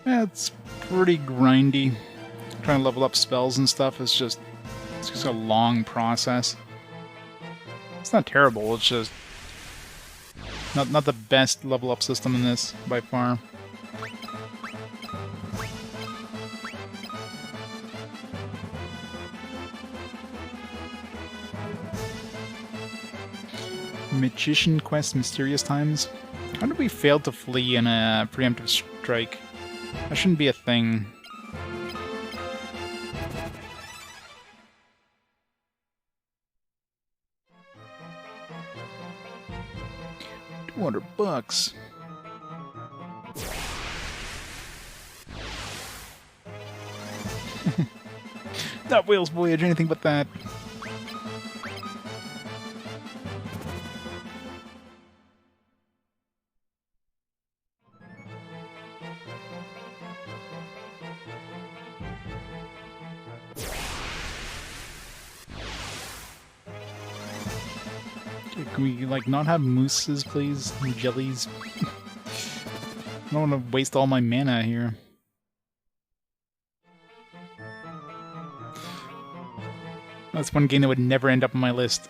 S1: Yeah, it's pretty grindy. Trying to level up spells and stuff is just a long process. It's not terrible, it's just not the best level up system in this by far. Magician Quest Mysterious Times? How did we fail to flee in a preemptive strike? That shouldn't be a thing. $200. Not Whale's Voyage, anything but that. Can we, like, not have mooses, please? And jellies? I don't want to waste all my mana here. That's one game that would never end up on my list.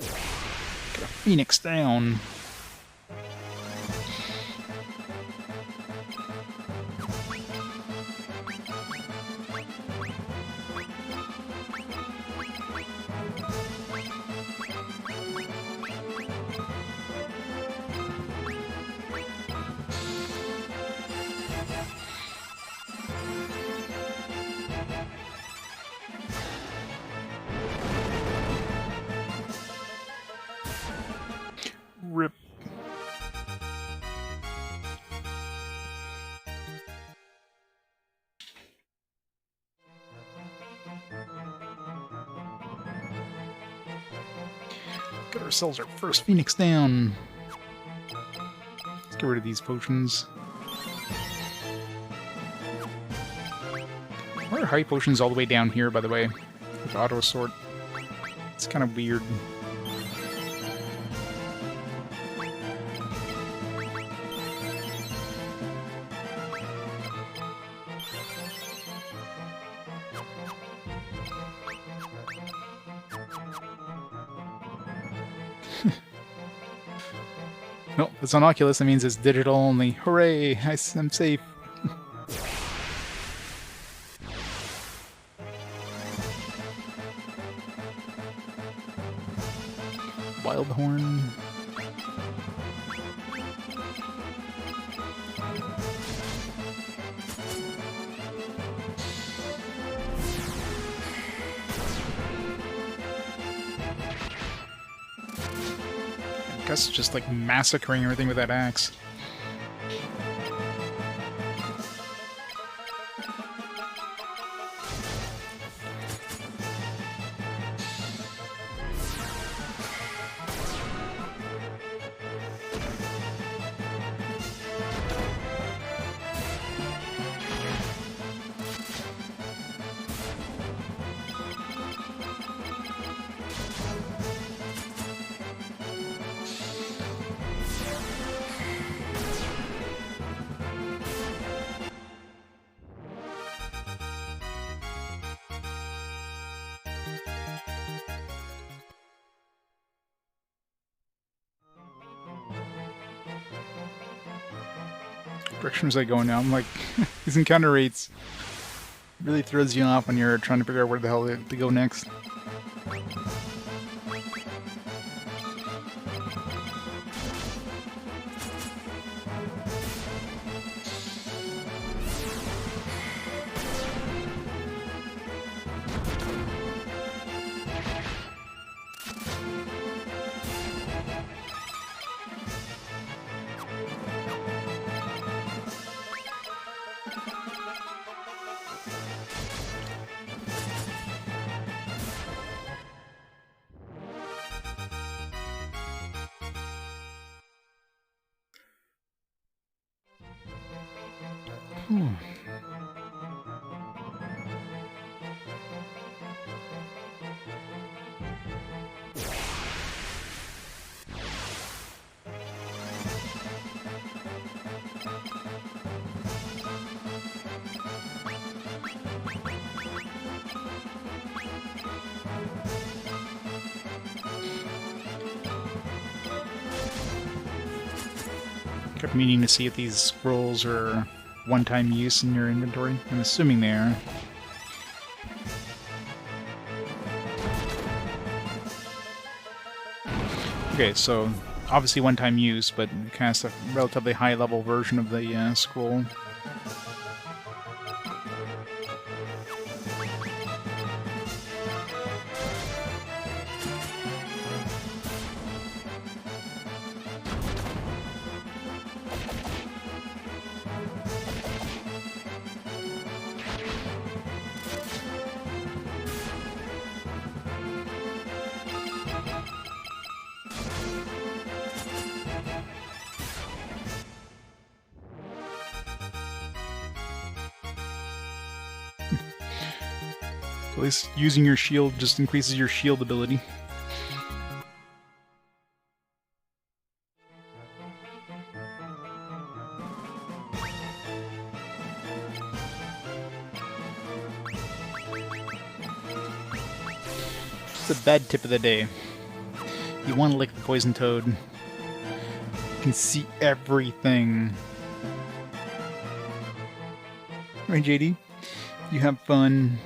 S1: Get a Phoenix down. Rip. Get ourselves our first Phoenix down. Let's get rid of these potions. Why are high potions all the way down here, by the way? With auto sort. It's kind of weird. Nope, it's on Oculus, that means it's digital only. Hooray! I'm safe. Wild Horn. Gus is just like massacring everything with that axe. Direction was I going now? I'm like, these encounter rates really throws you off when you're trying to figure out where the hell to go next. Kept meaning to see if these scrolls are one-time use in your inventory. I'm assuming they are. Okay, so obviously one-time use, but kind of a relatively high-level version of the scroll. At least using your shield just increases your shield ability. It's a bad tip of the day. You want to lick the poison toad. You can see everything. Right, JD? You have fun.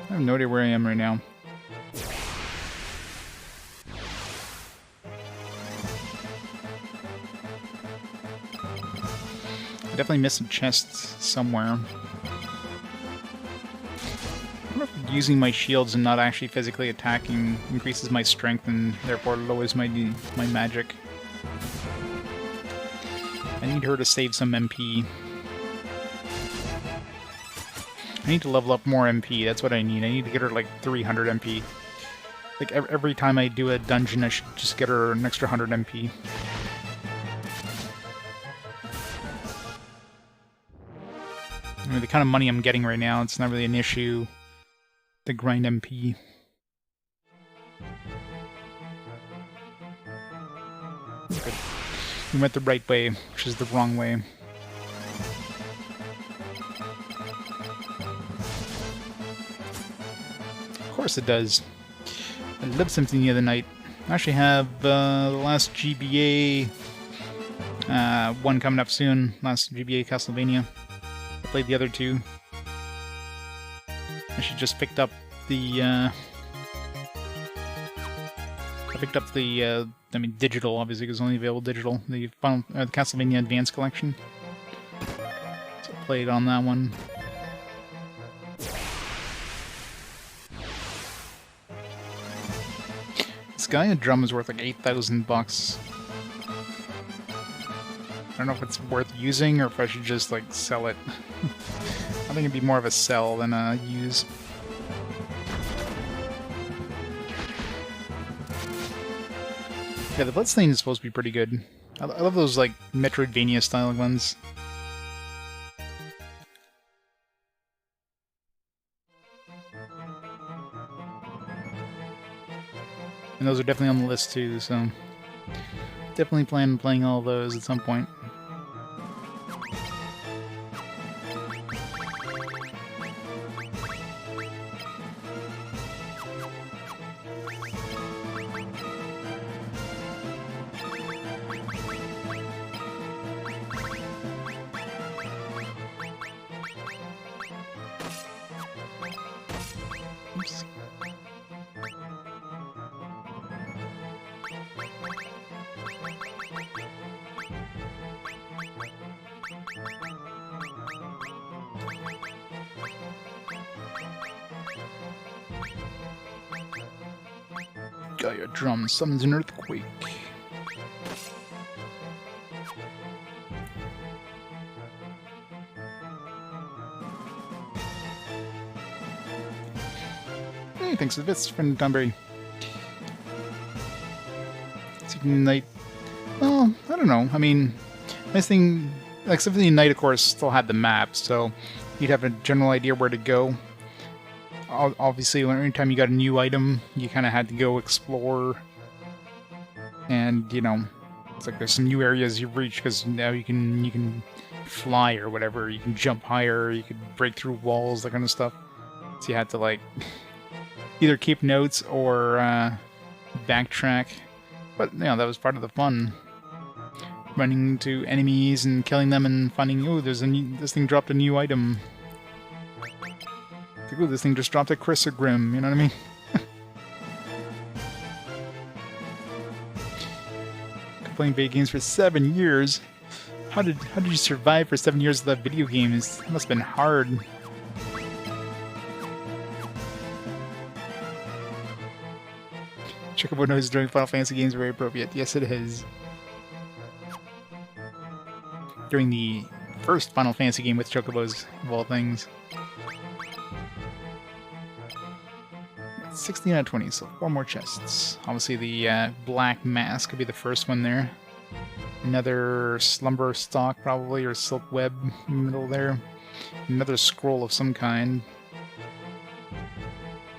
S1: I have no idea where I am right now. I definitely missed some chests somewhere. I wonder if using my shields and not actually physically attacking increases my strength and therefore lowers my magic. I need her to save some MP. I need to level up more MP, that's what I need. I need to get her like 300 MP. Like every time I do a dungeon, I should just get her an extra 100 MP. I mean, the kind of money I'm getting right now, it's not really an issue to grind MP. Okay. We went the right way, which is the wrong way. Of course it does. I love Symphony of the Night. I actually have the last GBA one coming up soon. Last GBA Castlevania. I played the other two. I should just picked up the I mean, digital, obviously, because it's only available digital. The Castlevania Advance Collection. So I played on that one. This guy, a drum is worth like 8,000 bucks. I don't know if it's worth using or if I should just like sell it. I think it'd be more of a sell than a use. Yeah, the Bloodstain is supposed to be pretty good. I love those like Metroidvania style ones. And those are definitely on the list too, so definitely plan on playing all of those at some point. Oops. Gaia drum summons an earthquake. Hey, thanks for the bits, friend Tomberry. Symphony of the Night. Well, I don't know. I mean, nice thing, like Symphony of the Night, of course, still had the map, so you'd have a general idea where to go. Obviously, anytime you got a new item, you kind of had to go explore. And, you know, it's like there's some new areas you reach, because now you can fly or whatever, you can jump higher, you could break through walls, that kind of stuff. So you had to, like, either keep notes or backtrack. But, you know, that was part of the fun. Running into enemies and killing them and finding, oh, this thing dropped a new item. Like, ooh, this thing just dropped a Chrysogrim, you know what I mean? Playing video games for 7 years. How did you survive for 7 years without video games? It must have been hard. Chocobo noise during Final Fantasy games are very appropriate. Yes, it is. During the first Final Fantasy game with Chocobos, of all things. 16 out of 20, so 4 more chests. Obviously the Black Mask could be the first one there. Another slumber stalk, probably, or silk web in the middle there. Another scroll of some kind.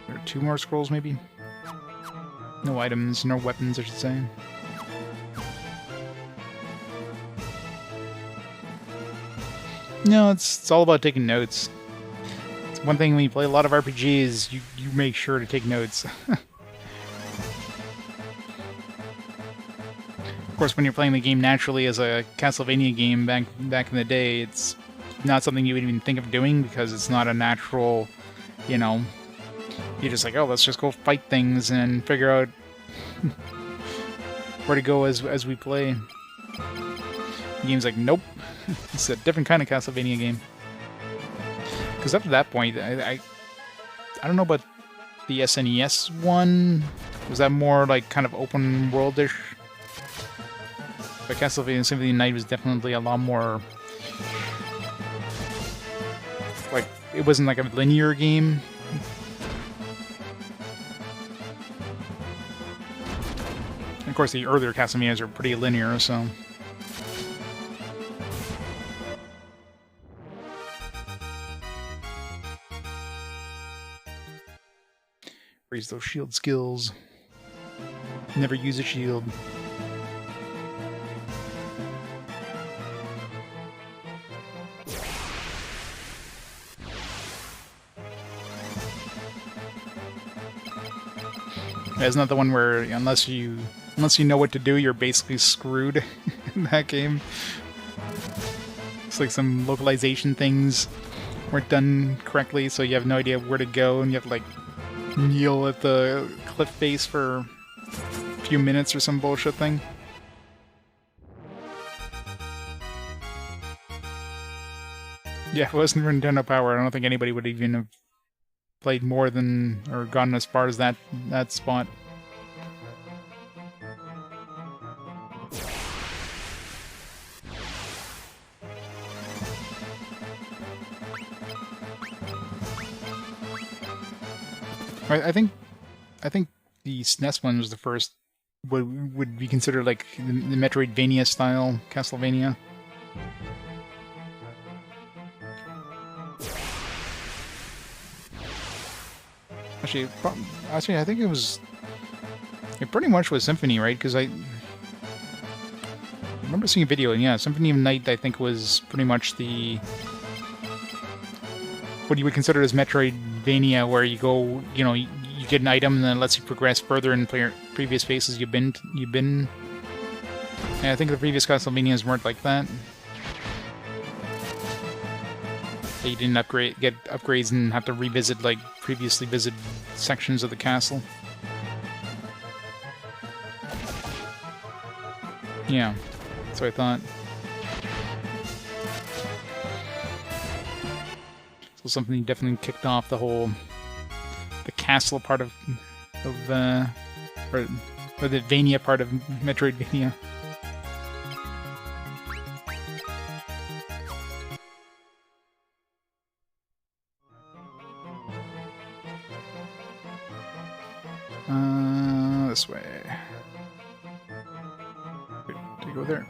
S1: Or 2 more scrolls, maybe? No items, no weapons, I should say. No, it's all about taking notes. It's one thing when you play a lot of RPGs, you make sure to take notes. Of course, when you're playing the game naturally as a Castlevania game back in the day, it's not something you would even think of doing because it's not a natural, you know, you're just like, oh, let's just go fight things and figure out where to go as we play. The game's like, nope, it's a different kind of Castlevania game. Because up to that point, I don't know about the SNES one. Was that more like kind of open world-ish? But Castlevania Symphony of the Night was definitely a lot more like, it wasn't like a linear game. And of course, the earlier Castlevanias are pretty linear, so. Raise those shield skills. Never use a shield. It's not the one where unless you know what to do, you're basically screwed in that game. It's like some localization things weren't done correctly, so you have no idea where to go, and you have to like kneel at the cliff face for a few minutes or some bullshit thing. Yeah, if it wasn't for Nintendo Power, I don't think anybody would even have played more than, or gone as far as that spot. I think the SNES one was the first would be considered like the Metroidvania style Castlevania. Actually, I think it pretty much was Symphony, right? Because I remember seeing a video, and yeah, Symphony of Night, I think, was pretty much what you would consider as Metroidvania, where you go, you know, you get an item, and then it lets you progress further in previous phases you've been. And I think the previous Castlevanias weren't like that. You didn't get upgrades and have to revisit like previously visited sections of the castle. Yeah, that's what I thought. So something definitely kicked off the castle part of or the Vania part of Metroidvania. This way. Wait, do you go there?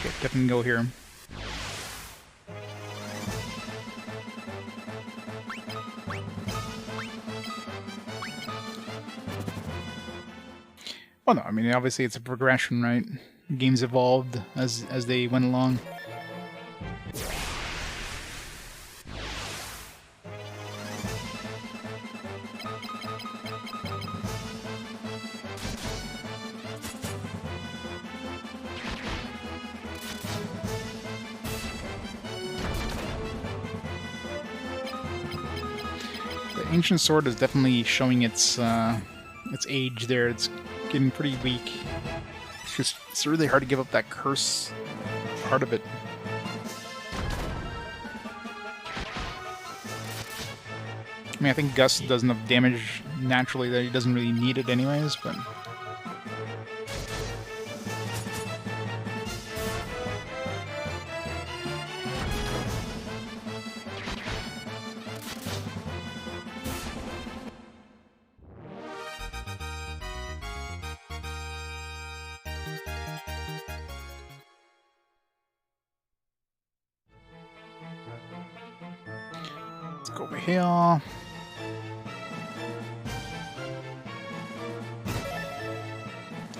S1: Okay, definitely go here. Well, no, I mean, obviously it's a progression, right? Games evolved as they went along. The ancient sword is definitely showing its age there. It's getting pretty weak. It's really hard to give up that curse part of it. I mean, I think Gus does enough damage naturally that he doesn't really need it anyways, but... go over here.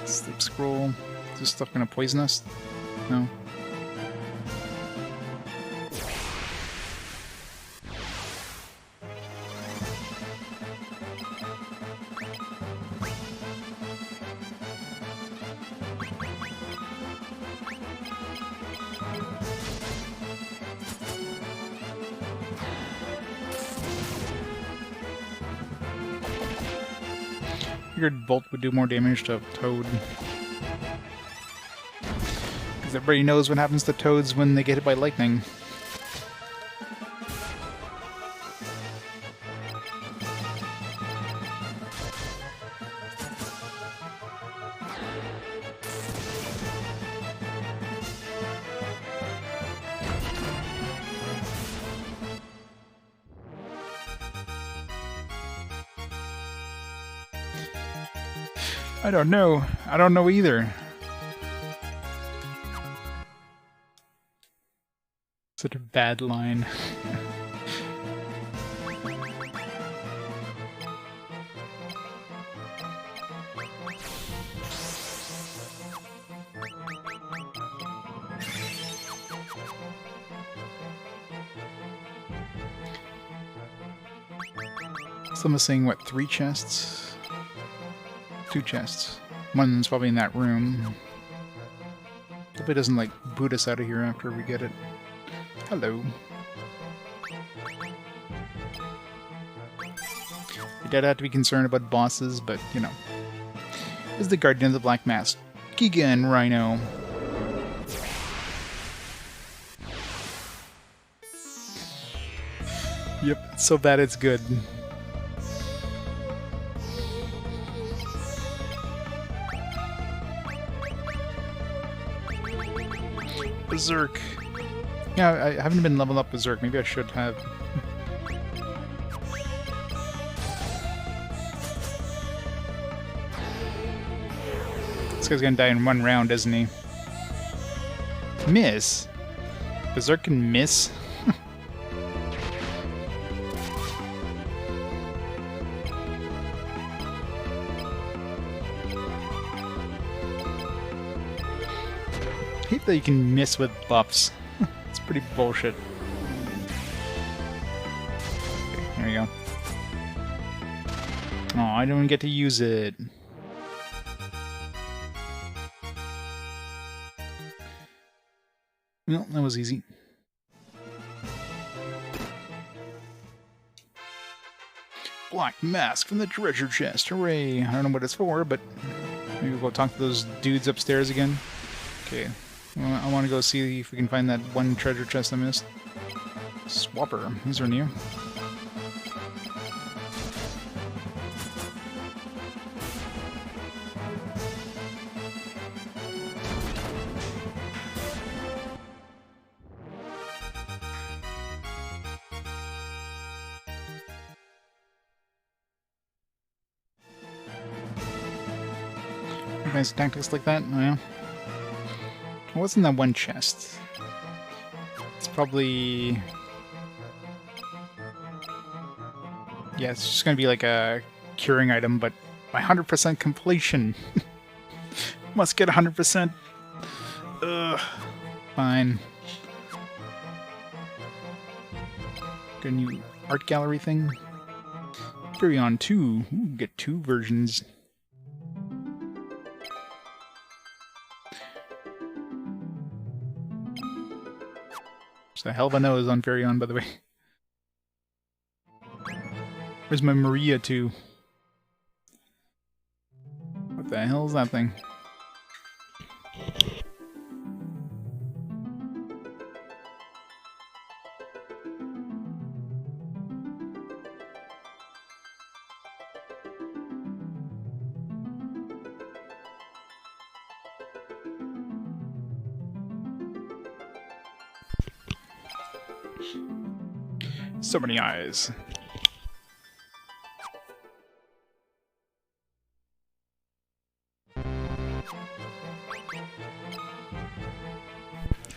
S1: Sleep scroll. Is this stuff gonna poison us? No. Figured Bolt would do more damage to Toad. Because everybody knows what happens to Toads when they get hit by lightning. I don't know. I don't know either. Such a bad line. Someone's saying, what, 3 chests? 2 chests. One of them's probably in that room. Hope it doesn't, like, boot us out of here after we get it. Hello. Your dad had to be concerned about bosses, but, you know. Is the Guardian of the Black Mask. Giga and Rhino. Yep, so bad it's good. Berserk. Yeah, I haven't been leveled up Berserk. Maybe I should have. This guy's gonna die in 1 round, isn't he? Miss? Berserk can miss? I hate that you can miss with buffs. It's pretty bullshit. Okay, there we go. Oh, I don't get to use it. Well, that was easy. Black mask from the treasure chest. Hooray! I don't know what it's for, but maybe we'll go talk to those dudes upstairs again. Okay. I want to go see if we can find that one treasure chest I missed. Swapper. These are new. Nice tactics like that? Oh yeah. What's in that one chest? It's probably... Yeah, it's just gonna be like a curing item, but by 100% completion. Must get 100%. Ugh. Fine. Got a new art gallery thing. Furrion 2. Ooh, get 2 versions. There's a hell of a nose on Furrion, by the way. Where's my Maria 2? What the hell is that thing? So many eyes.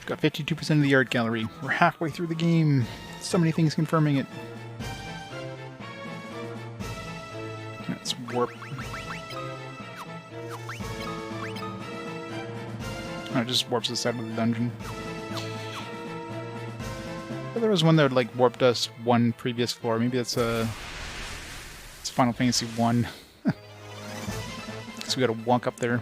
S1: Got 52% of the art gallery. We're halfway through the game. So many things confirming it. just warp. Oh, it just warps us out of the dungeon. But there was one that like warped us one previous floor. Maybe it's Final Fantasy 1. So we gotta walk up there.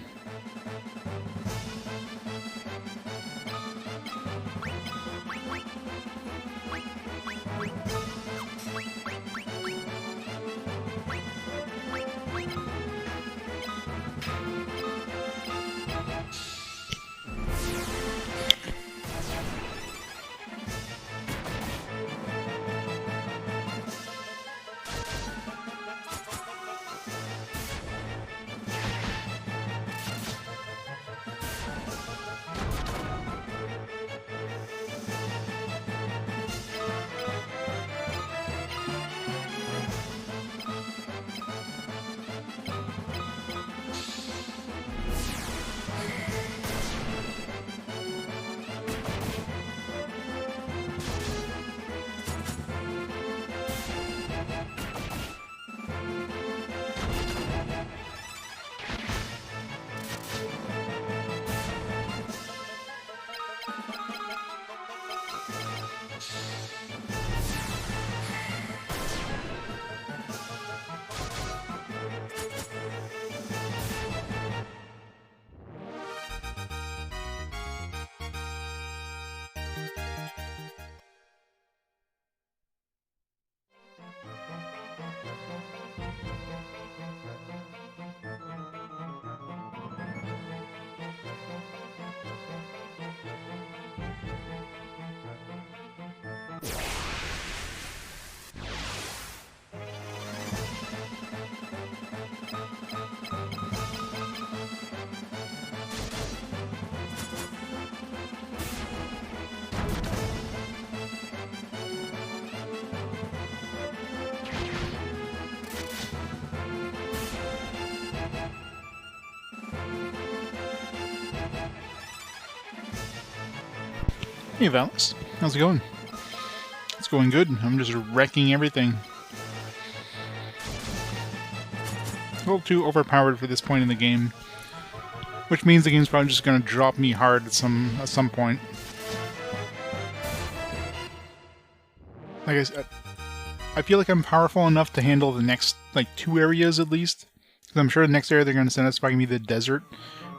S1: Hey Valus, how's it going? It's going good. I'm just wrecking everything. A little too overpowered for this point in the game, which means the game's probably just going to drop me hard at some point. Like I said, I feel like I'm powerful enough to handle the next like 2 areas at least. Because I'm sure the next area they're going to send us is probably going to be the desert.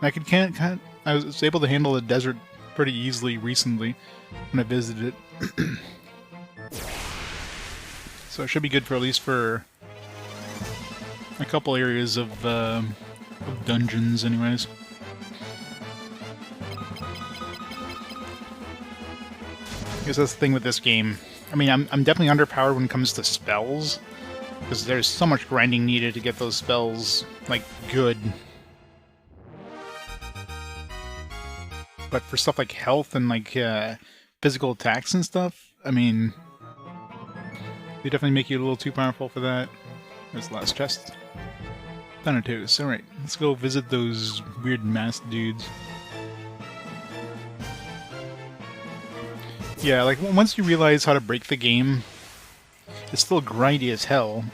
S1: And I was able to handle the desert pretty easily recently when I visited it. So it should be good for at least for a couple areas of dungeons anyways. I guess that's the thing with this game. I mean, I'm definitely underpowered when it comes to spells, because there's so much grinding needed to get those spells, like, good. But for stuff like health and, like, physical attacks and stuff, I mean, they definitely make you a little too powerful for that. There's the last chest. Thanatos. Alright, let's go visit those weird masked dudes. Yeah, like, once you realize how to break the game, it's still grindy as hell.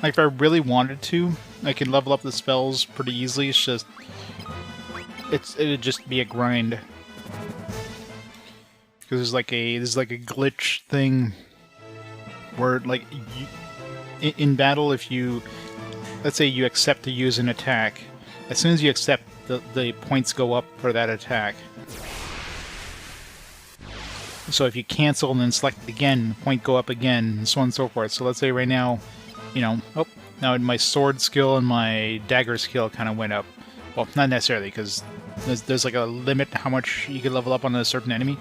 S1: Like, if I really wanted to, I could level up the spells pretty easily. It's just... it'd just be a grind. Because there's like a glitch thing where, like, in battle, if you... let's say you accept to use an attack. As soon as you accept, the points go up for that attack. So if you cancel and then select it again, point go up again, and so on and so forth. So let's say right now, you know, oh, now my sword skill and my dagger skill kind of went up. Well, not necessarily, because there's like a limit to how much you can level up on a certain enemy.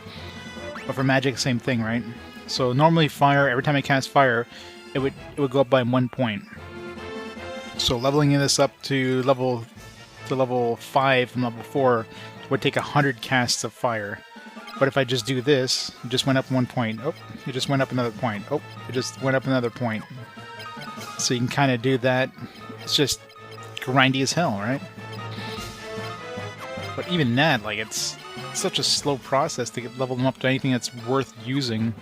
S1: But for magic, same thing, right? So normally fire, every time I cast fire, it would go up by 1 point. So leveling this up to level 5 from level 4 would take 100 casts of fire. But if I just do this, it just went up 1 point. Oh, it just went up another point. Oh, it just went up another point. So you can kind of do that. It's just grindy as hell, right? But even that, like, it's such a slow process to level them up to anything that's worth using.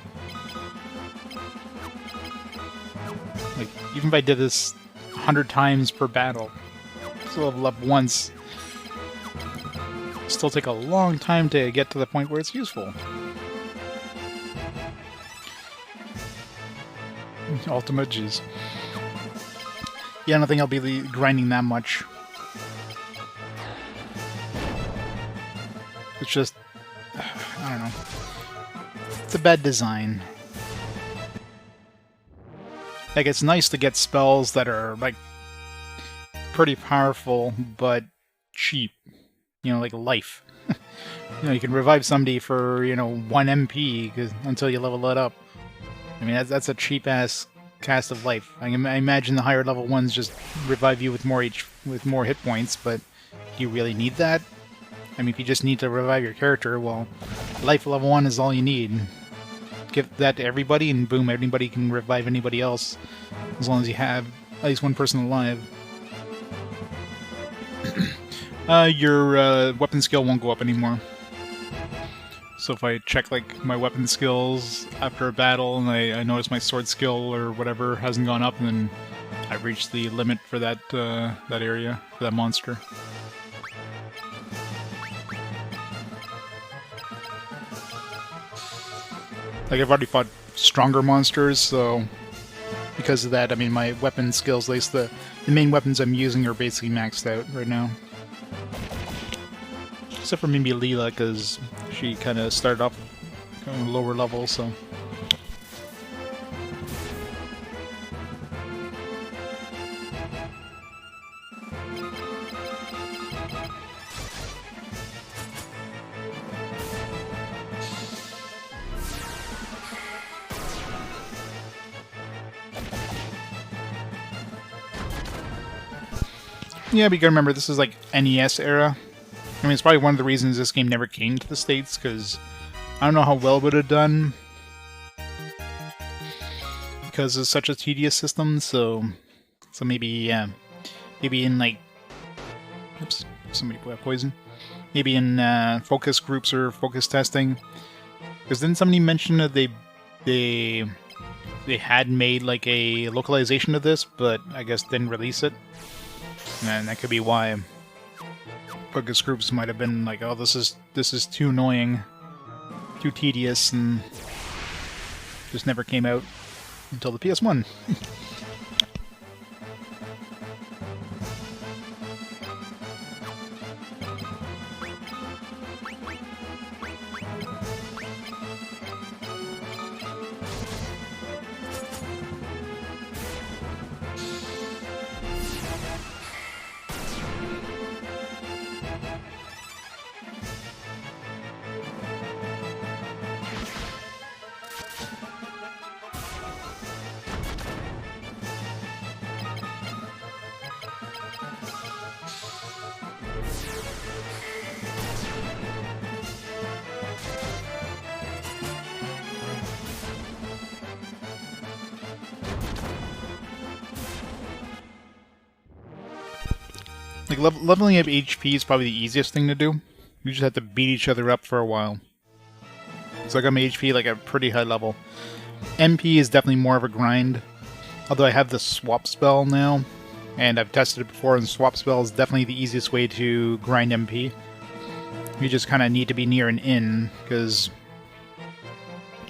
S1: Like, even if I did this 100 times per battle. So level up once. Still take a long time to get to the point where it's useful. Ultimate, jeez. Yeah, I don't think I'll be grinding that much. It's just, I don't know. It's a bad design. Like, it's nice to get spells that are, like, pretty powerful, but cheap. You know, like life. You know, you can revive somebody for, you know, 1 MP until you level it up. I mean, that's a cheap-ass cast of life. I imagine the higher level ones just revive you with more hit points, but do you really need that? I mean, if you just need to revive your character, well, life level 1 is all you need. Give that to everybody, and boom, anybody can revive anybody else, as long as you have at least one person alive. Your weapon skill won't go up anymore. So if I check like my weapon skills after a battle, and I notice my sword skill or whatever hasn't gone up, then I've reached the limit for that that area, for that monster. Like, I've already fought stronger monsters, so because of that, I mean, my weapon skills, at least the main weapons I'm using, are basically maxed out right now. Except for maybe Leela, because she kind of started off lower level, so... Yeah, but you gotta remember, this is like NES era. I mean, it's probably one of the reasons this game never came to the States, because I don't know how well it would have done. Because it's such a tedious system, so maybe, yeah. Maybe in, like... Oops, somebody put out poison. Maybe in focus groups or focus testing. Because didn't somebody mention that they had made, like, a localization of this, but I guess didn't release it? And that could be why focus groups might have been like, oh, this is too annoying, too tedious, and just never came out until the PS1. Like, leveling up HP is probably the easiest thing to do. You just have to beat each other up for a while. So I got my HP like a pretty high level. MP is definitely more of a grind. Although I have the swap spell now, and I've tested it before, and swap spell is definitely the easiest way to grind MP. You just kind of need to be near an inn, because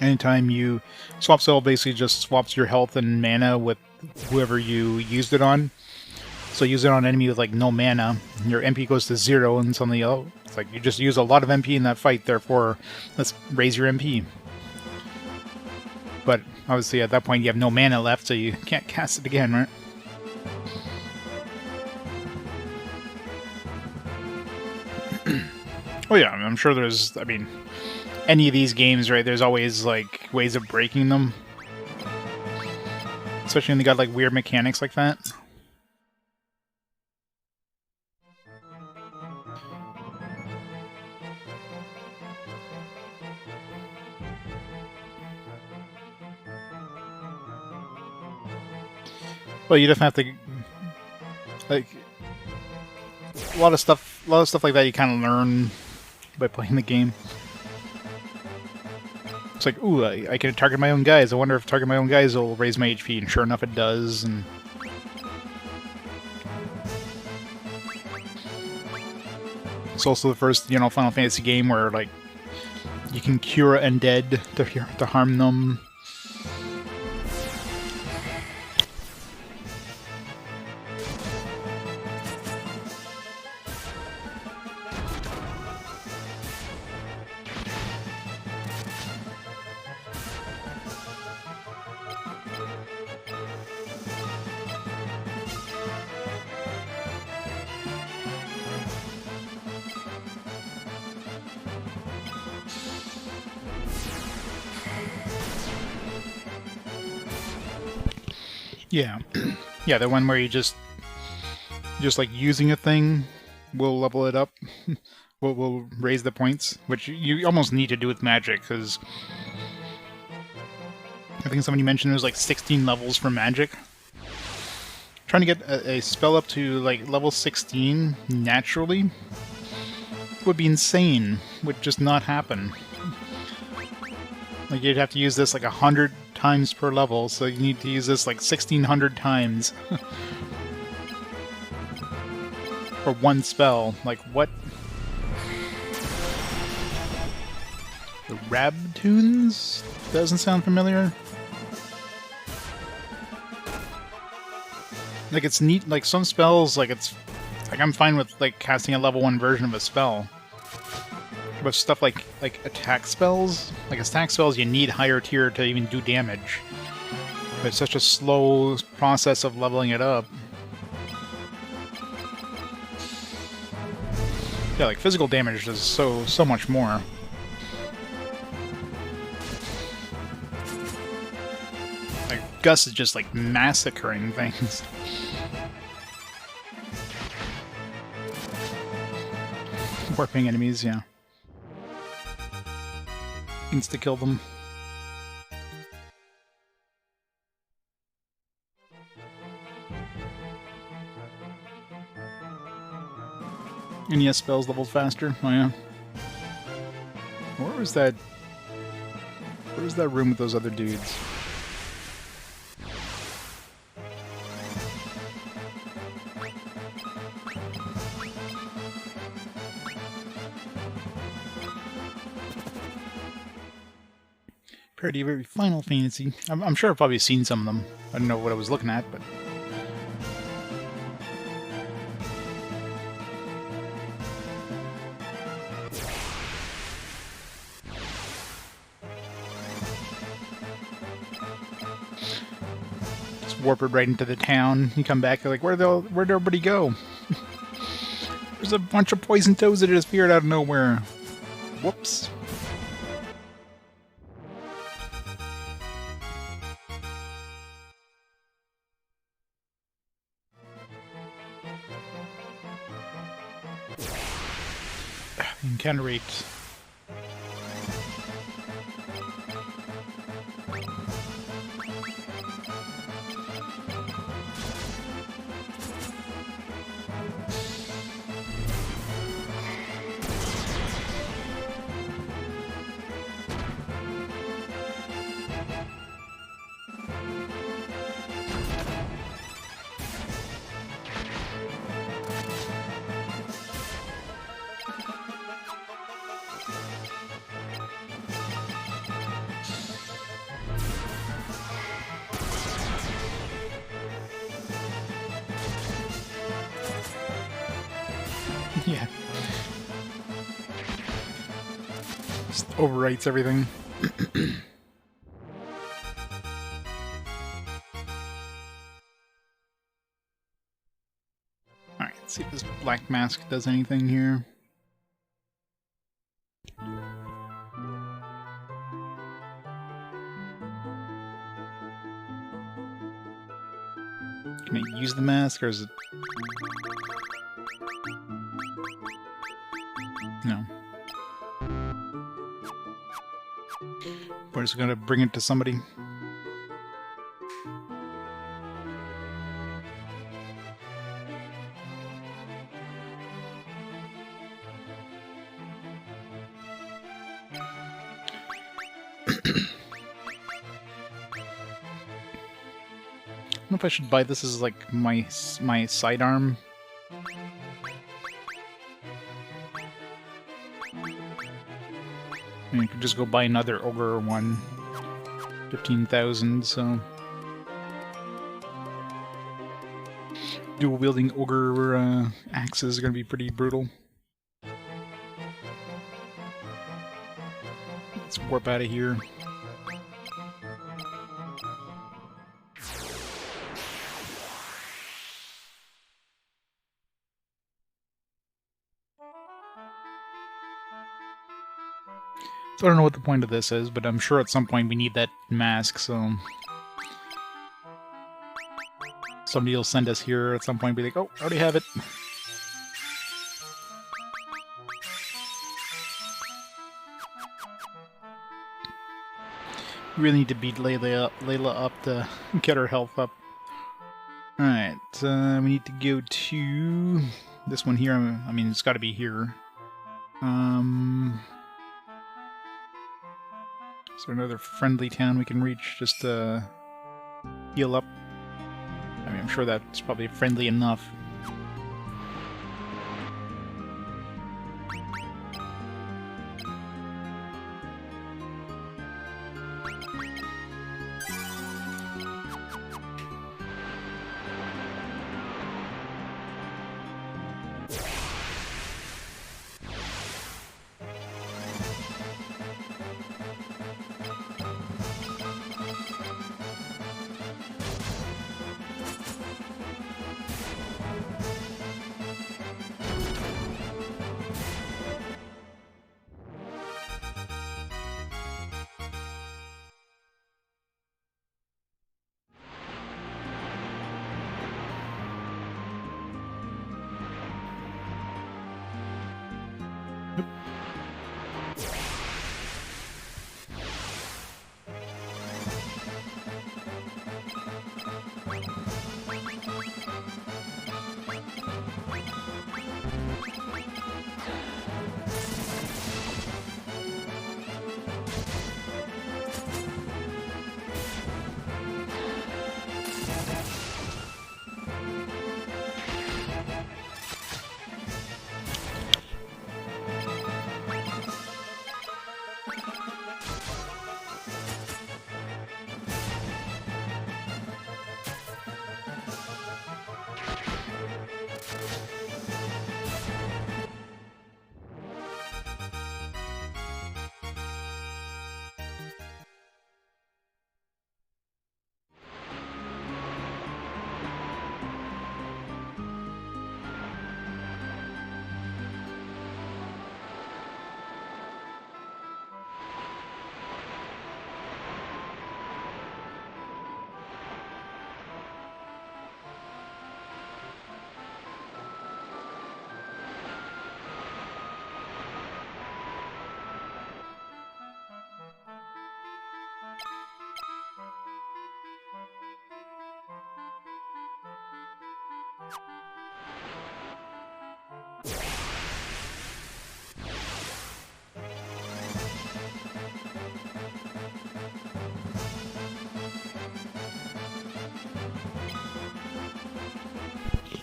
S1: anytime you... Swap spell basically just swaps your health and mana with whoever you used it on. So use it on an enemy with like no mana, your MP goes to 0, and suddenly, oh, it's like you just use a lot of MP in that fight, therefore let's raise your MP. But obviously at that point you have no mana left, so you can't cast it again, right? Oh yeah, I'm sure there's, I mean, any of these games, right, there's always like ways of breaking them. Especially when they got like weird mechanics like that. Well, you definitely have to, like, a lot of stuff like that you kind of learn by playing the game. It's like, ooh, I can target my own guys. I wonder if targeting my own guys will raise my HP, and sure enough, it does. And It's also the first, Final Fantasy game where, like, you can cure undead to harm them. Yeah. Yeah, the one where you just like using a thing will level it up. will raise the points, which you almost need to do with magic, because I think somebody mentioned there's like 16 levels for magic. Trying to get a spell up to like level 16 naturally would be insane. Would just not happen. Like, you'd have to use this like 100 times per level, so you need to use this like 1,600 times. For one spell. Like, what? The Rabtunes? Doesn't sound familiar. Like, it's neat, like, some spells, like, I'm fine with, like, casting a level 1 version of a spell. But stuff like attack spells, you need higher tier to even do damage. But it's such a slow process of leveling it up. Yeah, like, physical damage does so much more. Like, Gus is just, like, massacring things. Warping enemies, yeah. Insta-kill them. NES spells leveled faster. Oh yeah. Where was that room with those other dudes? Parody of every Final Fantasy. I'm sure I've probably seen some of them. I don't know what I was looking at, but... just warp it right into the town. You come back, you're like, where'd everybody go? There's a bunch of poison toads that just appeared out of nowhere. Whoops. Encounter rate. Yeah. Just overwrites everything. Alright, let's see if this black mask does anything here. Can I use the mask, or is it... No. We're just gonna bring it to somebody. I don't know if I should buy this as like my sidearm. mean, I could just go buy another ogre one. 15,000, so... Dual-wielding ogre axes are gonna be pretty brutal. Let's warp out of here. So I don't know what the point of this is, but I'm sure at some point we need that mask, so... Somebody will send us here at some point and be like, oh, I already have it. We really need to beat Layla up to get her health up. Alright, we need to go to this one here. I mean, it's got to be here. Is there another friendly town we can reach just to heal up? I mean, I'm sure that's probably friendly enough.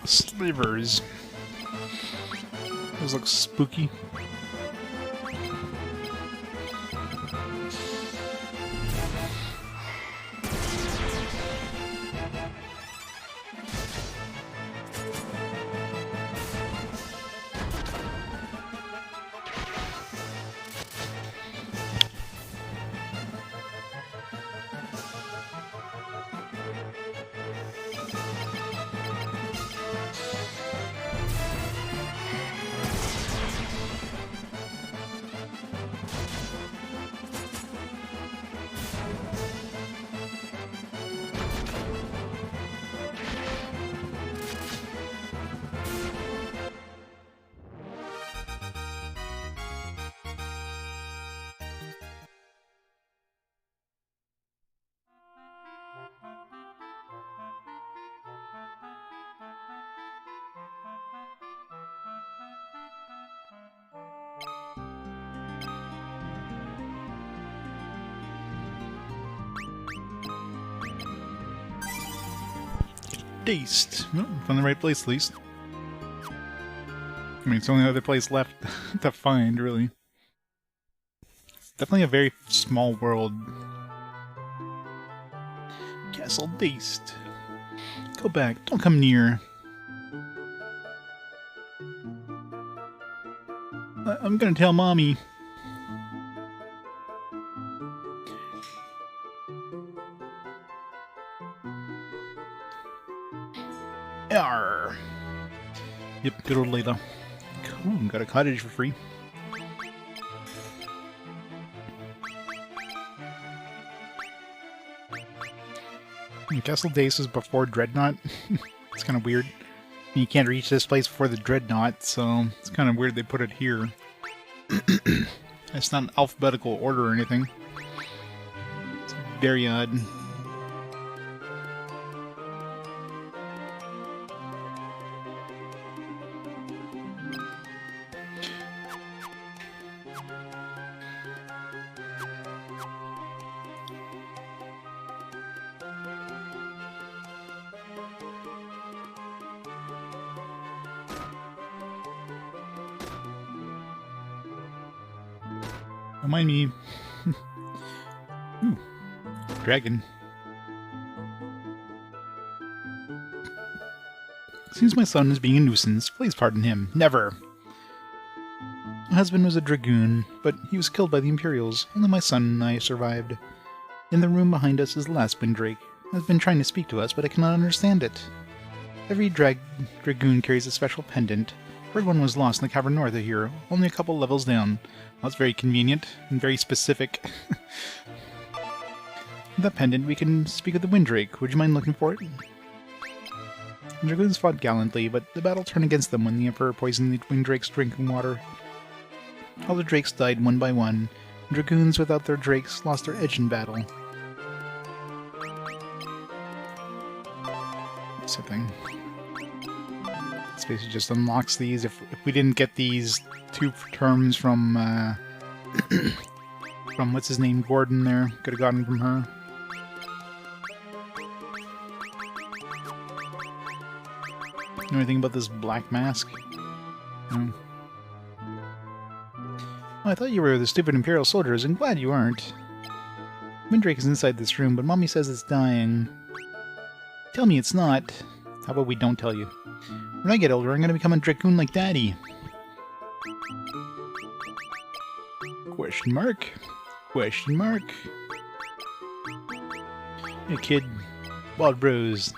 S1: Slivers. Those look spooky. Dazed. Oh, found the right place, at least. I mean, it's the only other place left to find, really. definitely a very small world. Castle Beast. Go back. Don't come near. I'm gonna tell Mommy. Arr. Yep, good old Layla. Cool, got a cottage for free. Castle Dace was before Dreadnought. It's kind of weird. You can't reach this place before the Dreadnought, so it's kind of weird they put it here. It's not an alphabetical order or anything. It's very odd. Remind me. Ooh, dragon. Seems my son is being a nuisance. Please pardon him. Never. My husband was a dragoon, but he was killed by the Imperials. Only my son and I survived. In the room behind us is the last Windrake. Has been trying to speak to us, but I cannot understand it. Every dragoon carries a special pendant. Red one was lost in the cavern north of here, only a couple levels down. Well, that's very convenient and very specific. With that pendant, we can speak with the Windrake. Would you mind looking for it? The dragoons fought gallantly, but the battle turned against them when the Emperor poisoned the Windrake's drinking water. All the drakes died one by one. Dragoons without their drakes lost their edge in battle. Something. This basically just unlocks these. If we didn't get these two terms from from what's his name, Gordon there, could have gotten from her. Know anything about this black mask? No. Oh, I thought you were the stupid Imperial soldiers, and glad you aren't. Windrake is inside this room, but Mommy says it's dying. Tell me it's not. How about we don't tell you? When I get older, I'm gonna become a dragoon like Daddy. Question mark? Question mark? Hey kid. Wild Rose.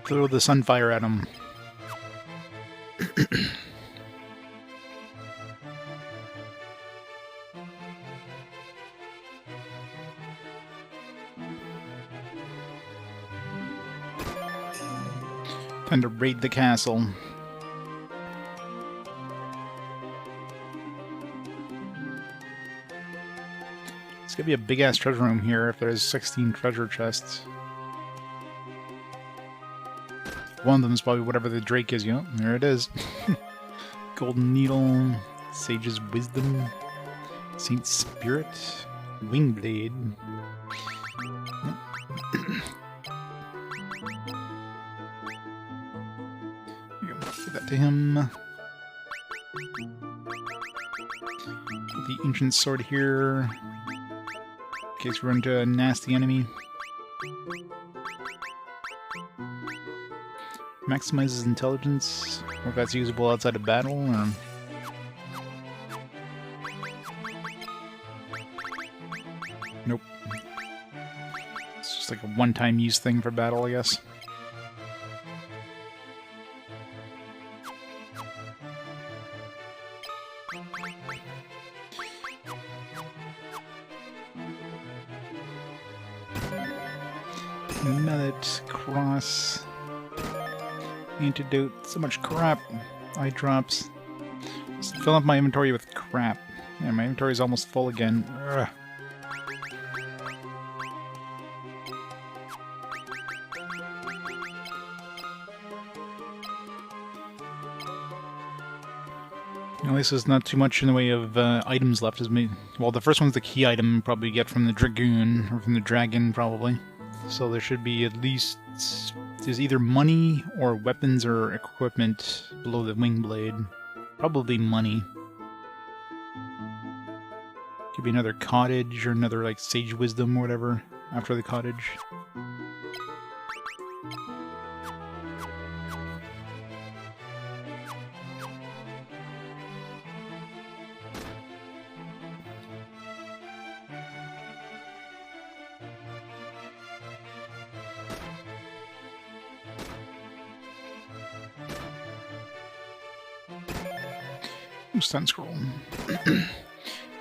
S1: Throw the sunfire at him. Time to raid the castle. It's gonna be a big-ass treasure room here if there's 16 treasure chests. One of them is probably whatever the Drake is, you know? There it is. Golden Needle, Sage's Wisdom, Saint's Spirit, Wingblade. Give that to him. Put the Ancient Sword here, in case we run into a nasty enemy. Maximizes intelligence, or if that's usable outside of battle, or... Nope. It's just like a one-time use thing for battle, I guess. Mallet, cross... Antidote, so much crap. Eye drops. Just fill up my inventory with crap. Yeah, my inventory is almost full again. Ugh. At least there's not too much in the way of items left as me. Well, the first one's the key item, probably get from the Dragoon, or from the Dragon, probably. So there should be at least... There's either money or weapons or equipment below the wing blade. Probably money. Could be another cottage or another, like, sage wisdom or whatever after the cottage. Ooh, stun scroll.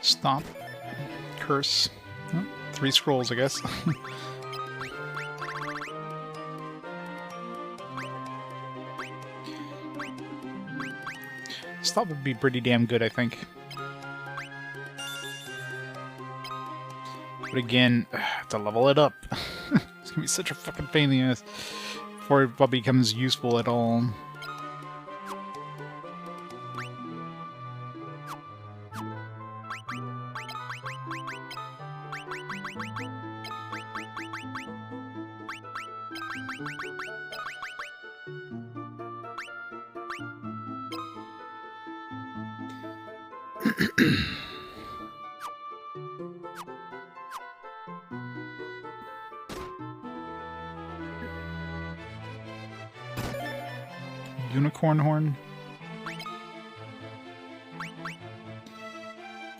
S1: Stop. Curse. Oh, 3 scrolls, I guess. Stop would be pretty damn good, I think. But again, to level it up. It's gonna be such a fucking pain in the ass before it becomes useful at all. Unicorn horn?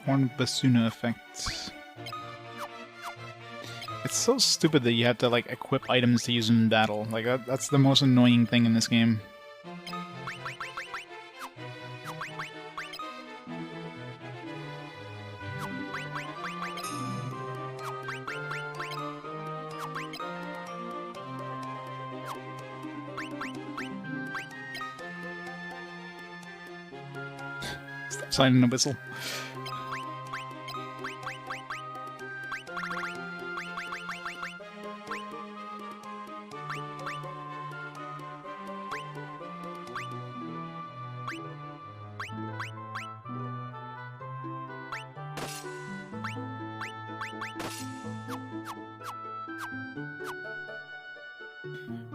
S1: Horn basuna effect. It's so stupid that you have to, like, equip items to use them in battle. Like, that's the most annoying thing in this game. Stop signing a whistle.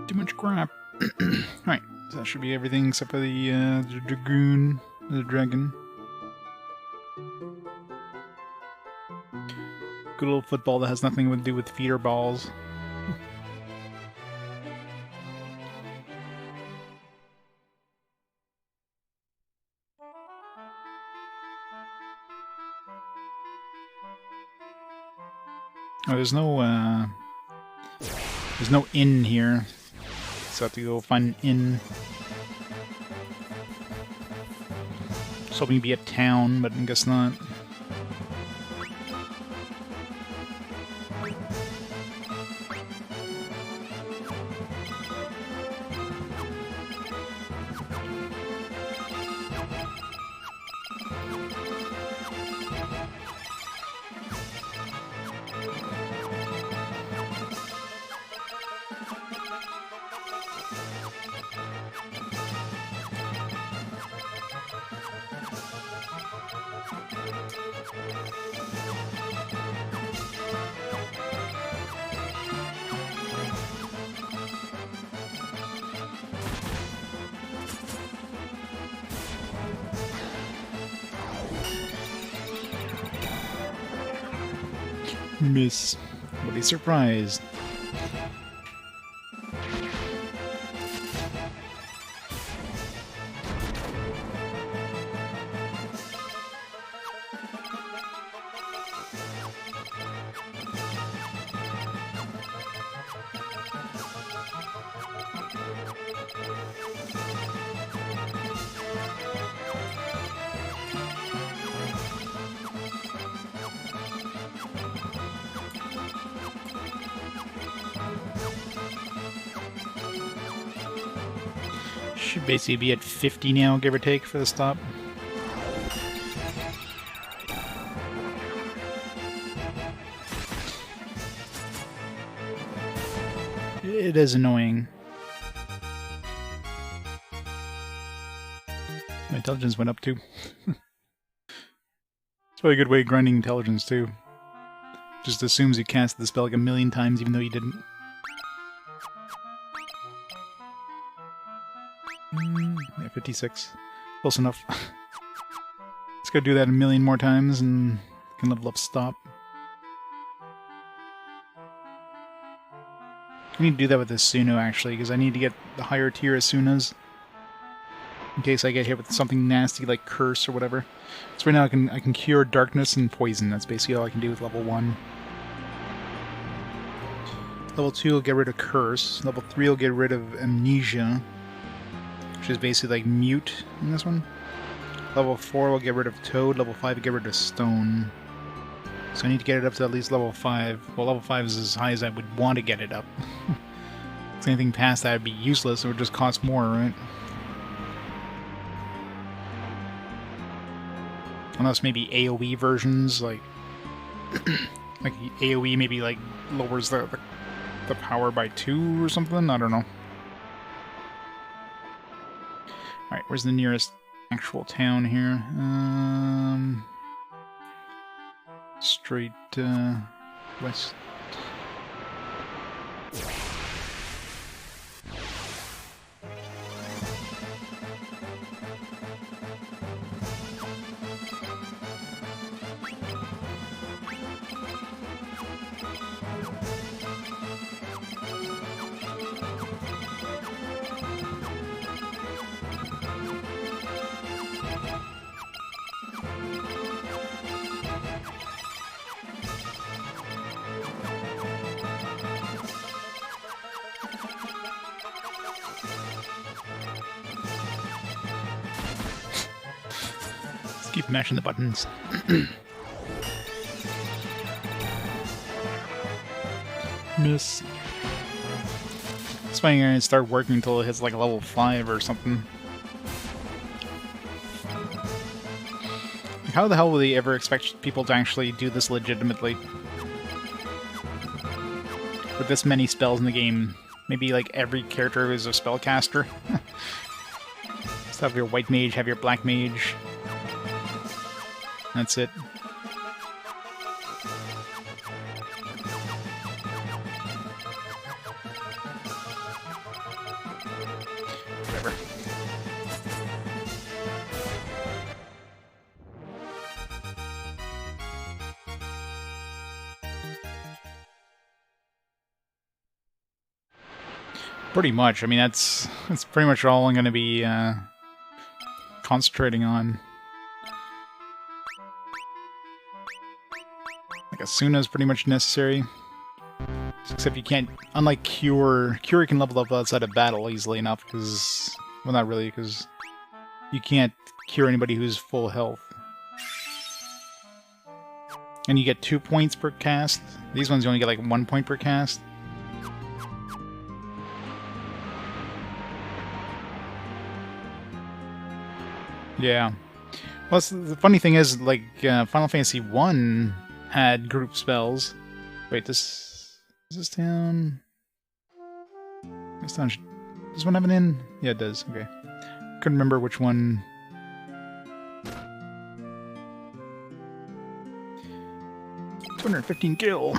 S1: Too much crap. Alright, so that should be everything except for the dragoon, the dragon. Good old football that has nothing to do with feet or balls. Oh, there's no inn here, so I have to go find an inn. I was hoping it'd be a town, but I guess not. Miss. What a surprise. Should basically be at 50 now, give or take, for the stop. It is annoying. My intelligence went up too. It's probably a good way of grinding intelligence too. Just assumes you cast the spell like a million times even though you didn't. Yeah, 56. Close enough. Let's go do that a million more times and can level up stop. I need to do that with Asuno, actually, because I need to get the higher tier Asunas. In case I get hit with something nasty like Curse or whatever. So right now I can cure Darkness and Poison. That's basically all I can do with level 1. Level 2 will get rid of Curse. Level 3 will get rid of Amnesia, which is basically like Mute in this one. Level 4 will get rid of Toad. Level 5 will get rid of Stone. So I need to get it up to at least level 5. Well, level 5 is as high as I would want to get it up. If anything past that would be useless. It would just cost more, right? Unless maybe AoE versions, like... like AoE maybe like lowers the power by 2 or something? I don't know. Alright, where's the nearest actual town here? Straight west. Keep mashing the buttons. Miss. That's why I'm gonna start working until it hits like a level 5 or something. How the hell will they ever expect people to actually do this legitimately? With this many spells in the game, maybe like every character is a spellcaster. Just have your white mage, have your black mage. That's it. Whatever. Pretty much. I mean, that's pretty much all I'm going to be concentrating on. Asuna is pretty much necessary. Except you can't... Unlike Cure... Cure can level up outside of battle easily enough, because... Well, not really, because... You can't cure anybody who's full health. And you get 2 points per cast. These ones you only get like 1 point per cast. Yeah. Well, the funny thing is, like, Final Fantasy 1... had group spells. Wait, is this town? This town does one have an inn? Yeah, it does. Okay. Couldn't remember which one. $215 gil.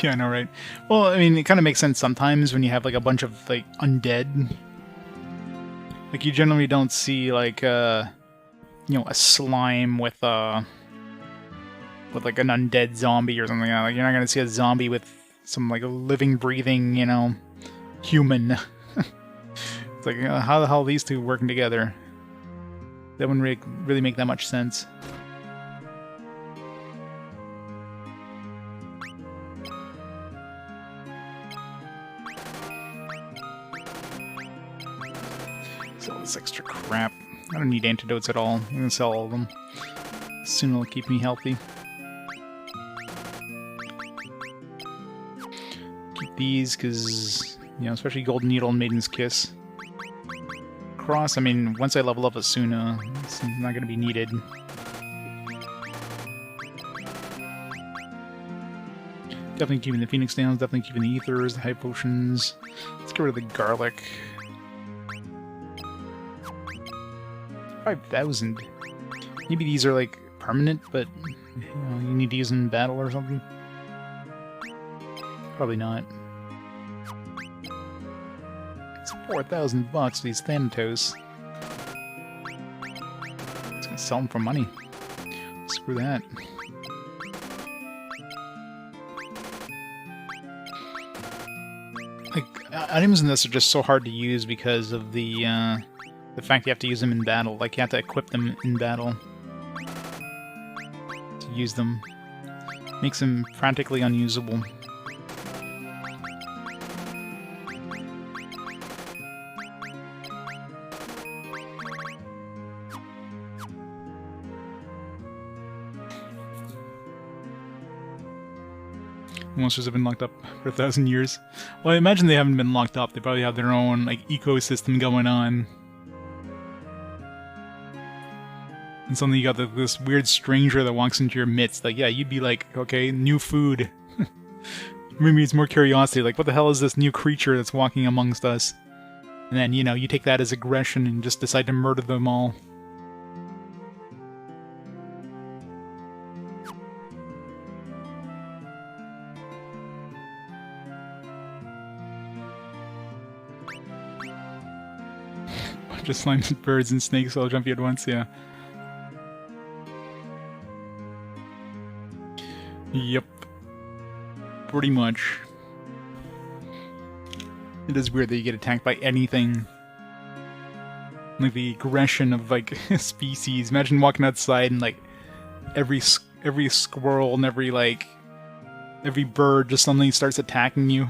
S1: Yeah, I know, right? Well, I mean, it kind of makes sense sometimes when you have like a bunch of like undead. Like, you generally don't see, like, you know, a slime with like, an undead zombie or something. Like, you're not gonna see a zombie with some, like, a living, breathing, you know, human. It's like, how the hell are these two working together? That wouldn't really make that much sense. Sell this extra crap. I don't need antidotes at all. I'm gonna sell all of them. Soon it'll keep me healthy. Keep these, because, you know, especially Golden Needle and Maiden's Kiss. Cross, I mean, once I level up Asuna, it's not gonna be needed. Definitely keeping the Phoenix Downs, definitely keeping the Ethers, the High Potions. Let's get rid of the Garlic. 5,000. Maybe these are like permanent, but you know, you need to use them in battle or something. Probably not. It's $4,000 these Thanatos. It's gonna sell them for money. Screw that. Like, items in this are just so hard to use because of the fact you have to use them in battle. Like, you have to equip them in battle to use them. Makes them practically unusable. Monsters have been locked up for 1,000 years. Well, I imagine they haven't been locked up. They probably have their own, like, ecosystem going on. And suddenly you got this weird stranger that walks into your midst. Like, yeah, you'd be like, okay, new food. Maybe it's more curiosity. Like, what the hell is this new creature that's walking amongst us? And then, you know, you take that as aggression and just decide to murder them all. Just slimes, birds, and snakes all jump you at once, yeah. Yep. Pretty much. It is weird that you get attacked by anything. Like the aggression of, like, species. Imagine walking outside and, like, every squirrel and every bird just suddenly starts attacking you.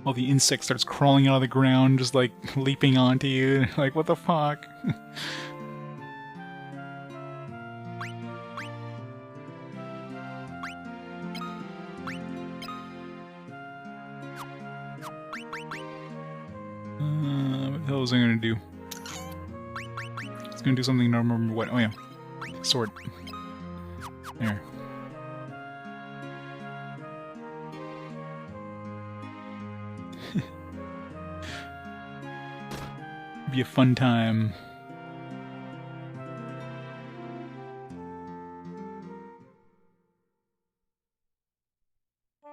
S1: While the insect starts crawling out of the ground, just like leaping onto you. Like, what the fuck? What the hell was I gonna do? It's gonna do something, I don't remember what. Oh yeah. Sword. There. Be a fun time. I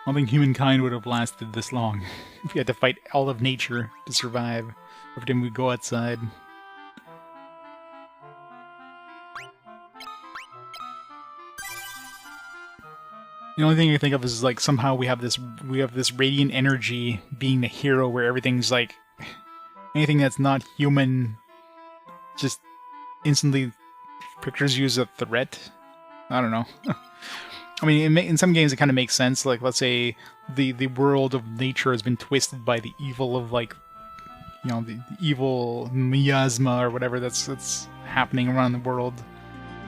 S1: don't think humankind would have lasted this long if you had to fight all of nature to survive every time we go outside. The only thing I think of is like somehow we have this radiant energy being the hero where everything's like anything that's not human just instantly pictures you as a threat. I don't know. I mean, in some games it kind of makes sense. Like, let's say the world of nature has been twisted by the evil of, like, you know, the evil miasma or whatever that's happening around the world.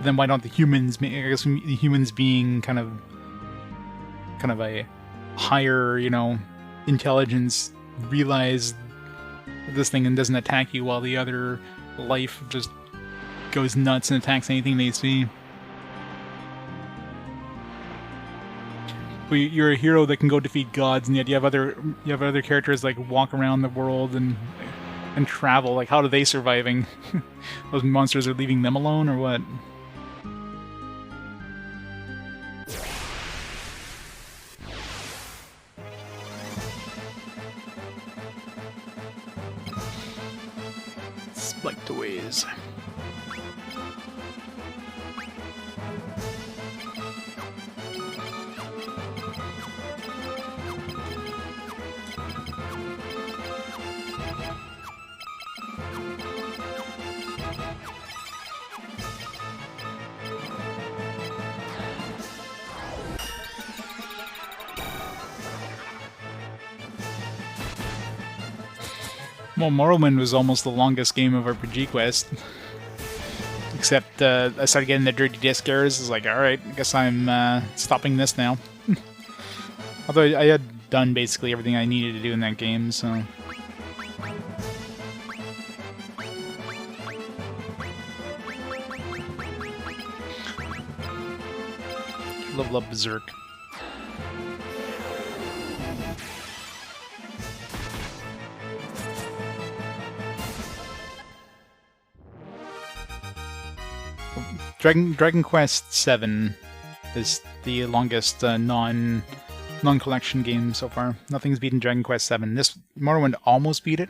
S1: Then why don't the humans? I guess the humans being kind of a higher, you know, intelligence realize this thing and doesn't attack you, while the other life just goes nuts and attacks anything they see. But you're a hero that can go defeat gods, and yet you have other characters like walk around the world and travel. Like, how are they surviving? Those monsters are leaving them alone, or what? Spike toys. Well, Morrowind was almost the longest game of RPG Quest. Except I started getting the dirty disc errors. It's like, alright, I guess I'm stopping this now. Although I had done basically everything I needed to do in that game, so... Level up Berserk. Dragon Quest 7 is the longest non-collection game so far. Nothing's beaten Dragon Quest 7. This Morrowind almost beat it,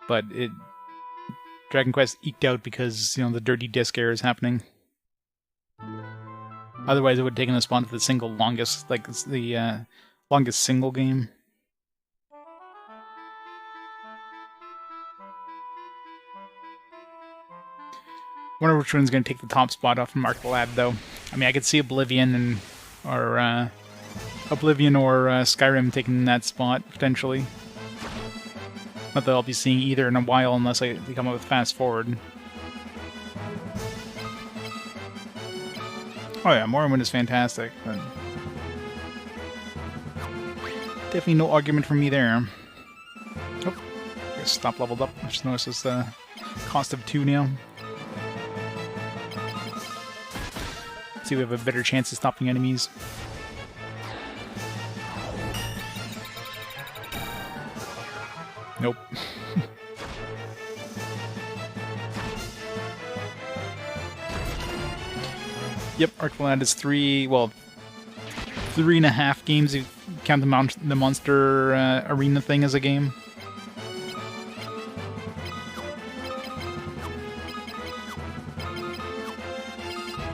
S1: but Dragon Quest eked out because the dirty disc error is happening. Otherwise, it would have taken a spot for the single longest, like the longest single game. Wonder which one's going to take the top spot off from Archlad, though. I mean, I could see Oblivion or Skyrim taking that spot potentially. Not that I'll be seeing either in a while unless they come up with Fast Forward. Oh yeah, Morrowind is fantastic, but definitely no argument from me there. Oh, I guess stop leveled up. I just noticed this cost of 2 now. See, we have a better chance of stopping enemies. Nope. Yep, Archlad is 3.5 games if you count the monster arena thing as a game.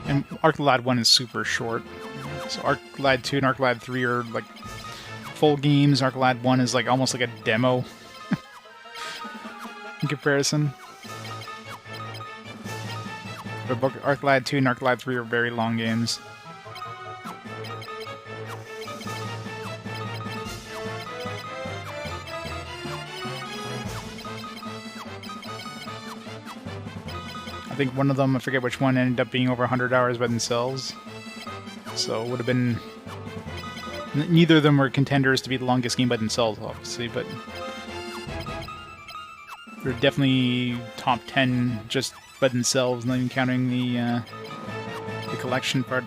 S1: And Archlad 1 is super short. So Archlad 2 and Archlad 3 are like full games. Archlad 1 is like almost like a demo in comparison. But Archlad 2 and Archlad 3 are very long games. I think one of them, I forget which one, ended up being over 100 hours by themselves. So it would have been... Neither of them were contenders to be the longest game by themselves, obviously, but... They're definitely top 10 just by themselves, not even counting the collection part.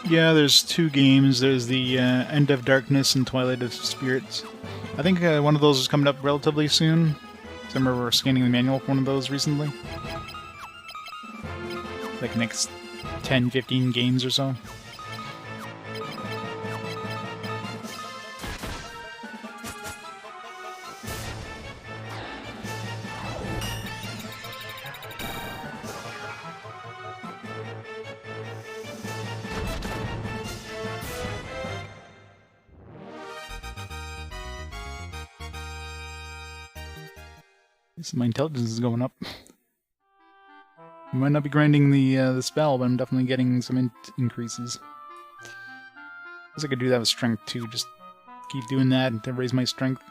S1: Yeah, there's 2 games. There's the End of Darkness and Twilight of Spirits. I think one of those is coming up relatively soon. I remember scanning the manual for one of those recently. Like next 10-15 games or so. So my intelligence is going up. I might not be grinding the spell, but I'm definitely getting some increases. I guess I could do that with strength too. Just keep doing that to raise my strength.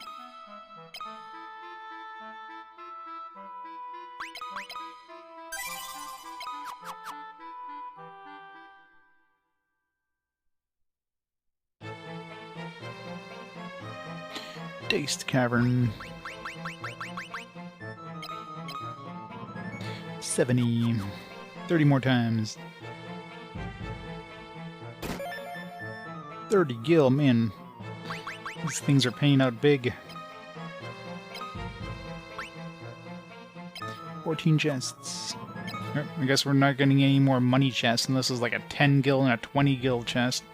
S1: Daced Cavern. 70. 30 more times. 30 gil, man. These things are paying out big. 14 chests. I guess we're not getting any more money chests unless it's like a 10 gil and a 20 gil chest.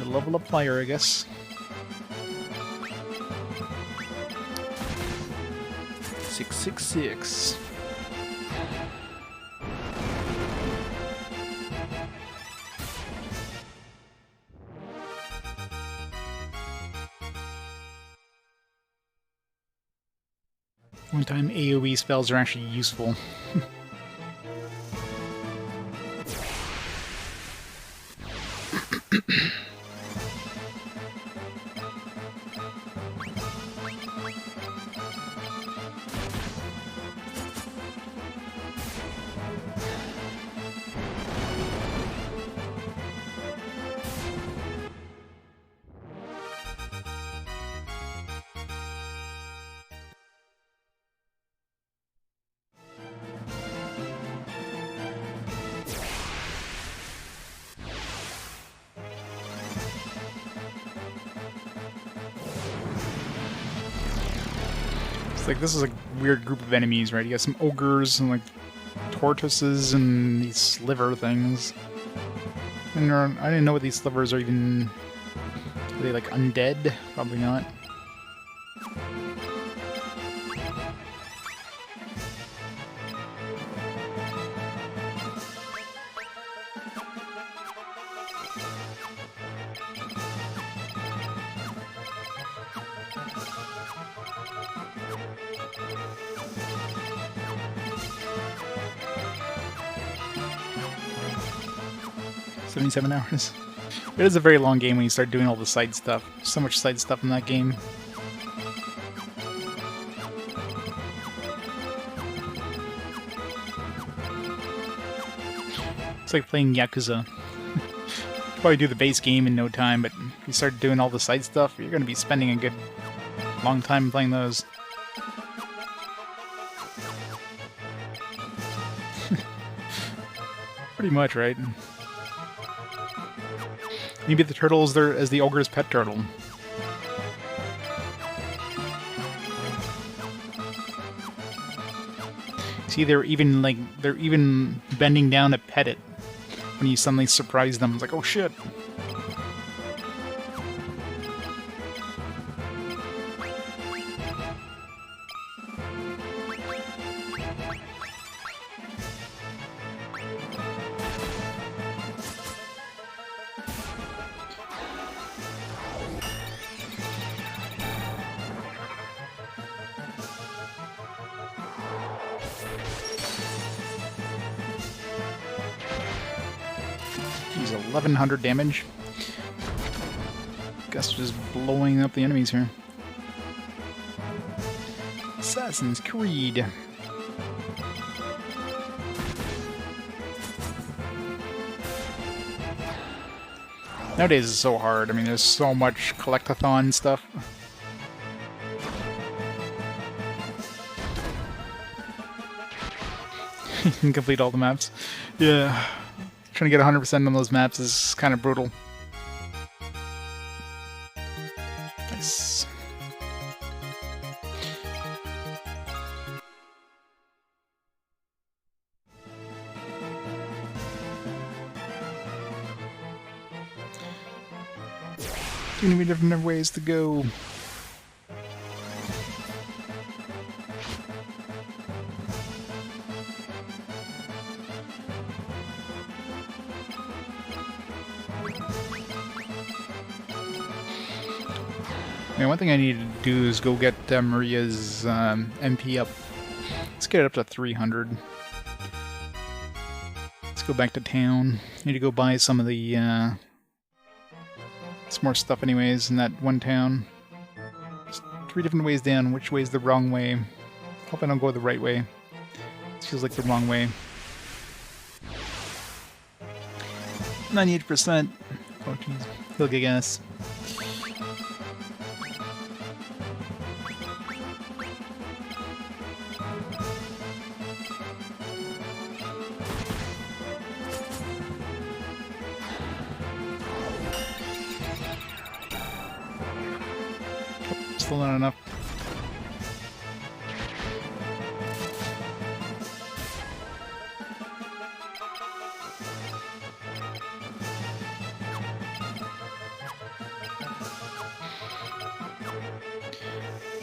S1: Level up fire, I guess. $666. One time AoE spells are actually useful. Like, this is a weird group of enemies, right? You got some ogres and like tortoises and these sliver things. And I didn't know what these slivers are even. Are they like undead? Probably not. $77 hours. It is a very long game when you start doing all the side stuff. So much side stuff in that game. It's like playing Yakuza. You probably do the base game in no time, but if you start doing all the side stuff, you're going to be spending a good long time playing those. Pretty much, right? Maybe the turtle is there as the ogre's pet turtle. See, they're even bending down to pet it when you suddenly surprise them. It's like, oh shit. He's 1100 damage. Guess just blowing up the enemies here. Assassin's Creed. Nowadays it's so hard. I mean, there's so much collectathon stuff. You can complete all the maps. Yeah. Trying to get 100% on those maps is kind of brutal. Nice. Too many different ways to go. Man, one thing I need to do is go get Maria's MP up. Let's get it up to 300. Let's go back to town. Need to go buy some of the some more stuff anyways in that one town. There's 3 different ways down. Which way is the wrong way? Hope I don't go the right way. It feels like the wrong way. 98%. Oh jeez. He'll get gas. Still not enough.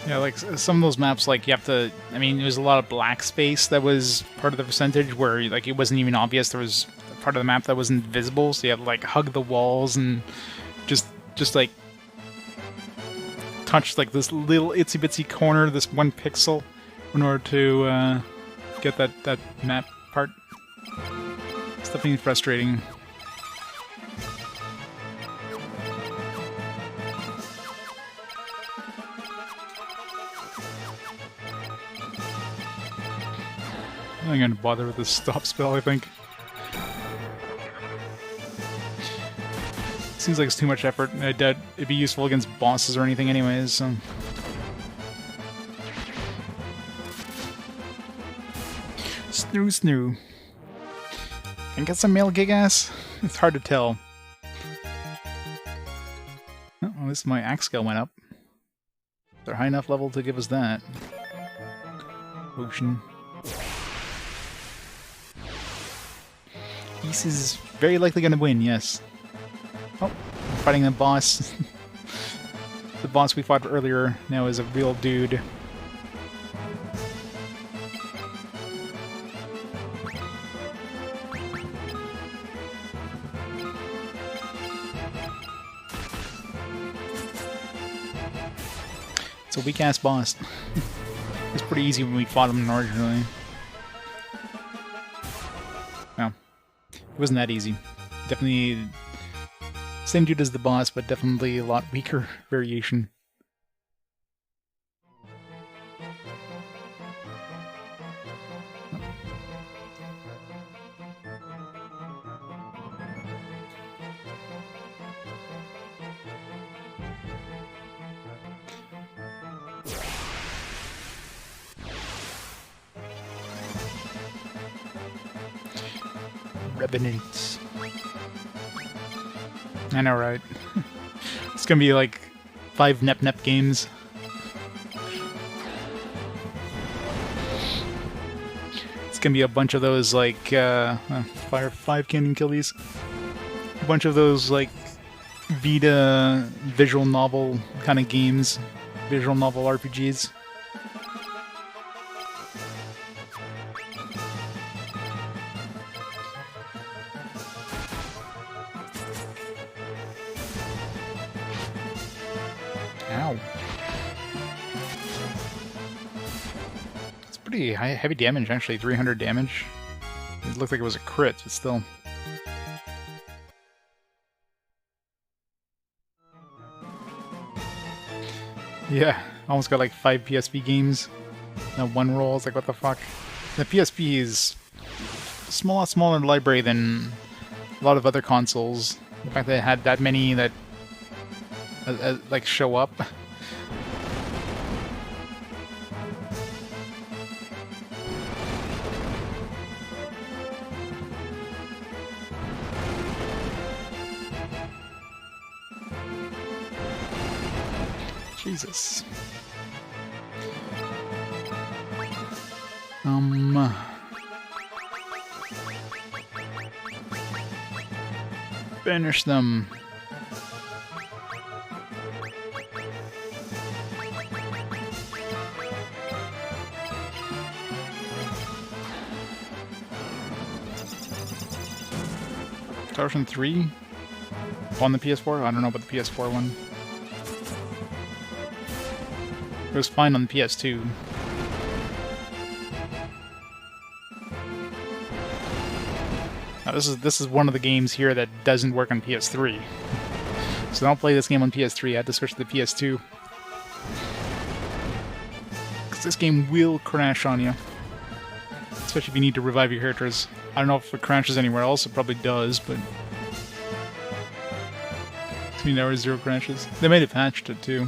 S1: Yeah, like some of those maps, like you have to. I mean, there was a lot of black space that was part of the percentage where like it wasn't even obvious there was a part of the map that wasn't visible, so you had to like hug the walls and just like touch like this little itsy bitsy corner, this 1 pixel, in order to get that map part. It's definitely frustrating. I'm gonna bother with this stop spell, I think. Seems like it's too much effort. I doubt it'd be useful against bosses or anything anyways, so... Snoo. Can I get some male gig-ass? It's hard to tell. Oh, at least my axe skill went up. They're high enough level to give us that. Potion. East is very likely going to win, yes. Oh, we're fighting the boss. The boss we fought earlier now is a real dude. It's a weak-ass boss. It was pretty easy when we fought him originally. Well, it wasn't that easy. Definitely same dude as the boss, but definitely a lot weaker variation. Revenant. I know, right? It's gonna be like 5 Nep games. It's gonna be a bunch of those like fire 5 cannon kill these. A bunch of those like Vita visual novel kind of games, visual novel RPGs. Ow. It's pretty heavy damage, actually. 300 damage. It looked like it was a crit, but still. Yeah, almost got like 5 PSP games. Now one roll. It's like, what the fuck? The PSP is a lot smaller library than a lot of other consoles. The fact that it had that many that like show up. Jesus. Finish them. Version 3 on the PS4? I don't know about the PS4 one. It was fine on the PS2. Now this is one of the games here that doesn't work on PS3. So don't play this game on PS3, I had to switch to the PS2. Because this game will crash on you. Especially if you need to revive your characters. I don't know if it crashes anywhere else, it probably does, but... 3 hours, 0 crashes. They might have patched it too.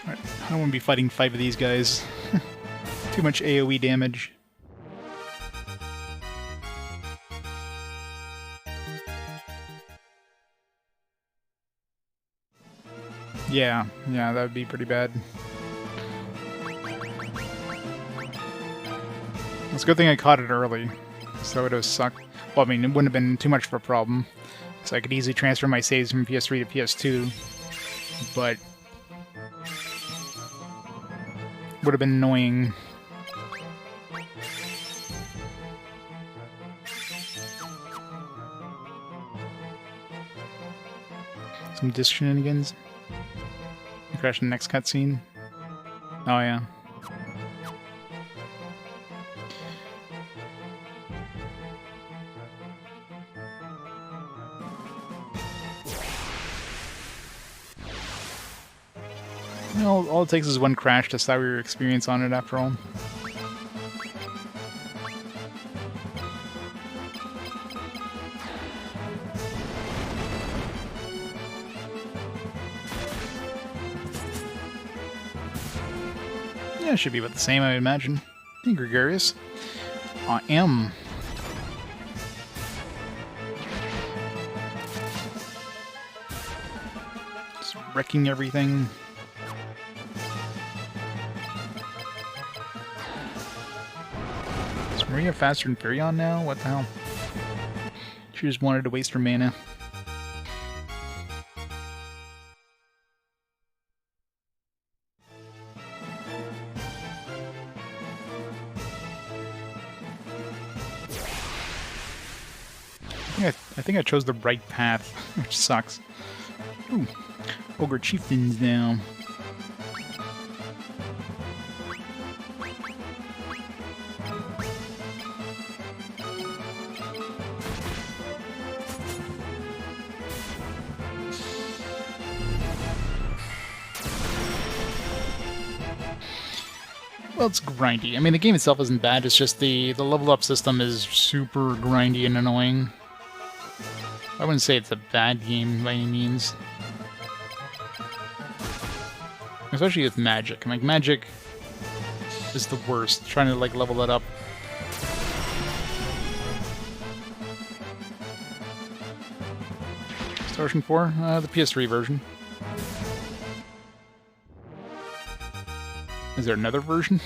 S1: Alright, I don't want to be fighting 5 of these guys. Too much AoE damage. Yeah, that would be pretty bad. It's a good thing I caught it early, so it would have sucked. Well, I mean, it wouldn't have been too much of a problem, so I could easily transfer my saves from PS3 to PS2, but would have been annoying. Some disc shenanigans. Crash the next cutscene. Oh yeah. All it takes is one crash to sour your experience on it, after all. Yeah, it should be about the same, I would imagine. Hey, Gregarious. I am. Just wrecking everything. Is Maria faster than Furion now? What the hell? She just wanted to waste her mana. I think I chose the right path, which sucks. Ooh, Ogre Chieftains now. Well, it's grindy. I mean, the game itself isn't bad, it's just the level up system is super grindy and annoying. I wouldn't say it's a bad game by any means. Especially with magic. Like, magic is the worst, trying to, like, level that up. Version 4? The PS3 version. Is there another version?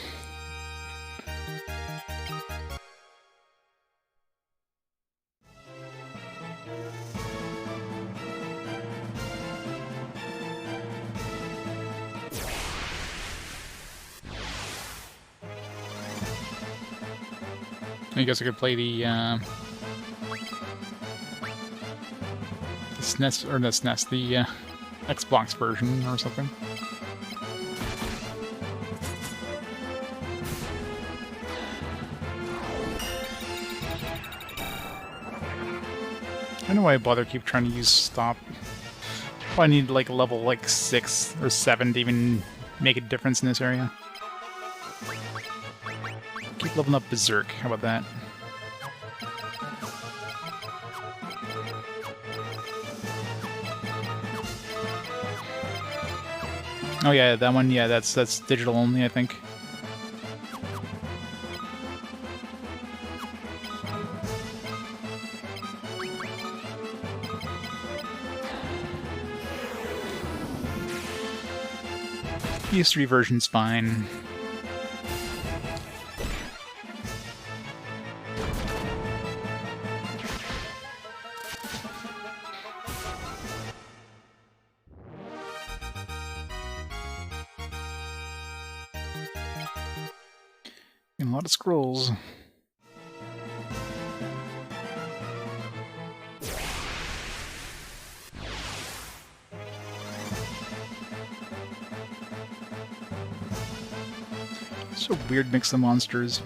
S1: I guess I could play the SNES, or the SNES, the Xbox version or something. I don't know why I bother keep trying to use stop. I need like level like 6 or 7 to even make a difference in this area. Keep leveling up Berserk, how about that? Oh yeah, that one, yeah, that's digital only, I think. PS3 version's fine. And a lot of scrolls. So weird mix of monsters.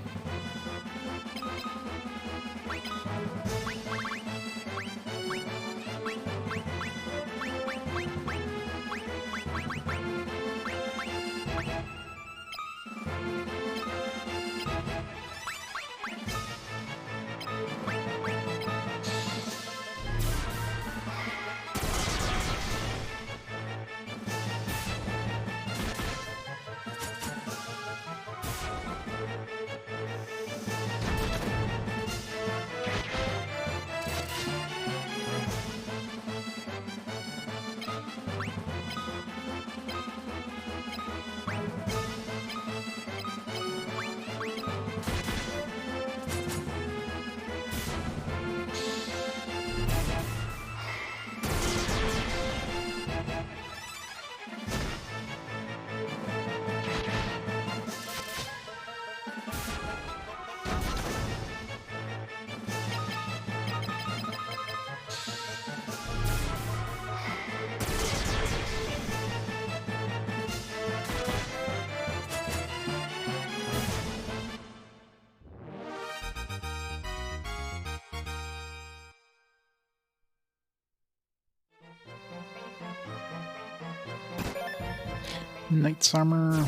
S1: Knight's armor.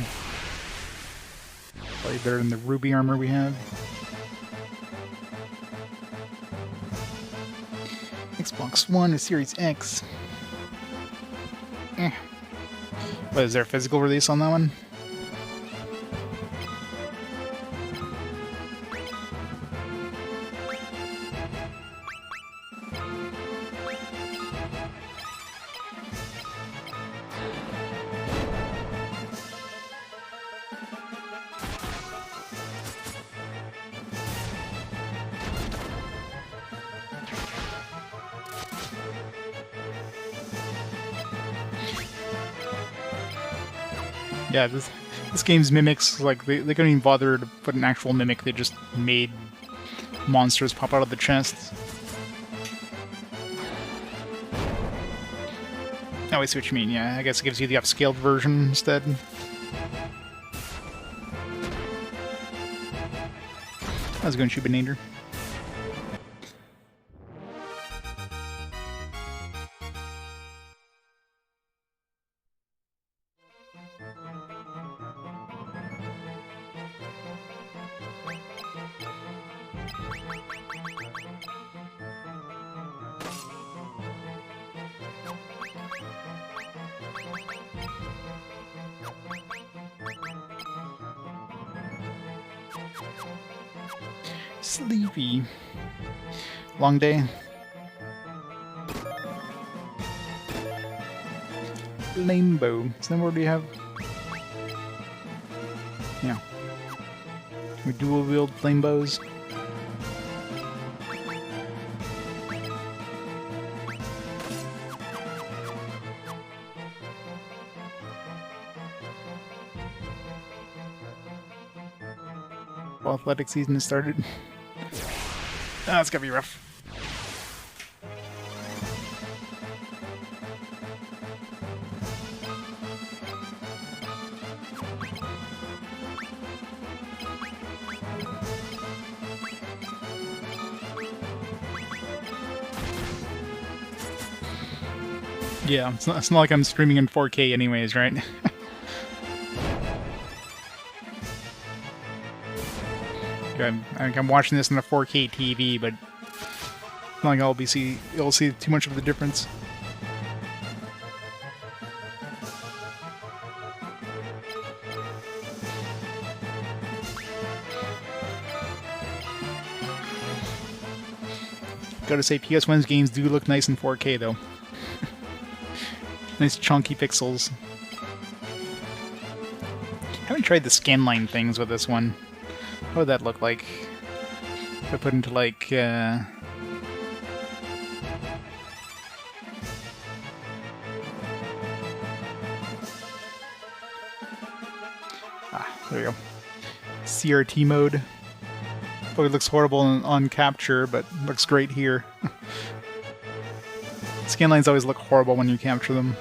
S1: Probably better than the ruby armor we have. Xbox One or Series X. What, is there a physical release on that one? Yeah, this game's mimics, like, they couldn't even bother to put an actual mimic, they just made monsters pop out of the chest. Oh, I see what you mean, yeah, I guess it gives you the upscaled version instead. How's it going, Shubinator? Sleepy. Long day. Lambo. Is that what we have? Yeah. We dual wield flamebows. Well, athletic season has started. Ah, it's gonna be rough. Yeah, it's not like I'm streaming in 4K anyways, right? I'm watching this on a 4K TV, but it's not like you'll see too much of the difference. Gotta say, PS1's games do look nice in 4K though. Nice chunky pixels. I haven't tried the scanline things with this one. What would that look like? If I put into like there we go. CRT mode. Probably looks horrible on capture, but looks great here. Scanlines always look horrible when you capture them.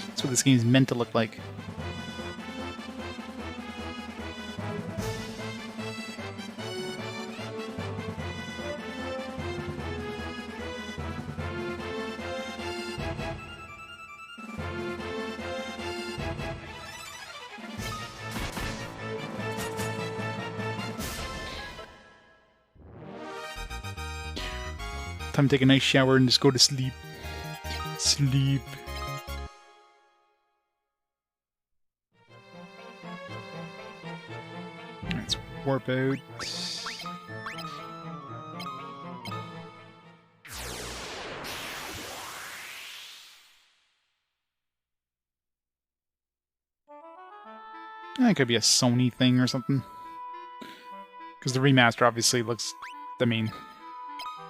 S1: That's what this game is meant to look like. Time to take a nice shower and just go to sleep. Sleep. Let's warp out. That could be a Sony thing or something. Because the remaster obviously looks, I mean,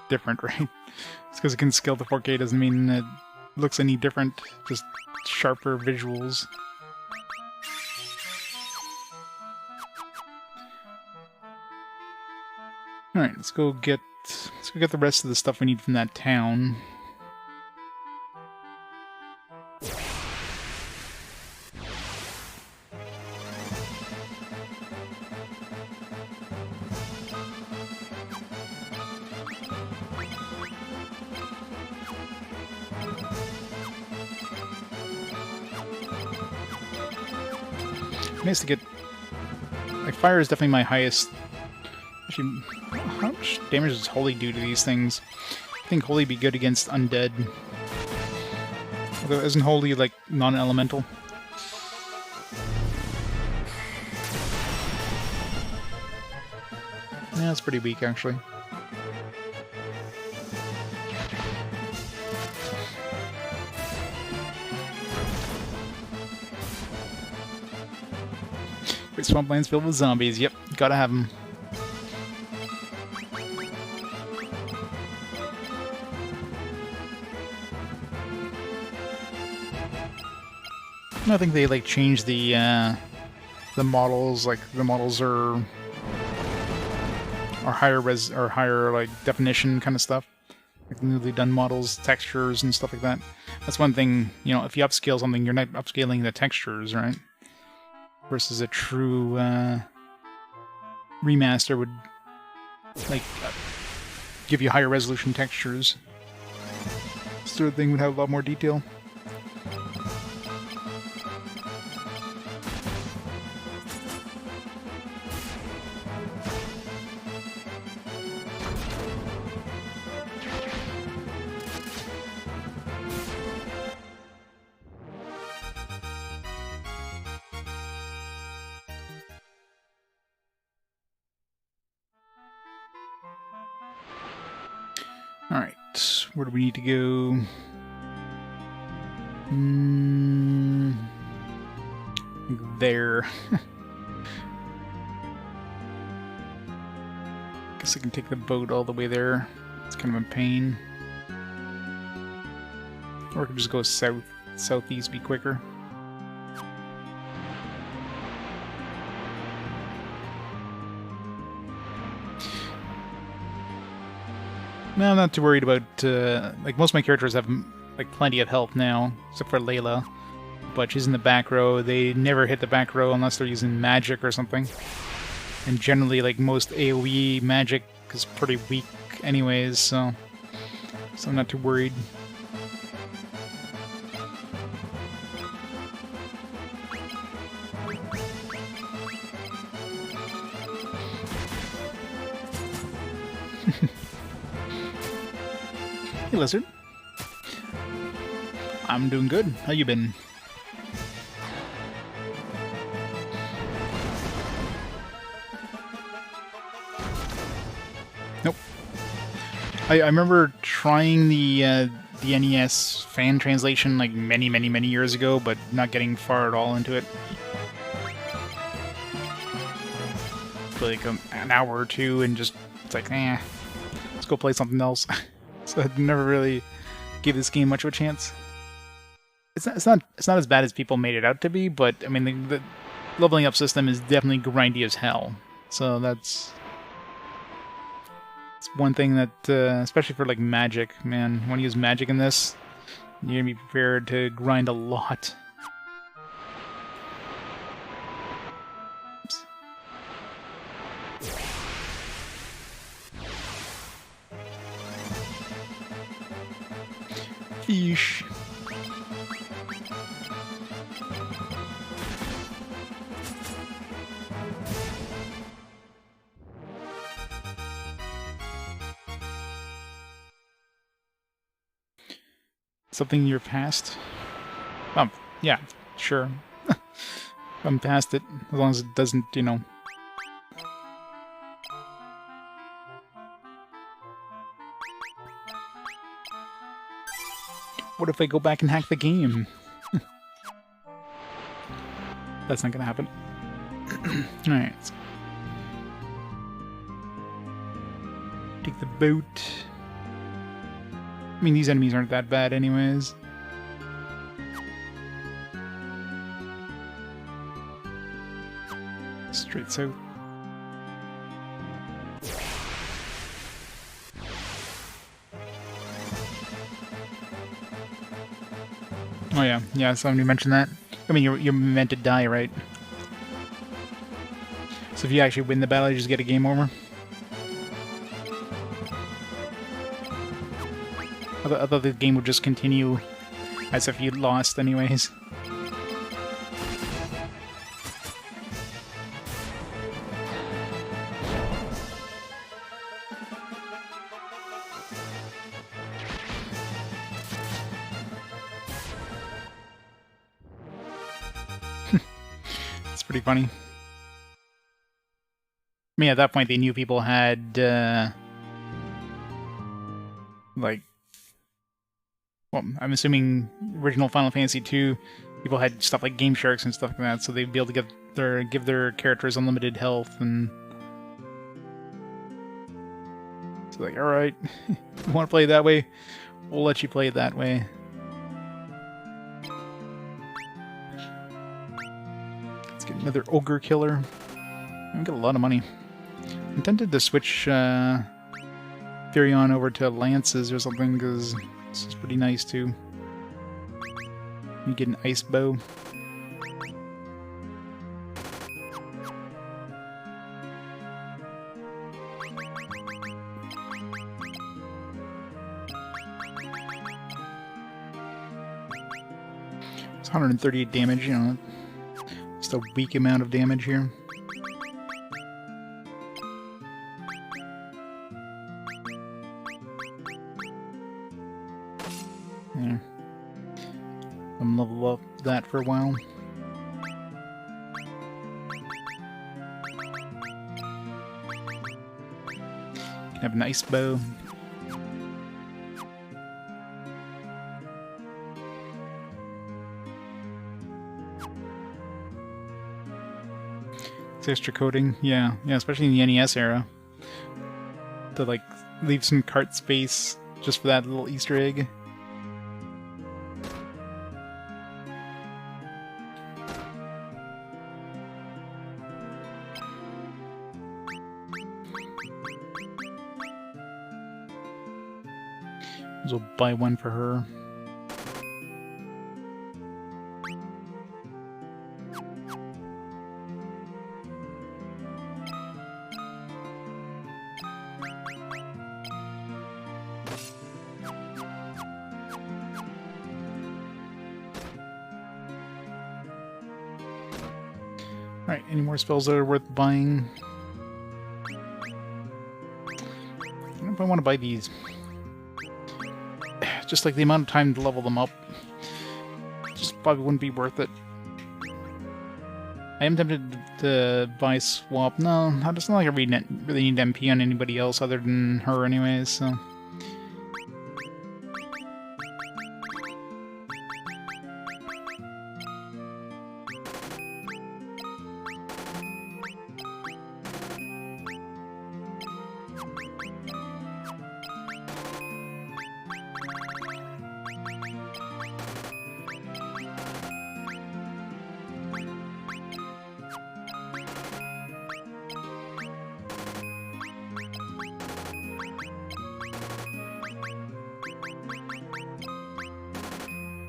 S1: different, right? It's because it can scale to 4K doesn't mean it looks any different, just sharper visuals. Alright, let's go get the rest of the stuff we need from that town. Nice to get... Like, fire is definitely my highest... Actually, how much damage does Holy do to these things? I think Holy would be good against undead. Although, isn't Holy, like, non-elemental? Yeah, it's pretty weak, actually. Great swamplands filled with zombies. Yep, gotta have them. I think they like changed the models. Like the models are higher res or higher like definition kind of stuff. Like newly done models, textures, and stuff like that. That's one thing. You know, if you upscale something, you're not upscaling the textures, right? Versus a true remaster would like give you higher resolution textures. This sort of thing would have a lot more detail. Alright, where do we need to go? There. Guess I can take the boat all the way there. It's kind of a pain. Or I could just go southeast, be quicker. No, I'm not too worried about, like, most of my characters have, like, plenty of health now, except for Layla. But she's in the back row. They never hit the back row unless they're using magic or something. And generally, like, most AoE magic is pretty weak anyways, so I'm not too worried. Hey, Lizard. I'm doing good. How you been? Nope. I remember trying the NES fan translation like many years ago, but not getting far at all into it. Like an hour or two, and just it's like, let's go play something else. So I never really gave this game much of a chance. It's not as bad as people made it out to be, but I mean the leveling up system is definitely grindy as hell. So it's one thing that, especially for like magic, man, when you use magic in this, you're gonna be prepared to grind a lot. Oops. Fish. Something in your past? Yeah, sure. I'm past it, as long as it doesn't, you know... What if I go back and hack the game? That's not gonna happen. Alright. Take the boat. I mean, these enemies aren't that bad anyways. Straight south. Oh yeah, somebody mentioned that. I mean, you're meant to die, right? So if you actually win the battle, you just get a game over? I thought the game would just continue as if you'd lost anyways. pretty funny. I mean, at that point, they knew people had, like, well, I'm assuming original Final Fantasy II, people had stuff like Game Sharks and stuff like that, so they'd be able to give their characters unlimited health, and so like, all right, you want to play it that way? We'll let you play it that way. Let's get another ogre killer. We got a lot of money. I'm tempted to switch Furion over to Lances or something, because this is pretty nice too. You get an ice bow. It's 138 damage, you know, just a weak amount of damage here. Yeah. I'm level up that for a while. Can have an ice bow. It's extra coding, yeah, especially in the NES era. To like leave some cart space just for that little Easter egg. So buy one for her. Alright, any more spells that are worth buying? I don't know if I want to buy these. Just like the amount of time to level them up, just probably wouldn't be worth it. I am tempted to buy swap. No, it's not like I really need MP on anybody else other than her anyways, so...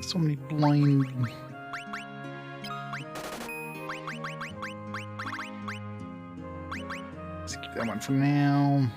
S1: So many blind... Let's keep that one for now.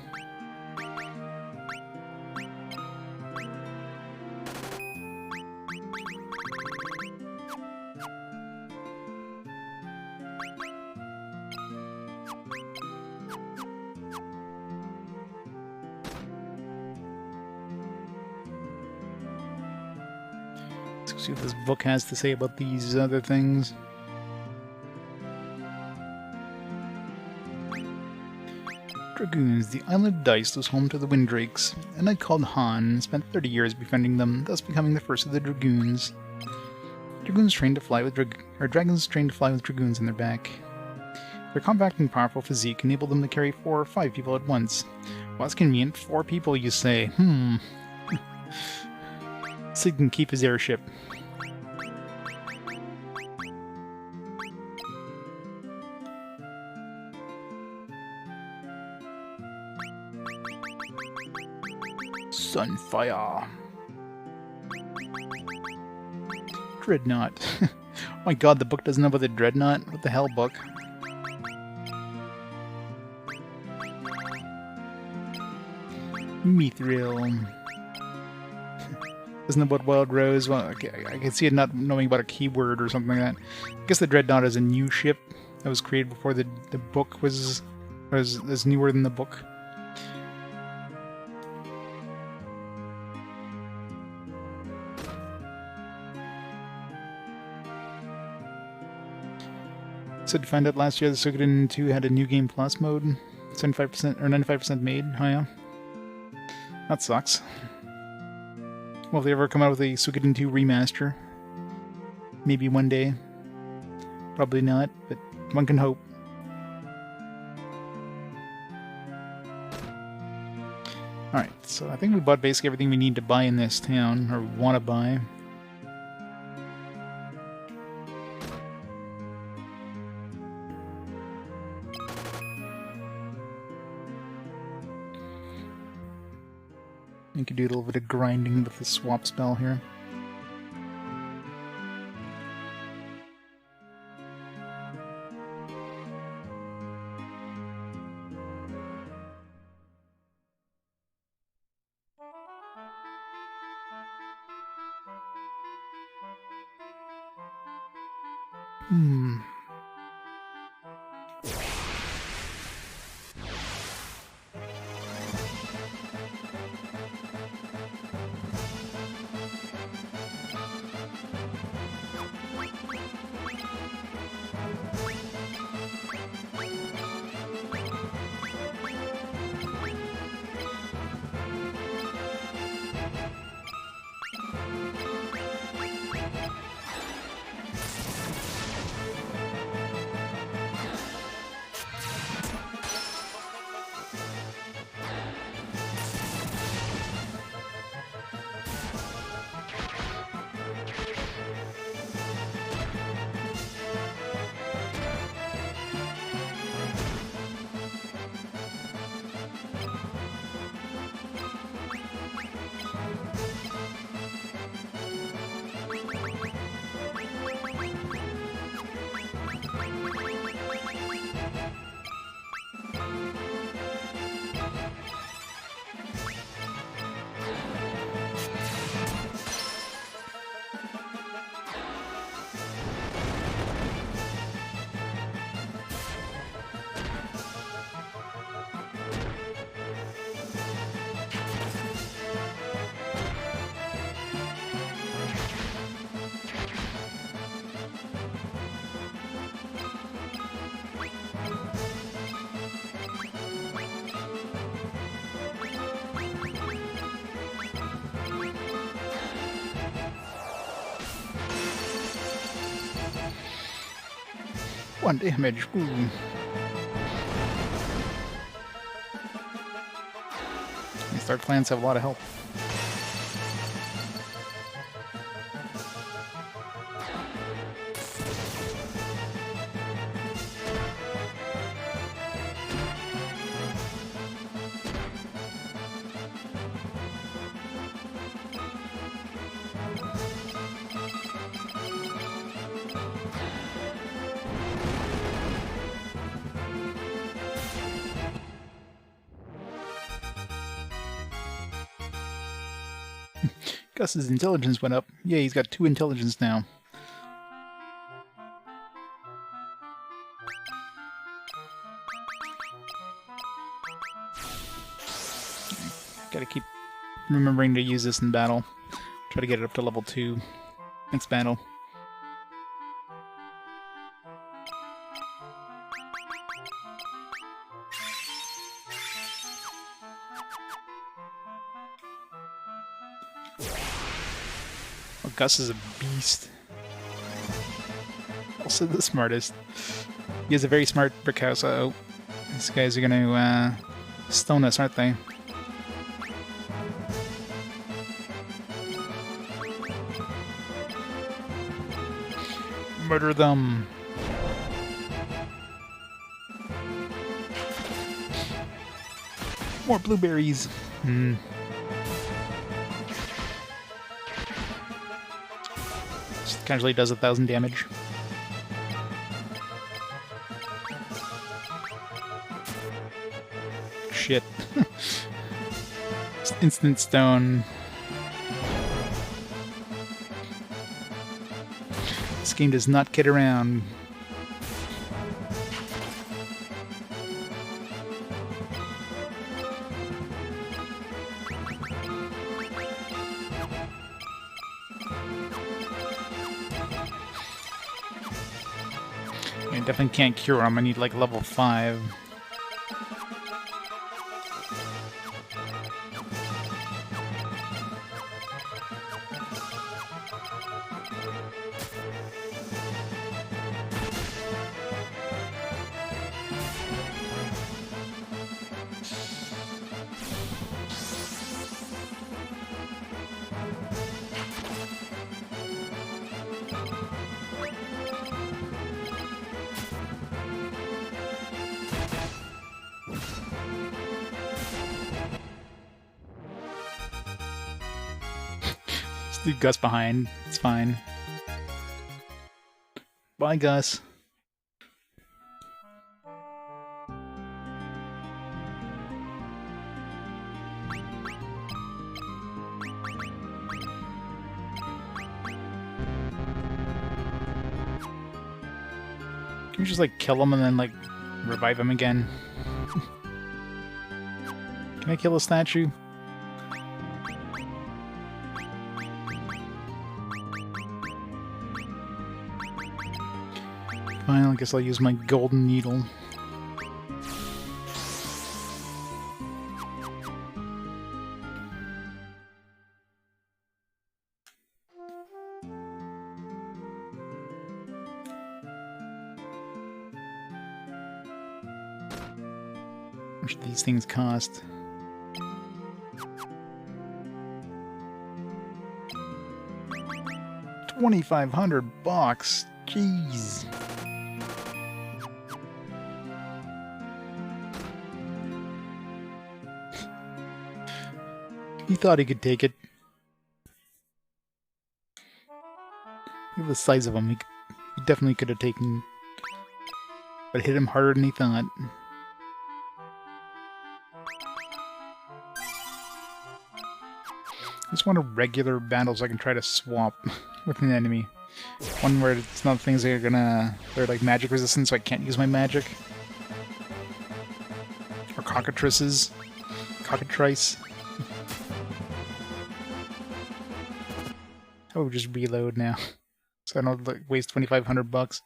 S1: Let's see what this book has to say about these other things. Dragoons. The island of Dice was home to the Windrakes. A knight called Han spent 30 years befriending them, thus becoming the first of the Dragoons. Dragons trained to fly with dragons trained to fly with dragoons on their back. Their compact and powerful physique enabled them to carry 4 or 5 people at once. Well, that's convenient. 4 people, you say. Sid can keep his airship. Sunfire. Dreadnought. Oh my god, the book doesn't know about the Dreadnought? What the hell, book? Mithril. Doesn't know about Wild Rose. Well, okay, I can see it not knowing about a keyword or something like that. I guess the Dreadnought is a new ship that was created before the book was newer than the book. So to find out last year, the Suikoden 2 had a new game plus mode, 75% or 95% made. Oh yeah, that sucks. Well, if they ever come out with a Suikoden 2 remaster, maybe one day. Probably not, but one can hope. Alright, so I think we bought basically everything we need to buy in this town, or want to buy. You could do a little bit of grinding with the swap spell here. One damage. Ooh. These dark plants have a lot of health. Gus's intelligence went up. Yeah, he's got 2 intelligence now. Gotta keep remembering to use this in battle. Try to get it up to level 2 next battle. Gus is a beast. Also the smartest. He has a very smart brick house. Uh-oh. These guys are gonna stone us, aren't they? Murder them! More blueberries! Casually does 1,000 damage. Shit. Instant stone. This game does not kid around. I definitely can't cure him. I need like level 5. Just leave Gus behind. It's fine. Bye, Gus. Can you just, like, kill him and then, like, revive him again? Can I kill a statue? Fine, I guess I'll use my golden needle. How much do these things cost? $2,500. Jeez. He thought he could take it. Look at the size of him. He definitely could have taken, but hit him harder than he thought. I just want a regular battle so I can try to swap with an enemy. One where it's not things that are gonna... they're like magic resistant, so I can't use my magic. Or cockatrices. Cockatrice. Oh, just reload now. So I don't like, waste $2,500.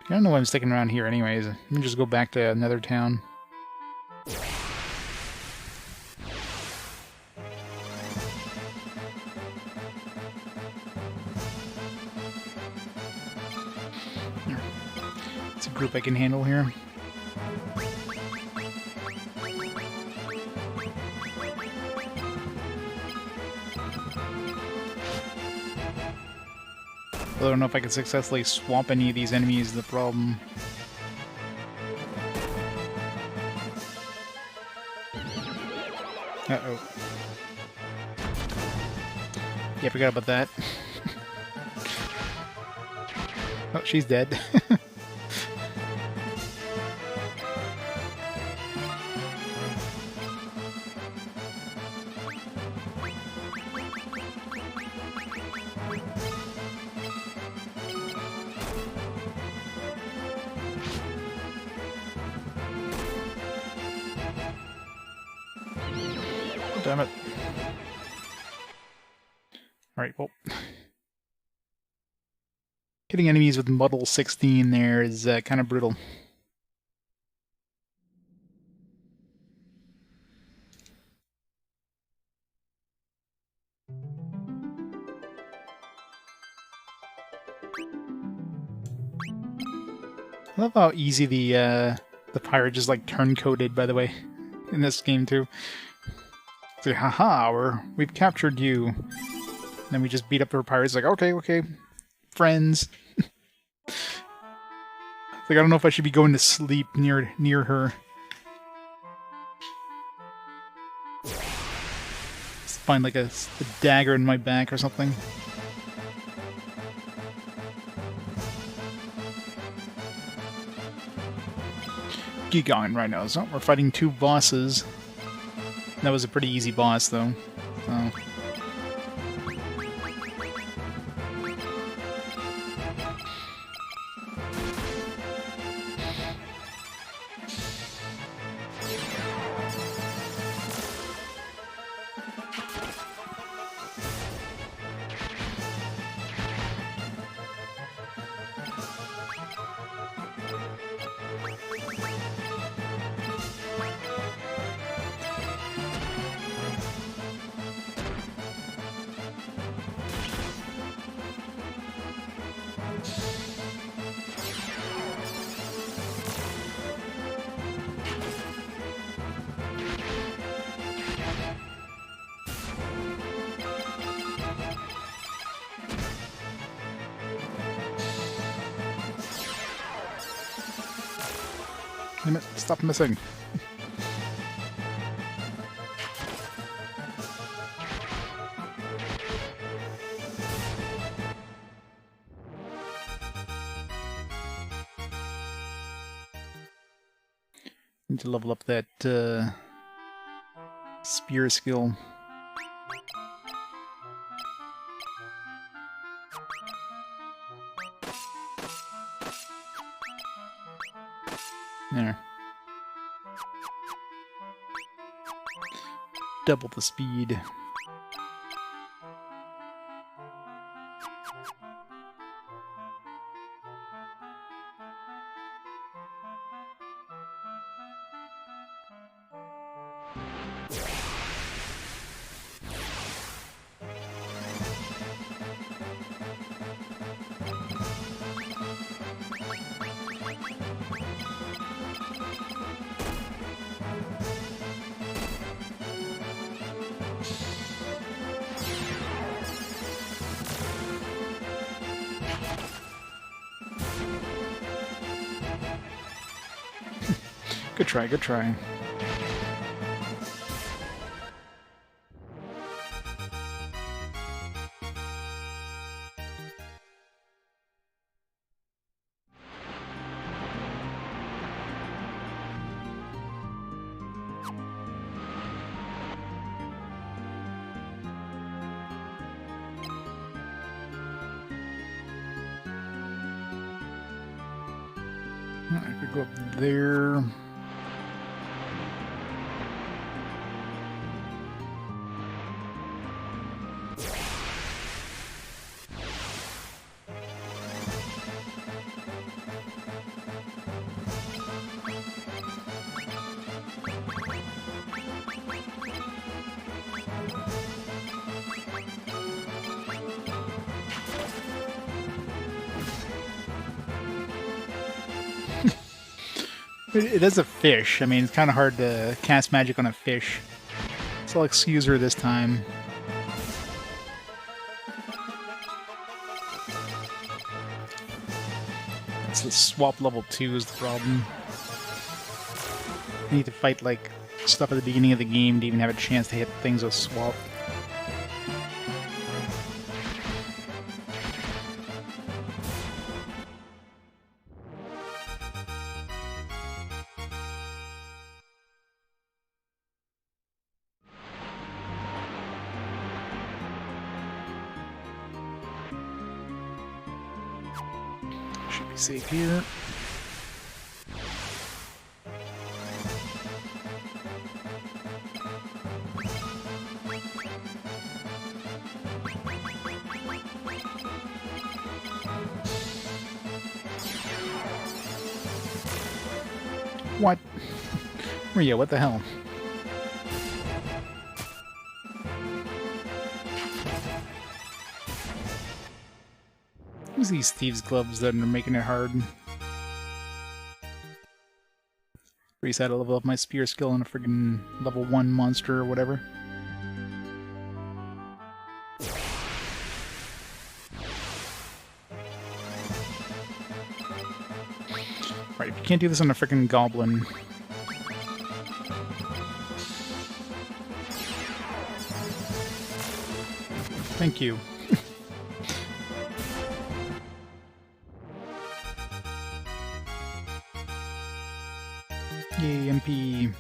S1: I don't know why I'm sticking around here anyways. Let me just go back to another town. It's a group I can handle here. I don't know if I can successfully swamp any of these enemies is the problem. Uh-oh. Yeah, forgot about that. Oh, she's dead. Damn it. Alright, well. Hitting enemies with Muddle 16 there is kind of brutal. I love how easy the pirate just like turn-coded, by the way, in this game too. Say, haha, we've captured you. And then we just beat up the pirates, like, okay, okay, friends. Like, I don't know if I should be going to sleep near her. Just find like a dagger in my back or something. Keep going right now, so we're fighting two bosses. That was a pretty easy boss, though. So. Damn it, stop missing. Need to level up that spear skill. There. Double the speed. Good try, good try. I could go up there. It is a fish. I mean, it's kind of hard to cast magic on a fish. So I'll excuse her this time. It's the swap level 2 is the problem. I need to fight, like, stuff at the beginning of the game to even have a chance to hit things with swap. Should be safe here. What? Maria, what the hell? Who's these thieves' gloves that are making it hard? Reset to level up my spear skill on a friggin' level 1 monster or whatever. Right, if you can't do this on a friggin' goblin. Thank you. Yay, MP.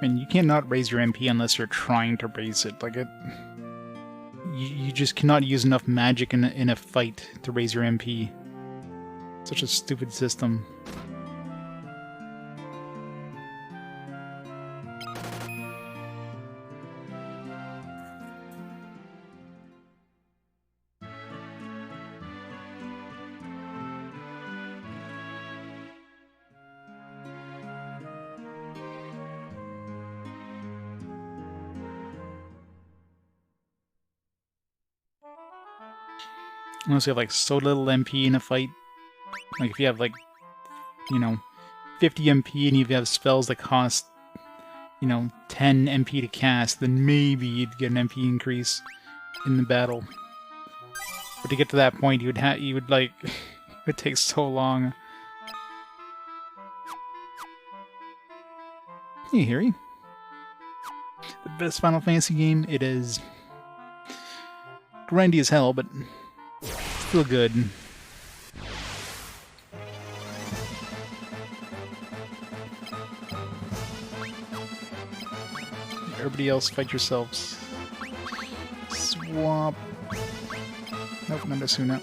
S1: mean, you cannot raise your MP unless you're trying to raise it. Like, you just cannot use enough magic in a fight to raise your MP. Such a stupid system. Unless you have, like, so little MP in a fight. Like, if you have, like, you know, 50 MP and you have spells that cost, 10 MP to cast, then maybe you'd get an MP increase in the battle. But to get to that point, it would take so long. Hey, Harry. The best Final Fantasy game, it is grindy as hell, but still good. Everybody else, fight yourselves. Swap. Nope, not Asuna.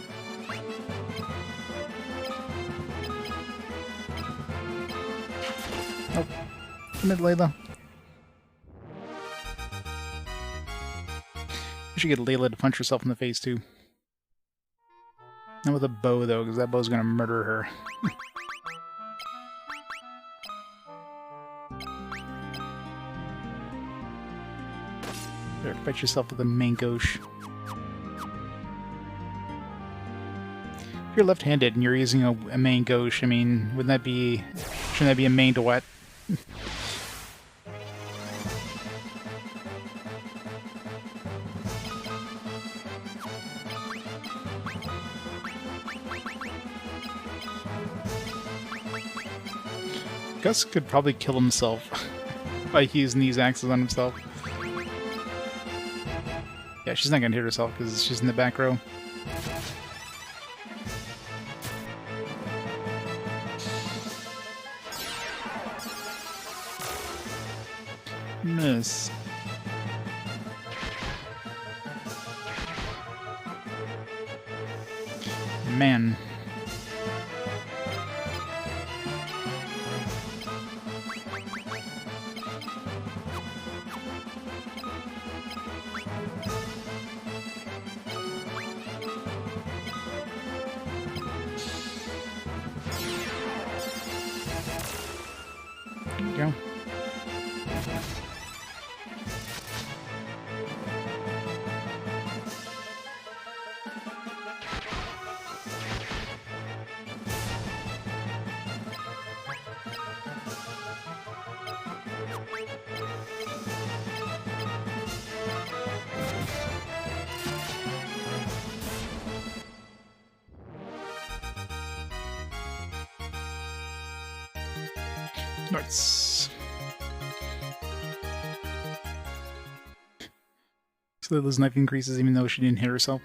S1: Nope. Come in, Layla. You should get Layla to punch herself in the face, too. Not with a bow, though, because that bow's gonna murder her. There, fight yourself with a main gauche. If you're left-handed and you're using a main gauche, I mean, shouldn't that be a main to what? Gus could probably kill himself by using these axes on himself. Yeah, she's not gonna hit herself because she's in the back row. Miss. Man. Go. Nice. So Lila's knife increases even though she didn't hit herself.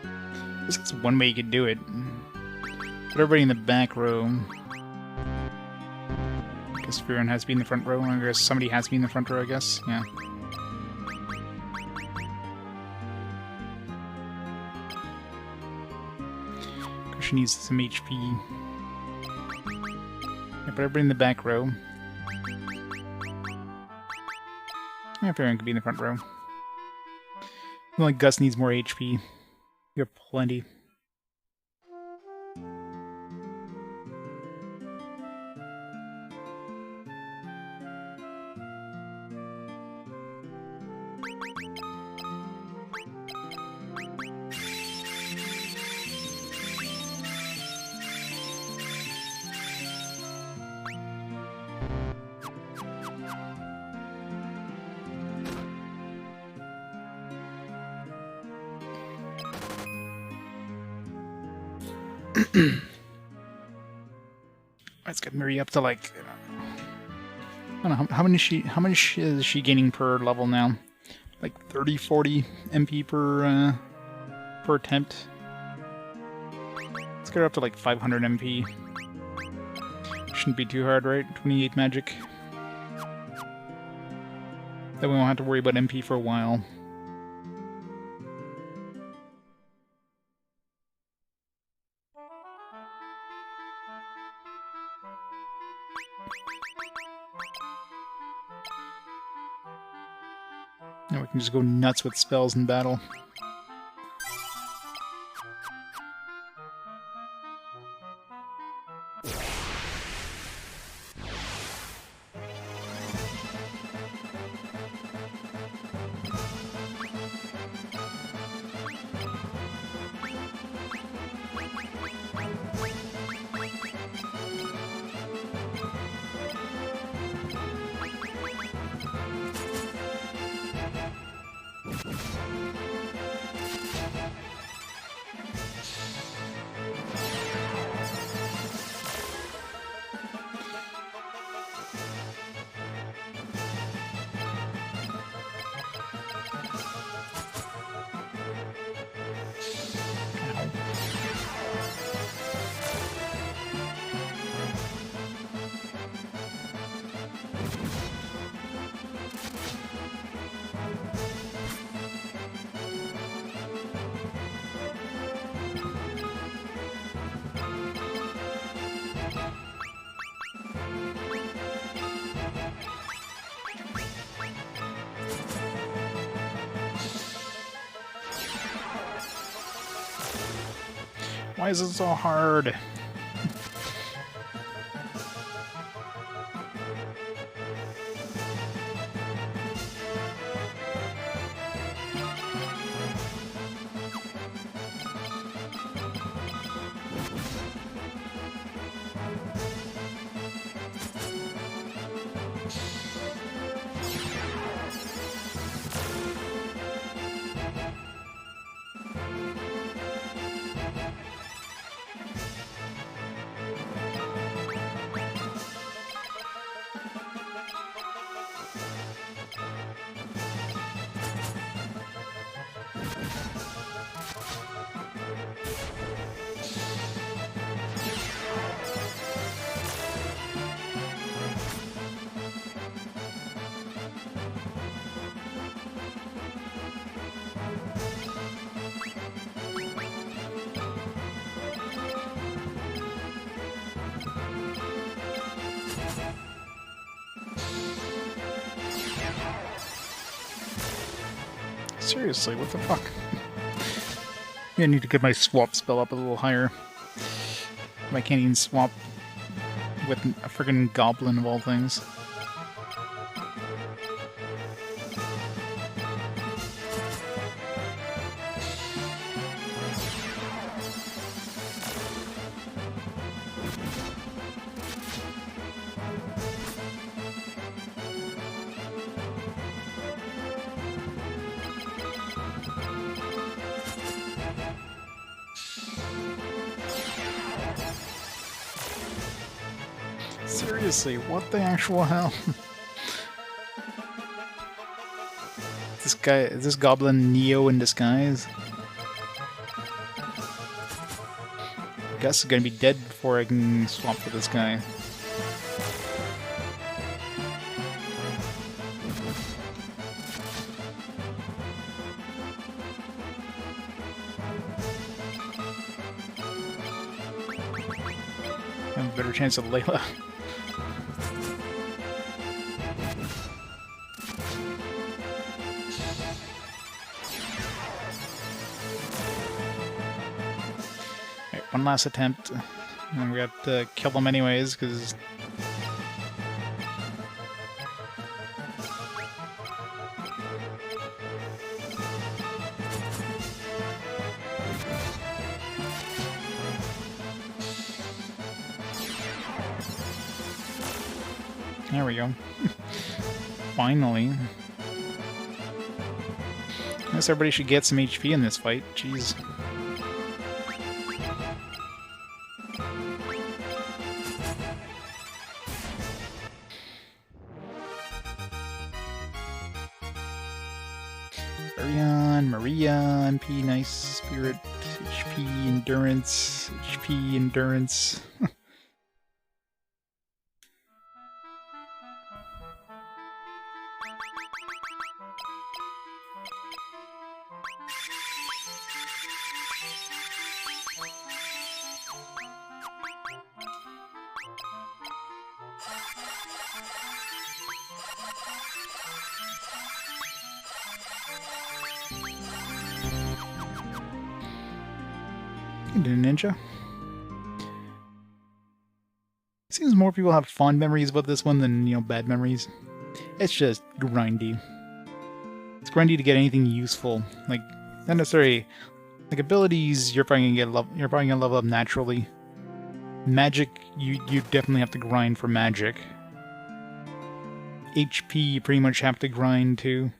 S1: I guess that's one way you could do it. Put everybody in the back row. I guess everyone has to be in the front row. I guess somebody has to be in the front row, I guess. Yeah. She needs some HP. Yeah, put everybody in the back row. Yeah, everyone can be in the front row. Like Gus needs more HP. You have plenty. Let's get Miri up to like I don't know how much is she gaining per level now? Like 30-40 MP per attempt. Let's get her up to like 500 MP. Shouldn't be too hard, right? 28 magic. Then we won't have to worry about MP for a while. Now we can just go nuts with spells in battle. Why is it so hard? Seriously, what the fuck? I need to get my swap spell up a little higher. I can't even swap with a friggin' goblin of all things. Seriously, what the actual hell? This guy, is this goblin Neo in disguise? I guess he's gonna be dead before I can swap with this guy. I have a better chance of Layla. One last attempt, and we have to kill them anyways, because... There we go. Finally. I guess everybody should get some HP in this fight, jeez. Maria, MP, nice, spirit, HP, endurance, HP, endurance. You did a ninja. Seems more people have fond memories about this one than, you know, bad memories. It's just grindy. It's grindy to get anything useful. Like, not necessarily... Like, abilities, you're probably gonna level up naturally. Magic, you definitely have to grind for magic. HP, you pretty much have to grind, too.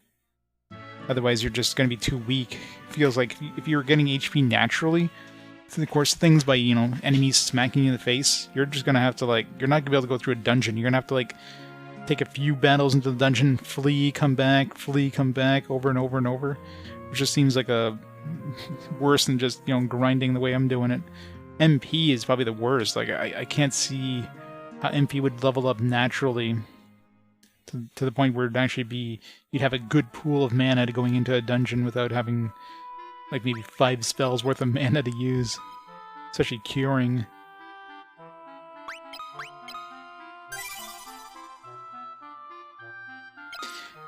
S1: Otherwise, you're just gonna be too weak. Feels like if you're getting HP naturally, of course, things by, you know, enemies smacking you in the face, you're just gonna have to, like, you're not gonna be able to go through a dungeon. You're gonna have to, like, take a few battles into the dungeon, flee, come back, over and over and over. Which just seems like a worse than just, you know, grinding the way I'm doing it. MP is probably the worst. Like, I can't see how MP would level up naturally to the point where it'd actually be, you'd have a good pool of mana to going into a dungeon without having, like, maybe 5 spells worth of mana to use. Especially curing.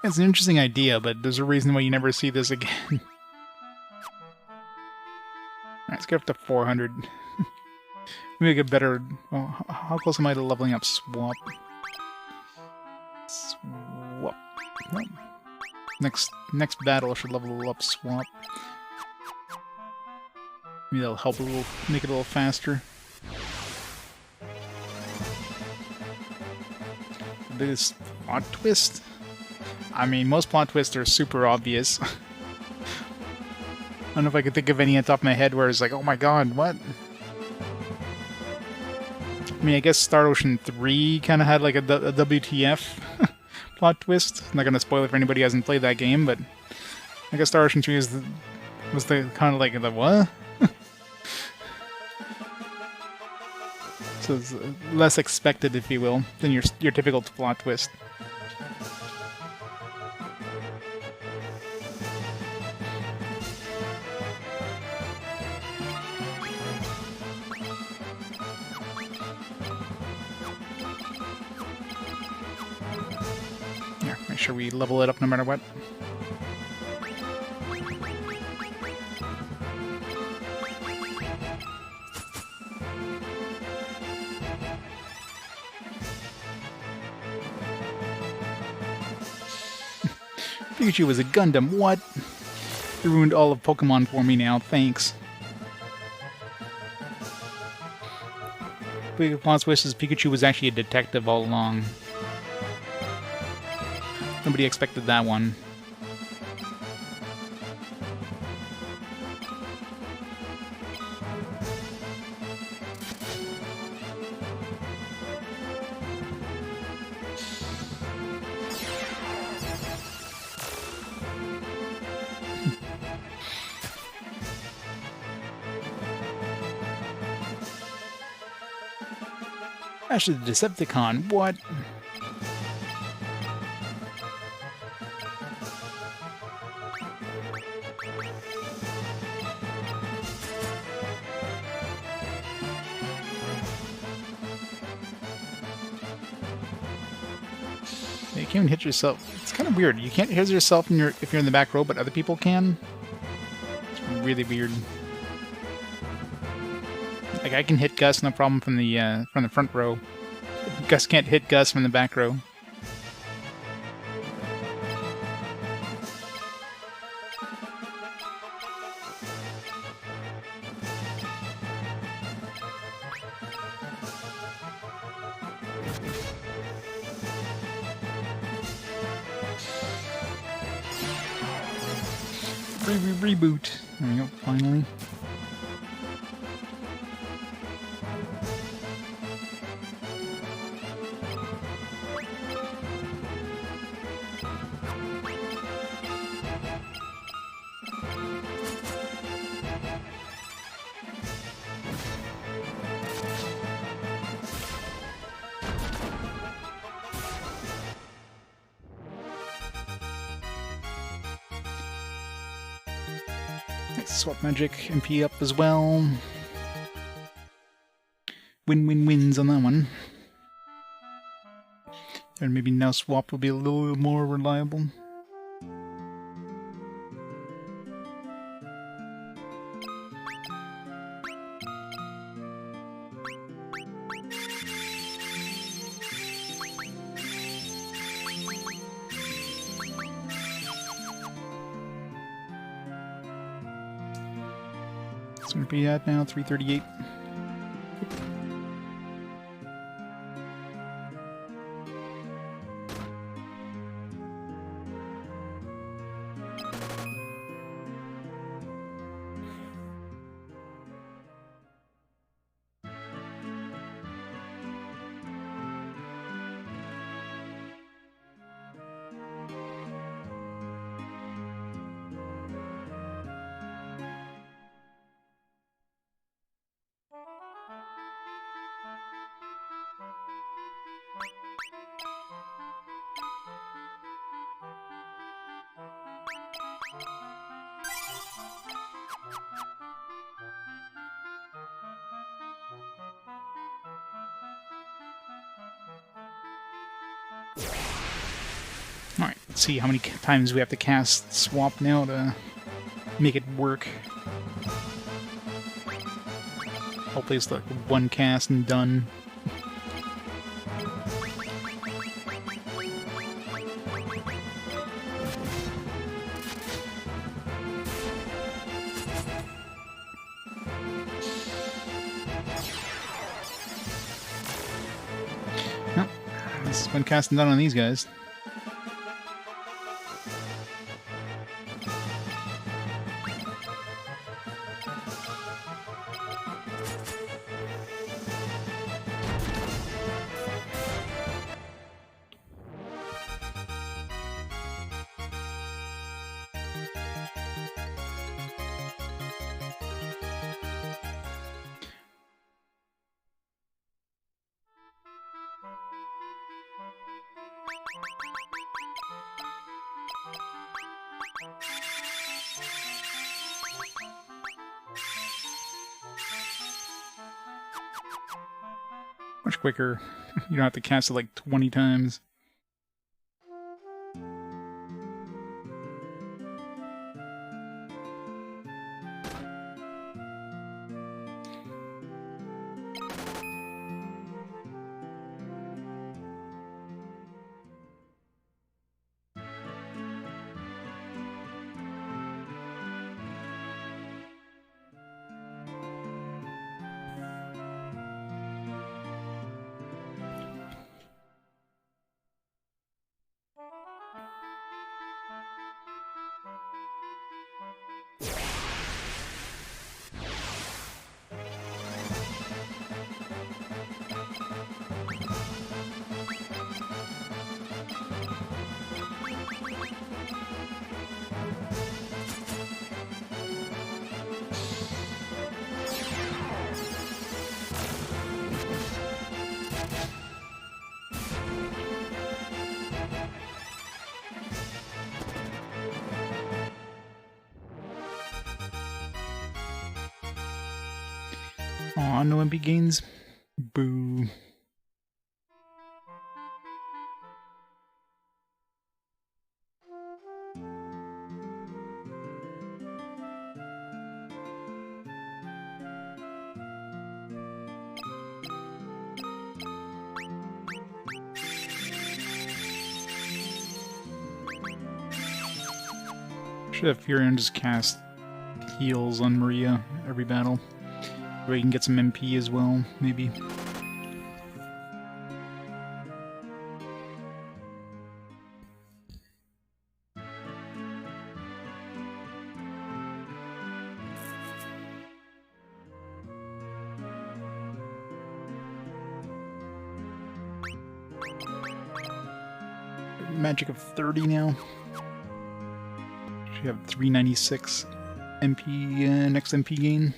S1: It's an interesting idea, but there's a reason why you never see this again. Alright, let's get up to 400. Maybe get better... Well, how close am I to leveling up Swap? Swap. Well, next battle should level up Swap. Maybe that'll help a little, make it a little faster. The biggest plot twist? I mean, most plot twists are super obvious. I don't know if I could think of any on top of my head where it's like, oh my god, what? I mean, I guess Star Ocean 3 kind of had like a WTF plot twist. I'm not going to spoil it for anybody who hasn't played that game, but I guess Star Ocean 3 was the kind of like the what? So it's less expected, if you will, than your typical plot twist. Here, make sure we level it up no matter what. Pikachu was a Gundam, what? You ruined all of Pokemon for me now, thanks. Big plot twist is Pikachu was actually a detective all along. Nobody expected that one. Actually, the Decepticon, what? You can't even hit yourself. It's kind of weird. You can't hit yourself if you're in the back row, but other people can. It's really weird. Like, I can hit Gus, no problem, from the front row. Gus can't hit Gus from the back row. Reboot. There we go, finally. Swap Magic MP up as well. Win-win-wins on that one. And maybe now Swap will be a little more reliable. gonna be at now 338. Alright, let's see how many times we have to cast swap now to make it work. Hopefully it's like one cast and done. Nope, this is one cast and done on these guys. Much quicker. You don't have to cast it like 20 times. Aw, no MP gains? Boo. Should have Furion just cast heals on Maria every battle. Where you can get some MP as well, maybe. Magic of 30 now. Should have 396 MP, next MP gain.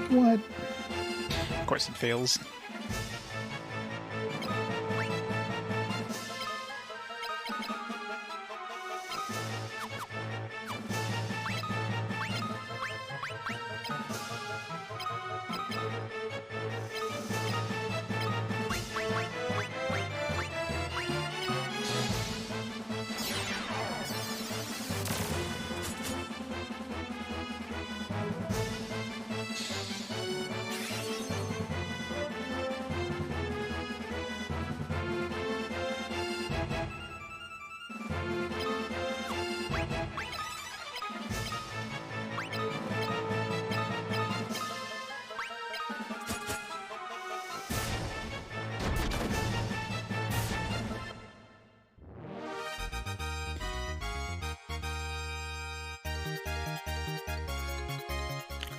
S1: What? Of course it fails.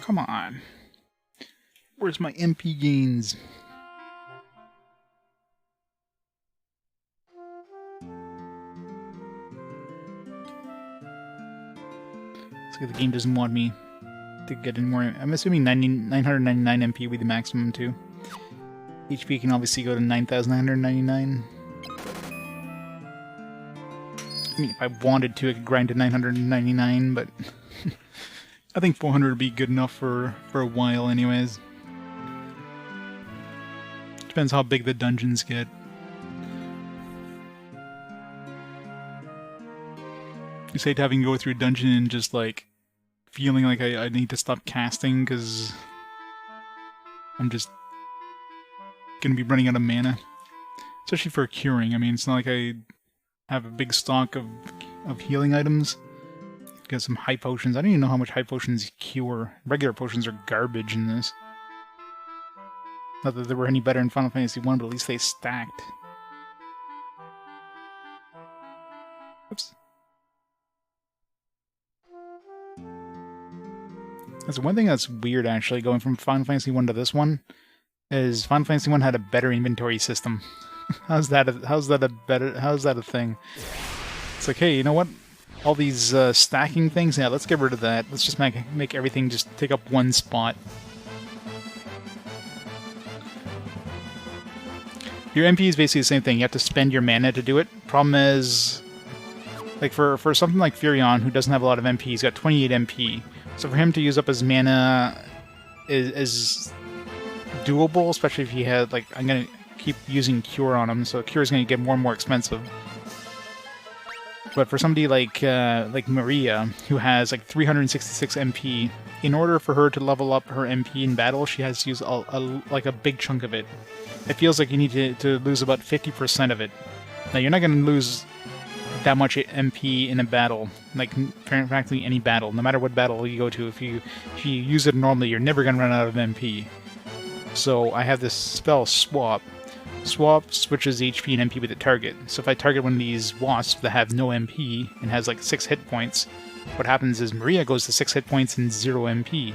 S1: come on. Where's my MP gains? Looks like the game doesn't want me to get any more. I'm assuming 999 MP will be the maximum too. HP can obviously go to 9,999. I mean, if I wanted to, I could grind to 999, but I think 400 would be good enough for a while anyways. Depends how big the dungeons get. You say having to go through a dungeon and just like feeling like I need to stop casting because I'm just gonna be running out of mana. Especially for curing. I mean, it's not like I have a big stock of healing items. Got some high potions. I don't even know how much high potions cure. Regular potions are garbage in this. Not that they were any better in Final Fantasy 1, but at least they stacked. Oops. That's one thing that's weird, actually, going from Final Fantasy 1 to this one, is Final Fantasy 1 had a better inventory system. How's that a thing? It's like, hey, you know what? All these stacking things, yeah, let's get rid of that. Let's just make everything just take up one spot. Your MP is basically the same thing. You have to spend your mana to do it. Problem is, like for something like Furion, who doesn't have a lot of MP, he's got 28 MP. So for him to use up his mana is doable, especially if he had, like, I'm gonna keep using Cure on him, so Cure is gonna get more and more expensive. But for somebody like Maria, who has like 366 MP, in order for her to level up her MP in battle, she has to use like a big chunk of it. It feels like you need to lose about 50% of it. Now, you're not going to lose that much MP in a battle, like practically any battle, no matter what battle you go to. If you use it normally, you're never going to run out of MP. So I have this spell, Swap. Swap switches HP and MP with the target. So if I target one of these wasps that have no MP and has like 6 hit points, what happens is Maria goes to 6 hit points and 0 MP.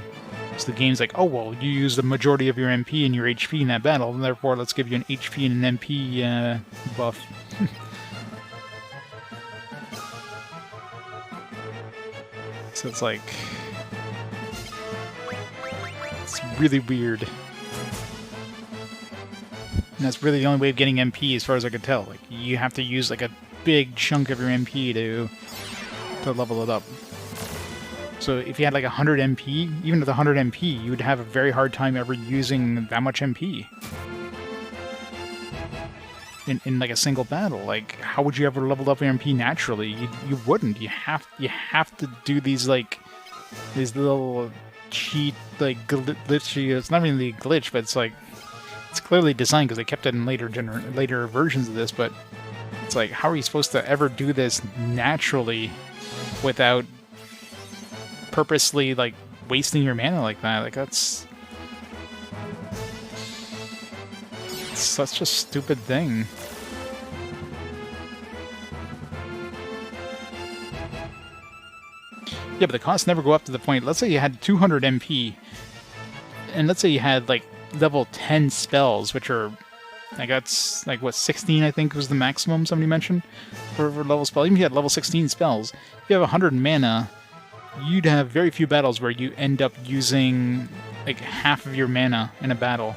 S1: So the game's like, oh, well, you use the majority of your MP and your HP in that battle, and therefore let's give you an HP and an MP buff. So it's like... it's really weird. And that's really the only way of getting MP as far as I could tell. Like, you have to use like a big chunk of your MP to level it up. So if you had like 100 MP, even with 100 MP, you would have a very hard time ever using that much MP. In like a single battle. Like, how would you ever level up your MP naturally? You wouldn't. You have to do these little cheat, like, glitchy... It's not really a glitch, but it's like... It's clearly designed because they kept it in later versions of this, but it's like, how are you supposed to ever do this naturally without purposely, like, wasting your mana like that? Like, that's such a stupid thing. Yeah, but the costs never go up to the point... Let's say you had 200 MP, and let's say you had, like, level 10 spells, which are... Like, that's, like, what, 16, I think, was the maximum somebody mentioned for level spell. Even if you had level 16 spells, if you have 100 mana, you'd have very few battles where you end up using, like, half of your mana in a battle.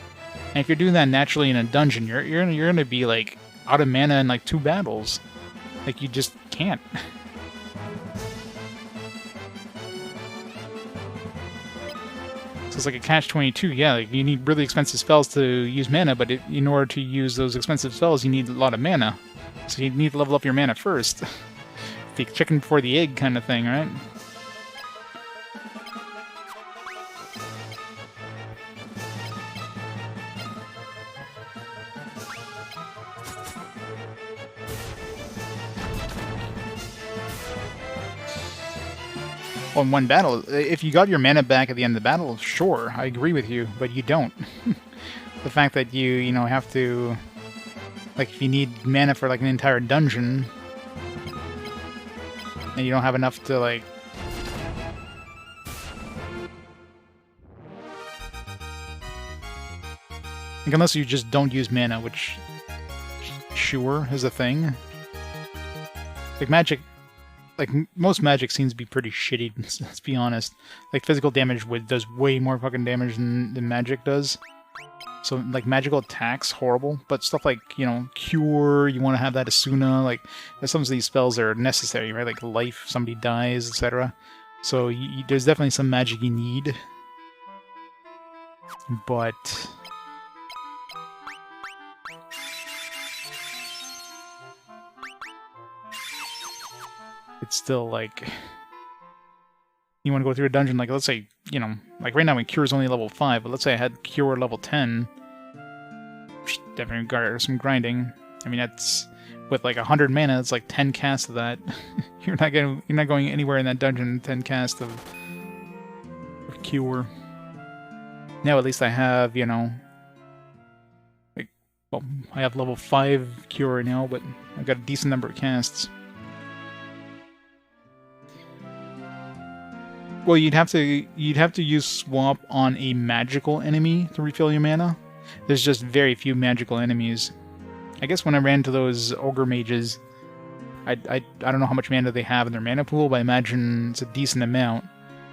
S1: And if you're doing that naturally in a dungeon, you're gonna be, like, out of mana in, like, 2 battles. Like, you just can't. So it's like a catch-22, yeah, like you need really expensive spells to use mana, but in order to use those expensive spells, you need a lot of mana. So you need to level up your mana first. The chicken before the egg kind of thing, right? In one battle, if you got your mana back at the end of the battle, sure, I agree with you, but you don't. The fact that you know, have to... Like, if you need mana for, like, an entire dungeon, and you don't have enough to, like... Like, unless you just don't use mana, which sure is a thing. Like magic, like most magic seems to be pretty shitty. Let's be honest. Like physical damage does way more fucking damage than magic does. So like magical attacks, horrible. But stuff like, you know, cure, you want to have that Asuna. Like some of these spells are necessary, right? Like life, somebody dies, etc. So there's definitely some magic you need. But it's still like, you want to go through a dungeon, like let's say, you know, like right now my cure is only level 5, but let's say I had cure level 10, which definitely requires some grinding. I mean, that's with like 100 mana, it's like 10 casts of that. You're not going anywhere in that dungeon 10 casts of cure. Now at least I have, you know, like, well, I have level 5 cure now, but I've got a decent number of casts. Well, you'd have to use swap on a magical enemy to refill your mana. There's just very few magical enemies. I guess when I ran to those ogre mages, I don't know how much mana they have in their mana pool, but I imagine it's a decent amount.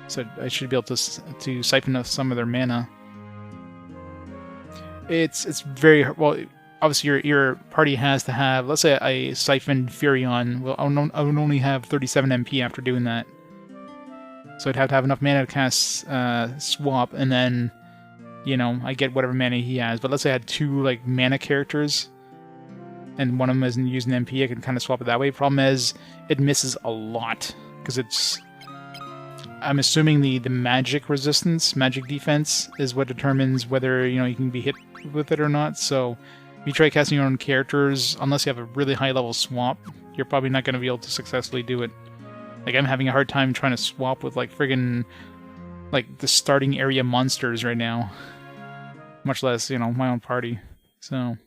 S1: So I should be able to siphon off some of their mana. It's very well. Obviously, your party has to have. Let's say I siphoned Furion. Well, I would only have 37 MP after doing that. So I'd have to have enough mana to cast swap, and then, you know, I get whatever mana he has. But let's say I had 2 like mana characters, and one of them isn't using MP, I can kind of swap it that way. Problem is, it misses a lot because it's. I'm assuming the magic resistance, magic defense, is what determines whether, you know, you can be hit with it or not. So if you try casting your own characters, unless you have a really high level swap, you're probably not going to be able to successfully do it. Like, I'm having a hard time trying to swap with, like, friggin', like, the starting area monsters right now. Much less, you know, my own party. So. And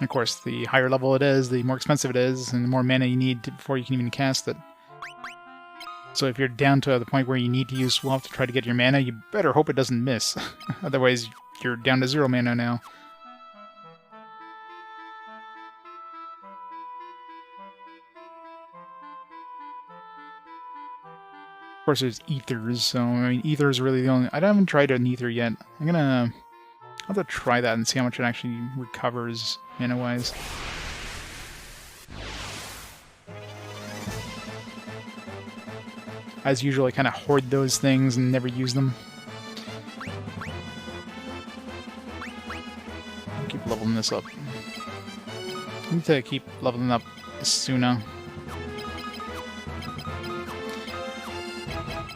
S1: of course, the higher level it is, the more expensive it is, and the more mana you need before you can even cast it. So if you're down to the point where you need to use swap to try to get your mana, you better hope it doesn't miss. Otherwise, you're down to 0 mana now. Of course, there's ethers, so I mean, ether is really the only. I haven't tried an ether yet. I'll have to try that and see how much it actually recovers mana-wise. As usual, I kind of hoard those things and never use them. I'll keep leveling this up. I need to keep leveling up Asuna.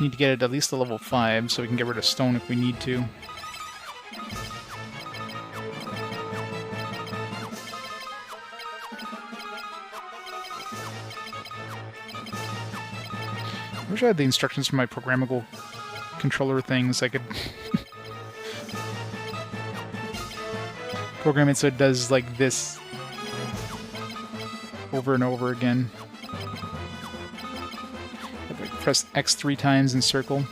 S1: Need to get it at least to level 5 so we can get rid of stone if we need to. I wish I had the instructions for my programmable controller things. I could program it so it does like this over and over again. Press X 3 times in circle.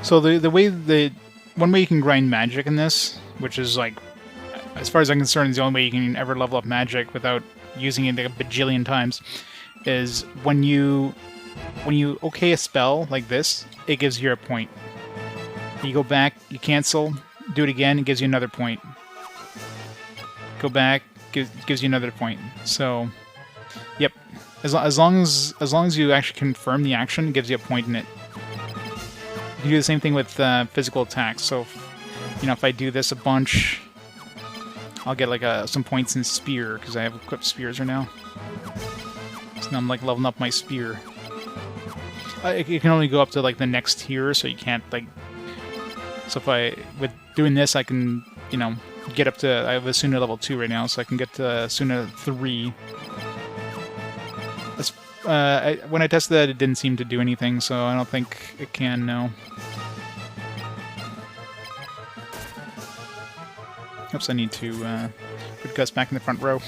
S1: So one way you can grind magic in this, which is like, as far as I'm concerned, is the only way you can ever level up magic without using it like a bajillion times, is when you okay a spell like this, it gives you a point. You go back, you cancel, do it again, it gives you another point. Go back, gives you another point. So, yep, as long as you actually confirm the action, it gives you a point in it. You do the same thing with physical attacks. So, you know, if I do this a bunch, I'll get like some points in spear because I have equipped spears right now. So now I'm like leveling up my spear. It can only go up to like the next tier, so you can't like. So with doing this, I can get up to. I have a Suna level 2 right now, so I can get to Suna 3. That's, when I tested that, it didn't seem to do anything, so I don't think it can now. Oops, I need to put Gus back in the front row.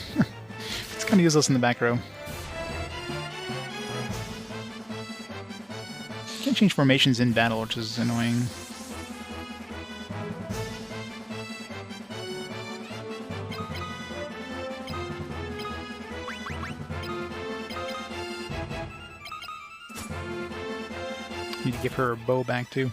S1: It's kind of useless in the back row. Can't change formations in battle, which is annoying. Need to give her a bow back too.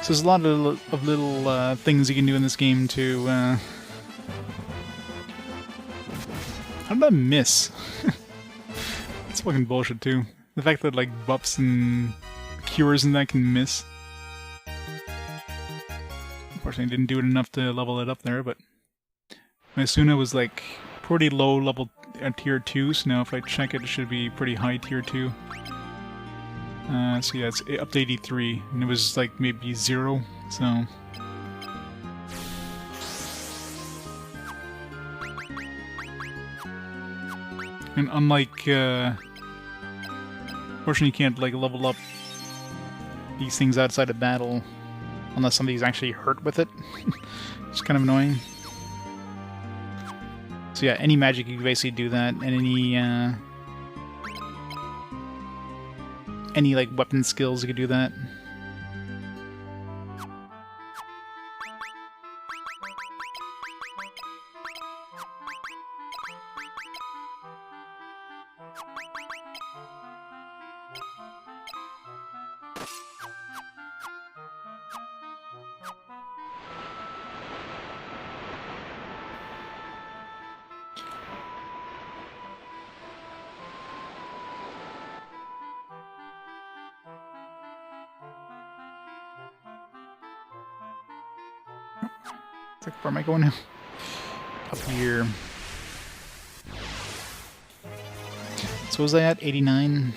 S1: So there's a lot of little things you can do in this game to... How did I miss? That's fucking bullshit too. The fact that like buffs and cures and that can miss. Unfortunately, I didn't do it enough to level it up there, but... My Suna was like pretty low level tier 2, so now if I check it, it should be pretty high tier 2. So yeah, it's up to 83, and it was like maybe 0, so... And unlike, fortunately you can't like level up these things outside of battle unless somebody's actually hurt with it. It's kind of annoying. So yeah, any magic you can basically do that, and any like weapon skills you could do that. Where am I going now? Up here. So was I at 89?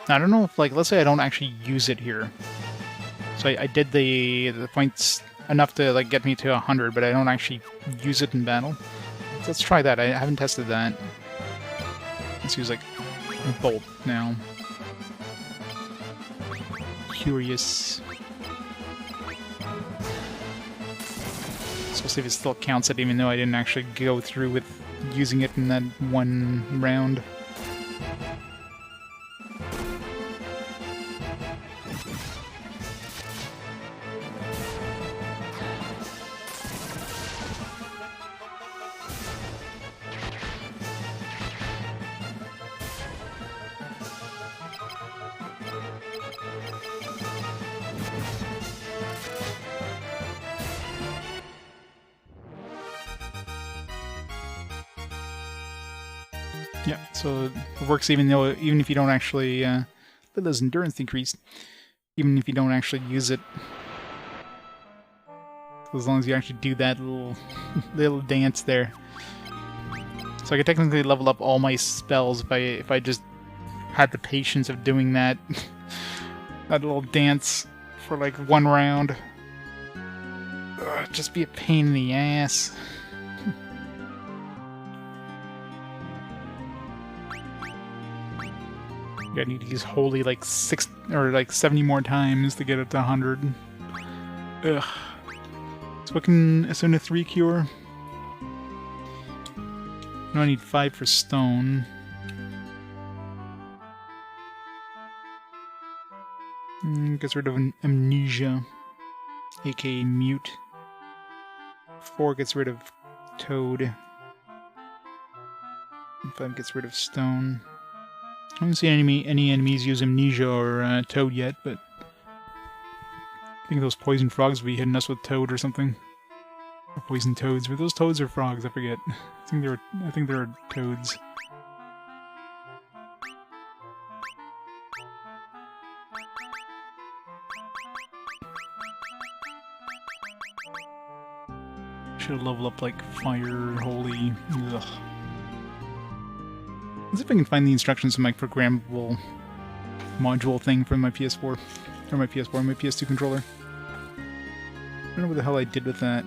S1: Now, I don't know if, like, let's say I don't actually use it here. So I did the points enough to, like, get me to 100, but I don't actually use it in battle. So let's try that. I haven't tested that. Let's use, like, Bolt now. Curious. So we'll see if it still counts it, even though I didn't actually go through with using it in that one round. Yeah, so it works even if you don't actually Hilda's endurance decreased, even if you don't actually use it. As long as you actually do that little dance there. So I could technically level up all my spells if I just had the patience of doing that that little dance for like one round. Ugh, just be a pain in the ass. I need to use Holy like 70 more times to get it to 100. Ugh. So what can Suna 3 cure? No, I need 5 for stone. Gets rid of an amnesia, aka mute. 4 gets rid of toad. And 5 gets rid of stone. I haven't seen any enemies use amnesia or toad yet, but I think those poison frogs will be hitting us with toad or something. Or poison toads. Were those toads or frogs? I forget. I think they were toads. Should level up like fire, holy. Ugh. Let's see if I can find the instructions to my programmable module thing from my PS4. Or my PS4, my PS2 controller. I don't know what the hell I did with that.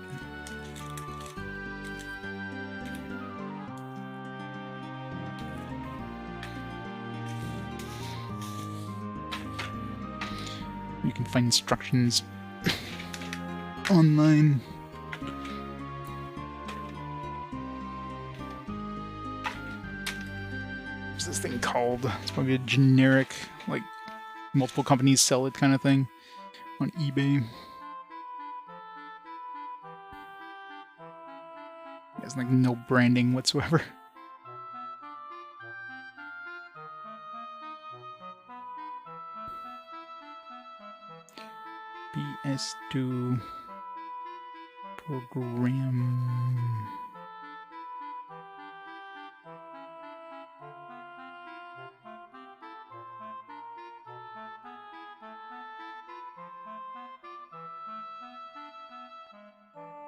S1: You can find instructions online. What's this thing called? It's probably a generic, like, multiple companies sell it kind of thing on eBay. It has like no branding whatsoever. PS2 program.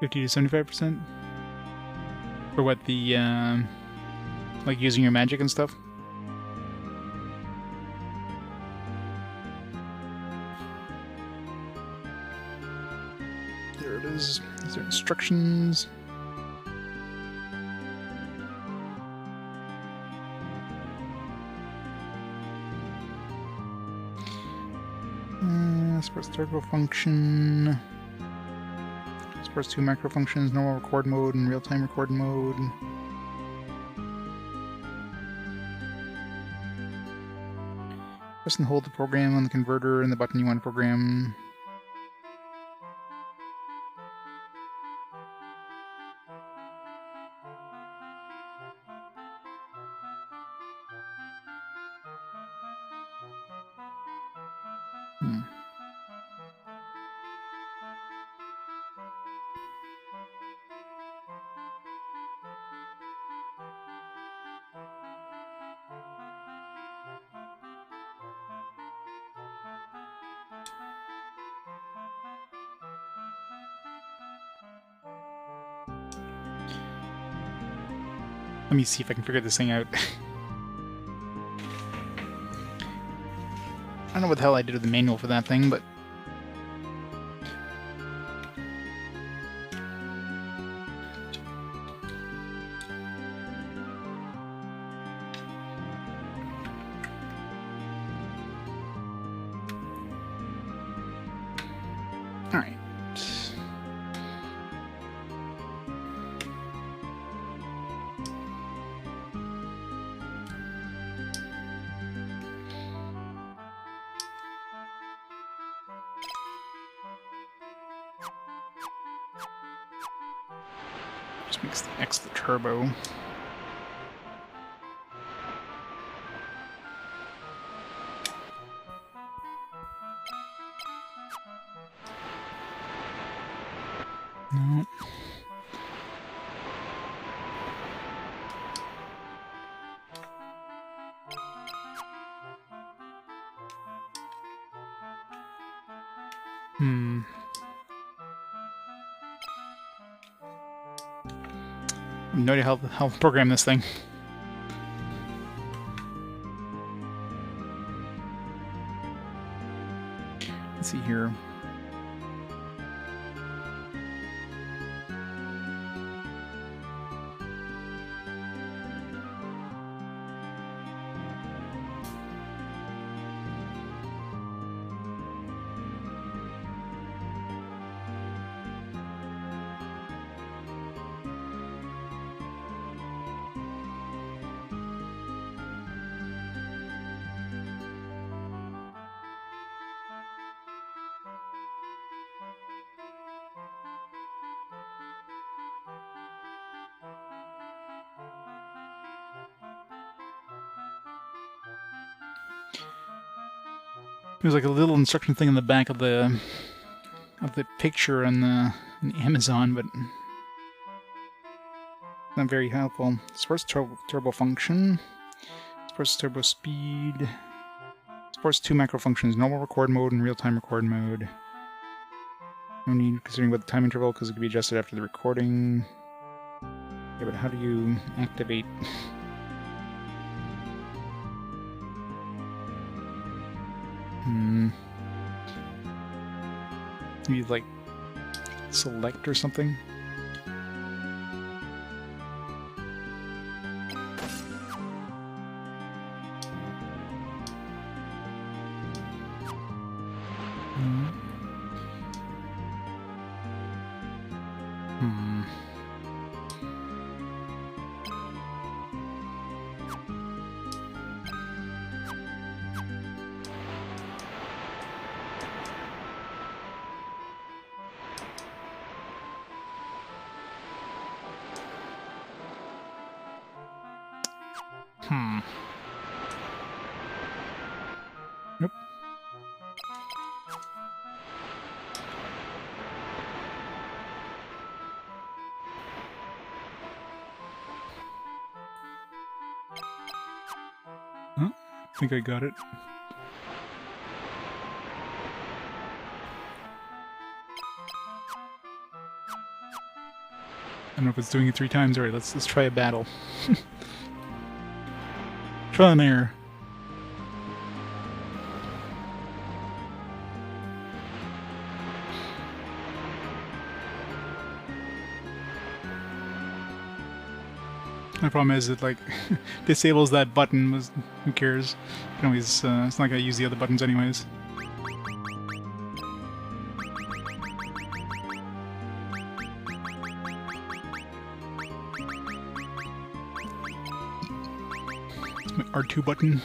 S1: $50 to 75%? For what, the, like using your magic and stuff? There it is. These are instructions. Supports turbo function. Supports 2 macro functions, normal record mode and real-time record mode. Press and hold the program on the converter and the button you want to program. Let me see if I can figure this thing out. I don't know what the hell I did with the manual for that thing, but... Alright. Just makes the X the turbo. No. I have no idea how to program this thing. Let's see here. There's like a little instruction thing in the back of the picture on the Amazon, but not very helpful. Sports turbo function, sports turbo speed, sports 2 macro functions: normal record mode and real-time record mode. No need considering about the time interval because it can be adjusted after the recording. Yeah, but how do you activate? Maybe like select or something? Nope. Huh? I think I got it. I don't know if it's doing it 3 times. Alright, let's try a battle. Trial and error. My problem is it like disables that button. Who cares? You can always. It's not gonna use the other buttons anyways. It's my R2 button.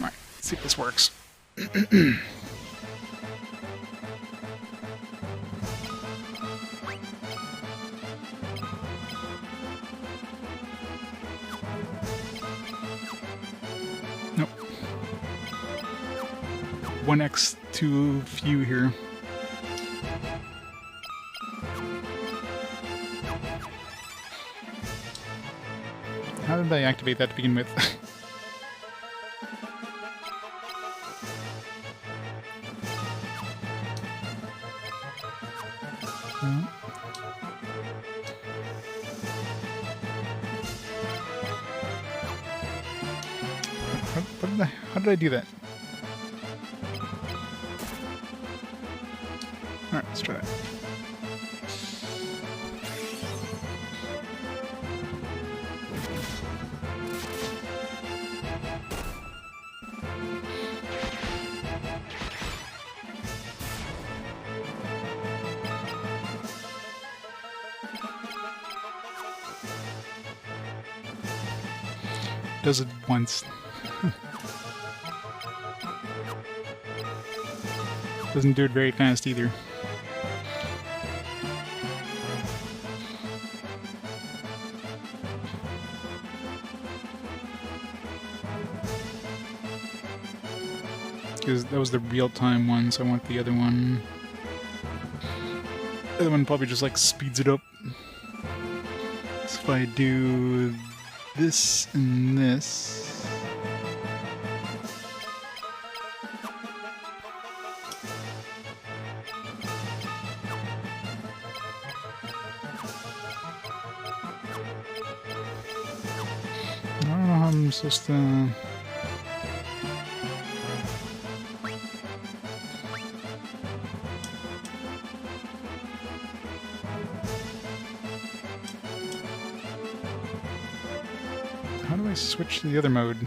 S1: Alright, let's see if this works. Nope. 1x too few here. How did I activate that to begin with? How did I do that? Alright, let's try that. Does it once. Doesn't do it very fast either. Because that was the real-time one, so I want the other one. The other one probably just like speeds it up. So if I do this and this. I don't know how I'm supposed to... How do I switch to the other mode?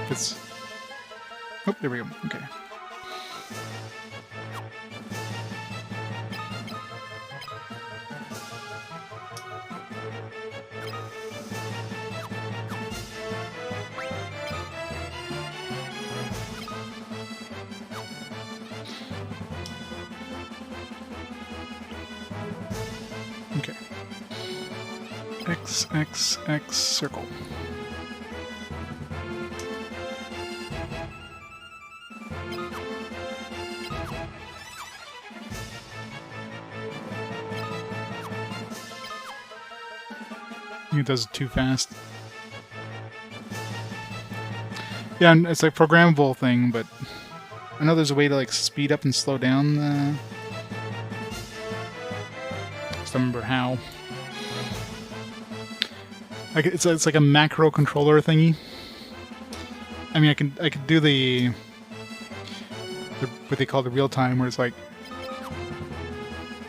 S1: if it's... Oh, there we go. Okay. Okay. X, X, X, circle. I think it does it too fast. Yeah, it's a programmable thing, but I know there's a way to like speed up and slow down the... I just don't remember how. Like it's like a macro controller thingy. I mean, I could do the what they call the real time, where it's like,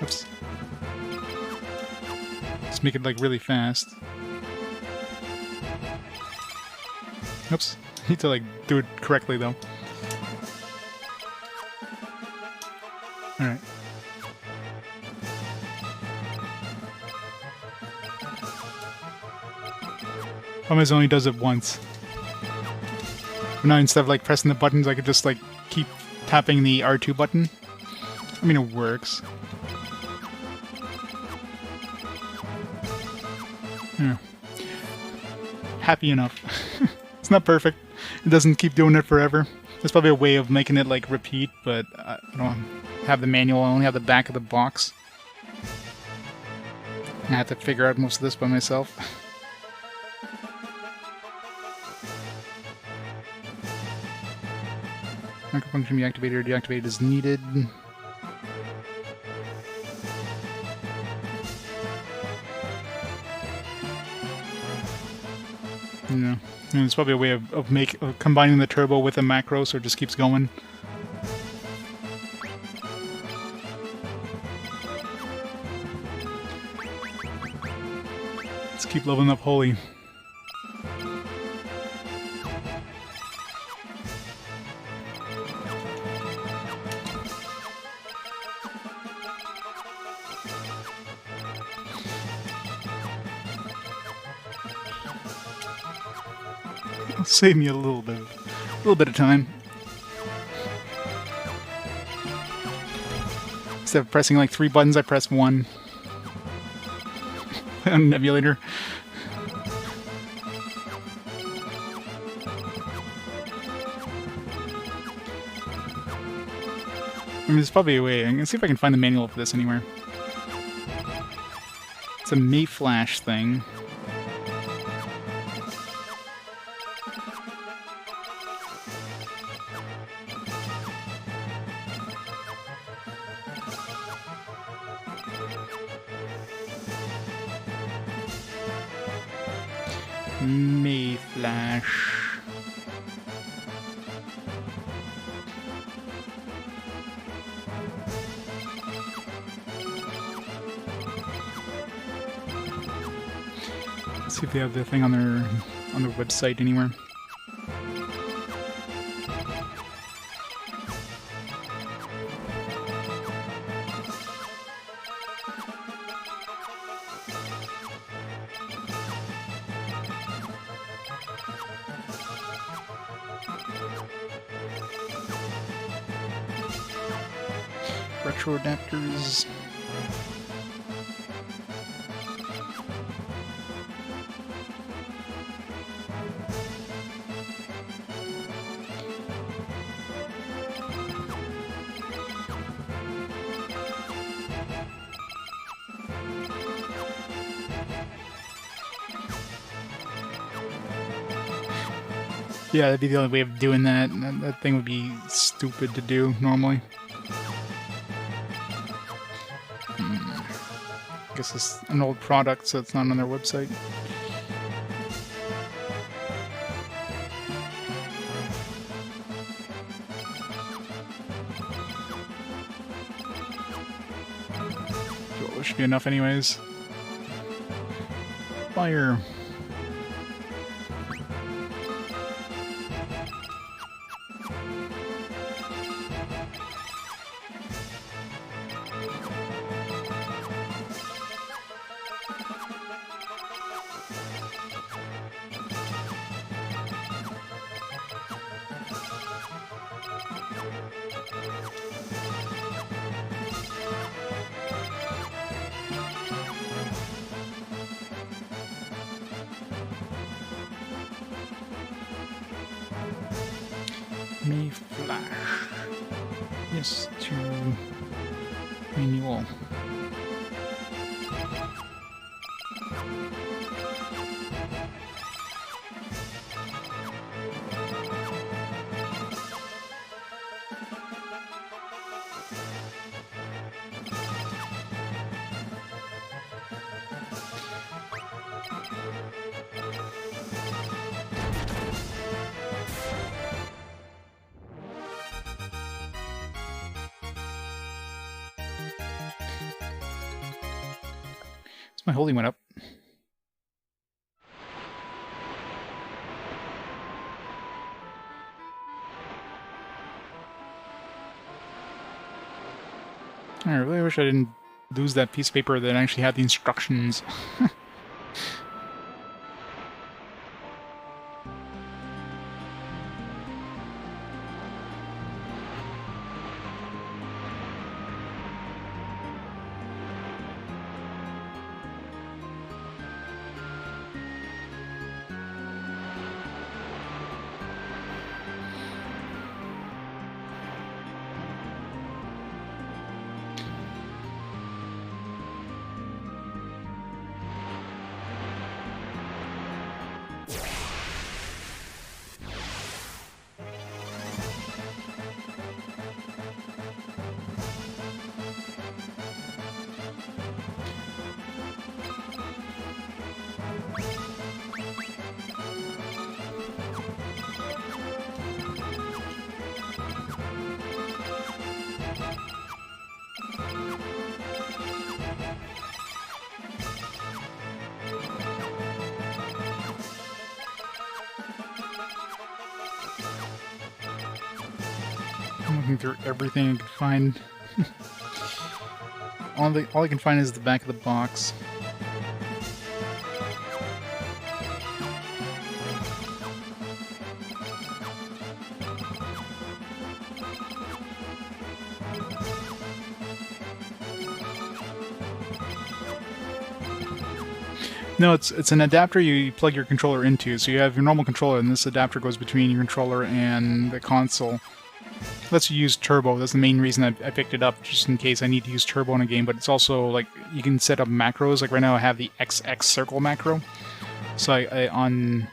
S1: oops, just make it like really fast. Oops, I need to like do it correctly though. All right. Problem is, it only does it once. But now instead of like pressing the buttons, I could just like keep tapping the R2 button. I mean, it works. Yeah. Happy enough. It's not perfect. It doesn't keep doing it forever. There's probably a way of making it like repeat, but I don't have the manual. I only have the back of the box. I have to figure out most of this by myself. Microfunction be activated or deactivated as needed. Yeah, and there's probably a way of combining the turbo with a macro, so it just keeps going. Let's keep leveling up Holy. Save me a little bit of time. Instead of pressing like 3 buttons, I press 1 on an emulator. I mean, there's probably a way. I'm gonna see if I can find the manual for this anywhere. It's a Mayflash thing. Mayflash. Let's see if they have the thing on their website anywhere. Retro adapters. Yeah, that'd be the only way of doing that. That thing would be stupid to do normally. I guess it's an old product, so it's not on their website. Well, it should be enough anyways. Fire. May flash. Yes, to manual. My holy went up. I really wish I didn't lose that piece of paper that actually had the instructions. I'm looking through everything I can find. all I can find is the back of the box. No, it's an adapter you plug your controller into. So you have your normal controller, and this adapter goes between your controller and the console. Lets you use turbo. That's the main reason I picked it up, just in case I need to use turbo in a game. But it's also like you can set up macros. Like right now, I have the XX circle macro. So on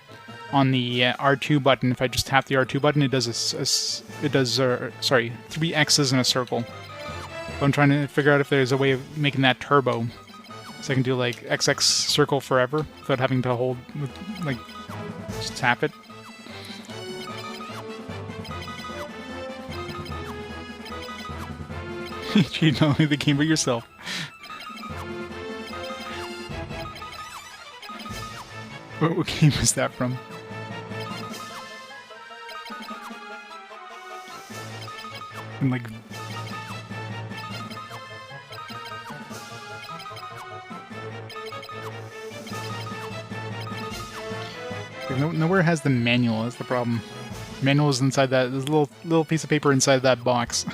S1: the R2 button, if I just tap the R2 button, it does sorry, 3 X's in a circle. So I'm trying to figure out if there's a way of making that turbo. So I can do like XX circle forever without having to hold, like, just tap it. You cheat not only the game but yourself. What game is that from? And like... Nowhere has the manual, that's the problem. Manual is inside that, there's a little piece of paper inside that box.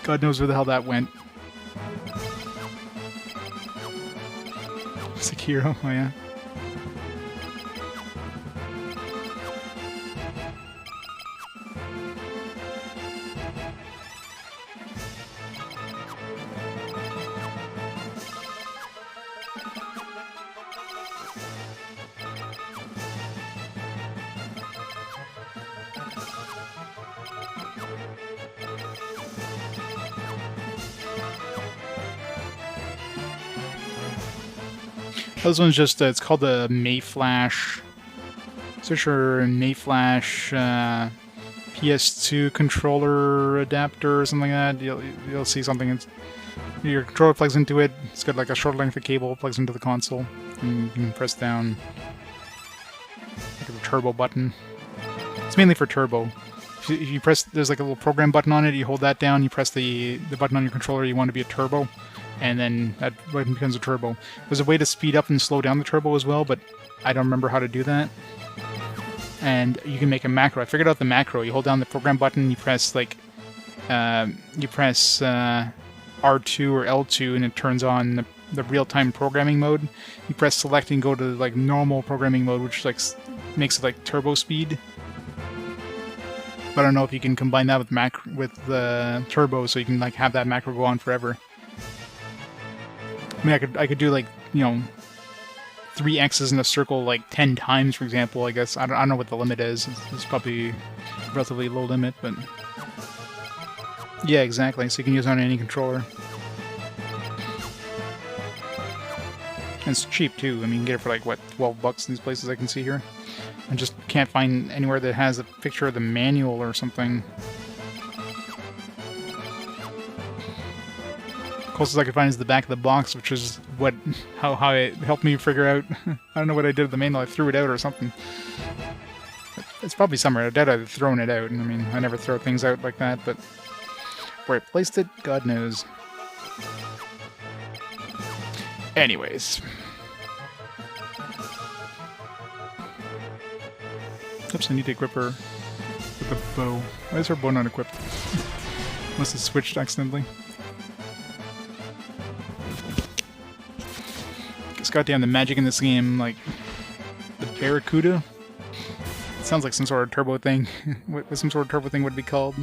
S1: God knows where the hell that went. Sekiro, oh yeah. This one's just, it's called the Mayflash. Search for Mayflash PS2 controller adapter or something like that. You'll see something. Your controller plugs into it. It's got like a short length of cable, plugs into the console. And you can press down like the turbo button. It's mainly for turbo. If you press, there's like a little program button on it. You hold that down. You press the button on your controller. You want to be a turbo. And then that button becomes a turbo. There's a way to speed up and slow down the turbo as well, but I don't remember how to do that. And you can make a macro. I figured out the macro. You hold down the program button, you press like R2 or L2, and it turns on the real-time programming mode. You press select and go to like normal programming mode, which like makes it like turbo speed. But I don't know if you can combine that with the turbo, so you can like have that macro go on forever. I mean, I could do like, you know, 3 X's in a circle like 10 times, for example. I guess I don't know what the limit is. It's probably a relatively low limit, but yeah, exactly. So you can use it on any controller. And it's cheap too. I mean, you can get it for like what, $12 in these places I can see here. I just can't find anywhere that has a picture of the manual or something. Closest I could find is the back of the box, which is how it helped me figure out. I don't know what I did with the manual. I threw it out or something. It's probably somewhere. I doubt I'd thrown it out. I mean, I never throw things out like that, but where I placed it, God knows. Anyways. Oops, I need to equip her with a bow. Why is her bow not equipped? Must have switched accidentally. Guess goddamn the magic in this game, like the Barracuda. It sounds like some sort of turbo thing. What some sort of turbo thing would be called?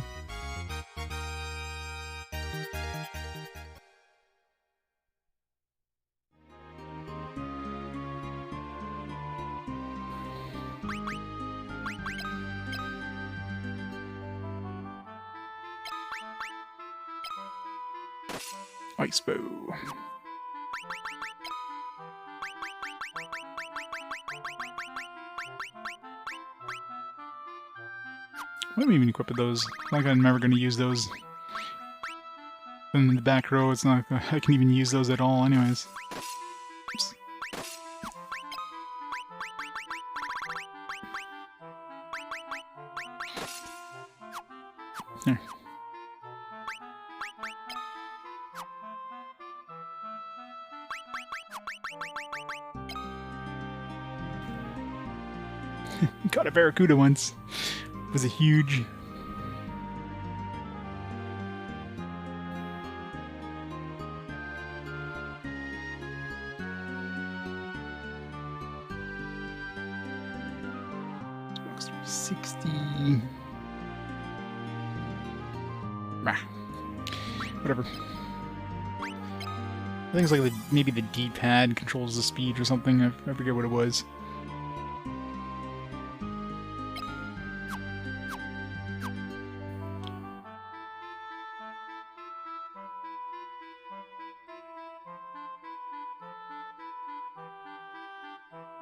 S1: Ice bow. I haven't even equipped those. Like I'm never going to use those. In the back row, it's not. I can even use those at all, anyways. Oops. There. Got a Barracuda once. It was a huge... $60... Whatever. I think it's like maybe the D-pad controls the speed or something. I forget what it was.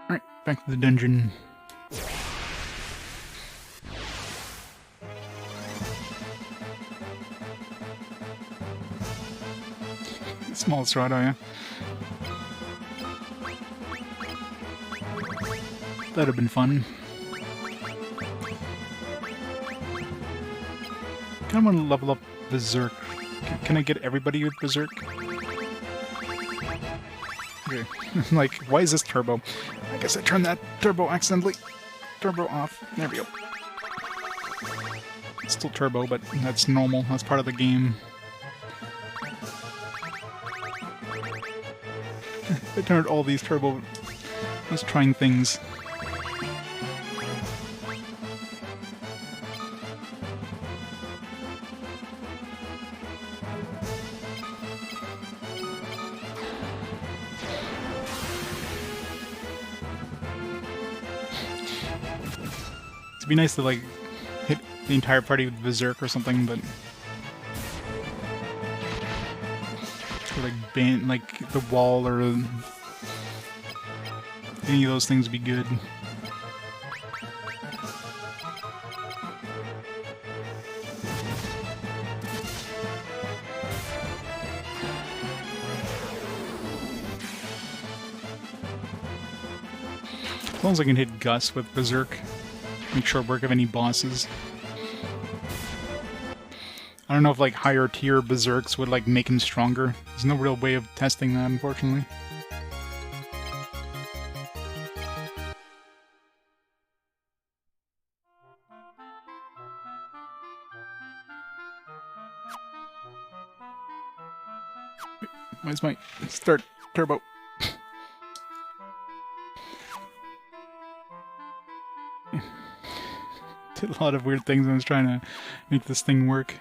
S1: Alright, back to the dungeon. Small Strado, yeah. That'd have been fun. Kinda want to level up Berserk. Can I get everybody with Berserk? Okay. Like, why is this turbo? I guess I turned that turbo accidentally. Turbo off. There we go. It's still turbo, but that's normal. That's part of the game. I turned all these turbo. I was trying things. It'd be nice to like hit the entire party with Berserk or something, but or like ban like the wall or any of those things would be good. As long as I can hit Gus with Berserk. Make short work of any bosses. I don't know if like higher tier Berserks would like make him stronger. There's no real way of testing that, unfortunately. Where's my start turbo? Did a lot of weird things when I was trying to make this thing work.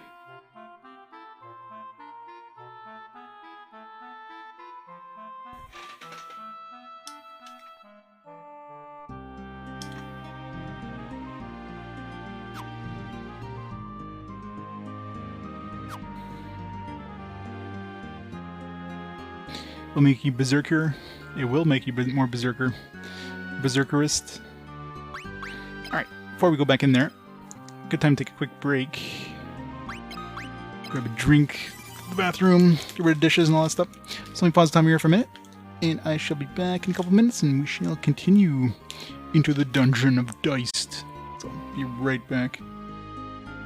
S1: It'll make you berserker. It will make you more berserker. Berserkerist. Alright, before we go back in there, good time to take a quick break. Grab a drink, go to the bathroom, get rid of dishes and all that stuff. So let me pause the time here for a minute, and I shall be back in a couple minutes, and we shall continue into the Dungeon of Diced. So I'll be right back.